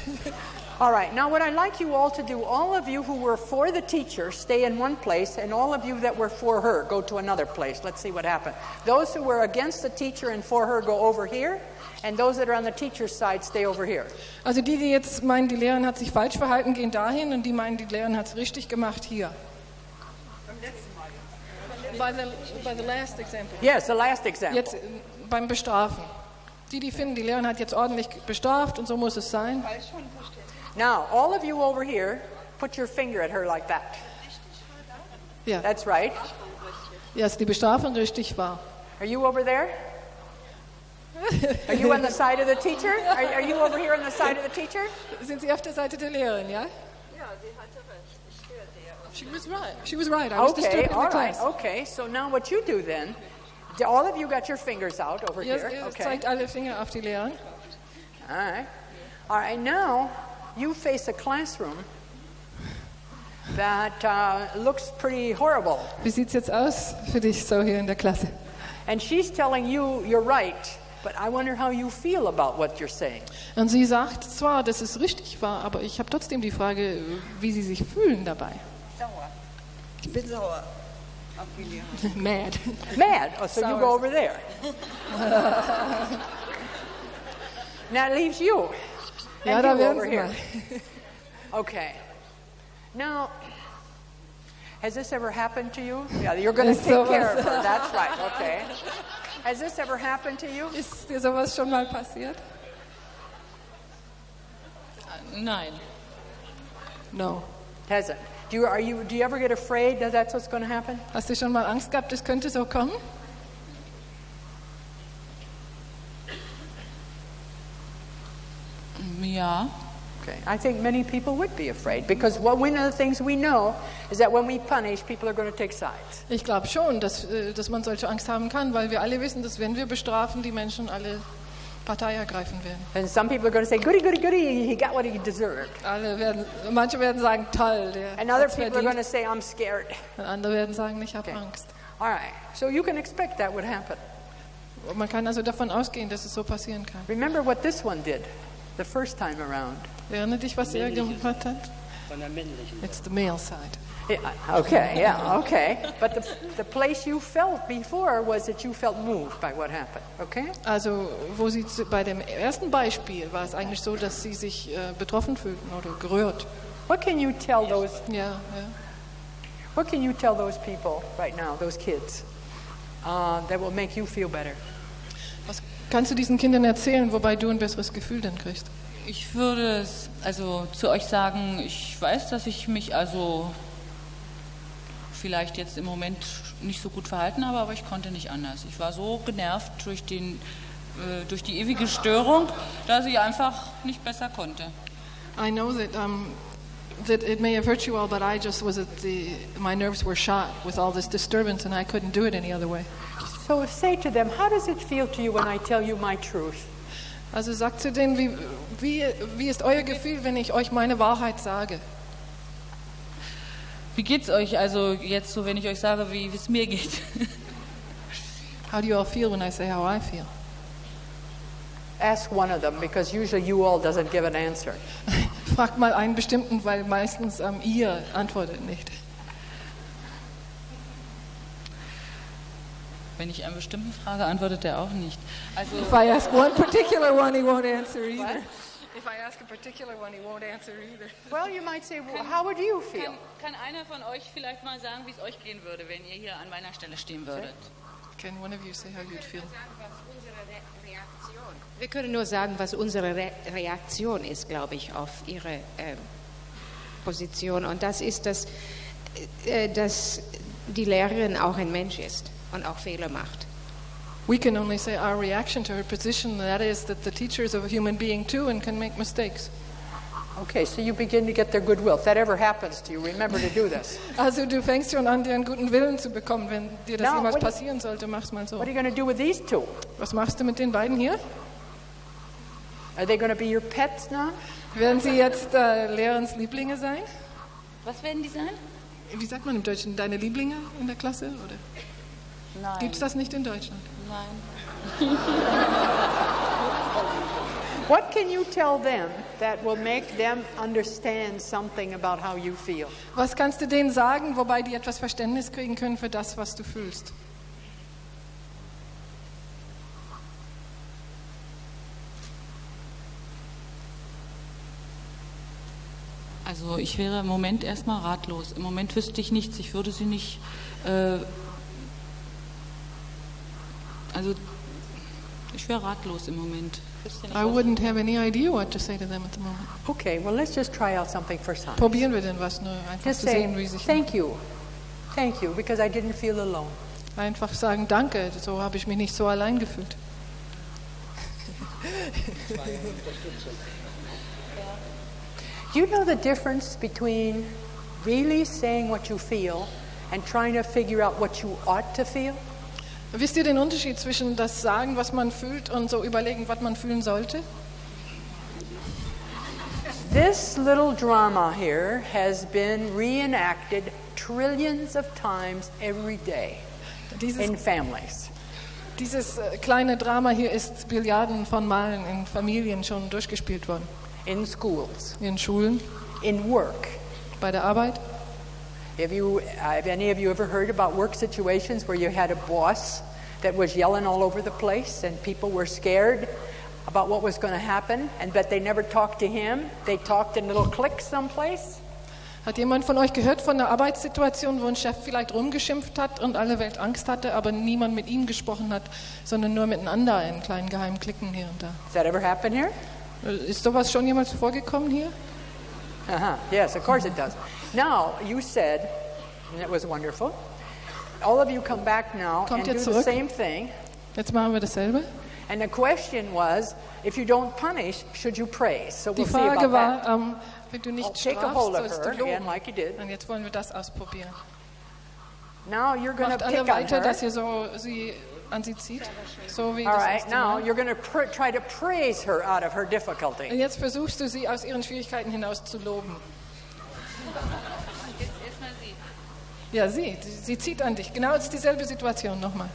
All right, now what I'd like you all to do, all of you who were for the teacher, stay in one place, and all of you that were for her, go to another place. Let's see what happened. Those who were against the teacher and for her, go over here, and those that are on the teacher's side, stay over here. Also die jetzt meinen, die Lehrerin hat sich falsch verhalten, gehen dahin, und die meinen, die Lehrerin hat es richtig gemacht, hier. By the last example. Yes, the last example. Jetzt beim Bestrafen. Die finden, die Lehrerin hat jetzt ordentlich bestraft und so muss es sein. Now, all of you over here, put your finger at her like that. Ja. That's right. Ja, dass die Bestrafung richtig war. Are you over there? Are you on the side of the teacher? Are you over here on the side of the teacher? Sind Sie auf der Seite der Lehrerin, ja? Ja, sie hatte recht. Ich störte ja. She was right. She was right. I was disturbed in the class. Okay. So now what you do then, all of you got your fingers out over Ihr here. Okay. zeigt alle Finger auf die Lehrerin. All right. All right, now you face a classroom that looks pretty horrible. Wie sieht es jetzt aus für dich so hier in der Klasse? And she's telling you you're right, but I wonder how you feel about what you're saying. Und sie sagt zwar, dass es richtig war, aber ich habe trotzdem die Frage, wie sie sich fühlen dabei. Sauer. Ich bin sauer. Mad. Mad? Oh, so you go over there. Now it leaves you. Ja, And da you werden over sie here. mal. Okay. Now, has this ever happened to you? Yeah, you're going to Ist take sowas- care of her. That's right. Okay. Has this ever happened to you? Ist dir sowas schon mal passiert? Nein. No. Hasn't. Do you ever get afraid that that's what's going to happen? Hast du schon mal Angst gehabt, das könnte so kommen? Ja. Okay. I think many people would be afraid because one of the things we know is that when we punish, people are going to take sides. Ich glaube schon, dass man solche Angst haben kann, weil wir alle wissen, dass wenn wir bestrafen, die Menschen alle Partei ergreifen werden. And some people are going to say, goody, goody, goody, he got what he deserved. Manche werden sagen, toll, der And other hat's people are going to verdient. say, I'm scared. Und andere werden sagen, ich habe Angst. All right. So you can expect that would happen. Man kann also davon ausgehen, dass es so passieren kann. Remember what this one did the first time around. Erinnere dich, was er gemacht hat? Von der männlichen. It's the male side. Yeah, okay, yeah, okay. But the place you felt before was that you felt moved by what happened, okay? Also, bei dem ersten Beispiel war es eigentlich so, dass sie sich betroffen fühlten oder gerührt. What can you tell those? Ja. What can you tell those people right now, those kids, that will make you feel better? Was kannst du diesen Kindern erzählen, wobei du ein besseres Gefühl dann kriegst? Ich würde es also zu euch sagen, ich weiß, dass ich mich also vielleicht jetzt im Moment nicht so gut verhalten habe, aber ich konnte nicht anders. Ich war so genervt durch die ewige Störung, dass ich einfach nicht besser konnte. I know that it may have hurt you all, but I just my nerves were shot with all this disturbance and I couldn't do it any other way. So say to them, how does it feel to you when I tell you my truth? Also sagt zu denen, wie ist euer Gefühl, wenn ich euch meine Wahrheit sage? Wie geht's euch also jetzt so, wenn ich euch sage, wie es mir geht? How do you all feel when I say how I feel? Ask one of them, because usually you all doesn't give an answer. Fragt mal einen bestimmten, weil meistens ihr antwortet nicht. Wenn ich einen bestimmten frage, antwortet er auch nicht. Also, If I ask one particular one, he won't answer either. If I ask a particular one, he won't answer either. Well, you might say, well, how would you feel? Kann einer von euch vielleicht mal sagen, wie es euch gehen würde, wenn ihr hier an meiner Stelle stehen würdet? Can one of you say how you'd feel? Wir können nur sagen, was unsere Reaktion ist, glaube ich, auf ihre Position. Und das ist, dass die Lehrerin auch ein Mensch ist und auch Fehler macht. We can only say our reaction to her position, that is that the teacher is a human being too and can make mistakes. Okay, so you begin to get their goodwill. If that ever happens to you, remember to do this. Also du fängst schon an, deren guten Willen zu bekommen, wenn dir das Now, jemals what do you- passieren sollte, mach's mal so. What are you going to do with these two? Was machst du mit den beiden hier? Are they going to be your pets now? Werden sie jetzt Lehrerins Lieblinge sein? Was werden die sein? Wie sagt man im Deutschen? Deine Lieblinge in der Klasse? Oder? Nein. Gibt's das nicht in Deutschland? Nein. What can you tell them that will make them understand something about how you feel? Was kannst du denen sagen, wobei die etwas Verständnis kriegen können für das, was du fühlst? Also ich wäre im Moment erstmal ratlos. Im Moment wüsste ich nichts. Ich würde sie nicht... also ich wäre ratlos im Moment. I wouldn't have any idea what to say to them at the moment. Okay, well, let's just try out something for science. Probieren wir denn was, nur einfach Just zu say, sehen, wie sich... thank you, because I didn't feel alone. Einfach sagen, danke, so habe ich mich nicht so allein gefühlt. Do you know the difference between really saying what you feel and trying to figure out what you ought to feel? Wisst ihr den Unterschied zwischen das Sagen, was man fühlt, und so überlegen, was man fühlen sollte? This little drama here has been reenacted trillions of times every day in families. Dieses kleine Drama hier ist Billiarden von Malen in Familien schon durchgespielt worden. In schools. In Schulen. In work. Bei der Arbeit. Have any of you ever heard about work situations where you had a boss that was yelling all over the place and people were scared about what was going to happen, but they never talked to him? They talked in little cliques someplace? Hat jemand von euch gehört von einer Arbeitssituation, wo ein Chef vielleicht rumgeschimpft hat und alle Welt Angst hatte, aber niemand mit ihm gesprochen hat, sondern nur miteinander in kleinen geheimen Klicken hier und da? Does that ever happen here? Ist sowas schon jemals vorgekommen hier? Yes, of course it does. Now, you said, and it was wonderful, all of you come back now and do the same thing. Jetzt machen wir dasselbe. And the question was, if you don't punish, should you praise? So we'll Die Frage see about that. war, wenn du nicht strafst, sollst du loben. Like you did. Und jetzt wollen wir das ausprobieren. Now you're going to Macht pick alle weiter, on her. dass ihr so sie an sie zieht, so wie All das right, erste now Mal. you're going to try to praise her out of her difficulty. Und jetzt versuchst du sie aus ihren Schwierigkeiten hinaus zu loben. Ja, sie zieht an dich. Genau, es ist dieselbe Situation nochmal.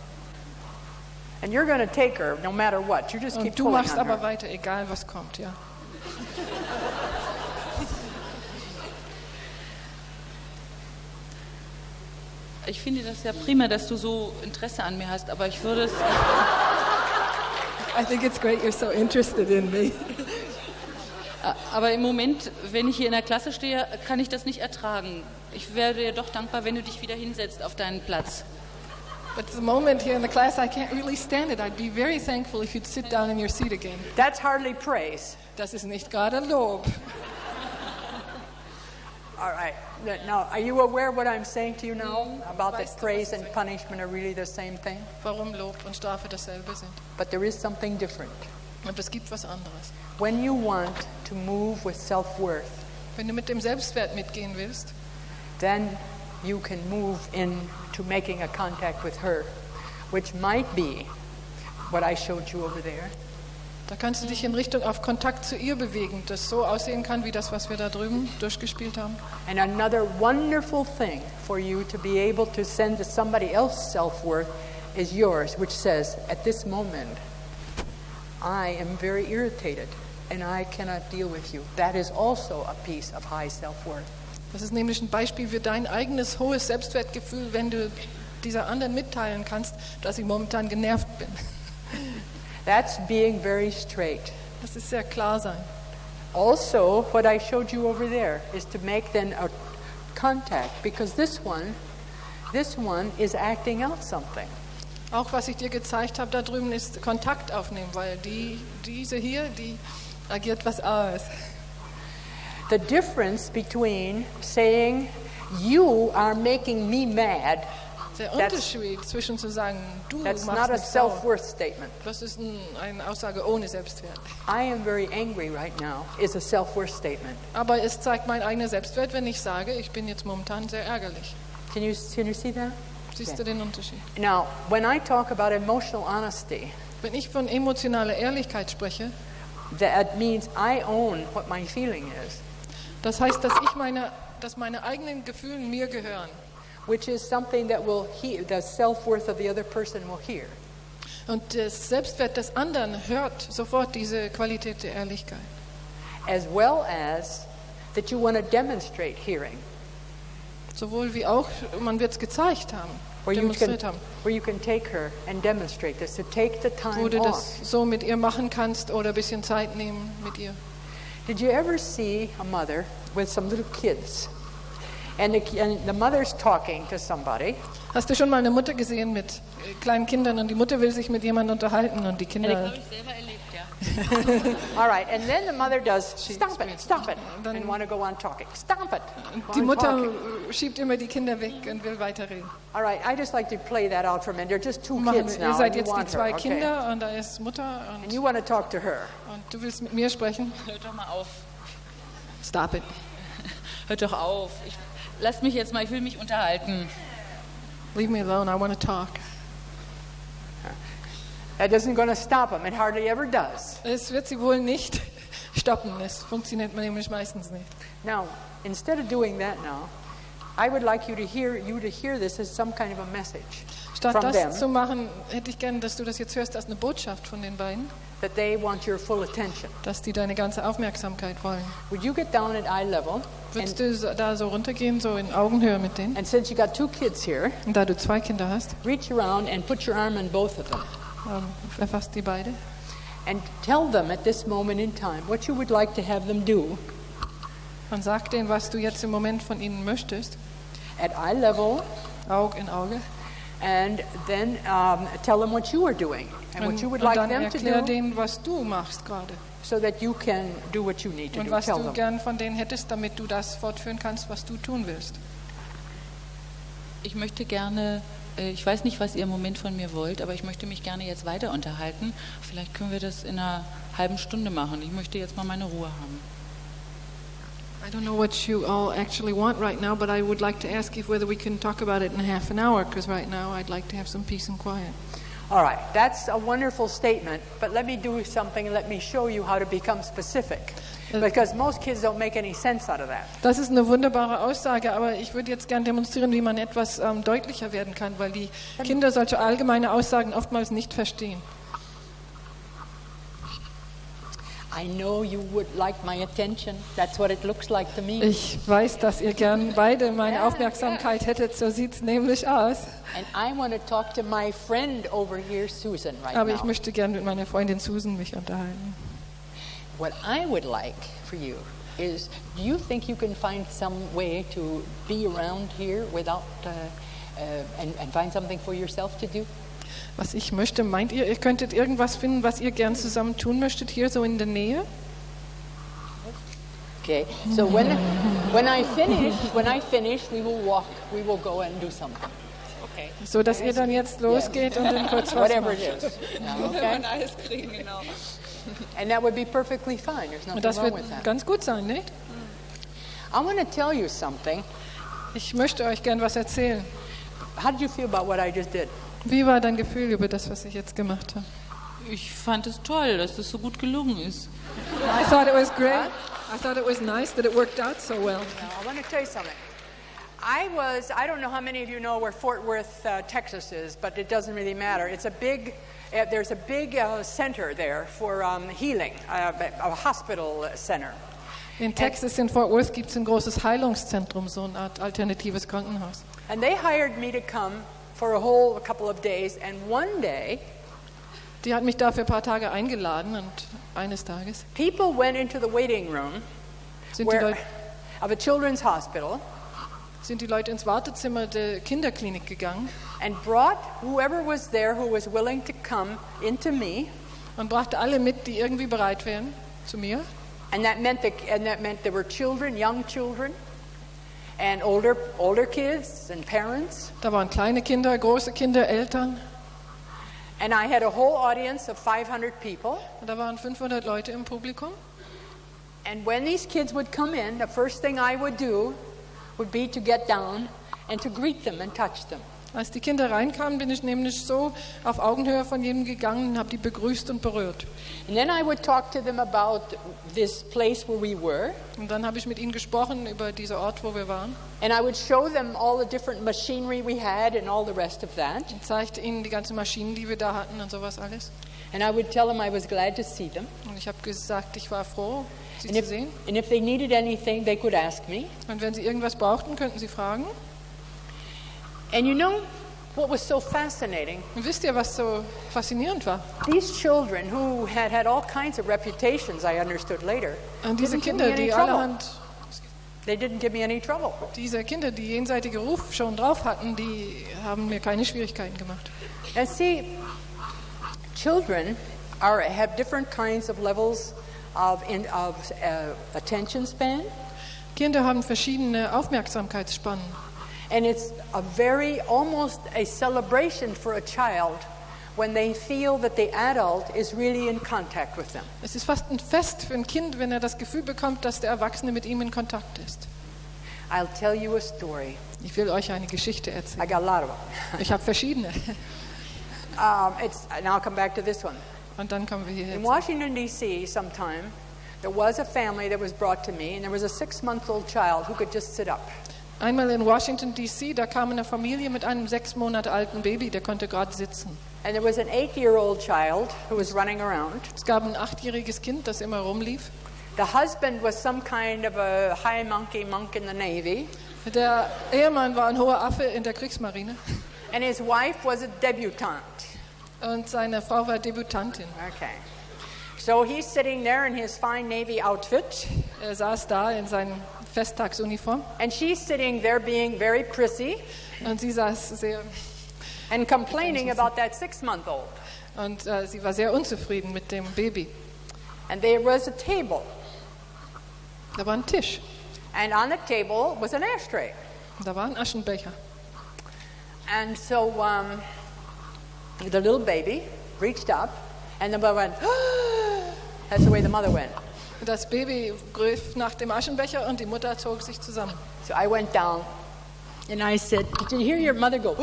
And you're going to take her no matter what. You just keep Und du pulling machst on aber her. weiter, egal was kommt, ja. Ich finde das ja prima, dass du so Interesse an mir hast, aber ich würde es... I think it's great you're so interested in me. Aber im Moment, wenn ich hier in der Klasse stehe, kann ich das nicht ertragen. Ich wäre dir doch dankbar, wenn du dich wieder hinsetzt auf deinen Platz. But at the moment here in the class, I can't really stand it. I'd be very thankful if you'd sit down in your seat again. That's hardly praise. Das ist nicht gerade Lob. All right. Now, are you aware of what I'm saying to you now about that praise and punishment are really the same thing? Warum Lob und Strafe dasselbe sind. But there is something different. Und es gibt was anderes. When you want to move with self-worth, wenn du mit dem Selbstwert mitgehen willst, then you can move into making a contact with her, which might be what I showed you over there. Da kannst du dich in Richtung auf Kontakt zu ihr bewegen, das so aussehen kann, wie das, was wir da drüben durchgespielt haben. And another wonderful thing for you to be able to send to somebody else self-worth is yours, which says, at this moment, I am very irritated and I cannot deal with you. That is also a piece of high self-worth. Das ist nämlich ein Beispiel für dein eigenes hohes Selbstwertgefühl, wenn du dieser anderen mitteilen kannst, dass ich momentan genervt bin. That's being very straight. Das ist sehr klar sein. Also, what I showed you over there is to make then a contact, because this one is acting out something. Auch was ich dir gezeigt habe da drüben ist Kontakt aufnehmen, weil diese hier, die agiert was aus. The difference between saying, you are making me mad, der Unterschied zwischen zu sagen, du that's machst not a mich sauer, self-worth statement. das ist eine Aussage ohne Selbstwert. I am very angry right now is a self-worth statement. Aber es zeigt mein eigener Selbstwert, wenn ich sage, ich bin jetzt momentan sehr ärgerlich. Can you see that? Siehst du den Unterschied? Now, when I talk about emotional honesty, wenn ich von emotionaler Ehrlichkeit spreche, that means I own what my feeling is. Das heißt, dass meine eigenen Gefühle mir gehören. Which is something that will hear, the self-worth of the other person will hear. Und das Selbstwert des anderen hört sofort diese Qualität der Ehrlichkeit. As well as that you want to demonstrate hearing. Sowohl wie auch, man wird es gezeigt haben, demonstriert haben. Where you can take her and demonstrate this, to take the time Wo du off. das so mit ihr machen kannst oder ein bisschen Zeit nehmen mit ihr. Did you ever see a mother with some little kids? And the mother's talking to somebody. Hast du schon mal eine Mutter gesehen mit kleinen Kindern und die Mutter will sich mit jemandem unterhalten und die Kinder... Das habe ich selber erlebt, ja. All right, and then the mother does, stop it, and want to go on talking. Stop it. Die Mutter schiebt immer die Kinder weg und will weiterreden. All right, I just like to play that out for a minute. There are just two Machen kids wir. now. Ihr seid and you jetzt die want zwei her, okay? Kinder und da ist Mutter And you want to talk to her. und du willst mit mir sprechen. Hört doch mal auf. Stop it. Hört doch auf. Lasst mich jetzt mal, ich will mich unterhalten. Leave me alone, I want to talk. That isn't going to stop him. It hardly ever does. Es wird sie wohl nicht stoppen. Es funktioniert nämlich meistens nicht. Now, instead of doing that now, I would like you to hear this as some kind of a message Statt from them, das zu machen, hätte ich gerne, dass du das jetzt hörst als eine Botschaft von den beiden, that they want your full attention. dass die deine ganze Aufmerksamkeit wollen. Would you get down at eye level? Würdest du da so runtergehen, so in Augenhöhe mit denen? And since you got 2 kids here, Und da du 2 Kinder hast, reach around and put your arm on both of them. erfasst die beide. And tell them at this moment in time what you would like to have them do. Und sag denen, was du jetzt im Moment von ihnen möchtest. At eye level. Auge in Auge. And then tell them what you are doing and what you would like them to erklär do, denen, was du machst gerade. so that you can do what you need to Und do. was Tell du them. gern von denen hättest, damit du das fortführen kannst, was du tun willst. Ich möchte gerne, ich weiß nicht, was ihr im Moment von mir wollt, aber ich möchte mich gerne jetzt weiter unterhalten. Vielleicht können wir das in einer halben Stunde machen. Ich möchte jetzt mal meine Ruhe haben. I don't know what you all actually want right now, but I would like to ask if whether we can talk about it in half an hour, because right now I'd like to have some peace and quiet. All right, that's a wonderful statement, but let me do something and let me show you how to become specific. Because most kids don't make any sense out of that. Das ist eine wunderbare Aussage, aber ich würde jetzt gerne demonstrieren, wie man etwas deutlicher werden kann, weil die Kinder solche allgemeine Aussagen oftmals nicht verstehen. I know you would like my attention. That's what it looks like to me. Ich weiß, dass ihr gern beide meine Aufmerksamkeit hättet, so sieht es nämlich aus. And I want to talk to my friend over here, Susan, right Aber ich now. möchte gerne mit meiner Freundin Susan mich unterhalten. What I would like for you is, do you think you can find some way to be around here without and find something for yourself to do? Was ich möchte, meint ihr, ihr könntet irgendwas finden, was ihr gern zusammen tun möchtet, hier so in der Nähe? Okay. So when I finish, we will go and do something. Okay. So dass ihr dann jetzt losgeht und dann kurz was Whatever macht. it is. Okay. Eis kriegen, genau. And that would be perfectly fine. There's Und nothing das wrong wird with that. ganz gut sein, nicht? I want to tell you something. Ich möchte euch gern was erzählen. How did you feel about what I just did? Wie war dein Gefühl über das, was ich jetzt gemacht habe? Ich fand es toll, dass das so gut gelungen ist. I thought it was great. I thought it was nice that it worked out so well. Now, I want to tell you something. I don't know how many of you know where Fort Worth, Texas is, but it doesn't really matter. It's a big, there's a big center there for healing, a hospital center. In Texas, in Fort Worth, gibt es ein großes Heilungszentrum, so eine Art alternatives Krankenhaus. And they hired me to come for a couple of days, and one day, die hat mich da für ein paar Tage eingeladen und eines Tages people went into the waiting room of a children's hospital. Sind die Leute ins Wartezimmer der Kinderklinik gegangen and brought whoever was there who was willing to come into me. Und brachte alle mit, die irgendwie bereit wären zu mir. And that meant there were children, young children, and older kids and parents. Da waren kleine Kinder, große Kinder, Eltern. And I had a whole audience of 500 people. Und da waren 500 Leute im Publikum. And when these kids would come in, the first thing I would do would be to get down and to greet them and touch them. Als die Kinder reinkamen, bin ich nämlich so auf Augenhöhe von jedem gegangen und habe die begrüßt und berührt. And then I would talk to them about this place where we were. Und dann habe ich mit ihnen gesprochen über diesen Ort, wo wir waren. And I would show them all the different machinery we had and all the rest of that. Und zeigte ihnen die ganzen Maschinen, die wir da hatten und sowas alles. And I would tell them I was glad to see them. Und ich habe gesagt, ich war froh, sie zu sehen. And if they needed anything, they could ask me. Und wenn sie irgendwas brauchten, könnten sie fragen. And you know what was so fascinating? Und wisst ihr, was so faszinierend war? These children who had all kinds of reputations, I understood later. Und diese Kinder, die allerhand They didn't give me any trouble. Diese Kinder, die jenseitige Ruf schon drauf hatten, die haben mir keine Schwierigkeiten gemacht. And see, children have different kinds of levels of attention span. Kinder haben verschiedene Aufmerksamkeitsspannen. And it's almost a celebration for a child when they feel that the adult is really in contact with them. Es ist fast ein Fest für ein Kind, wenn er das Gefühl bekommt, dass der Erwachsene mit ihm in Kontakt ist. I'll tell you a story. Ich will euch eine Geschichte erzählen. I got a lot of them. Ich habe verschiedene. And I'll come back to this one. Und dann kommen wir hier In Washington D.C. sometime There was a family that was brought to me, and there was a 6-month-old child who could just sit up. Einmal in Washington, D.C., da kam eine Familie mit einem 6 Monate alten Baby, der konnte gerade sitzen. And there was an 8-year-old child who was running around. Es gab ein 8-jähriges Kind, das immer rumlief. The husband was some kind of a high monkey monk in the Navy. Der Ehemann war ein hoher Affe in der Kriegsmarine. And his wife was a debutante. Und seine Frau war Debütantin. Okay. So he's sitting there in his fine Navy outfit. Er saß da in seiner Festtagsuniform. And she's sitting there being very prissy. Und sie saß sehr... And complaining about that 6-month-old. Und sie war sehr unzufrieden mit dem Baby. And there was a table. Da war ein Tisch. And on the table was an ashtray. Da war ein Aschenbecher. And so the little baby reached up, and the mother went, that's the way the mother went. Das Baby griff nach dem Aschenbecher und die Mutter zog sich zusammen. So I went down, and I said, did you hear your mother go,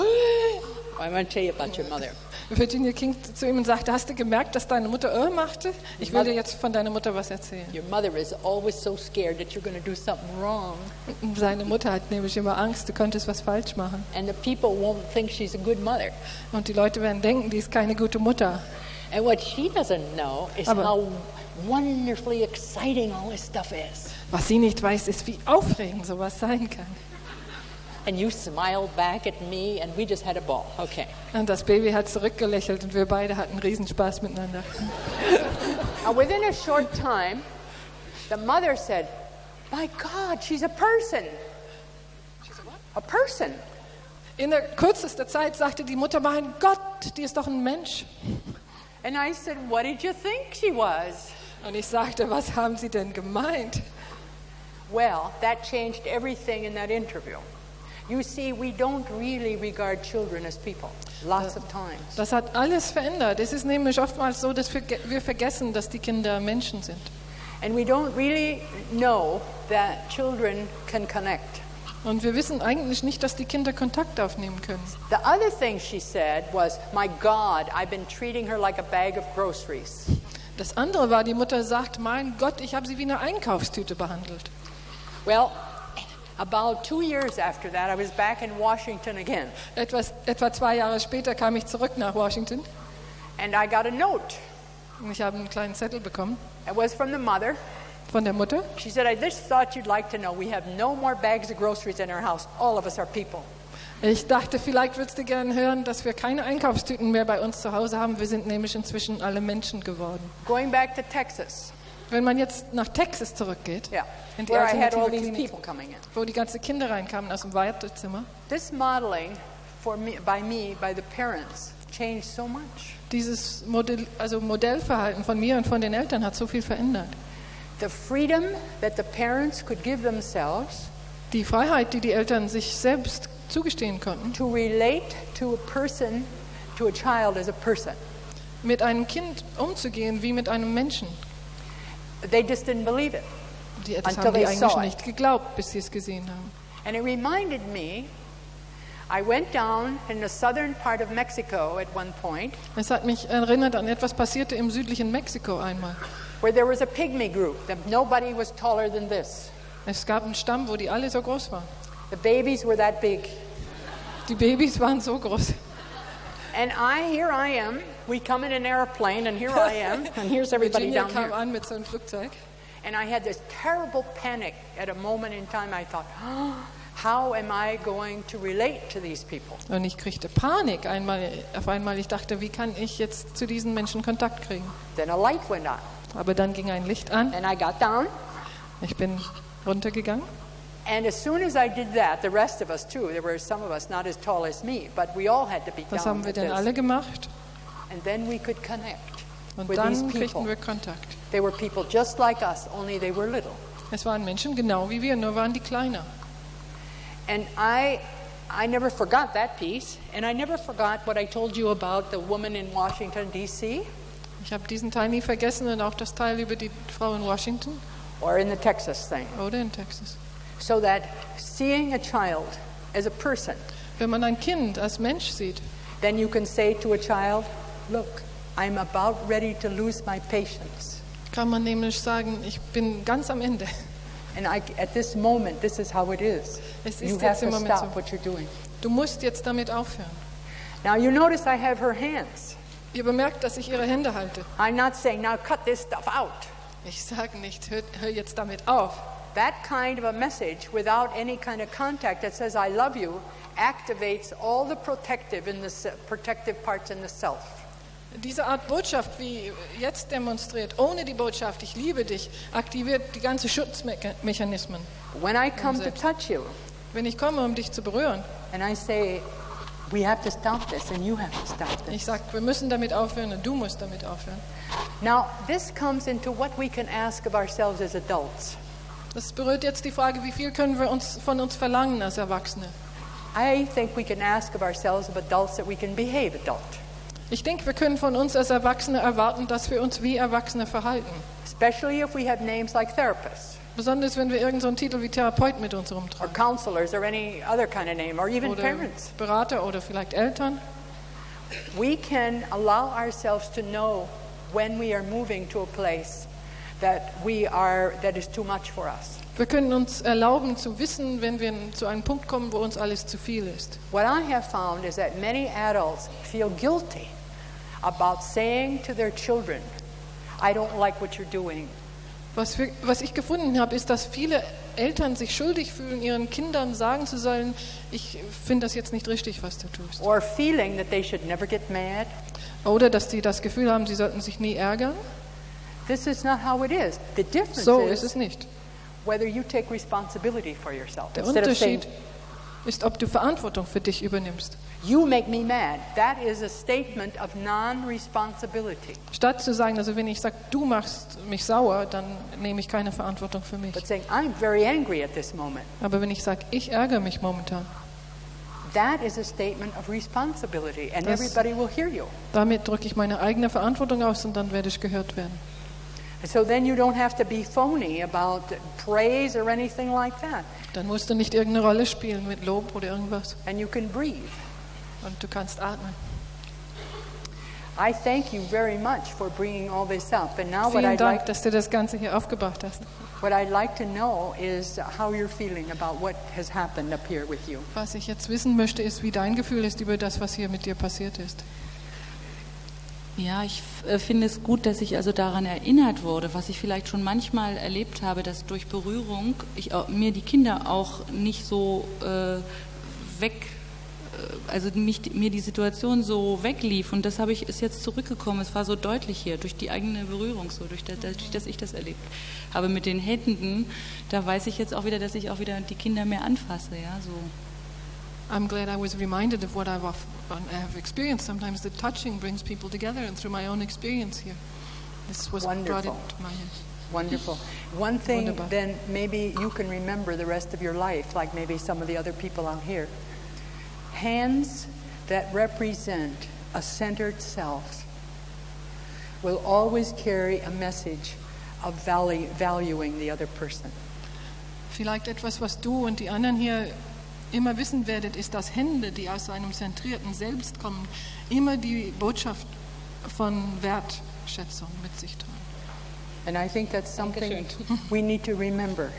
I want to tell you about your mother. Virginia ging zu ihm und sagte, hast du gemerkt, dass deine Mutter machte? Ich will dir jetzt von deiner Mutter was erzählen. Your mother is always so scared that you're going to do something wrong. Seine Mutter hat nämlich immer Angst, du könntest was falsch machen. And the people won't think she's a good mother. Und die Leute werden denken, die ist keine gute Mutter. And what she doesn't know is how wonderfully exciting all this stuff is. Was sie nicht weiß, ist, wie aufregend sowas sein kann. And you smiled back at me, and we just had a ball. Okay. Und das Baby hat zurückgelächelt und wir beide hatten Riesenspaß miteinander. Within a short time, the mother said, "My God, she's a person." She's a what? A person. In der kürzester Zeit sagte die Mutter, mein Gott, die ist doch ein Mensch. And I said, "What did you think she was?" Und ich sagte, was haben Sie denn gemeint? Well, that changed everything in that interview. You see, we don't really regard children as people, lots of times. Das hat alles verändert. Es ist nämlich oftmals so, dass wir vergessen, dass die Kinder Menschen sind. And we don't really know that children can connect. Und wir wissen eigentlich nicht, dass die Kinder Kontakt aufnehmen können. The other thing she said was, "My God, I've been treating her like a bag of groceries." Das andere war, die Mutter sagt, mein Gott, ich habe sie wie eine Einkaufstüte behandelt. Well, about 2 years after that, I was back in Washington again. Etwa 2 Jahre später kam ich zurück nach Washington. And I got a note. Und ich habe einen kleinen Zettel bekommen. It was from the mother. Von der Mutter. She said, "I just thought you'd like to know we have no more bags of groceries in our house. All of us are people." Ich dachte, vielleicht würdest du gerne hören, dass wir keine Einkaufstüten mehr bei uns zu Hause haben. Wir sind nämlich inzwischen alle Menschen geworden. Going back to Texas. Wenn man jetzt nach Texas zurückgeht, in die where I had all alternative these Klinik, people coming in. wo die ganzen Kinder reinkamen aus dem Wartezimmer. This modeling by the parents changed so much. Dieses Modellverhalten von mir und von den Eltern hat so viel verändert. The freedom that the parents could give themselves. Die Freiheit, die die Eltern sich selbst zugestehen konnten. To relate to a person, to a child as a person. Mit einem Kind umzugehen wie mit einem Menschen. They just didn't believe it. Das haben die eigentlich nicht geglaubt, bis sie es gesehen haben. And it reminded me, I went down in the southern part of Mexico at one point. Es hat mich erinnert an etwas passierte im südlichen Mexiko einmal. Where there was a pygmy group, that nobody was taller than this. Es gab einen Stamm, wo die alle so groß waren. The babies were that big. Die Babys waren so groß. And here I am. We come in an airplane, and here I am, and here's everybody Virginia down kam here. an mit so einem Flugzeug. And I had this terrible panic at a moment in time. I thought, how am I going to relate to these people? Und ich kriegte Panik auf einmal. Ich dachte, wie kann ich jetzt zu diesen Menschen Kontakt kriegen? Then a light went on. Aber dann ging ein Licht an. And I got down. Ich bin runtergegangen. And as soon as I did that, the rest of us too, there were some of us not as tall as me, but we all had to be down. Das haben wir dann alle gemacht. And then we could connect Und with dann these kriegten people. wir Kontakt. They were people just like us, only they were little. Es waren Menschen genau wie wir, nur waren die kleiner. And I never forgot that piece, and I never forgot what I told you about the woman in Washington, D.C. Ich habe diesen Teil nie vergessen und auch das Teil über die Frau in Washington. Or in the Texas thing. Oder in Texas. So that seeing a child as a person. Wenn man ein Kind als Mensch sieht. Then you can say to a child, look, I'm about ready to lose my patience. kann man nämlich sagen, ich bin ganz am Ende. And at this moment, this is how it is. Es You ist have jetzt im to Moment stop so. what you're doing. Du musst jetzt damit aufhören. Now you notice I have her hands. Ihr bemerkt, dass ich ihre Hände halte. I'm not saying, now cut this stuff out. Ich sage nicht, hör jetzt damit auf. That kind of a message without any kind of contact that says I love you activates all the protective parts in the self. Diese Art Botschaft, wie jetzt demonstriert, ohne die Botschaft, ich liebe dich, aktiviert die ganzen Schutzmechanismen. When I come to touch you, wenn ich komme, um dich zu berühren, and I say, we have to stop this and you have to stop this. Ich sage, wir müssen damit aufhören und du musst damit aufhören. Now, this comes into what we can ask of ourselves as adults. Das berührt jetzt die Frage, wie viel können wir von uns verlangen als Erwachsene? I think we can ask of ourselves of adults that we can behave adult. Ich denke, wir können von uns als Erwachsene erwarten, dass wir uns wie Erwachsene verhalten. Especially if we have names like therapists. Besonders wenn wir irgendeinen Titel wie Therapeut mit uns rumtragen. Or counselors or any other kind of name or even oder parents. Berater oder vielleicht Eltern. We can allow ourselves to know when we are moving to a place that is too much for us. Wir können uns erlauben zu wissen, wenn wir zu einem Punkt kommen, wo uns alles zu viel ist. What I have found is that many adults feel guilty about saying to their children, I don't like what you're doing. Was ich gefunden habe, ist, dass viele Eltern sich schuldig fühlen, ihren Kindern sagen zu sollen, ich finde das jetzt nicht richtig, was du tust. Or feeling that they should never get mad. Oder dass sie das Gefühl haben, sie sollten sich nie ärgern. This is not how it is. The difference So ist es nicht. Whether you take responsibility for yourself. Der Unterschied ist, ob du Verantwortung für dich übernimmst. You make me mad. That is a statement of non-responsibility. Statt zu sagen, also wenn ich sage, du machst mich sauer, dann nehme ich keine Verantwortung für mich. But saying, I'm very angry at this moment. Aber wenn ich sage, ich ärgere mich momentan. That is a statement of responsibility and everybody will hear you. Damit drücke ich meine eigene Verantwortung aus und dann werde ich gehört werden. So then you don't have to be phony about praise or anything like that. Dann musst du nicht irgendeine Rolle spielen mit Lob oder irgendwas. And you can breathe. Und du kannst atmen. I thank you very much for bringing all this up. And now Vielen Dank, dass du das Ganze hier aufgebracht hast. What I'd like to know is how you're feeling about what has happened up here with you. Was ich jetzt wissen möchte, ist, wie dein Gefühl ist über das, was hier mit dir passiert ist. Ja, ich finde es gut, dass ich also daran erinnert wurde, was ich vielleicht schon manchmal erlebt habe, dass durch Berührung mir die Kinder auch nicht so mir die Situation so weglief und das ist jetzt zurückgekommen. Es war so deutlich hier durch die eigene Berührung, so durch dass ich das erlebt habe mit den Händen. Da weiß ich jetzt auch wieder, dass ich auch wieder die Kinder mehr anfasse, ja so. I'm glad I was reminded of what I have experienced. Sometimes the touching brings people together, and through my own experience here, this was brought into my head. Wonderful. One thing then maybe you can remember the rest of your life, like maybe some of the other people out here. Hands that represent a centered self will always carry a message of valuing the other person. Vielleicht etwas, was du und die anderen hier immer wissen werdet, ist, dass Hände, die aus einem zentrierten Selbst kommen, immer die Botschaft von Wertschätzung mit sich tragen. And I think that's something we need to remember.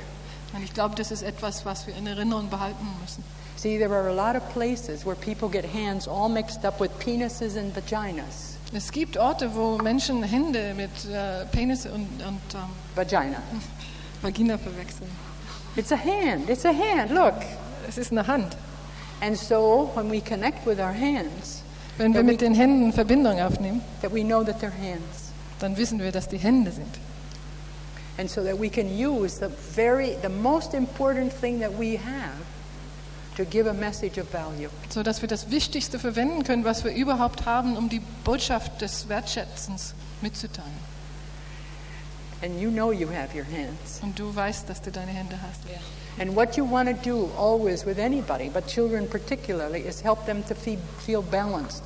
Und ich glaube, das ist etwas, was wir in Erinnerung behalten müssen. See, there are a lot of places where people get hands all mixed up with penises and vaginas. Es gibt Orte, wo Menschen Hände mit Penis und Vagina. Vagina verwechseln. It's a hand, look. Es ist eine Hand. And so, when we connect with our hands, wenn wir mit den Händen Verbindung aufnehmen, that we know that they're hands. Dann wissen wir, dass die Hände sind. And so that we can use the most important thing that we have to give a message of value. So dass wir das Wichtigste verwenden können, was wir überhaupt haben, um die Botschaft des Wertschätzens mitzuteilen. And you know you have your hands. Und du weißt, dass du deine Hände hast. Yeah. And what you want to do always with anybody, but children particularly, is help them to feel balanced.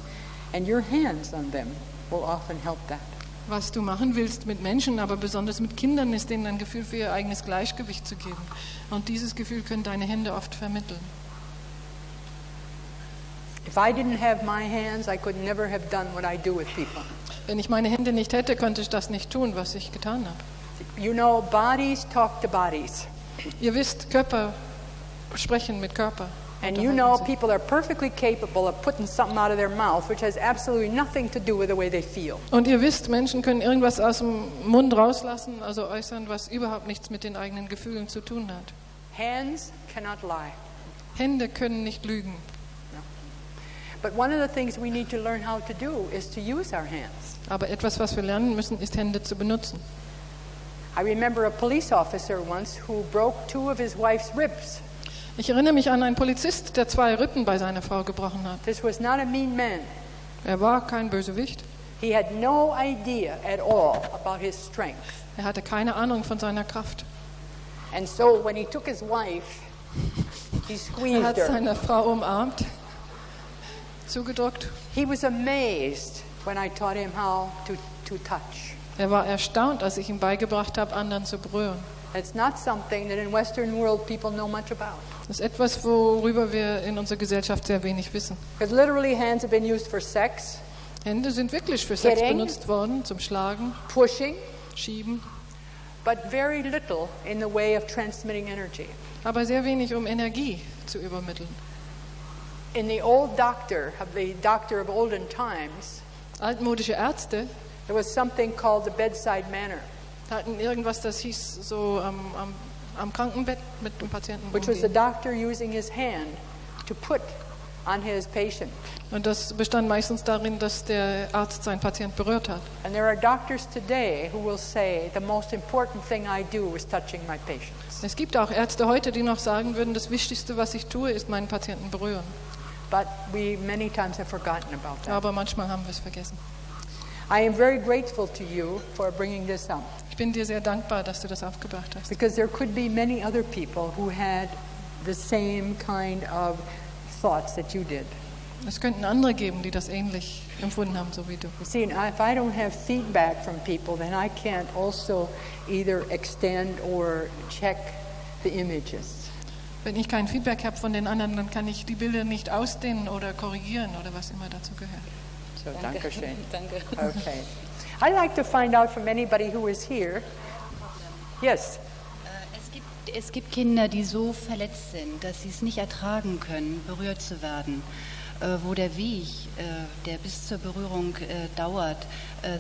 And your hands on them will often help that. Was du machen willst mit Menschen, aber besonders mit Kindern, ist ihnen ein Gefühl für ihr eigenes Gleichgewicht zu geben. Und dieses Gefühl können deine Hände oft vermitteln. If I didn't have my hands, I could never have done what I do with people. Wenn ich meine Hände nicht hätte, könnte ich das nicht tun, was ich getan habe. You know, bodies talk to bodies. Ihr wisst, Körper sprechen mit Körper. And you know, people are perfectly capable of putting something out of their mouth which has absolutely nothing to do with the way they feel. Und ihr wisst, Menschen können irgendwas aus dem Mund rauslassen, also äußern, was überhaupt nichts mit den eigenen Gefühlen zu tun hat. Hands cannot lie. Hände können nicht lügen. But one of the things we need to learn how to do is to use our hands. Aber etwas, was wir lernen müssen, ist Hände zu benutzen. I remember a police officer once who broke 2 of his wife's ribs. Ich erinnere mich an einen Polizist, der 2 Rippen bei seiner Frau gebrochen hat. This was not a mean man. Er war kein Bösewicht. He had no idea at all about his strength. Er hatte keine Ahnung von seiner Kraft. And so when he took his wife, he squeezed Er hat her. seine Frau umarmt, zugedrückt. He was amazed when I taught him how to touch. Er war erstaunt, als ich ihm beigebracht habe, anderen zu berühren. It's not something that in Western world people know much about. Das ist etwas, worüber wir in unserer Gesellschaft sehr wenig wissen. Because literally hands have been used for sex, Hände sind wirklich für Sex Hitting. benutzt worden, zum Schlagen, pushing, Schieben, but very little in the way of transmitting energy. aber sehr wenig, um Energie zu übermitteln. In the old doctor of olden times, Altmodische Ärzte there was something called the bedside manner, hatten irgendwas, das hieß so am Krankenbett mit dem Patienten which was the umgehen. doctor using his hand to put on his patient. Und das bestand meistens darin, dass der Arzt seinen Patient berührt hat. And there are doctors today who will say the most important thing I do is touching my patients. Es gibt auch Ärzte heute, die noch sagen würden, das Wichtigste, was ich tue, ist meinen Patienten berühren. But we many times have forgotten about that. Aber manchmal haben wir es vergessen. I am very grateful to you for bringing this up. Ich bin dir sehr dankbar, dass du das aufgebracht hast. Because there could be many other people who had the same kind of thoughts that you did. Es könnten andere geben, die das ähnlich empfunden haben, so wie du. You see, if I don't have feedback from people, then I can't also either extend or check the images. Wenn ich kein Feedback habe von den anderen, dann kann ich die Bilder nicht ausdehnen oder korrigieren oder was immer dazu gehört. So, danke schön. Danke. Okay. I'd like to find out from anybody who is here. Yes. Es gibt Kinder, die so verletzt sind, dass sie es nicht ertragen können, berührt zu werden, wo der Weg, der bis zur Berührung dauert,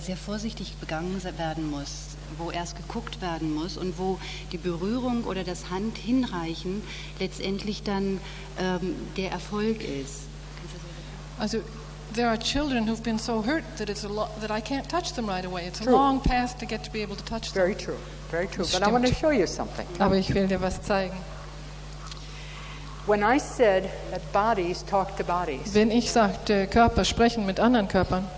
sehr vorsichtig begangen werden muss, wo erst geguckt werden muss und wo die Berührung oder das Hand hinreichen letztendlich dann der Erfolg ist. Also there are children who've been so hurt that that I can't touch them right away. It's True. a long path to get to be able to touch them. Very true. Very true. Das But I want to stimmt. show you something. Aber ich will dir was zeigen. When I said that bodies talk to bodies, Wenn ich sagte, Körper sprechen mit anderen Körpern,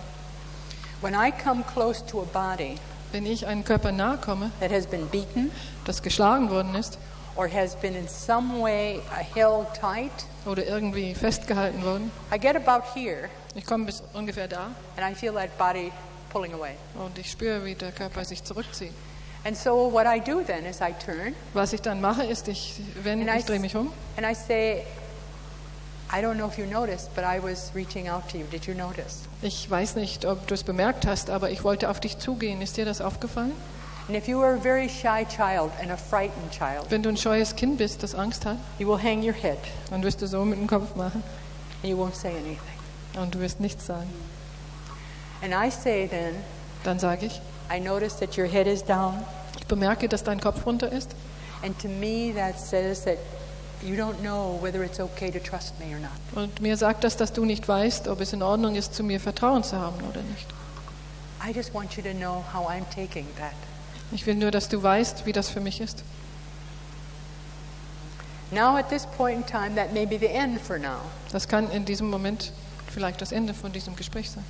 when I come close to a body wenn ich einem Körper nahe komme, that has been beaten das geschlagen worden ist or has been in some way held tight, oder irgendwie festgehalten worden, I get about here ich komme bis ungefähr da and I feel that body pulling away. und ich spüre, wie der Körper sich zurückzieht. And so what I do then is I turn Was ich dann mache, ist, ich drehe mich um and I say, I don't know if you noticed, but I was reaching out to you. Did you notice? Ich weiß nicht, ob du es bemerkt hast, aber ich wollte auf dich zugehen. Ist dir das aufgefallen? And if you are a very shy child and a frightened child, Wenn du ein scheues Kind bist, das Angst hat, you will hang your head dann wirst du so mit dem Kopf machen and you won't say anything. und du wirst nichts sagen. And I say then, Dann sage ich, I notice that your head is down. ich bemerke, dass dein Kopf runter ist. And to me that says that you don't know whether it's okay to trust me or not. Und mir sagt das, dass du nicht weißt, ob es in Ordnung ist, zu mir Vertrauen zu haben oder nicht. I just want you to know how I'm taking that. Ich will nur, dass du weißt, wie das für mich ist. Now at this point in time, that may be the end for now. Das kann in diesem Moment vielleicht das Ende von diesem Gespräch sein.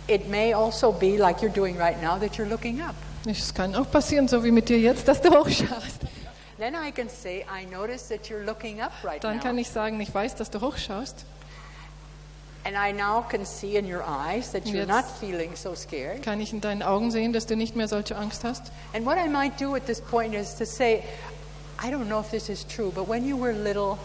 It may also be like you're doing right now that you're looking up. Es kann auch passieren, so wie mit dir jetzt, dass du hochschaust. Then I can say, I notice that you're looking up right Dann kann now. ich sagen, ich weiß, dass du hochschaust. And I now can see in your eyes that you're Jetzt not feeling so scared. Kann ich in deinen Augen sehen, dass du nicht mehr solche Angst hast? And what I might do at this point is to say, I don't know if this is true, but when you were little,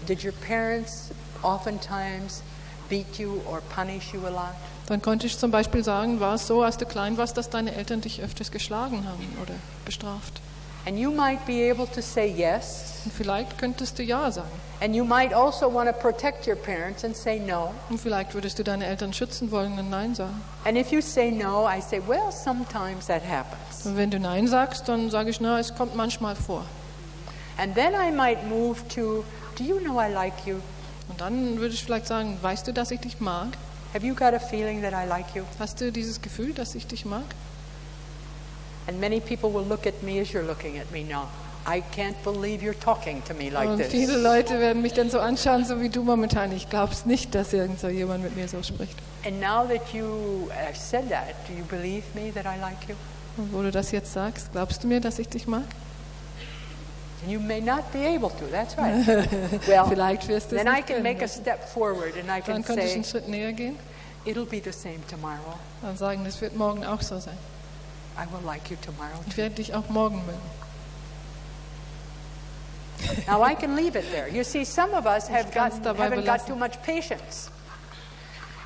did your parents oftentimes beat you or punish you a lot? Dann konnte ich zum Beispiel sagen, war es so, als du klein warst, dass deine Eltern dich öfters geschlagen haben oder bestraft. And you might be able to say yes. Und vielleicht könntest du ja sagen. And you might also want to protect your parents and say no. Und vielleicht würdest du deine Eltern schützen wollen und Nein sagen. And if you say no, I say, well, sometimes that happens. Und wenn du Nein sagst, dann sage ich, na, es kommt manchmal vor. And then I might move to, do you know I like you? Und dann würde ich vielleicht sagen, weißt du, dass ich dich mag? Have you got a feeling that I like you? Hast du dieses Gefühl, dass ich dich mag? And many people will look at me as you're looking at me now. I can't believe you're talking to me like Und this. viele Leute werden mich dann so anschauen, so wie du momentan. Ich glaube es nicht, dass irgend so jemand mit mir so spricht. And now that you have said that, do you believe me that I like you? Und wo du das jetzt sagst, glaubst du mir, dass ich dich mag? You may not be able to, that's right. Well, Vielleicht wirst du es then I nicht can können. make a step forward and I can Dann könnte ich say, einen Schritt näher gehen. it'll be the same tomorrow. Dann sagen, es wird morgen auch so sein. I will like you tomorrow Ich too. werde dich auch morgen mögen. Now I can leave it there. You see, some of us Ich kann's dabei haven't got belassen. too much patience.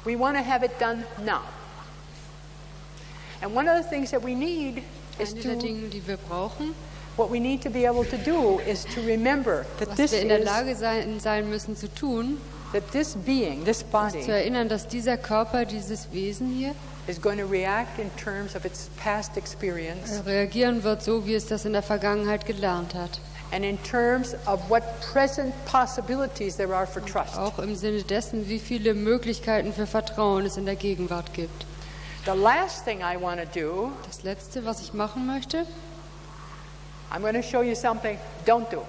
We want to have it done now. And one of the things that we need is Eine der Dinge, die wir brauchen, what we need to be able to do is to remember that was this wir in der is Lage sein müssen zu tun, that this being, this ist body, zu erinnern, dass dieser Körper, dieses Wesen hier, is going to react in terms of its past experience reagieren wird, so wie es das in der Vergangenheit gelernt hat. and in terms of what present possibilities there are for trust. Auch im Sinne dessen, wie viele Möglichkeiten für Vertrauen es in der Gegenwart gibt. The last thing I want to do, Das Letzte, was ich machen möchte, I'm going to show you something, don't do.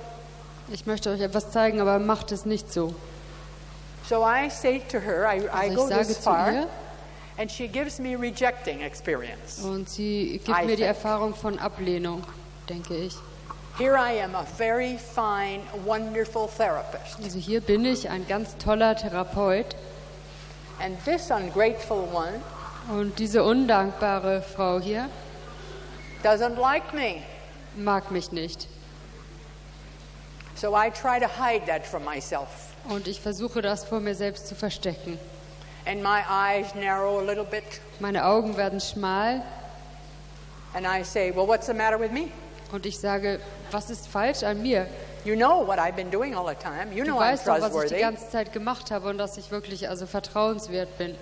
ich möchte euch etwas zeigen, aber macht es nicht so. So I say to her, I Also go ich sage this zu far, ihr, and she gives me rejecting experience. und sie gibt I mir die think. Erfahrung von Ablehnung, denke ich. Here I am, a very fine, wonderful therapist. Also hier bin ich ein ganz toller Therapeut And this ungrateful one und diese undankbare Frau hier doesn't like me. mag mich nicht. So I try to hide that from myself. Und ich versuche das vor mir selbst zu verstecken. And my eyes narrow a little bit. Meine Augen werden schmal And I say, well, what's the matter with me? und ich sage, was ist falsch an mir? You know what I've been doing all the time. You Du know I'm weißt doch, was ich die trustworthy. ganze Zeit gemacht habe und dass ich wirklich also vertrauenswert bin.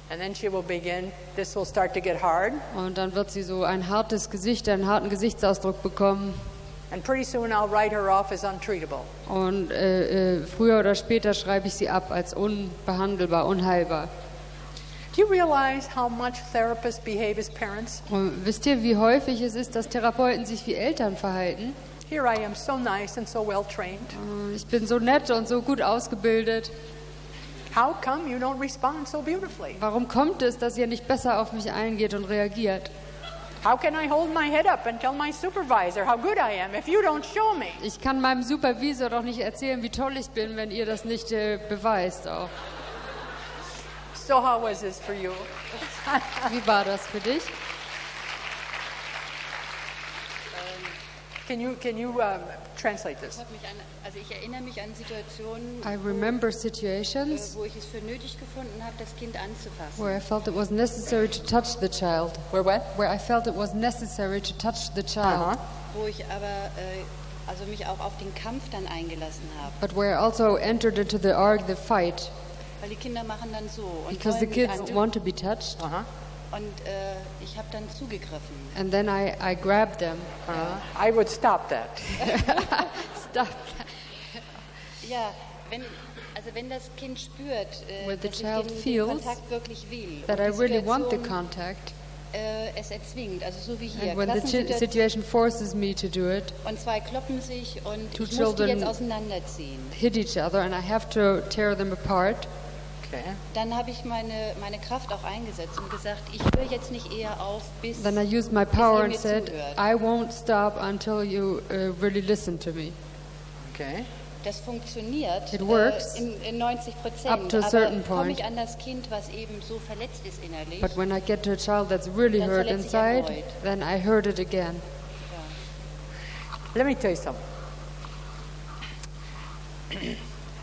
And then she will begin, this will start to get hard. Und dann wird sie so ein hartes Gesicht, einen harten Gesichtsausdruck bekommen. And pretty soon I'll write her off as untreatable. Und früher oder später schreibe ich sie ab als unbehandelbar, unheilbar. Do you realize how much therapists behave as parents? Und wisst ihr, wie häufig es ist, dass Therapeuten sich wie Eltern verhalten? Here I am, so nice and so well trained. Ich bin so nett und so gut ausgebildet. How come you don't respond so beautifully? Warum kommt es, dass ihr nicht besser auf mich eingeht und reagiert? How can I hold my head up and tell my supervisor how good I am if you don't show me? Ich kann meinem Supervisor doch nicht erzählen, wie toll ich bin, wenn ihr das nicht beweist auch. So how was this for you? Wie war das für dich? Can you translate this? Also ich erinnere mich an Situationen, I remember situations wo ich es für nötig gefunden habe, das Kind anzufassen. where I felt it was necessary to touch the child. Where what? Where I felt it was necessary to touch the child. Wo ich aber also mich auch auf den Kampf dann eingelassen habe. But where I also entered into the fight. Weil die Kinder machen dann so. Und Because the wollen kids mich want to be touched. Und ich habe dann zugegriffen. And then I grabbed them. I would stop that. Stop. Ja, wenn das Kind spürt, When the dass child ich den feels Kontakt wirklich will. that und I die really want the Situation, contact. Es erzwingt, also so wie hier. And when the situation forces me to do it, Und zwei kloppen sich und Two ich muss die children jetzt auseinanderziehen. hit each other and I have to tear them apart. Okay. Dann habe ich meine Kraft auch eingesetzt und gesagt, ich höre jetzt nicht eher auf, bis Then I used my bis power ihr and mir said, zuhört. I won't stop until you really listen to me. Okay. Das funktioniert It works in 90%, up to a aber certain komme point. ich an das Kind, was eben so verletzt ist innerlich, But when I get to a child that's really Dann hurt verletze ich inside, erneut. then I hurt it again. Let me tell you something.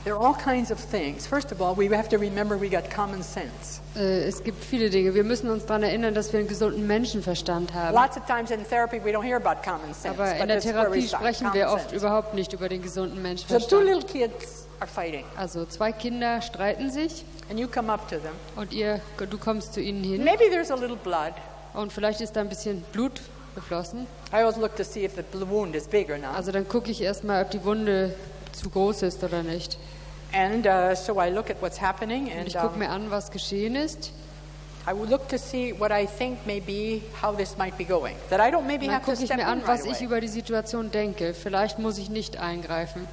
There are all kinds of things. First of all, we have to remember we got common sense. Es gibt viele Dinge. Wir müssen uns daran erinnern, dass wir einen gesunden Menschenverstand haben. Lots of times in therapy we don't hear about common sense. Aber in der Therapie sprechen wir oft überhaupt nicht über den gesunden Menschenverstand. So 2 little kids are fighting. Also 2 Kinder streiten sich. And you come up to them. Und du kommst zu ihnen hin. Maybe there's a little blood. Und vielleicht ist da ein bisschen Blut geflossen. I always look to see if the wound is big or not. Also dann gucke ich erstmal, ob die Wunde zu groß ist oder nicht. And so I look at what's happening, and ich gucke mir an, was geschehen ist. I would look to see what I think may be how this might be going. That I don't maybe have to step in right away. Dann gucke ich mir an, was ich über die Situation denke. Vielleicht muss ich nicht eingreifen.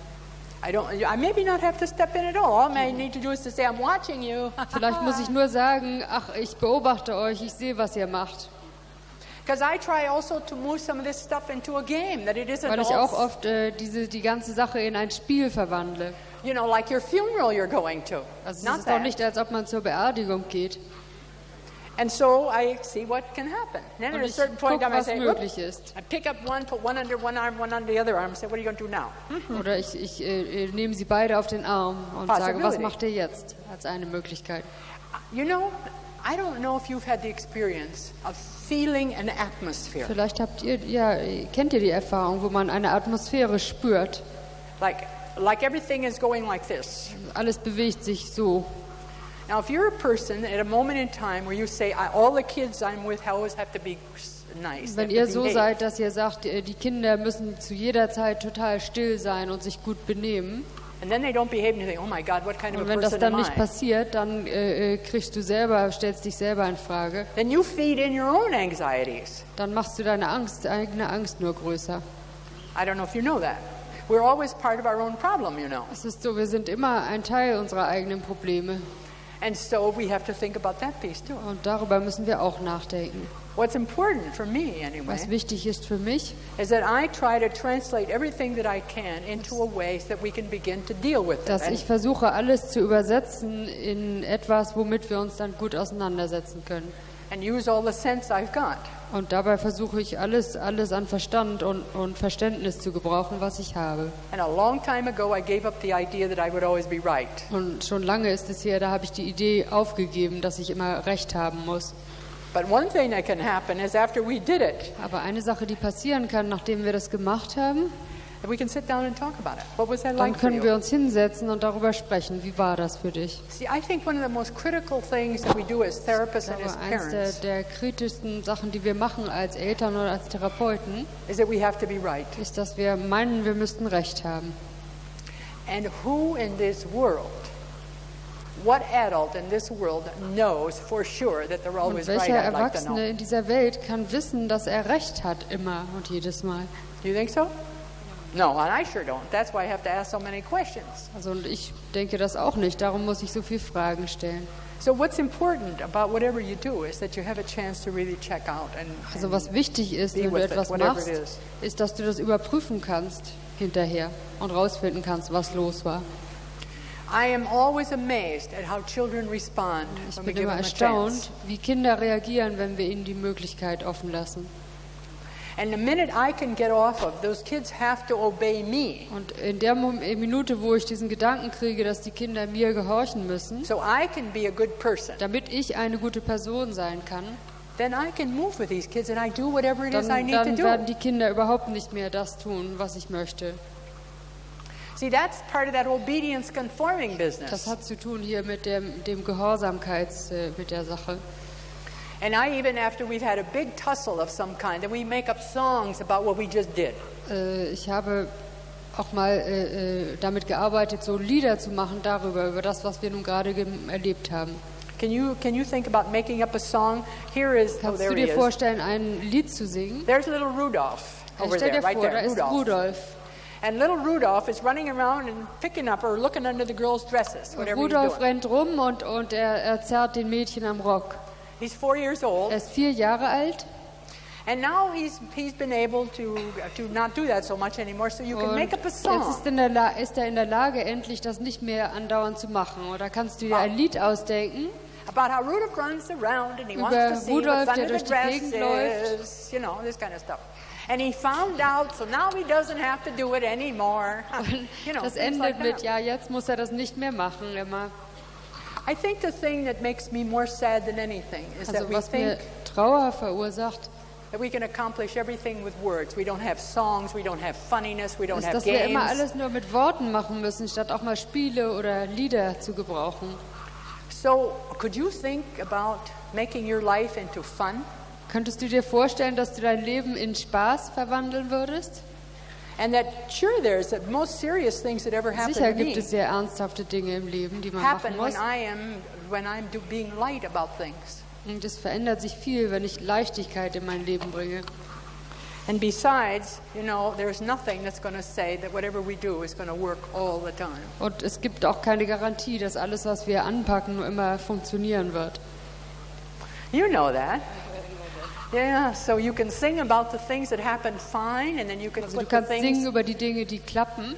I maybe not have to step in at all. All I need to do is to say, I'm watching you. Vielleicht muss ich nur sagen, ach, ich beobachte euch, ich sehe, was ihr macht. Because I try also to move some of this stuff into a game, that it isn't Weil ich auch oft die ganze Sache in ein Spiel verwandle. You know, like your funeral you're going to. Also es ist doch nicht, als ob man zur Beerdigung geht. And so I see what can happen. Then at a certain point I say, möglich ist. I pick up one, put one under one arm, one under the other arm, and say, what are you going to do now? Oder ich nehme sie beide auf den Arm und sage, was macht ihr jetzt? Als eine Möglichkeit. You know, I don't know if you've had the experience of feeling an atmosphere. Vielleicht kennt ihr die Erfahrung, wo man eine Atmosphäre spürt. Like everything is going like this. Alles bewegt sich so. Now, if you're a person at a moment in time where you say, all the kids I'm with always have to be nice. Wenn ihr so seid, dass ihr sagt, die Kinder müssen zu jeder Zeit total still sein und sich gut benehmen. And then they don't behave and you think, oh my God, what kind of a person am I? Und wenn das dann nicht passiert, dann stellst dich selber in Frage. Then you feed in your own anxieties. Dann machst du deine eigene Angst nur größer. I don't know if you know that. We're always part of our own problem, you know. Es ist so, wir sind immer ein Teil unserer eigenen Probleme. And so we have to think about that piece too. Und darüber müssen wir auch nachdenken. What's important for me anyway, was wichtig ist für mich, is that I try to translate everything that I can into a way so that we can begin to deal with it. Dass ich versuche, alles zu übersetzen in etwas, womit wir uns dann gut auseinandersetzen können. And use all the sense I've got. Und dabei versuche ich alles an Verstand und Verständnis zu gebrauchen, was ich habe. And a long time ago I gave up the idea that I would always be right. Und schon lange ist es her, da habe ich die Idee aufgegeben, dass ich immer Recht haben muss. But one thing that can happen is after we did it. Aber eine Sache, die passieren kann, nachdem wir das gemacht haben, we can sit down and talk about it. What was that dann like for können you? wir uns hinsetzen und darüber sprechen. Wie war das für dich? See, I think one of the most critical things that we do as therapists and as parents eines der kritischsten Sachen, die wir machen als Eltern oder als Therapeuten, is that we have to be right. Ist, dass wir meinen, wir müssten Recht haben. And who in this world, what adult in this world knows for sure that they're always Und right? welcher I'd like to know. Erwachsene in dieser Welt kann wissen, dass er Recht hat, immer und jedes Mal? Do you think so? No, and I sure don't. That's why I have to ask so many questions. Also und ich denke das auch nicht. Darum muss ich so viele Fragen stellen. So what's important about whatever you do is that you have a chance to really check out and Also was wichtig ist, wenn du etwas machst, ist, dass du das überprüfen kannst hinterher und rausfinden kannst, was los war. I am always amazed at how children respond Ich when we bin give immer them a chance. erstaunt, wie Kinder reagieren, wenn wir ihnen die Möglichkeit offen lassen. And the minute I can get off of, those kids have to obey me. Und in der Minute, wo ich diesen Gedanken kriege, dass die Kinder mir gehorchen müssen, so I can be a good person, damit ich eine gute Person sein kann, then I can move with these kids and I do whatever it is I need to dann do. werden die Kinder überhaupt nicht mehr das tun, was ich möchte. See, that's part of that obedience conforming business. Das hat zu tun hier mit dem Gehorsamkeits mit der Sache. And I even after we've had a big tussle of some kind, then we make up songs about what we just did. Ich habe auch mal damit gearbeitet, so Lieder zu machen über das, was wir nun gerade erlebt haben. Can you think about making up a song? Here is Kannst du dir vorstellen, ein Lied zu singen? There's little Rudolph over Stell there, dir right vor, there, da ist Rudolf. And little Rudolph is running around and picking up or looking under the girls' dresses, whatever Rudolf he's doing. rennt rum und er zerrt den Mädchen am Rock. He's 4 years old. Er ist 4 Jahre alt. And now he's been able to not do that so much anymore, so you can make up a song. Jetzt ist er in der Lage, endlich das nicht mehr andauernd zu machen. Oder kannst du dir ein Lied ausdenken? About how Rudolph runs around and he wants to see Rudolf, what's der under durch the die Gegend läuft. dresses, you know, this kind of stuff. And he found out, so now he doesn't have to do it anymore. You know, Das things endet like mit, that. ja, jetzt muss er das nicht mehr machen, immer. I think the thing that makes me more sad than anything is that Also we was mir think Trauer verursacht, that we can accomplish everything with words. We don't have songs, we don't have funniness, we don't ist, have dass wir immer games. alles nur mit Worten machen müssen, statt auch mal Spiele oder Lieder zu gebrauchen. So, could you think about making your life into fun? Könntest du dir vorstellen, dass du dein Leben in Spaß verwandeln würdest? And that sure there's the most serious things that ever happen Sicher to me gibt es sehr ernsthafte Dinge im Leben, die man machen happen muss. when I'm being light about things. Und es verändert sich viel, wenn ich Leichtigkeit in mein Leben bringe. And besides, you know, there's nothing that's going to say that whatever we do is going to work all the time. Und es gibt auch keine Garantie, dass alles, was wir anpacken, nur immer funktionieren wird. You know that. Yeah, so you can sing about the things that happen fine, and then you can Also du put the kannst singen things über die Dinge, die klappen,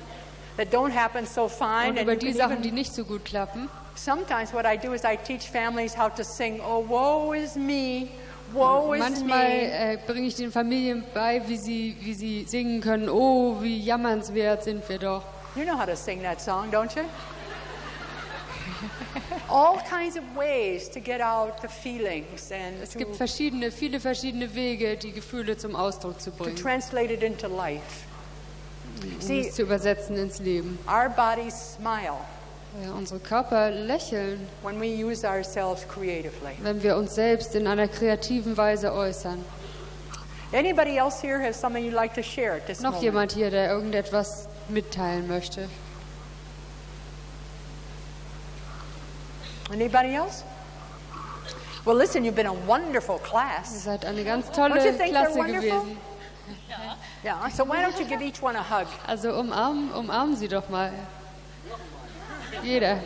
that don't happen so fine. und And über you die can Sachen, even, die nicht so gut klappen. sometimes what I do is I teach families how to sing, oh, woe is me, woe is Manchmal me. bringe ich den Familien bei, wie sie singen können, oh, wie jammernswert sind wir doch. You know how to sing that song, don't you? All kinds of ways to get out the feelings and Es gibt viele verschiedene Wege, die Gefühle zum Ausdruck zu to bringen, translate it into life. um See, es zu übersetzen ins Leben. our bodies smile Ja, unsere Körper lächeln, when we use ourselves creatively. wenn wir uns selbst in einer kreativen Weise äußern. Anybody else here have something you'd like to share at this Noch moment? jemand hier, der irgendetwas mitteilen möchte? Anybody else? Well, listen, you've been a wonderful Ihr class. seid eine ganz Don't you tolle think Klasse they're wonderful? gewesen. Yeah, so why don't you give each one a hug? Also umarmen Sie doch mal. Jeder.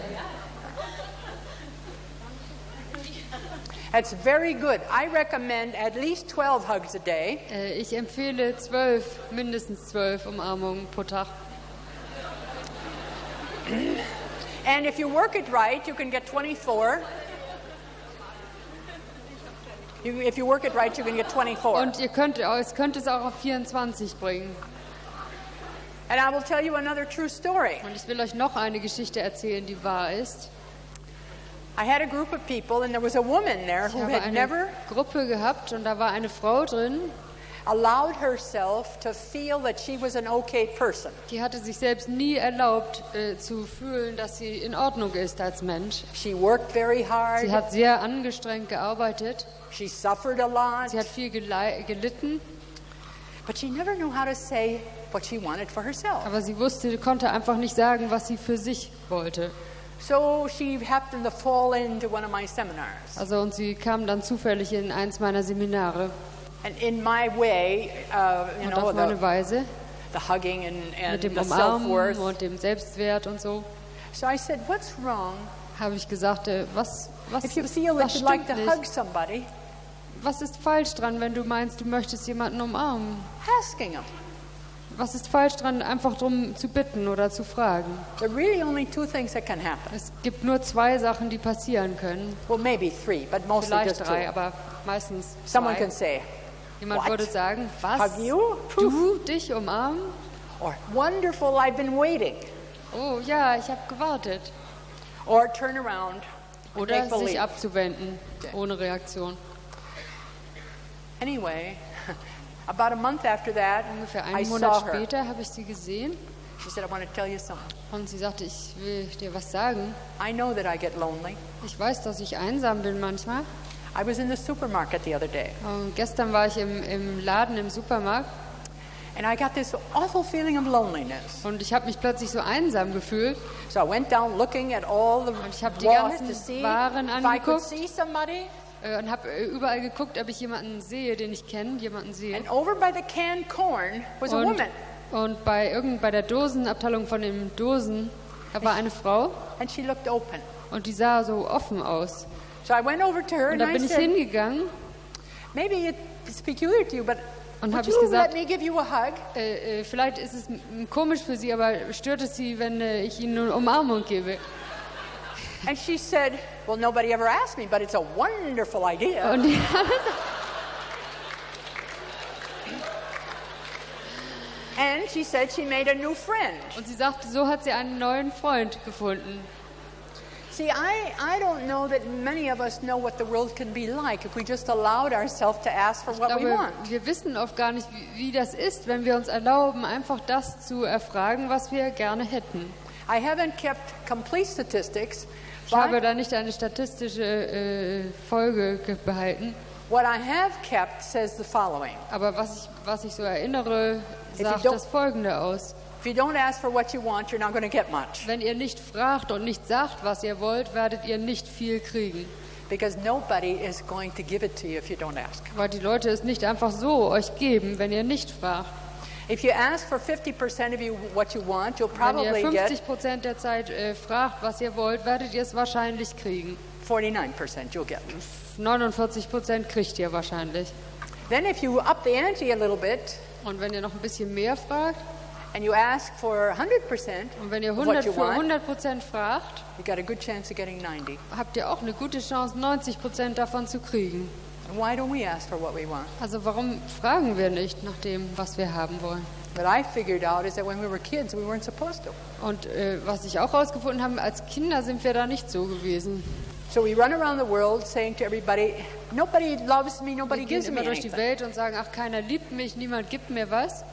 That's very good. I recommend at least 12 hugs a day. Ich empfehle mindestens 12 Umarmungen pro Tag. And if you work it right, you can get 24. If you work it right, you can get 24. Und ihr könnt es auch auf 24 bringen. And I will tell you another true story. Und ich will euch noch eine Geschichte erzählen, die wahr ist. I had a group of people, and there was a woman there Ich who habe had eine never Gruppe gehabt und da war eine Frau drin, allowed herself to feel that she was an okay person. die hatte sich selbst nie erlaubt zu fühlen, dass sie in Ordnung ist als Mensch. She worked very hard. Sie hat sehr angestrengt gearbeitet. She suffered a lot. Sie hat viel gelitten. But she never knew how to say what she wanted for herself. Aber sie konnte einfach nicht sagen, was sie für sich wollte. So she happened to fall into one of my seminars. Also und sie kam dann zufällig in eins meiner Seminare. And in my way, you Und know, auf meine Weise, the hugging mit and dem the Umarmen self-worth. und dem Selbstwert und so, So I said, what's wrong habe ich gesagt, was if you feel that was you'd like stimmt to hug nicht? somebody? Was ist falsch dran, wenn du meinst, du möchtest jemanden umarmen? Asking them. Was ist falsch dran, einfach darum zu bitten oder zu fragen? There are really only two things that can happen. Es gibt nur 2 Sachen, die passieren können. Well, maybe 3, but mostly Vielleicht just 3, 2. aber meistens 2. Someone can say, Jemand what? würde sagen, was? Hug you? Du dich umarmen? Or wonderful, I've been waiting. Oh ja, ich habe gewartet. Or turn around. and Oder make believe. sich abzuwenden, ohne Reaktion. Anyway, about a month after that, Ungefähr I einen saw Monat her. später habe ich sie gesehen She said, I want to tell you something. und sie sagte, ich will dir was sagen. I know that I get lonely. Ich weiß, dass ich einsam bin manchmal. I was in the supermarket the other day, Und gestern war ich im Laden, im Supermarkt, and I got this awful feeling of loneliness. und ich habe mich plötzlich so einsam gefühlt. So I went down looking at all the Ich habe die walls to ganzen see Waren if I could angeguckt see somebody. Und habe überall geguckt, ob ich jemanden sehe, den ich kenne, jemanden sehe. And over by the canned corn was a woman. Und bei der Dosenabteilung von den Dosen, da war eine Frau. And she looked open. Und die sah so offen aus. So I went over to her Und and da I bin ich said, hingegangen maybe it's peculiar to you, but und would habe ich you gesagt, let me give you a hug? Vielleicht ist es komisch für Sie, aber stört es Sie, wenn ich Ihnen eine Umarmung gebe? And she said, well, nobody ever asked me, but it's a wonderful idea. Und die And she said she made a new friend. Und sie sagte, so hat sie einen neuen Freund gefunden. See, I don't know that many of us know what the world can be like if we just allowed ourselves to ask for what we want. Wir wissen oft gar nicht, wie das ist, wenn wir uns erlauben, einfach das zu erfragen, was wir gerne hätten. I haven't kept complete statistics. Ich habe da nicht eine statistische Folge behalten. What I have kept says the following. Aber was ich so erinnere, sagt das Folgende aus. If you don't ask for what you want, you're not going to get much. Wenn ihr nicht fragt und nicht sagt, was ihr wollt, werdet ihr nicht viel kriegen. Because nobody is going to give it to you if you don't ask. Weil die Leute es nicht einfach so euch geben, wenn ihr nicht fragt. If you ask for 50% of you what you want, you'll probably wenn ihr get 50% der Zeit fragt, was ihr wollt, werdet ihr es wahrscheinlich kriegen. 49% you'll get. 49% kriegt ihr wahrscheinlich. Then if you up the ante a little bit, und wenn ihr noch ein bisschen mehr fragt, and you ask for 100% und wenn ihr of what you want, 100% fragt, you got a good chance of getting 90. Habt ihr auch eine gute Chance, 90% davon zu kriegen. And why don't we ask for what we want? Also warum fragen wir nicht nach dem, was wir haben wollen? What I figured out is that when we were kids, we weren't supposed to. Und was ich auch herausgefunden habe, als Kinder sind wir da nicht so gewesen. So we run around the world saying to everybody, nobody loves me, nobody gives me immer durch anything. die Welt und sagen, ach, keiner liebt mich, niemand gibt mir was.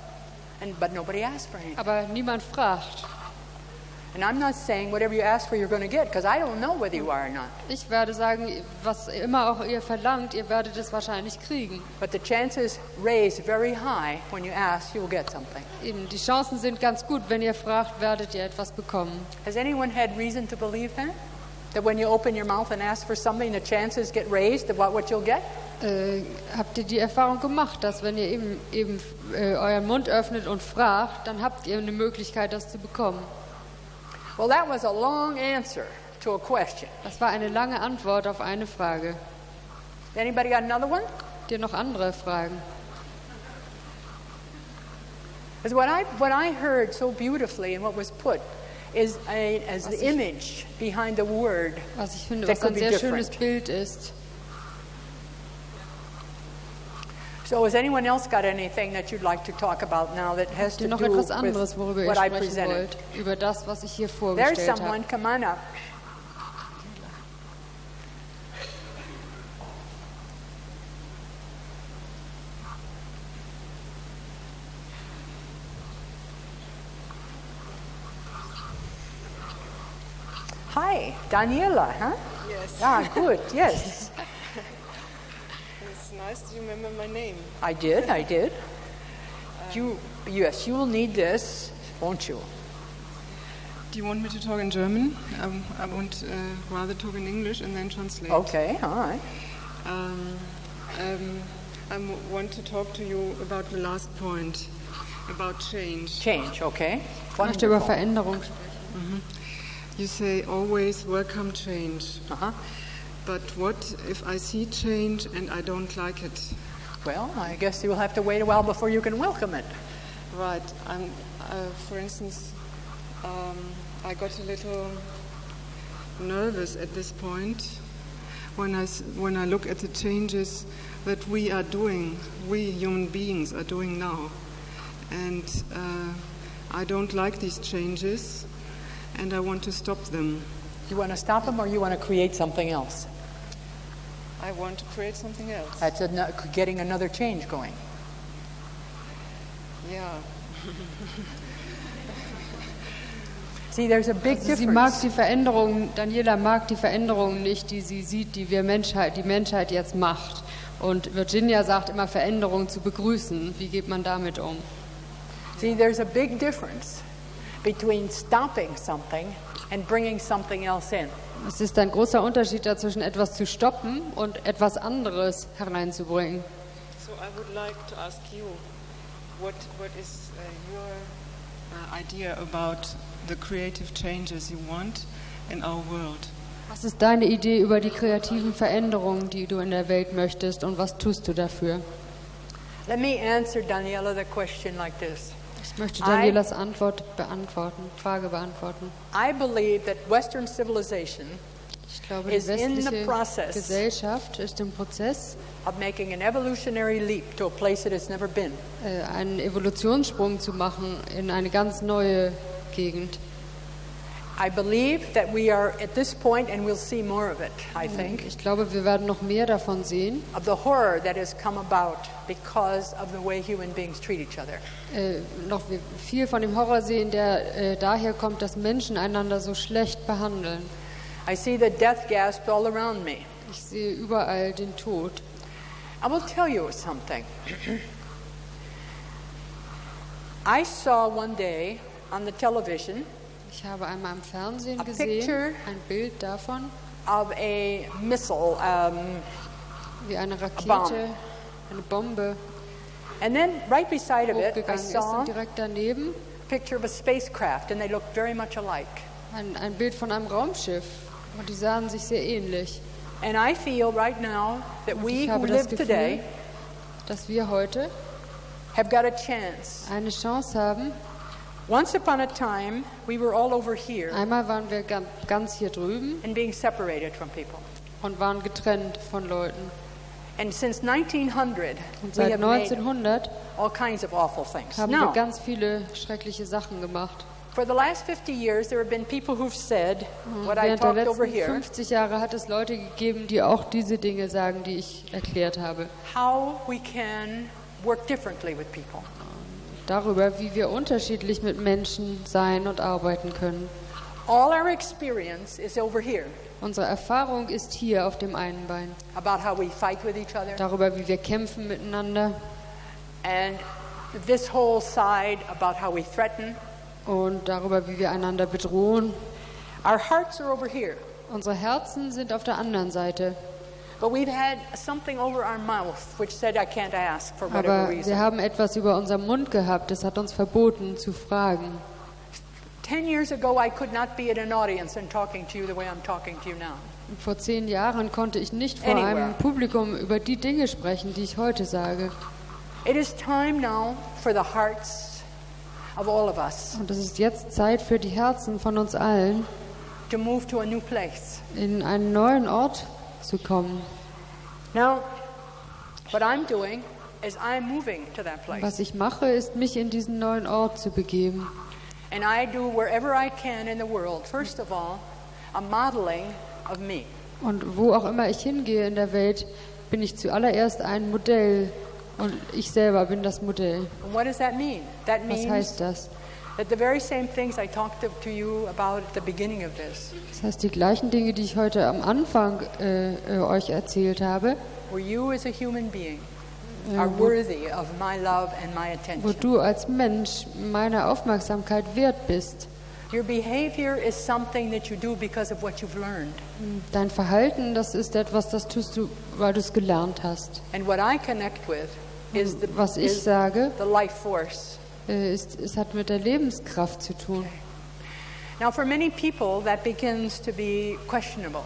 But nobody asks for anything. Aber niemand fragt. And I'm not saying whatever you ask for you're going to get, because I don't know whether you are or not. Ich werde sagen, was immer auch ihr verlangt, ihr werdet es wahrscheinlich kriegen. But the chances raise very high when you ask, you will get something. Eben, die Chancen sind ganz gut, wenn ihr fragt, werdet ihr etwas bekommen. Has anyone had reason to believe that? That when you open your mouth and ask for something, the chances get raised about what you'll get? Habt ihr die Erfahrung gemacht, dass wenn ihr eben euren Mund öffnet und fragt, dann habt ihr eine Möglichkeit, das zu bekommen? Well, that was a long answer to a question. Das war eine lange Antwort auf eine Frage. Anybody got another one? Habt ihr noch andere Fragen? Because what I heard so beautifully and what was put is the image behind the word. Was ich finde, that was could ein be sehr different. schönes Bild ist. So has anyone else got anything that you'd like to talk about now that has Habt to ihr noch do etwas anderes, worüber with ihr what I sprechen presented? wollt? Über das, was ich hier There's vorgestellt someone, habe. come on up. Hi, Daniela, huh? Yes. Ah, good, yes. It's nice to remember my name. I did. Yes, you will need this, won't you? Do you want me to talk in German? I want rather talk in English and then translate. Okay, all right. I want to talk to you about the last point, about change. Change, okay. Ich möchte über Veränderung sprechen. You say always welcome change. But what if I see change and I don't like it? Well, I guess you will have to wait a while before you can welcome it. Right. For instance, I got a little nervous at this point when I look at the changes that we human beings are doing now. And I don't like these changes. And I want to stop them. You want to stop them or you want to create something else? I want to create something else. That's getting another change going. Yeah. See, there's a big difference. Sie mag die Veränderung, Daniela mag die Veränderung nicht, die sie sieht, die die Menschheit jetzt macht. Und Virginia sagt immer, Veränderung zu begrüßen. Wie geht man damit um? See, there's a big difference between stopping something and bringing something else in. Es ist ein großer Unterschied dazwischen, etwas zu stoppen und etwas anderes hereinzubringen. So I would like to ask you, what is your idea about the creative changes you want in our world? Was ist deine Idee über die kreativen Veränderungen, die du in der Welt möchtest, und was tust du dafür? Let me answer Daniela the question like this. Ich möchte Danielas Frage beantworten. I believe that Western civilization Ich glaube, die westliche Gesellschaft ist im Prozess, of making an evolutionary leap to a place it has never been. Einen Evolutionssprung zu machen in eine ganz neue Gegend. I believe that we are at this point, and we'll see more of it, I think. Ich glaube, wir werden noch mehr davon sehen. Of the horror that has come about because of the way human beings treat each other. Noch viel von dem Horror sehen, der daher kommt, dass Menschen einander so schlecht behandeln. I see the death gasp all around me. Ich sehe überall den Tod. I will tell you something. I saw one day on the television. Ich habe einmal im Fernsehen gesehen, ein Bild davon, of a missile, wie eine Rakete, eine Bombe, and then right beside of it, I saw und direkt daneben a picture of a spacecraft, and they looked very much alike. Ein Bild von einem Raumschiff, und die sahen sich sehr ähnlich. And I feel right now that we who live today, dass wir heute have got a chance. Eine Chance haben. Once upon a time, we were all over here. Einmal waren wir ganz hier drüben. And being separated from people. Und waren getrennt von Leuten. And since 1900, und seit 1900 all kinds of awful things. Haben wir ganz viele schreckliche Sachen gemacht. For the last 50 years, there have been people who've said what I Während der talked over letzten here. 50 Jahre hat es Leute gegeben, die auch diese Dinge sagen, die ich erklärt habe. How we can work differently with people. Darüber, wie wir unterschiedlich mit Menschen sein und arbeiten können. All our experience is over here. Unsere Erfahrung ist hier auf dem einen Bein. About how we fight with each other. Darüber, wie wir kämpfen miteinander. And this whole side about how we threaten. Und darüber, wie wir einander bedrohen. Our hearts are over here. Unsere Herzen sind auf der anderen Seite. But we've had something over our mouth which said I can't ask for whatever Aber reason. wir haben etwas über unseren Mund gehabt, das hat uns verboten zu fragen. 10 years ago I could not be at an audience and talking to you the way I'm talking to you now. Vor 10 Jahren konnte ich nicht vor einem Publikum über die Dinge sprechen, die ich heute sage. It is time now for the hearts of all of us. Und es ist jetzt Zeit für die Herzen von uns allen, to move to a new place. In einen neuen Ort zu kommen. Now, what I'm doing is I'm moving to that place. Was ich mache, ist mich in diesen neuen Ort zu begeben. And I do wherever I can in the world, first of all, a modeling of me. Und wo auch immer ich hingehe in der Welt, bin ich zuallererst ein Modell und ich selber bin das Modell. And what does that mean? That means Was heißt das? that the very same things I talked to you about at the beginning of this. Das heißt, die gleichen Dinge, die ich heute am Anfang euch erzählt habe, where you as a human being are worthy of my love and my attention. wo du als Mensch meiner Aufmerksamkeit wert bist. Your behavior is something that you do because of what you've learned. Dein Verhalten, das ist etwas, das tust du, weil du es gelernt hast. And what I connect with is the, Was ich sage, the life force. Es hat mit der Lebenskraft zu tun. Now for many people that begins to be questionable.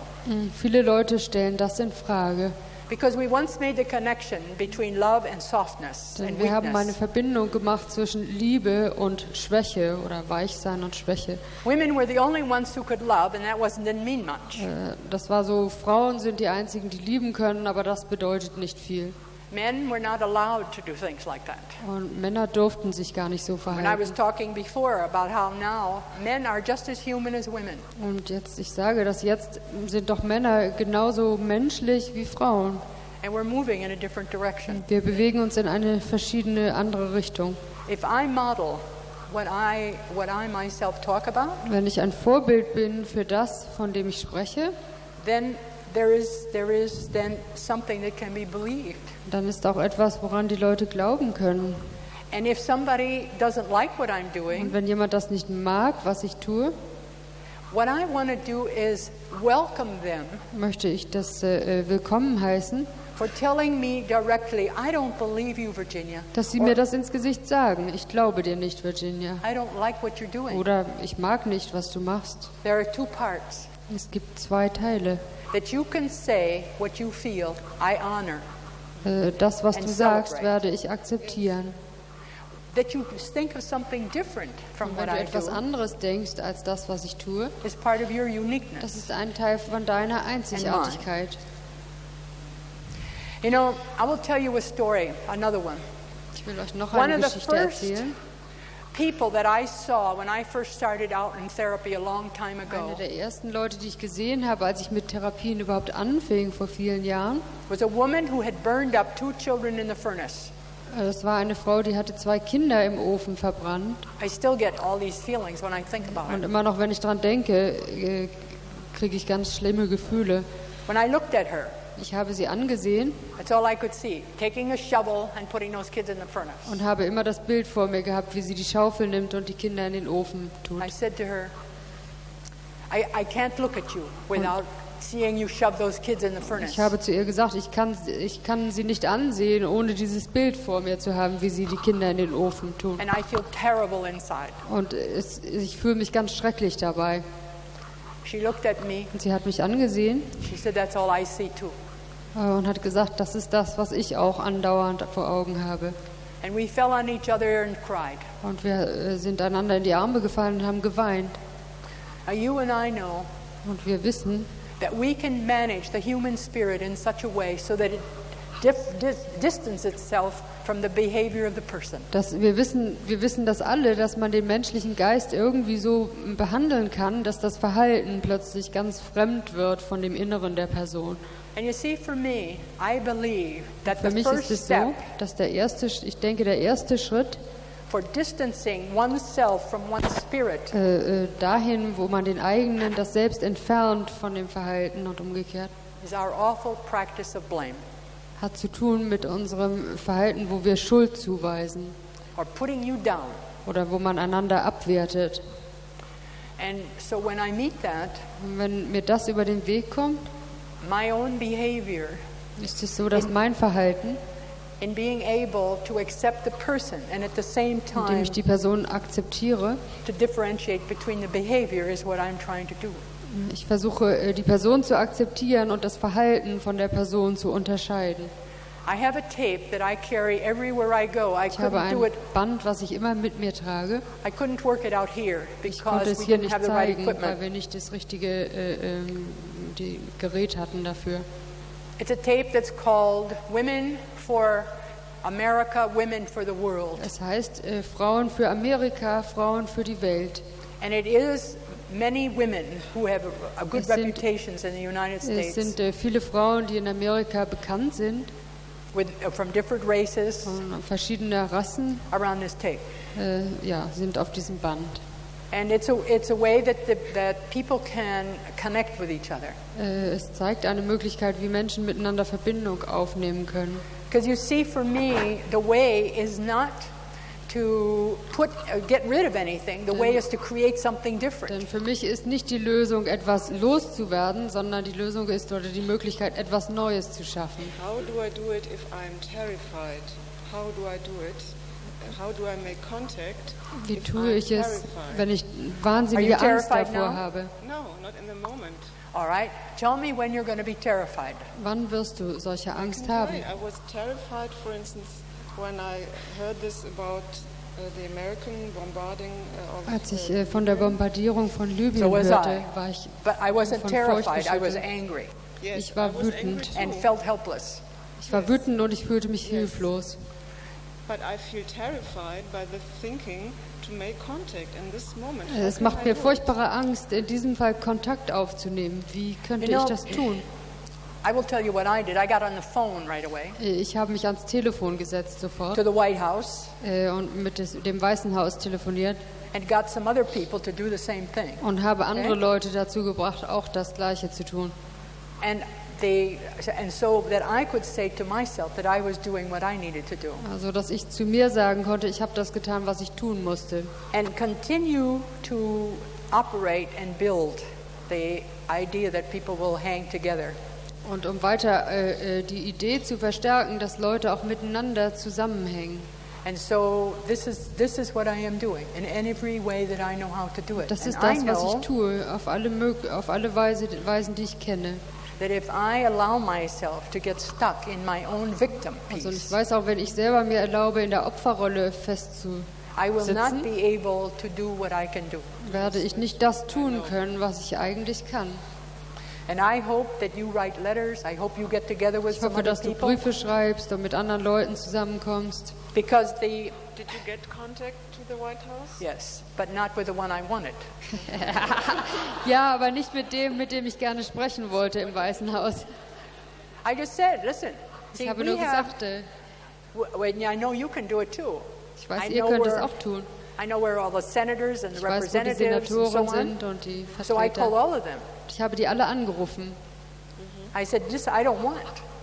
Viele Leute stellen das in Frage. Because we once made the connection between love and softness Denn and wir haben eine weakness. Verbindung gemacht zwischen Liebe und Schwäche oder Weichsein und Schwäche. Women were the only ones who could love, and that didn't mean much. Das war so, Frauen sind die einzigen, die lieben können, aber das bedeutet nicht viel. Men were not allowed to do things like that. Und Männer durften sich gar nicht so When I was verhalten. talking before about how now men are just as human as women. Und jetzt, ich sage das jetzt, sind doch Männer genauso menschlich wie Frauen. And we're moving in a different direction. Wir bewegen uns in eine verschiedene andere Richtung. If I model what I myself talk about, Wenn ich ein Vorbild bin für das, von dem ich spreche, then there is then something that can be believed. dann ist auch etwas, woran die Leute glauben können. And if somebody doesn't like what I'm doing, Und wenn jemand das nicht mag, was ich tue, what I want to do is welcome them möchte ich das willkommen heißen, for telling me directly, I don't believe you, Virginia. dass sie Or, mir das ins Gesicht sagen. Ich glaube dir nicht, Virginia. I don't like what you're doing. Oder ich mag nicht, was du machst. There are two parts. Es gibt zwei Teile. That you can say what you feel, I honor. Das, was du And sagst, celebrate. werde ich akzeptieren. that you think of something different from Wenn what du I etwas do anderes denkst als das, was ich tue, is part of your uniqueness. das ist ein Teil von deiner Einzigartigkeit. You know, I will tell you a story, another one. Ich will euch noch One eine of the Geschichte first erzählen. people that I saw when I first started out in therapy a long time Eine ago der ersten Leute, die ich gesehen habe, als ich mit Therapien überhaupt anfing, vor vielen Jahren, was a woman who had burned up 2 children in the furnace. das war eine Frau, die hatte 2 Kinder im Ofen verbrannt. I still get all these feelings when I think about Und it. immer noch, wenn ich dran denke, kriege ich ganz schlimme Gefühle. When I looked at her, Ich habe sie angesehen that's all I could see, taking a shovel and putting those kids in the furnace. und habe immer das Bild vor mir gehabt, wie sie die Schaufel nimmt und die Kinder in den Ofen tut. I said to her, I can't look at you without seeing you shove those kids in the furnace. Ich habe zu ihr gesagt, ich kann sie nicht ansehen, ohne dieses Bild vor mir zu haben, wie sie die Kinder in den Ofen tun. And I feel terrible inside. Und ich fühle mich ganz schrecklich dabei. She looked at me. Und sie hat mich angesehen She said, that's all I see too. und hat gesagt, das ist das, was ich auch andauernd vor Augen habe. And we fell on each other and cried. Und wir sind einander in die Arme gefallen und haben geweint. Now you and I know Und wir wissen, that we can manage the human spirit in such a way so that it distances itself from the behavior of the person. wir wissen das alle, dass man den menschlichen Geist irgendwie so behandeln kann, dass das Verhalten plötzlich ganz fremd wird von dem Inneren der Person. And you see, for me, I believe that Für the mich first ist es so, step dass der erste Schritt for distancing oneself from one's spirit dahin, wo man den eigenen, das Selbst entfernt von dem Verhalten und umgekehrt, is our awful practice of blame, hat zu tun mit unserem Verhalten, wo wir Schuld zuweisen or putting you down. oder wo man einander abwertet. And so when I meet that, Und wenn mir das über den Weg kommt, my own behavior ist es so, dass mein Verhalten, in being able to accept the person and at the same indem time ich die Person akzeptiere, to differentiate between the behavior is what I'm trying to do. ich versuche, die Person zu akzeptieren und das Verhalten von der Person zu unterscheiden. I have a tape that I carry everywhere I go. I Ich habe couldn't ein do it. Band, was ich immer mit mir trage. I couldn't work it out here Ich konnte because es we hier didn't nicht have the right zeigen, weil equipment. wir nicht das richtige die Gerät hatten dafür. It's a tape that's called Women for America, Women for the World. Es heißt Frauen für Amerika, Frauen für die Welt. And it is many women who have a good reputations in the United Es States sind viele Frauen, die in Amerika bekannt sind, from different races von verschiedener Rassen, around this tape. sind auf diesem Band. And it's a way that people can connect with each other. Es zeigt eine Möglichkeit, wie Menschen miteinander Verbindung aufnehmen können. Because you see, for me, the way is not to get rid of anything. The way is to create something different. Denn für mich ist nicht die Lösung, etwas loszuwerden, sondern die Lösung ist oder die Möglichkeit, etwas Neues zu schaffen. How do I do it if I'm terrified? How do I do it? How do I make contact? Wie if tue I'm ich es, terrified? wenn ich wahnsinnige Are you Angst terrified davor now? habe? No, not in the moment. All right. Tell me when you're going to be terrified. Wann wirst du solche Angst I haben? was terrified, for instance, when I heard this about the American bombarding of Als ich von der Bombardierung von Libyen So was hörte, I. war ich But I wasn't von terrified. Furcht I was geschüttelt. angry Ich war wütend. and felt helpless. Ich war wütend und ich fühlte mich hilflos. But I feel terrified by the thinking to make contact in this moment. How Es can macht I mir do it? furchtbare Angst, in diesem Fall Kontakt aufzunehmen. Wie könnte ich das tun? I will tell you what I did. I got on the phone right away Ich habe mich ans Telefon gesetzt sofort to the White House und mit dem Weißen Haus telefoniert and got some other people to do the same thing. und habe andere Okay? Leute dazu gebracht, auch das Gleiche zu tun. And so that I could say to myself that I was doing what I needed to do. Also, dass ich zu mir sagen konnte, ich habe das getan, was ich tun musste. And continue to operate and build the idea that people will hang together. Und um weiter die Idee zu verstärken, dass Leute auch miteinander zusammenhängen. And so this is what I am doing in every way that I know how to do it. Das ist And I das, was know ich tue, auf alle Weisen, die ich kenne. that if I allow myself to get stuck in my own victim Also ich piece, weiß auch, wenn ich selber mir erlaube, in der Opferrolle I will not festsitzen, be able to do what I can do. werde ich nicht das tun können, was ich eigentlich kann. And I hope that you write letters. I hope you get together with Ich some hoffe, other dass du people. Briefe schreibst und mit anderen Leuten zusammenkommst. Because the Did you get contact to the White House? yes, but not with the one I wanted. Ja, aber nicht mit dem ich gerne sprechen wollte im Weißen Haus. I just said, listen. Ich habe nur gesagt, I know you can do it too. ich weiß, I ihr know könnt es where- auch tun. I know where all the senators and the Ich weiß, wo die representatives and so Senatoren on. sind und die So I called all Vertreter. of them. Ich habe die alle angerufen I said, this I don't want.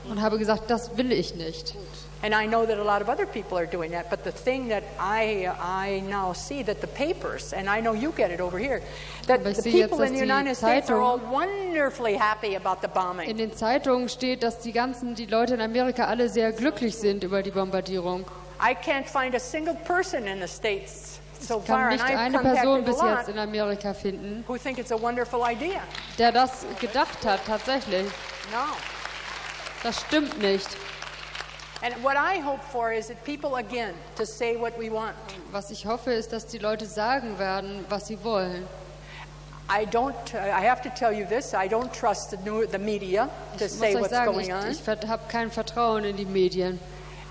und habe gesagt, das will ich nicht. And I know that a lot of other people are doing that, but the thing that I now see that the papers, and I know you get it over here, that Aber ich the sehe jetzt, people dass in the die United States are all Zeitung- wonderfully happy about the In bombing. den Zeitungen steht, dass die Leute in Amerika alle sehr glücklich sind über die Bombardierung. I can't find a single person in the States so Ich kann far, and nicht I've eine Person contacted bis a jetzt lot in Amerika finden, who think it's a wonderful idea. der das gedacht hat, tatsächlich. No. Das stimmt nicht. And what I hope for is that people, again, to say what we want. Was ich hoffe, ist, dass die Leute sagen werden, was sie wollen. I have to tell you this, I don't trust the media to Ich muss say euch what's sagen, going on. ich habe kein Vertrauen in die Medien.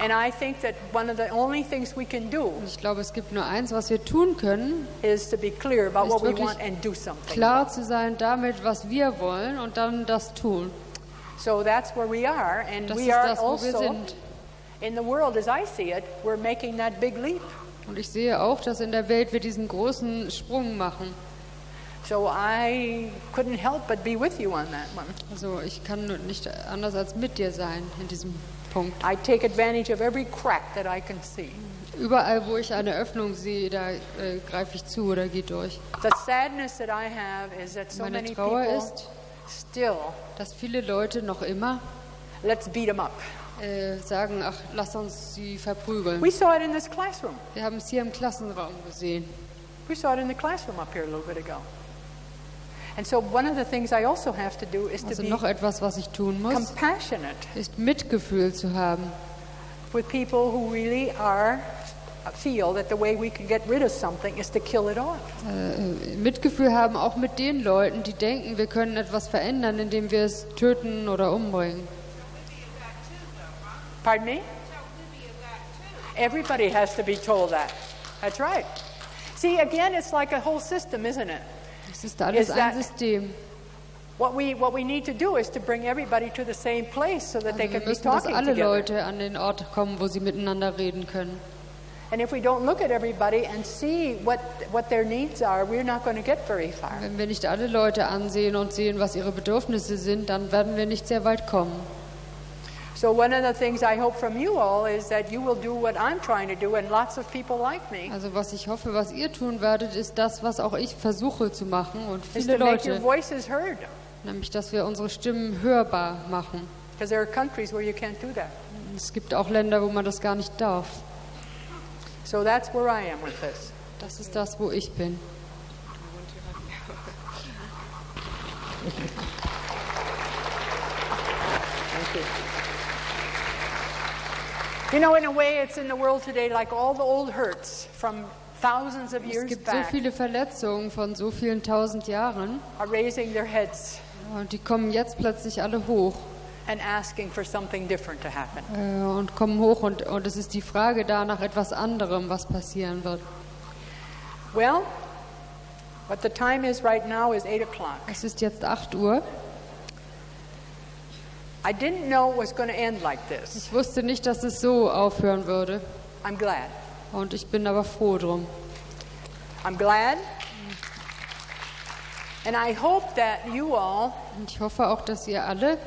And I think that one of the only things we can do Ich glaube, es gibt nur eins, was wir tun können, is to be clear about ist what we wirklich want and do something. klar zu sein damit, was wir wollen und dann das tun. So that's where we are, and Das we ist are das, wo wir also, sind. in the world as I see it, we're making that big leap. Und ich sehe auch, dass in der Welt wir diesen großen Sprung machen. So I couldn't help but be with you on that one. Also ich kann nicht anders als mit dir sein in diesem Punkt. I take advantage of every crack that I can see. Überall, wo ich eine Öffnung sehe, da greife ich zu oder gehe durch. The sadness that I have is that so Meine many Trauer people ist, still, dass viele Leute noch immer let's beat them up. sagen, ach, lass uns sie verprügeln. We saw it in this classroom. Wir haben es hier im Klassenraum gesehen. We saw it in the classroom up here a little bit ago. And so one of the things I also have to do is to Also be noch etwas, was ich tun muss, compassionate ist Mitgefühl zu haben. with people who really feel that the way we can get rid of something is to kill it off. Mitgefühl haben auch mit den Leuten, die denken, wir können etwas verändern, indem wir es töten oder umbringen. Pardon me? Everybody has to be told that. That's right. See, again, it's like a whole system, isn't it? Es ist alles Is ein that- System. What we need to do is to bring everybody to the same place so that they Also wir can be müssen, dass talking alle together. Leute an den Ort kommen, wo sie miteinander reden können. And if we don't look at everybody and see what their needs are, we're not going to get very far. Wenn wir nicht alle Leute ansehen und sehen, was ihre Bedürfnisse sind, dann werden wir nicht sehr weit kommen. So one of the things I hope from you all is that you will do what I'm trying to do, and lots of people like me, Also was ich hoffe, was ihr tun werdet, ist das, was auch ich versuche zu machen und is viele to make your Leute, voices heard. nämlich dass wir unsere Stimmen hörbar machen. Because there are countries where you can't do that. Es gibt auch Länder, wo man das gar nicht darf. So that's where I am with this. Das ist das, wo ich bin. Thank you. You know, in a way, it's in the world today like all the old hurts from thousands of Es years gibt so back viele Verletzungen von so vielen tausend Jahren are raising their heads und die kommen jetzt plötzlich alle hoch and asking for something different to happen. und kommen hoch und es ist die Frage da nach etwas anderem, was passieren wird. Well, what the time is right now is 8 o'clock. Es ist jetzt 8 Uhr. I didn't know it was going to end like this. Ich wusste nicht, dass es so aufhören würde. I'm glad. Und ich bin aber froh drum. I'm glad. And I hope that you all Und ich hoffe auch, dass ihr alle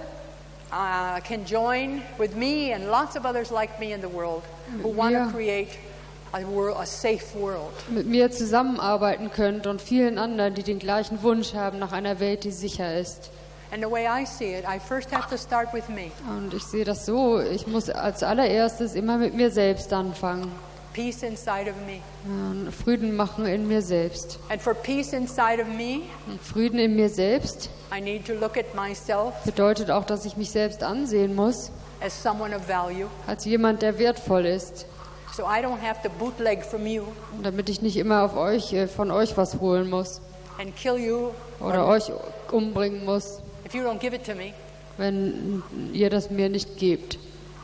can join with me and lots of others like me in the world who want to create a safe world. mit mir zusammenarbeiten könnt und vielen anderen, die den gleichen Wunsch haben nach einer Welt, die sicher ist. And the way I see it, I first have to start with me. Und ich sehe das so, ich muss als allererstes immer mit mir selbst anfangen. peace inside of me. Frieden machen in mir selbst. And for peace inside of me, Frieden in mir selbst I need to look at myself bedeutet auch, dass ich mich selbst ansehen muss as someone of value. als jemand, der wertvoll ist. So I don't have to bootleg from you Damit ich nicht immer von euch was holen muss and kill you oder euch umbringen muss, if you don't give it to me. wenn ihr das mir nicht gebt.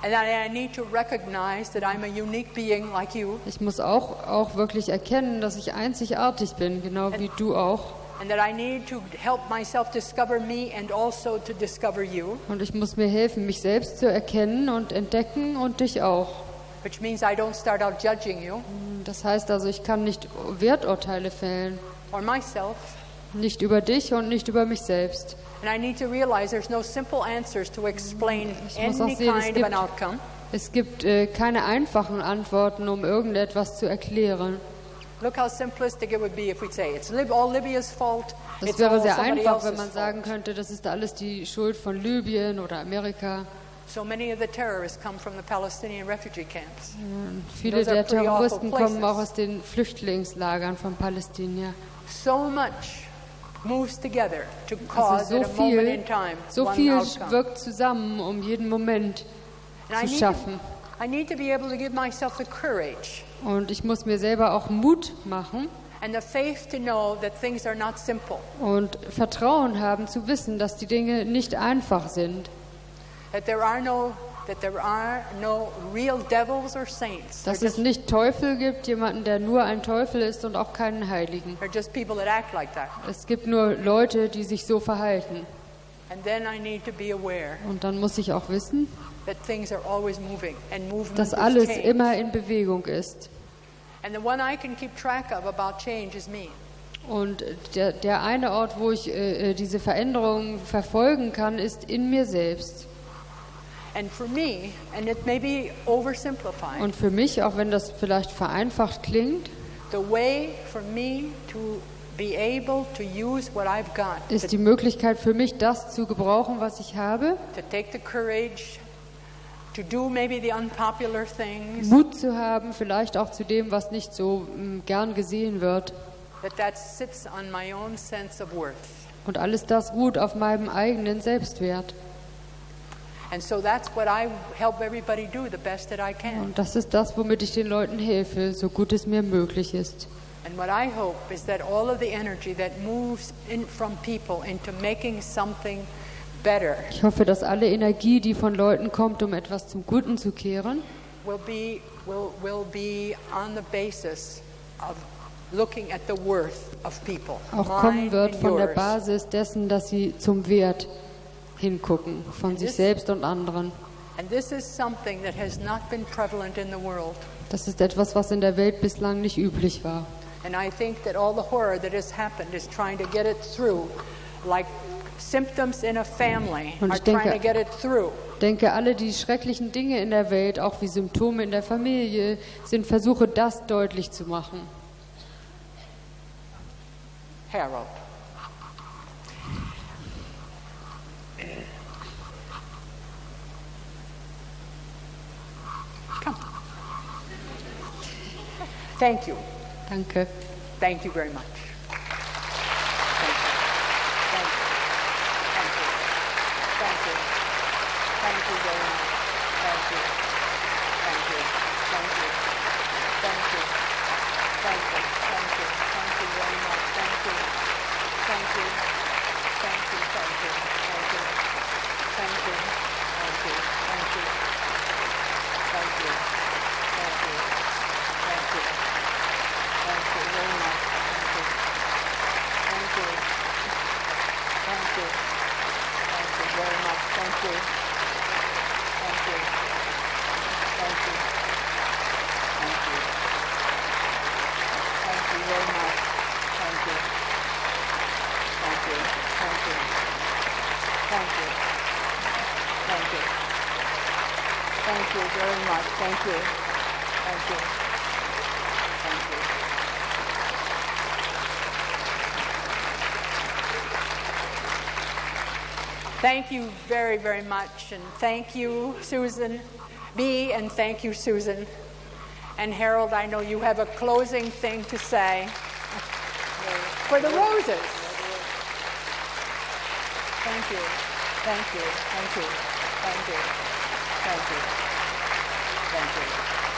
And I need to recognize that I'm a unique being like you. Ich muss auch wirklich erkennen, dass ich einzigartig bin, genau wie du auch. And that I need to help myself discover me and also to discover you. Und ich muss mir helfen, mich selbst zu erkennen und entdecken und dich auch. Which means I don't start out judging you. Das heißt also, ich kann nicht Werturteile fällen. Or myself. Nicht über dich und nicht über mich selbst. And I need to realize there's no simple answers to explain any kind of an outcome. Es gibt keine einfachen Antworten, um irgendetwas zu erklären. Look how simplistic it would be if we'd say it's all Libya's fault. Es wäre sehr einfach, wenn man sagen könnte, das ist alles die Schuld von Libyen oder Amerika. So many of the terrorists come from the Palestinian refugee camps. Viele der Terroristen kommen auch aus den Flüchtlingslagern von Palästina. So much moves together to cause at a moment in time so one viel outcome. wirkt zusammen, um jeden Moment zu schaffen. I need to be able to give myself the courage Und ich muss mir selber auch Mut machen and the faith to know that things are not simple. Und Vertrauen haben zu wissen, dass die Dinge nicht einfach sind. That there are no real devils or saints. Dass es nicht Teufel gibt, jemanden, der nur ein Teufel ist und auch keinen Heiligen. They're just people that act like that. Es gibt nur Leute, die sich so verhalten. And then I need to be aware Und dann muss ich auch wissen, that things are always moving and movement dass is alles change. immer in Bewegung ist. And the one I can keep track of about change is me. Und der eine Ort, wo ich diese Veränderung verfolgen kann, ist in mir selbst. And for me, and it may be oversimplified, Und für mich, auch wenn das vielleicht vereinfacht klingt, the way for me to be able to use what I've got, ist die Möglichkeit für mich, das zu gebrauchen, was ich habe, to take the courage to do maybe the unpopular things, Mut zu haben, vielleicht auch zu dem, was nicht so gern gesehen wird. that sits on my own sense of worth. Und alles das ruht auf meinem eigenen Selbstwert. And so that's what I help everybody do the best that I can. Und das ist das, womit ich den Leuten helfe, so gut es mir möglich ist. And what I hope is that all of the energy that moves in from people into making something better Ich hoffe, dass alle Energie, die von Leuten kommt, um etwas zum Guten zu kehren, will be on the basis of looking at the worth of people. auch kommen Mine wird and von der yours. Basis dessen, dass sie zum Wert hingucken, von sich selbst und anderen. And this is something that has not been prevalent in the world. Das ist etwas, was in der Welt bislang nicht üblich war. And I think that all the horror that has happened is trying to get it through, like symptoms in a family Und are ich denke, trying to get it through. denke, alle die schrecklichen Dinge in der Welt, auch wie Symptome in der Familie, sind Versuche, das deutlich zu machen. Harold. Come. Thank you. Danke. Thank you very much. Thank you very, very much, and thank you, Susan B., and thank you, Susan. And Harold, I know you have a closing thing to say for the roses. Thank you. Thank you. Thank you. Thank you. Thank you. Thank you.